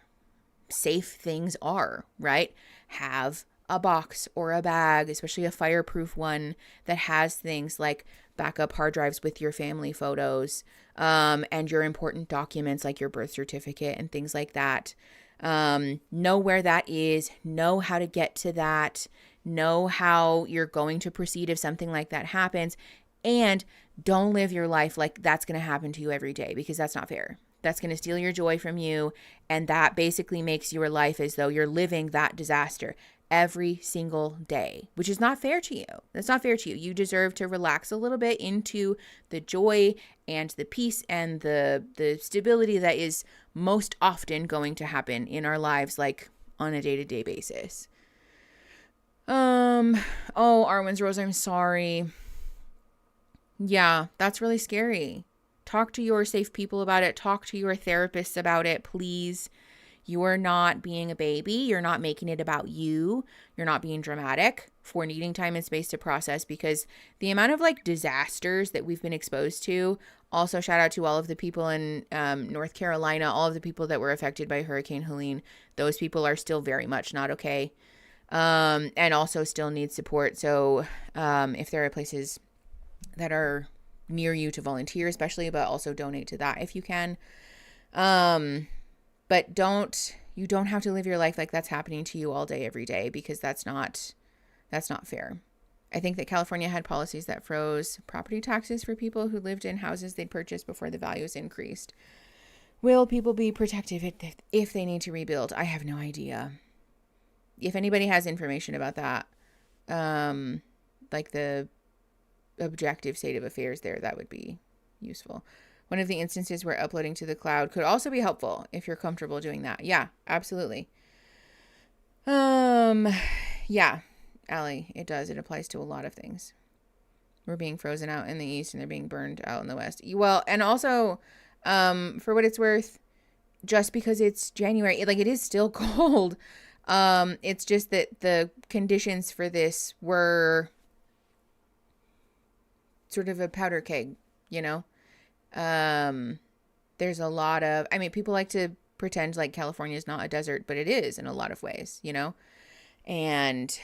Speaker 1: safe things are, right? Have a box or a bag, especially a fireproof one that has things like backup hard drives with your family photos, and your important documents like your birth certificate and things like that. Know where that is, know how to get to that, know how you're going to proceed if something like that happens, and don't live your life like that's going to happen to you every day, because that's not fair. That's going to steal your joy from you, and that basically makes your life as though you're living that disaster every single day, which is not fair to you. That's not fair to you. You deserve to relax a little bit into the joy and the peace and the stability that is most often going to happen in our lives, like on a day-to-day basis. Oh, Arwen's Rose, I'm sorry. Yeah, that's really scary. Talk to your safe people about it. Talk to your therapists about it, please. You are not being a baby. You're not making it about you. You're not being dramatic for needing time and space to process, because the amount of like disasters that we've been exposed to, also shout out to all of the people in North Carolina, all of the people that were affected by Hurricane Helene. Those people are still very much not okay, and also still need support. So if there are places that are near you to volunteer, especially, but also donate to that if you can. But you don't have to live your life like that's happening to you all day, every day, because that's not fair. I think that California had policies that froze property taxes for people who lived in houses they'd purchased before the values increased. Will people be protected if they need to rebuild? I have no idea. If anybody has information about that, like the objective state of affairs there, that would be useful. One of the instances where uploading to the cloud could also be helpful if you're comfortable doing that. Yeah, absolutely. Yeah, Allie, it does. It applies to a lot of things. We're being frozen out in the east and they're being burned out in the west. Well, and also, for what it's worth, just because it's January, like it is still cold. It's just that the conditions for this were sort of a powder keg, you know? There's a lot of, I mean, people like to pretend like California is not a desert, but it is in a lot of ways, you know, and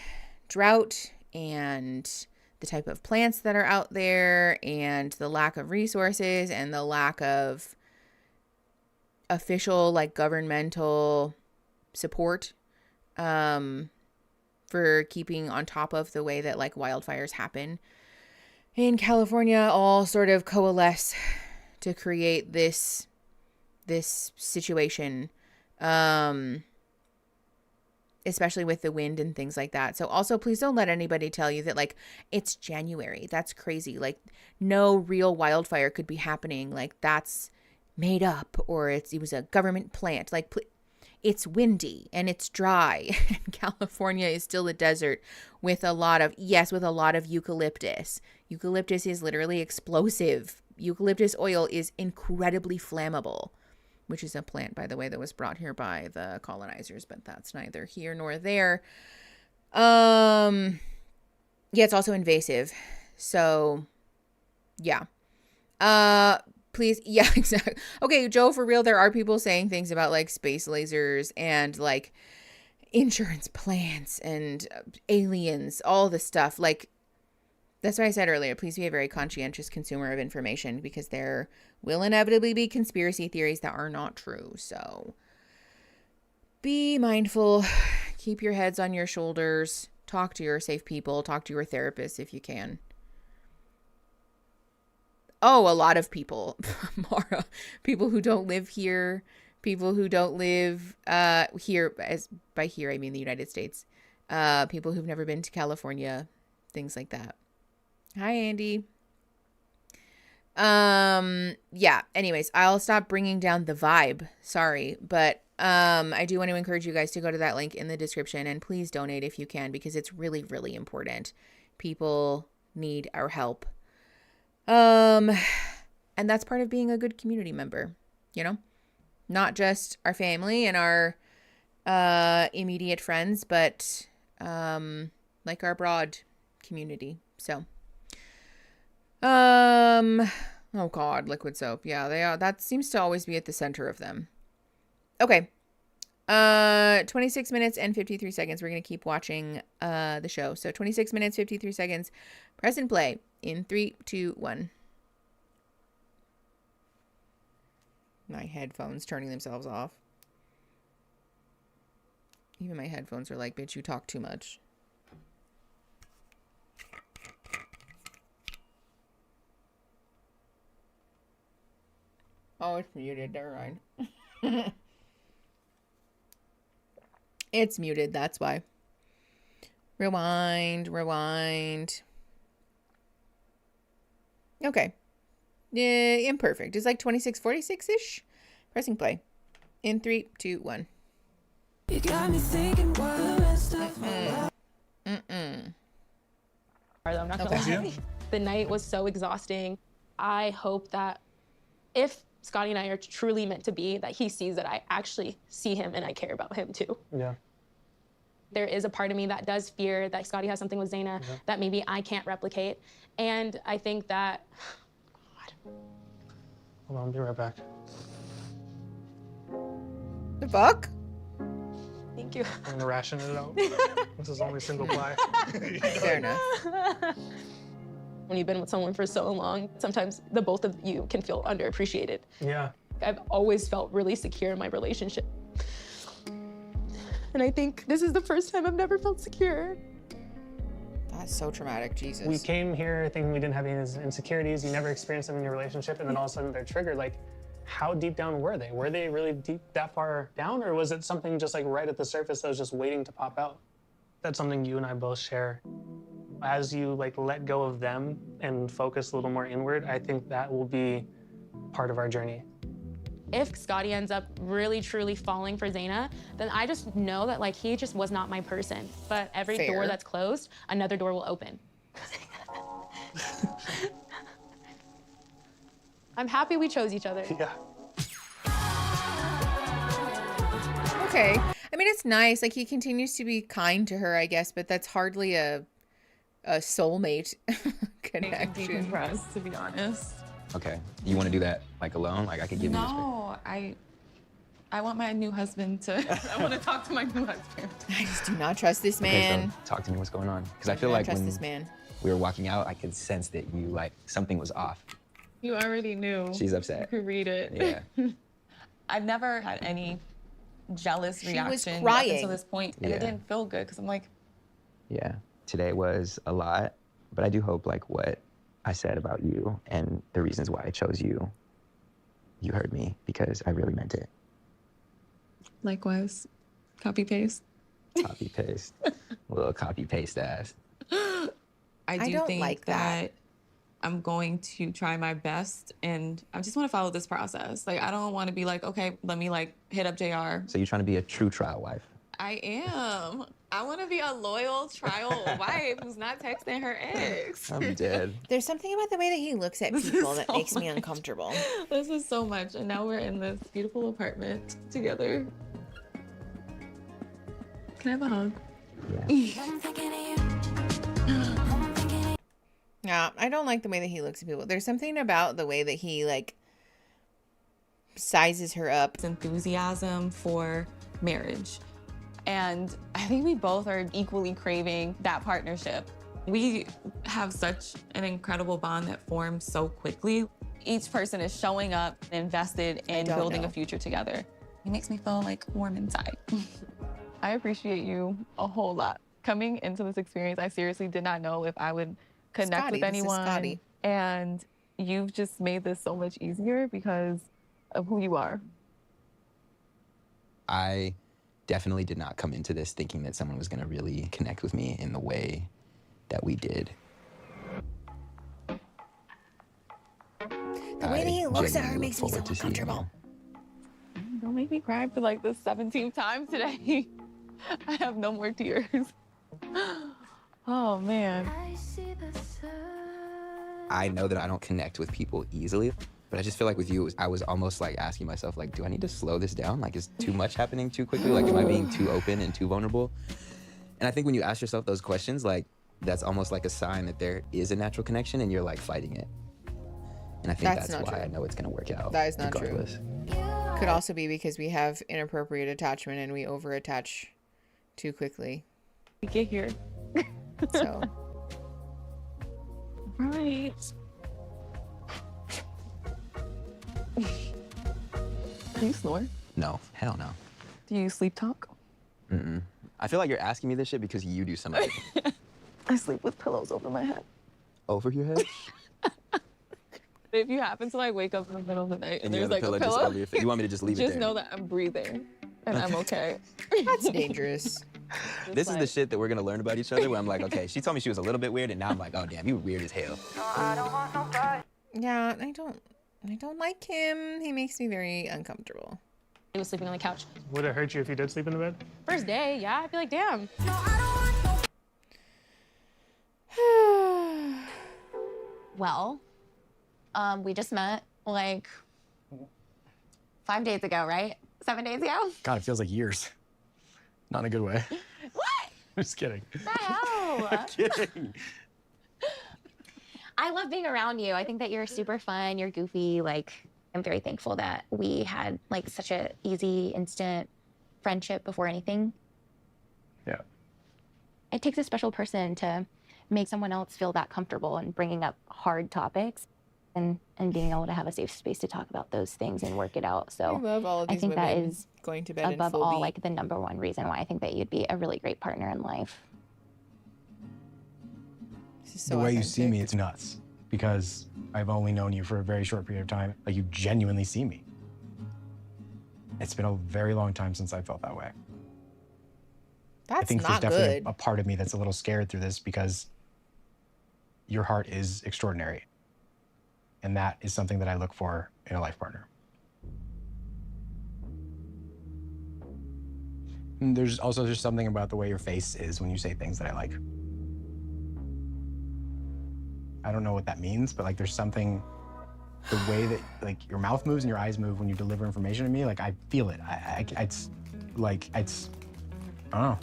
Speaker 1: drought and the type of plants that are out there and the lack of resources and the lack of official, like governmental support, for keeping on top of the way that like wildfires happen in California all sort of coalesce to create this situation, especially with the wind and things like that. So also, please don't let anybody tell you that like it's January. That's crazy. Like no real wildfire could be happening. Like that's made up, or it was a government plant. Like it's windy and it's dry. And California is still a desert with a lot of eucalyptus. Eucalyptus is literally explosive. Eucalyptus oil is incredibly flammable. which is a plant, by the way, that was brought here by the colonizers, but that's neither here nor there. Yeah, it's also invasive. So, yeah. Please, yeah, exactly. Okay, Joe, for real, there are people saying things about like space lasers and like insurance plans and aliens, all the stuff. Like, that's what I said earlier. Please be a very conscientious consumer of information, because there will inevitably be conspiracy theories that are not true. So be mindful, keep your heads on your shoulders, talk to your safe people, talk to your therapist if you can. Oh, a lot of people, Mara, people who don't live here, people who don't live here, as by here I mean the United States, people who've never been to California, things like that. Hi, Andy. Yeah, anyways, I'll stop bringing down the vibe. Sorry, but I do want to encourage you guys to go to that link in the description, and please donate if you can, because it's really, really important. People need our help. And that's part of being a good community member, you know, not just our family and our immediate friends, but like our broad community. So, oh God, liquid soap. Yeah, they are. That seems to always be at the center of them. Okay. 26 minutes and 53 seconds. We're going to keep watching the show. So 26 minutes, 53 seconds. Press and play in 3, 2, 1. My headphones turning themselves off. Even my headphones are like, bitch, you talk too much. Oh, it's muted. Never mind. It's muted. That's why. Rewind. Okay. Imperfect. It's like 26:46-ish. Pressing play. In 3, 2, 1. You got me thinking what the rest of my life.
Speaker 2: I'm not gonna lie. The night was so exhausting. I hope that if Scotty and I are truly meant to be, that he sees that I actually see him and I care about him too.
Speaker 12: Yeah.
Speaker 2: There is a part of me that does fear that Scotty has something with Zaina that maybe I can't replicate. And I think that,
Speaker 12: Hold on, I'll be right back.
Speaker 1: The fuck?
Speaker 2: Thank you.
Speaker 12: I'm gonna ration it out. This is only single ply.
Speaker 1: Fair enough.
Speaker 2: When you've been with someone for so long, sometimes the both of you can feel underappreciated.
Speaker 12: Yeah.
Speaker 2: I've always felt really secure in my relationship. And I think this is the first time I've never felt secure.
Speaker 1: That's so traumatic, Jesus.
Speaker 12: We came here thinking we didn't have any insecurities. You never experienced them in your relationship, and then all of a sudden they're triggered. Like, how deep down were they? Were they really deep, that far down, or was it something just like right at the surface that was just waiting to pop out? That's something you and I both share. As you like let go of them and focus a little more inward, I think that will be part of our journey.
Speaker 2: If Scotty ends up really, truly falling for Zaina, then I just know that like he just was not my person. But every door that's closed, another door will open. I'm happy we chose each other.
Speaker 12: Yeah.
Speaker 1: Okay. I mean, it's nice. Like, he continues to be kind to her, I guess, but that's hardly a soulmate connection.
Speaker 14: Decompressed, to be honest.
Speaker 5: Okay, you want to do that like alone? Like I could give you this.
Speaker 14: No, I want my new husband to. I want to talk to my new husband.
Speaker 1: I just do not trust this man.
Speaker 5: Okay, so talk to me. What's going on? Because I feel like when
Speaker 1: this man.
Speaker 5: we were walking out, I could sense that you like something was off.
Speaker 14: You already knew.
Speaker 5: She's upset.
Speaker 14: You could read it.
Speaker 5: Yeah.
Speaker 14: I've never had any jealous reaction
Speaker 1: was
Speaker 14: up
Speaker 1: crying.
Speaker 14: until this point, and it didn't feel good because I'm like.
Speaker 5: Yeah. Today was a lot, but I do hope like what I said about you and the reasons why I chose you, you heard me because I really meant it.
Speaker 14: Likewise. Copy paste.
Speaker 5: Copy paste. A little copy paste ass.
Speaker 14: I do
Speaker 1: don't
Speaker 14: think
Speaker 1: like that.
Speaker 14: I'm going to try my best, and I just want to follow this process. Like, I don't want to be like, okay, let me like hit up JR.
Speaker 5: So you're trying to be a true trial wife?
Speaker 20: I am. I want to be a loyal trial wife who's not texting her ex.
Speaker 5: I'm dead.
Speaker 1: There's something about the way that he looks at people that makes me uncomfortable.
Speaker 20: This is so much. And now we're in this beautiful apartment together. Can I have a hug?
Speaker 1: Yeah, I don't like the way that he looks at people. There's something about the way that he like sizes her up.
Speaker 20: Enthusiasm for marriage. And I think we both are equally craving that partnership. We have such an incredible bond that forms so quickly. Each person is showing up and invested in building a future together. It makes me feel like warm inside. I appreciate you a whole lot. Coming into this experience, I seriously did not know if I would connect with anyone. And you've just made this so much easier because of who you are.
Speaker 5: I definitely did not come into this thinking that someone was going to really connect with me in the way that we did.
Speaker 1: The way that he looks at her makes me so uncomfortable.
Speaker 20: Don't make me cry for like the 17th time today. I have no more tears. Oh, man.
Speaker 5: I know that I don't connect with people easily, but I just feel like with you, I was almost like asking myself, like, do I need to slow this down? Like, is too much happening too quickly? Like, am I being too open and too vulnerable? And I think when you ask yourself those questions, like, that's almost like a sign that there is a natural connection and you're like fighting it. And I think that's why I know it's going to work out.
Speaker 1: That is not
Speaker 5: regardless.
Speaker 1: true. Could also be because we have inappropriate attachment and we over-attach too quickly.
Speaker 20: We get here.
Speaker 1: So.
Speaker 20: Right. Do you snore?
Speaker 5: No, hell no.
Speaker 20: Do you sleep talk?
Speaker 5: Mm-mm. I feel like you're asking me this shit because you do some of it.
Speaker 20: I sleep with pillows over my head.
Speaker 5: Over your head?
Speaker 20: If you happen to like wake up in the middle of the night
Speaker 5: And
Speaker 20: there's
Speaker 5: you have
Speaker 20: like
Speaker 5: a pillow
Speaker 20: a pillow,
Speaker 5: just over your face. You want me to just leave it there?
Speaker 20: Just know that I'm breathing and I'm okay.
Speaker 1: That's dangerous.
Speaker 5: This is the shit that we're gonna learn about each other where I'm like, okay, she told me she was a little bit weird and now I'm like, oh damn, you weird as hell.
Speaker 1: Yeah, I don't like him. He makes me very uncomfortable.
Speaker 2: He was sleeping on the couch.
Speaker 12: Would it hurt you if you did sleep in the bed?
Speaker 2: First day, yeah, I'd be like, damn.
Speaker 8: Well, we just met like 5 days ago, right? 7 days ago?
Speaker 7: God, it feels like years. Not in a good way.
Speaker 8: What?
Speaker 7: I'm just kidding.
Speaker 8: The hell?
Speaker 7: I'm kidding.
Speaker 8: I love being around you. I think that you're super fun. You're goofy. Like, I'm very thankful that we had like such a easy, instant friendship before anything.
Speaker 7: Yeah.
Speaker 8: It takes a special person to make someone else feel that comfortable and bringing up hard topics and being able to have a safe space to talk about those things and work it out. So
Speaker 1: I love all of
Speaker 8: I
Speaker 1: these
Speaker 8: think that
Speaker 1: women
Speaker 8: is
Speaker 1: going to bed in
Speaker 8: above
Speaker 1: full
Speaker 8: all
Speaker 1: beat.
Speaker 8: like the #1 reason why I think that you'd be a really great partner in life.
Speaker 7: The way you see me, it's nuts because I've only known you for a very short period of time. Like, you genuinely see me. It's been a very long time since I felt that way. I
Speaker 1: That's
Speaker 7: think
Speaker 1: not
Speaker 7: there's definitely
Speaker 1: good.
Speaker 7: a part of me that's a little scared through this because your heart is extraordinary. And that is something that I look for in a life partner. And there's also just something about the way your face is when you say things that I like. I don't know what that means, but like there's something, the way that like your mouth moves and your eyes move when you deliver information to me, like I feel it. It's like, I don't know.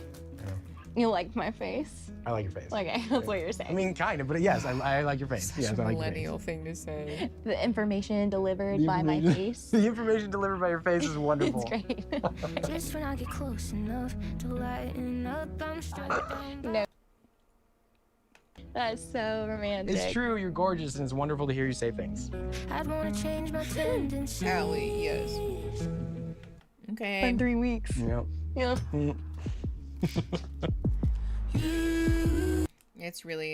Speaker 20: You like my face?
Speaker 7: I like your face.
Speaker 20: Okay, that's what you're saying.
Speaker 7: I mean, kind of, but yes, I like your face.
Speaker 1: Such
Speaker 7: Yes,
Speaker 1: a
Speaker 7: I like your face.
Speaker 1: millennial thing to say.
Speaker 8: The information delivered by my face.
Speaker 7: The information delivered by your face is wonderful.
Speaker 8: It's great.
Speaker 11: Just when I get close enough to lighten up, I'm struck down.
Speaker 20: No. That's so romantic.
Speaker 7: It's true, you're gorgeous, and it's wonderful to hear you say things.
Speaker 11: I'd want to change my tendencies.
Speaker 1: Allie, yes. Okay.
Speaker 20: In 3 weeks.
Speaker 7: Yep.
Speaker 20: Yep.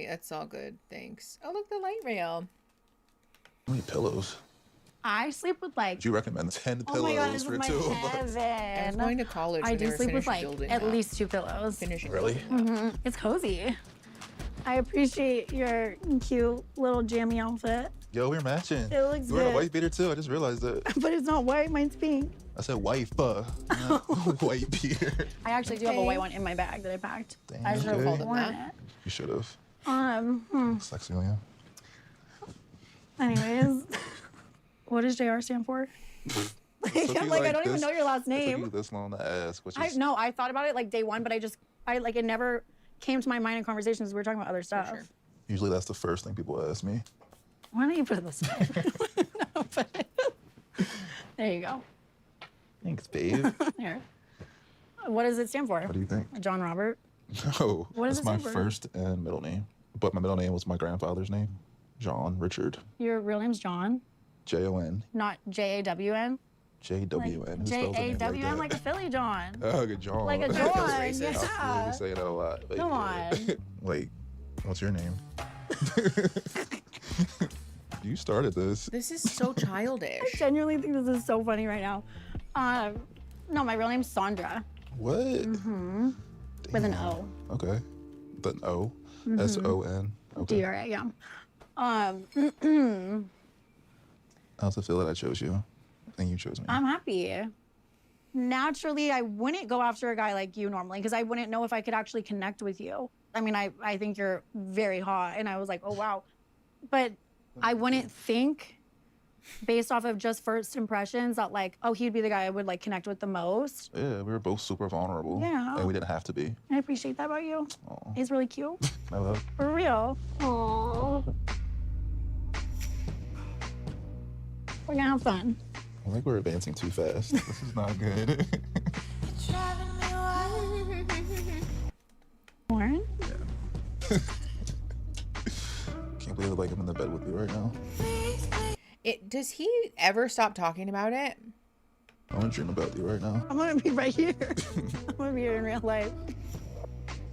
Speaker 1: It's all good. Thanks. Oh, look, the light rail.
Speaker 3: How many pillows?
Speaker 13: I sleep with like.
Speaker 3: Would you recommend 10
Speaker 13: Oh my God,
Speaker 3: pillows
Speaker 13: this
Speaker 3: for
Speaker 13: is my
Speaker 3: 2?
Speaker 1: I was going to college
Speaker 13: I
Speaker 1: when they
Speaker 13: do
Speaker 1: were
Speaker 13: sleep with
Speaker 1: finished
Speaker 13: like
Speaker 1: building
Speaker 13: at
Speaker 1: that.
Speaker 13: least 2 pillows.
Speaker 1: Finishing
Speaker 3: Really?
Speaker 1: building.
Speaker 13: It's cozy. I appreciate your cute little jammy outfit.
Speaker 3: Yo, we're matching.
Speaker 13: It looks
Speaker 3: You wearing a
Speaker 13: good.
Speaker 3: white beater too? I just realized that.
Speaker 13: But it's not white, mine's pink.
Speaker 3: I said wife, white beater.
Speaker 13: I actually do have a white one in my bag that I packed. I should have
Speaker 3: okay.
Speaker 13: worn it.
Speaker 3: You should have. Sexy on you.
Speaker 13: Anyways, what does JR stand for? I'm like, I don't even know your last
Speaker 3: It took
Speaker 13: name.
Speaker 3: you this long to ask, which
Speaker 13: I
Speaker 3: is
Speaker 13: no, I thought about it like day one, but it never came to my mind in conversations. We were talking about other stuff.
Speaker 3: usually that's the first thing people ask me.
Speaker 13: Why don't you put it this way? No, there you go.
Speaker 3: Thanks, babe.
Speaker 13: Here. What does it stand for?
Speaker 3: What do you think?
Speaker 13: John Robert.
Speaker 3: No,
Speaker 13: What does
Speaker 3: that's
Speaker 13: it
Speaker 3: my
Speaker 13: stand for?
Speaker 3: first and middle name. But my middle name was my grandfather's name, John Richard.
Speaker 13: Your real name's John,
Speaker 3: Jon.
Speaker 13: not J-A-W-N.
Speaker 3: J-W-N. Who spells a name
Speaker 13: J-A-W-N,
Speaker 3: like
Speaker 13: like a Philly John.
Speaker 3: that? Oh, good John.
Speaker 13: Like a
Speaker 3: That feels
Speaker 13: John,
Speaker 3: racist.
Speaker 13: yeah.
Speaker 3: We say that a lot. But
Speaker 13: Come on.
Speaker 3: Wait, what's your name? You started this.
Speaker 1: This is so childish.
Speaker 13: I genuinely think this is so funny right now. No, my real name's Sandra.
Speaker 3: What?
Speaker 13: Mm-hmm. With an O.
Speaker 3: Okay. The O.
Speaker 13: Mhm.
Speaker 3: S-O-N. Okay.
Speaker 13: D-R-A, yeah.
Speaker 3: How's it feel that I chose you? And you chose me.
Speaker 13: I'm happy. Naturally, I wouldn't go after a guy like you normally because I wouldn't know if I could actually connect with you. I mean, I think you're very hot, and I was like, oh, wow. But I wouldn't think, based off of just first impressions, that like, oh, he'd be the guy I would like connect with the most.
Speaker 3: Yeah, we were both super vulnerable.
Speaker 13: Yeah.
Speaker 3: And we didn't have to be.
Speaker 13: I appreciate that about you.
Speaker 3: Aw.
Speaker 13: He's really cute.
Speaker 3: I love.
Speaker 13: For real. Aww. We're gonna have fun.
Speaker 3: I think we're advancing too fast. This is not good.
Speaker 13: Warren?
Speaker 3: Can't believe like I'm in the bed with you right now.
Speaker 1: Does he ever stop talking about it?
Speaker 3: I want to dream about you right now.
Speaker 13: I'm gonna be right here. I'm gonna be here in real life.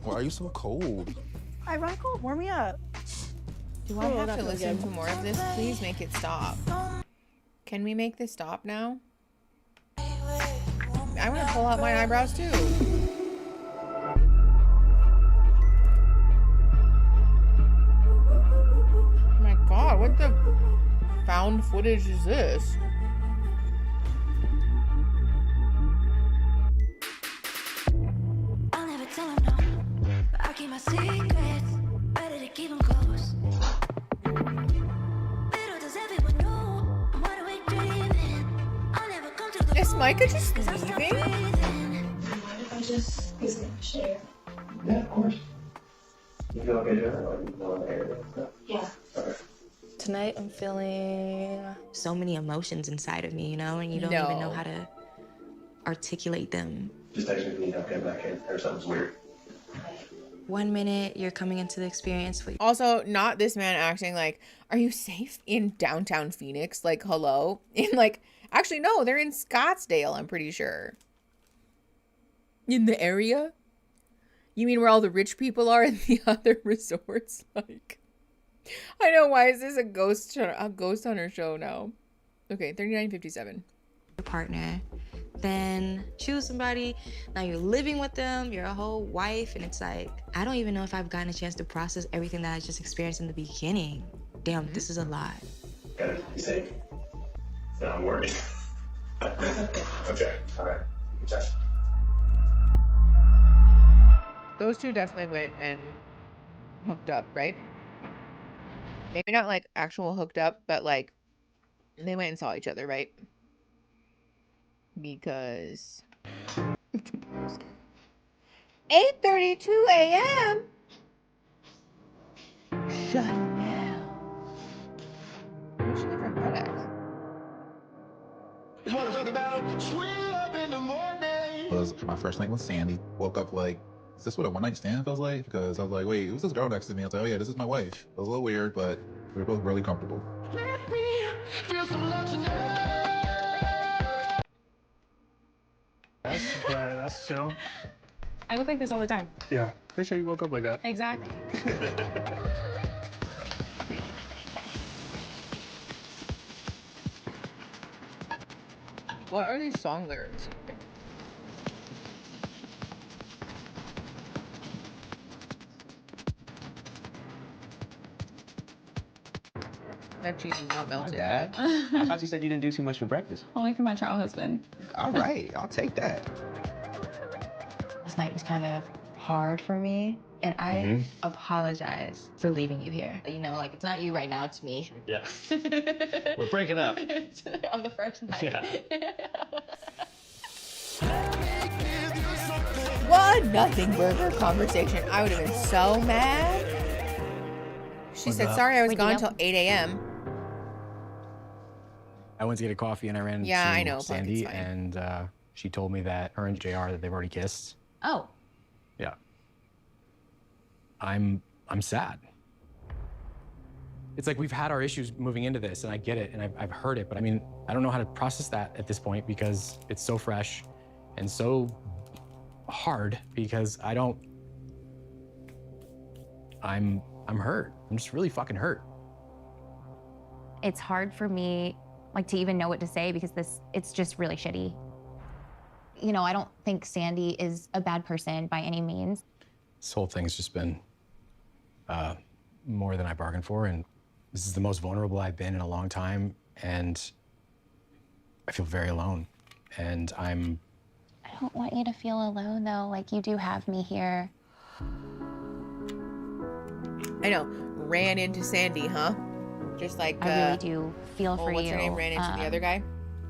Speaker 3: Why are you so cold?
Speaker 13: I run cold. Warm me up.
Speaker 1: Do I
Speaker 13: Oh,
Speaker 1: have
Speaker 13: that
Speaker 1: to
Speaker 13: feels
Speaker 1: listen
Speaker 13: good.
Speaker 1: to more of this? Please make it stop. Can we make this stop now? I want to pull out my eyebrows too. Oh my god, what the found footage is this?
Speaker 11: I'll never tell him no, but I keep my secrets, better to keep them close. Little does everyone know, I'm wide awake dreaming. I'll never come to the
Speaker 1: Is Micah just
Speaker 11: phone, 'cause I'm
Speaker 1: leaving?
Speaker 11: still breathing. I just share.
Speaker 19: Yeah, of course. You feel okay doing it? Like you feel okay?
Speaker 11: Yeah.
Speaker 9: Tonight I'm feeling so many emotions inside of me, you know, and you don't even know how to articulate them.
Speaker 19: Just text me if you need help getting back in or something's weird.
Speaker 9: 1 minute you're coming into the experience with
Speaker 1: Also, not this man acting like, are you safe in downtown Phoenix? Like, hello? In like, actually, no, they're in Scottsdale, I'm pretty sure. In the area? You mean where all the rich people are in the other resorts? Like, I know, why is this a ghost hunter show now? Okay, 39.57.
Speaker 9: your partner, then choose somebody. Now you're living with them, you're a whole wife, and it's like, I don't even know if I've gotten a chance to process everything that I just experienced in the beginning. Damn, this is a lot.
Speaker 19: Gotta be safe. No, I'm worried. Okay, all right. Good job.
Speaker 1: Those two definitely went and hooked up, right? Maybe not like actual hooked up, but like they went and saw each other, right? Because 8:32 a.m. Chanel. Where's she from FedEx?
Speaker 3: Was my first night with Sandy. Woke up like, is this what a one night stand feels like? Because I was like, wait, who's this girl next to me? I was like, oh yeah, this is my wife. It was a little weird, but we were both really comfortable.
Speaker 12: That's chill.
Speaker 2: I look like this all the time.
Speaker 12: Yeah, pretty sure you woke up like that.
Speaker 2: Exactly.
Speaker 1: What are these song lyrics? That cheese is not melted.
Speaker 19: Dad, I thought you said you didn't do too much for breakfast.
Speaker 9: Only for my trial husband.
Speaker 19: All right, I'll take that. Last night was kind of hard for me, and I apologize for leaving you here. You know, like, it's not you right now, it's me.
Speaker 6: Yeah. We're breaking up.
Speaker 19: On the first night.
Speaker 6: Yeah.
Speaker 1: What nothing burger conversation. I would have been so mad. She said, sorry, I was gone until 8 a.m.
Speaker 7: I went to get a coffee and I ran
Speaker 1: Yeah, I
Speaker 7: into
Speaker 1: know,
Speaker 7: Sandy,
Speaker 1: Pumpkin's fine.
Speaker 7: and she told me that her and JR, that they've already kissed.
Speaker 8: Oh.
Speaker 7: Yeah. I'm sad. It's like we've had our issues moving into this, and I get it, and I've heard it, but I mean, I don't know how to process that at this point because it's so fresh and so hard because I'm hurt. I'm just really fucking hurt.
Speaker 8: It's hard for me, like, to even know what to say because it's just really shitty. You know, I don't think Sandy is a bad person by any means.
Speaker 7: This whole thing's just been more than I bargained for, and this is the most vulnerable I've been in a long time, and I feel very alone. And
Speaker 8: I don't want you to feel alone, though. Like, you do have me here.
Speaker 1: I know. Ran into Sandy, huh? Just like
Speaker 8: I really do feel for
Speaker 1: what's
Speaker 8: you.
Speaker 1: her name? Ran into the other guy.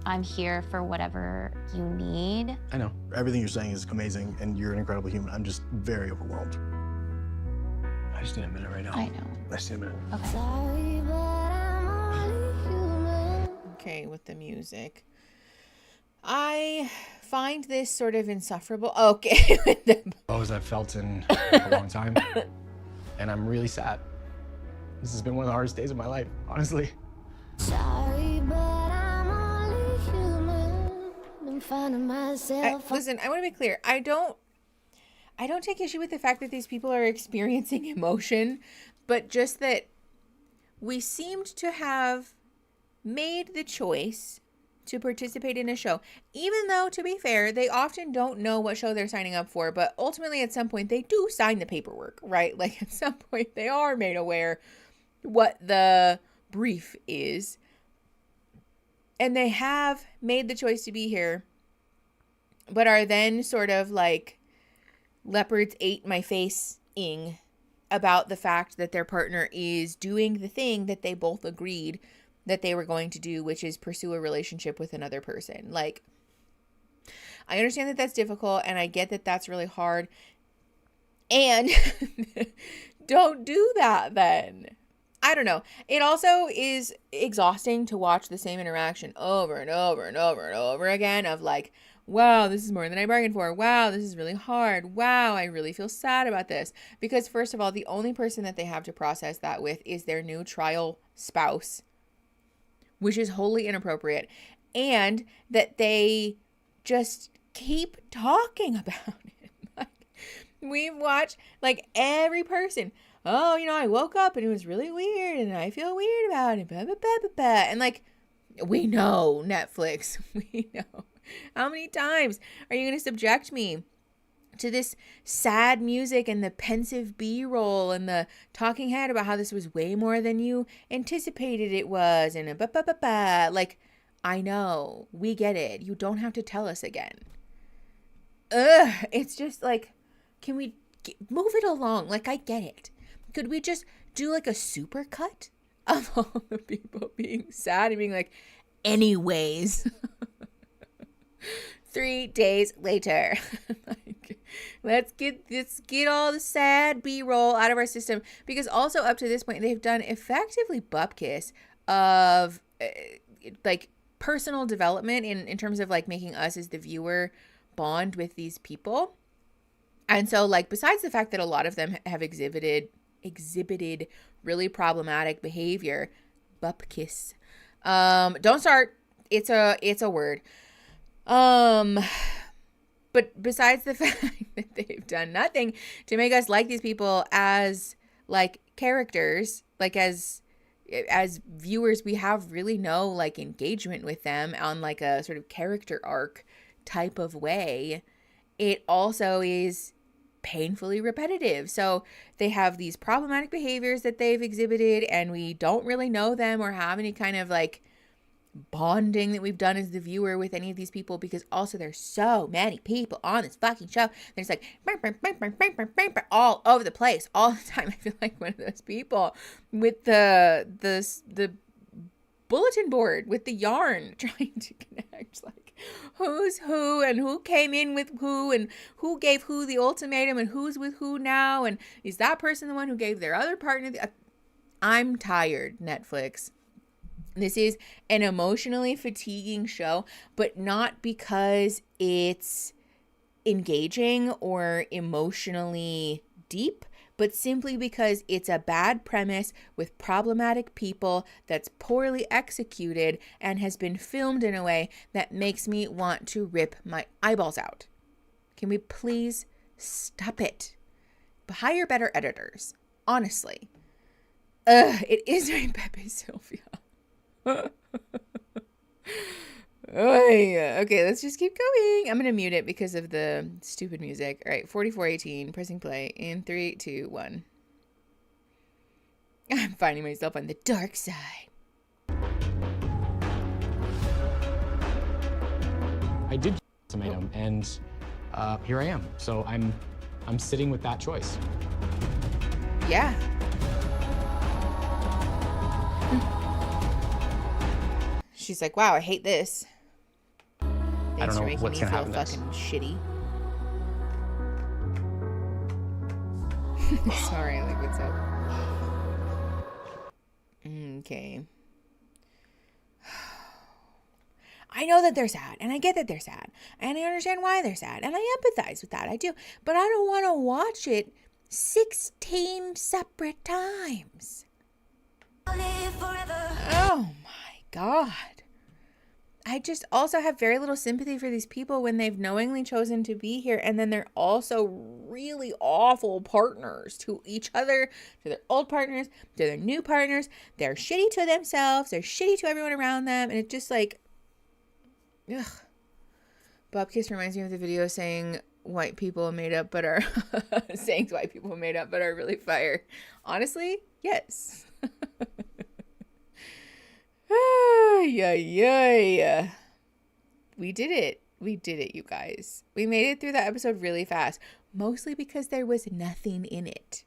Speaker 8: I'm here for whatever you need.
Speaker 7: I know.
Speaker 18: Everything you're saying is amazing, and you're an incredible human. I'm just very overwhelmed. I just need a minute right now.
Speaker 8: I know.
Speaker 18: I just need a minute.
Speaker 1: Okay, with the music. I find this sort of insufferable. Okay.
Speaker 7: Lows I've felt in a long time, and I'm really sad. This has been one of the hardest days of my life, honestly.
Speaker 1: Listen, I want to be clear. I don't take issue with the fact that these people are experiencing emotion, but just that we seemed to have made the choice to participate in a show, even though, to be fair, they often don't know what show they're signing up for, but ultimately at some point they do sign the paperwork, right? Like at some point they are made aware what the brief is, and they have made the choice to be here, but are then sort of like leopards ate my face-ing about the fact that their partner is doing the thing that they both agreed that they were going to do, which is pursue a relationship with another person. Like, I understand that that's difficult, and I get that that's really hard, and don't do that then. I don't know. It also is exhausting to watch the same interaction over and over and over and over again of like, wow, this is more than I bargained for. Wow, this is really hard. Wow, I really feel sad about this. Because first of all, the only person that they have to process that with is their new trial spouse, which is wholly inappropriate. And that they just keep talking about it. Like, we've watched like every person. Oh, you know, I woke up and it was really weird and I feel weird about it. Blah, blah, blah, blah, blah. And like, we know, Netflix, we know. How many times are you going to subject me to this sad music and the pensive B-roll and the talking head about how this was way more than you anticipated it was and a like, I know, we get it. You don't have to tell us again. It's just like, can we move it along? Like, I get it. Could we just do like a super cut of all the people being sad and being like, anyways, 3 days later, like, let's get all the sad B-roll out of our system, because also up to this point they've done effectively bupkis of like personal development in terms of like making us as the viewer bond with these people. And so like, besides the fact that a lot of them have exhibited really problematic behavior, bupkis, don't start, it's a word. But besides the fact that they've done nothing to make us like these people as like characters, like as viewers, we have really no like engagement with them on like a sort of character arc type of way. It also is painfully repetitive. So they have these problematic behaviors that they've exhibited, and we don't really know them or have any kind of like bonding that we've done as the viewer with any of these people, because also there's so many people on this fucking show. There's like all over the place all the time. I feel like one of those people with the bulletin board with the yarn trying to connect like who's who and who came in with who and who gave who the ultimatum and who's with who now, and is that person the one who gave their other partner I'm tired, Netflix. This is an emotionally fatiguing show, but not because it's engaging or emotionally deep, but simply because it's a bad premise with problematic people that's poorly executed and has been filmed in a way that makes me want to rip my eyeballs out. Can we please stop it? Hire better editors, honestly. It is my Pepe Sylvia. Okay, let's just keep going. I'm gonna mute it because of the stupid music. All right, 4418, pressing play in 3, 2, 1. I'm finding myself on the dark side.
Speaker 7: I did ultimatum, and here I am. So I'm sitting with that choice.
Speaker 1: Yeah. She's like, wow, I hate this. Thanks for making me feel fucking shitty. Sorry, like, what's up? Okay. I know that they're sad, and I get that they're sad, and I understand why they're sad, and I empathize with that, I do. But I don't want to watch it 16 separate times. Oh my God. I just also have very little sympathy for these people when they've knowingly chosen to be here, and then they're also really awful partners to each other, to their old partners, to their new partners. They're shitty to themselves, they're shitty to everyone around them, and it's just like, ugh. Bob Kiss reminds me of the video saying white people made up but are saying white people made up but are really fire. Honestly, yes. Yeah. We did it. We did it, you guys. We made it through that episode really fast. Mostly because there was nothing in it.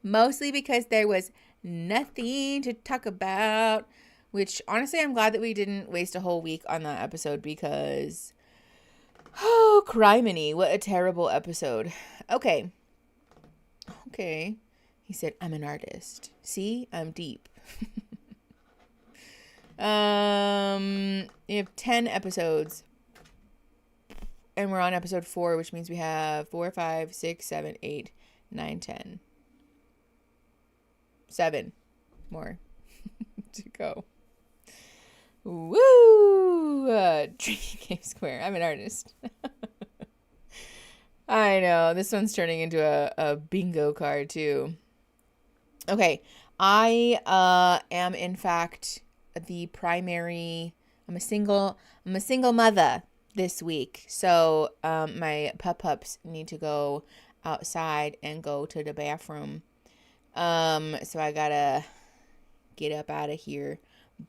Speaker 1: Mostly because there was nothing to talk about. Which, honestly, I'm glad that we didn't waste a whole week on that episode because... oh, criminy. What a terrible episode. Okay. He said, I'm an artist. See? I'm deep. We have 10 episodes, and we're on episode 4, which means we have 4, 5, 6, 7, 8, 9, 10. 7 more to go. Woo! Drinking Game Square. I'm an artist. I know. This one's turning into a bingo card, too. Okay. I am, in fact... the primary, I'm a single mother this week. So my pups need to go outside and go to the bathroom. So I gotta get up out of here.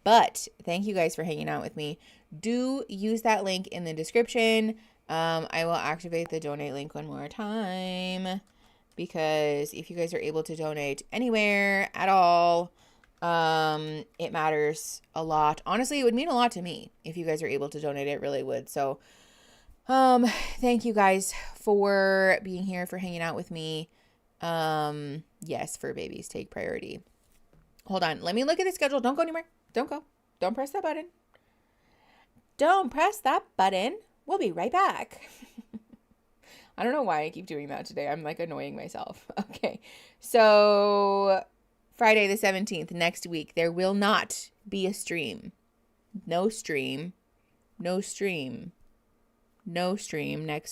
Speaker 1: But thank you guys for hanging out with me. Do use that link in the description. I will activate the donate link one more time, because if you guys are able to donate anywhere at all, it matters a lot. Honestly, it would mean a lot to me if you guys are able to donate. It really would. So, thank you guys for being here, for hanging out with me. Yes, fur babies take priority. Hold on. Let me look at the schedule. Don't go anywhere. Don't go. Don't press that button. Don't press that button. We'll be right back. I don't know why I keep doing that today. I'm like annoying myself. Okay. So Friday the 17th, next week, there will not be a stream. No stream next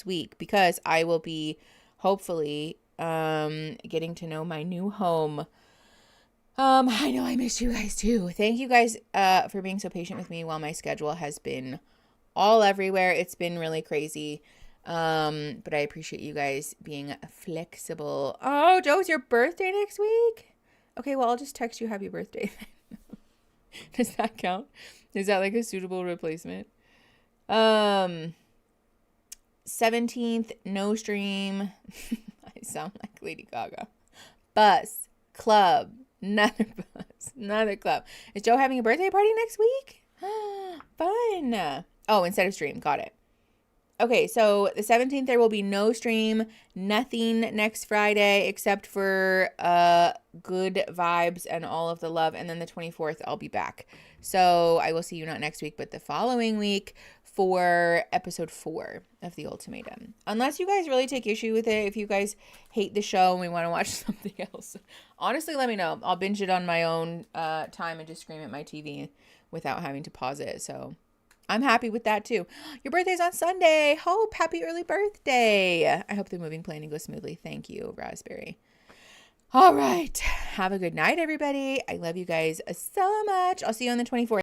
Speaker 1: week, because I will be hopefully getting to know my new home. I know I missed you guys too. Thank you guys for being so patient with me while my schedule has been all everywhere. It's been really crazy. But I appreciate you guys being flexible. Oh, Joe, it's your birthday next week? Okay, well, I'll just text you happy birthday then. Does that count? Is that like a suitable replacement? 17th, no stream. I sound like Lady Gaga. Bus, club, another bus, another club. Is Joe having a birthday party next week? Fun. Oh, instead of stream. Got it. Okay, so the 17th, there will be no stream, nothing next Friday except for good vibes and all of the love. And then the 24th, I'll be back. So I will see you not next week, but the following week for episode 4 of The Ultimatum. Unless you guys really take issue with it, if you guys hate the show and we want to watch something else, honestly, let me know. I'll binge it on my own time and just scream at my TV without having to pause it. So I'm happy with that too. Your birthday's on Sunday. Hope, happy early birthday. I hope the moving planning goes smoothly. Thank you, Raspberry. All right. Have a good night, everybody. I love you guys so much. I'll see you on the 24th.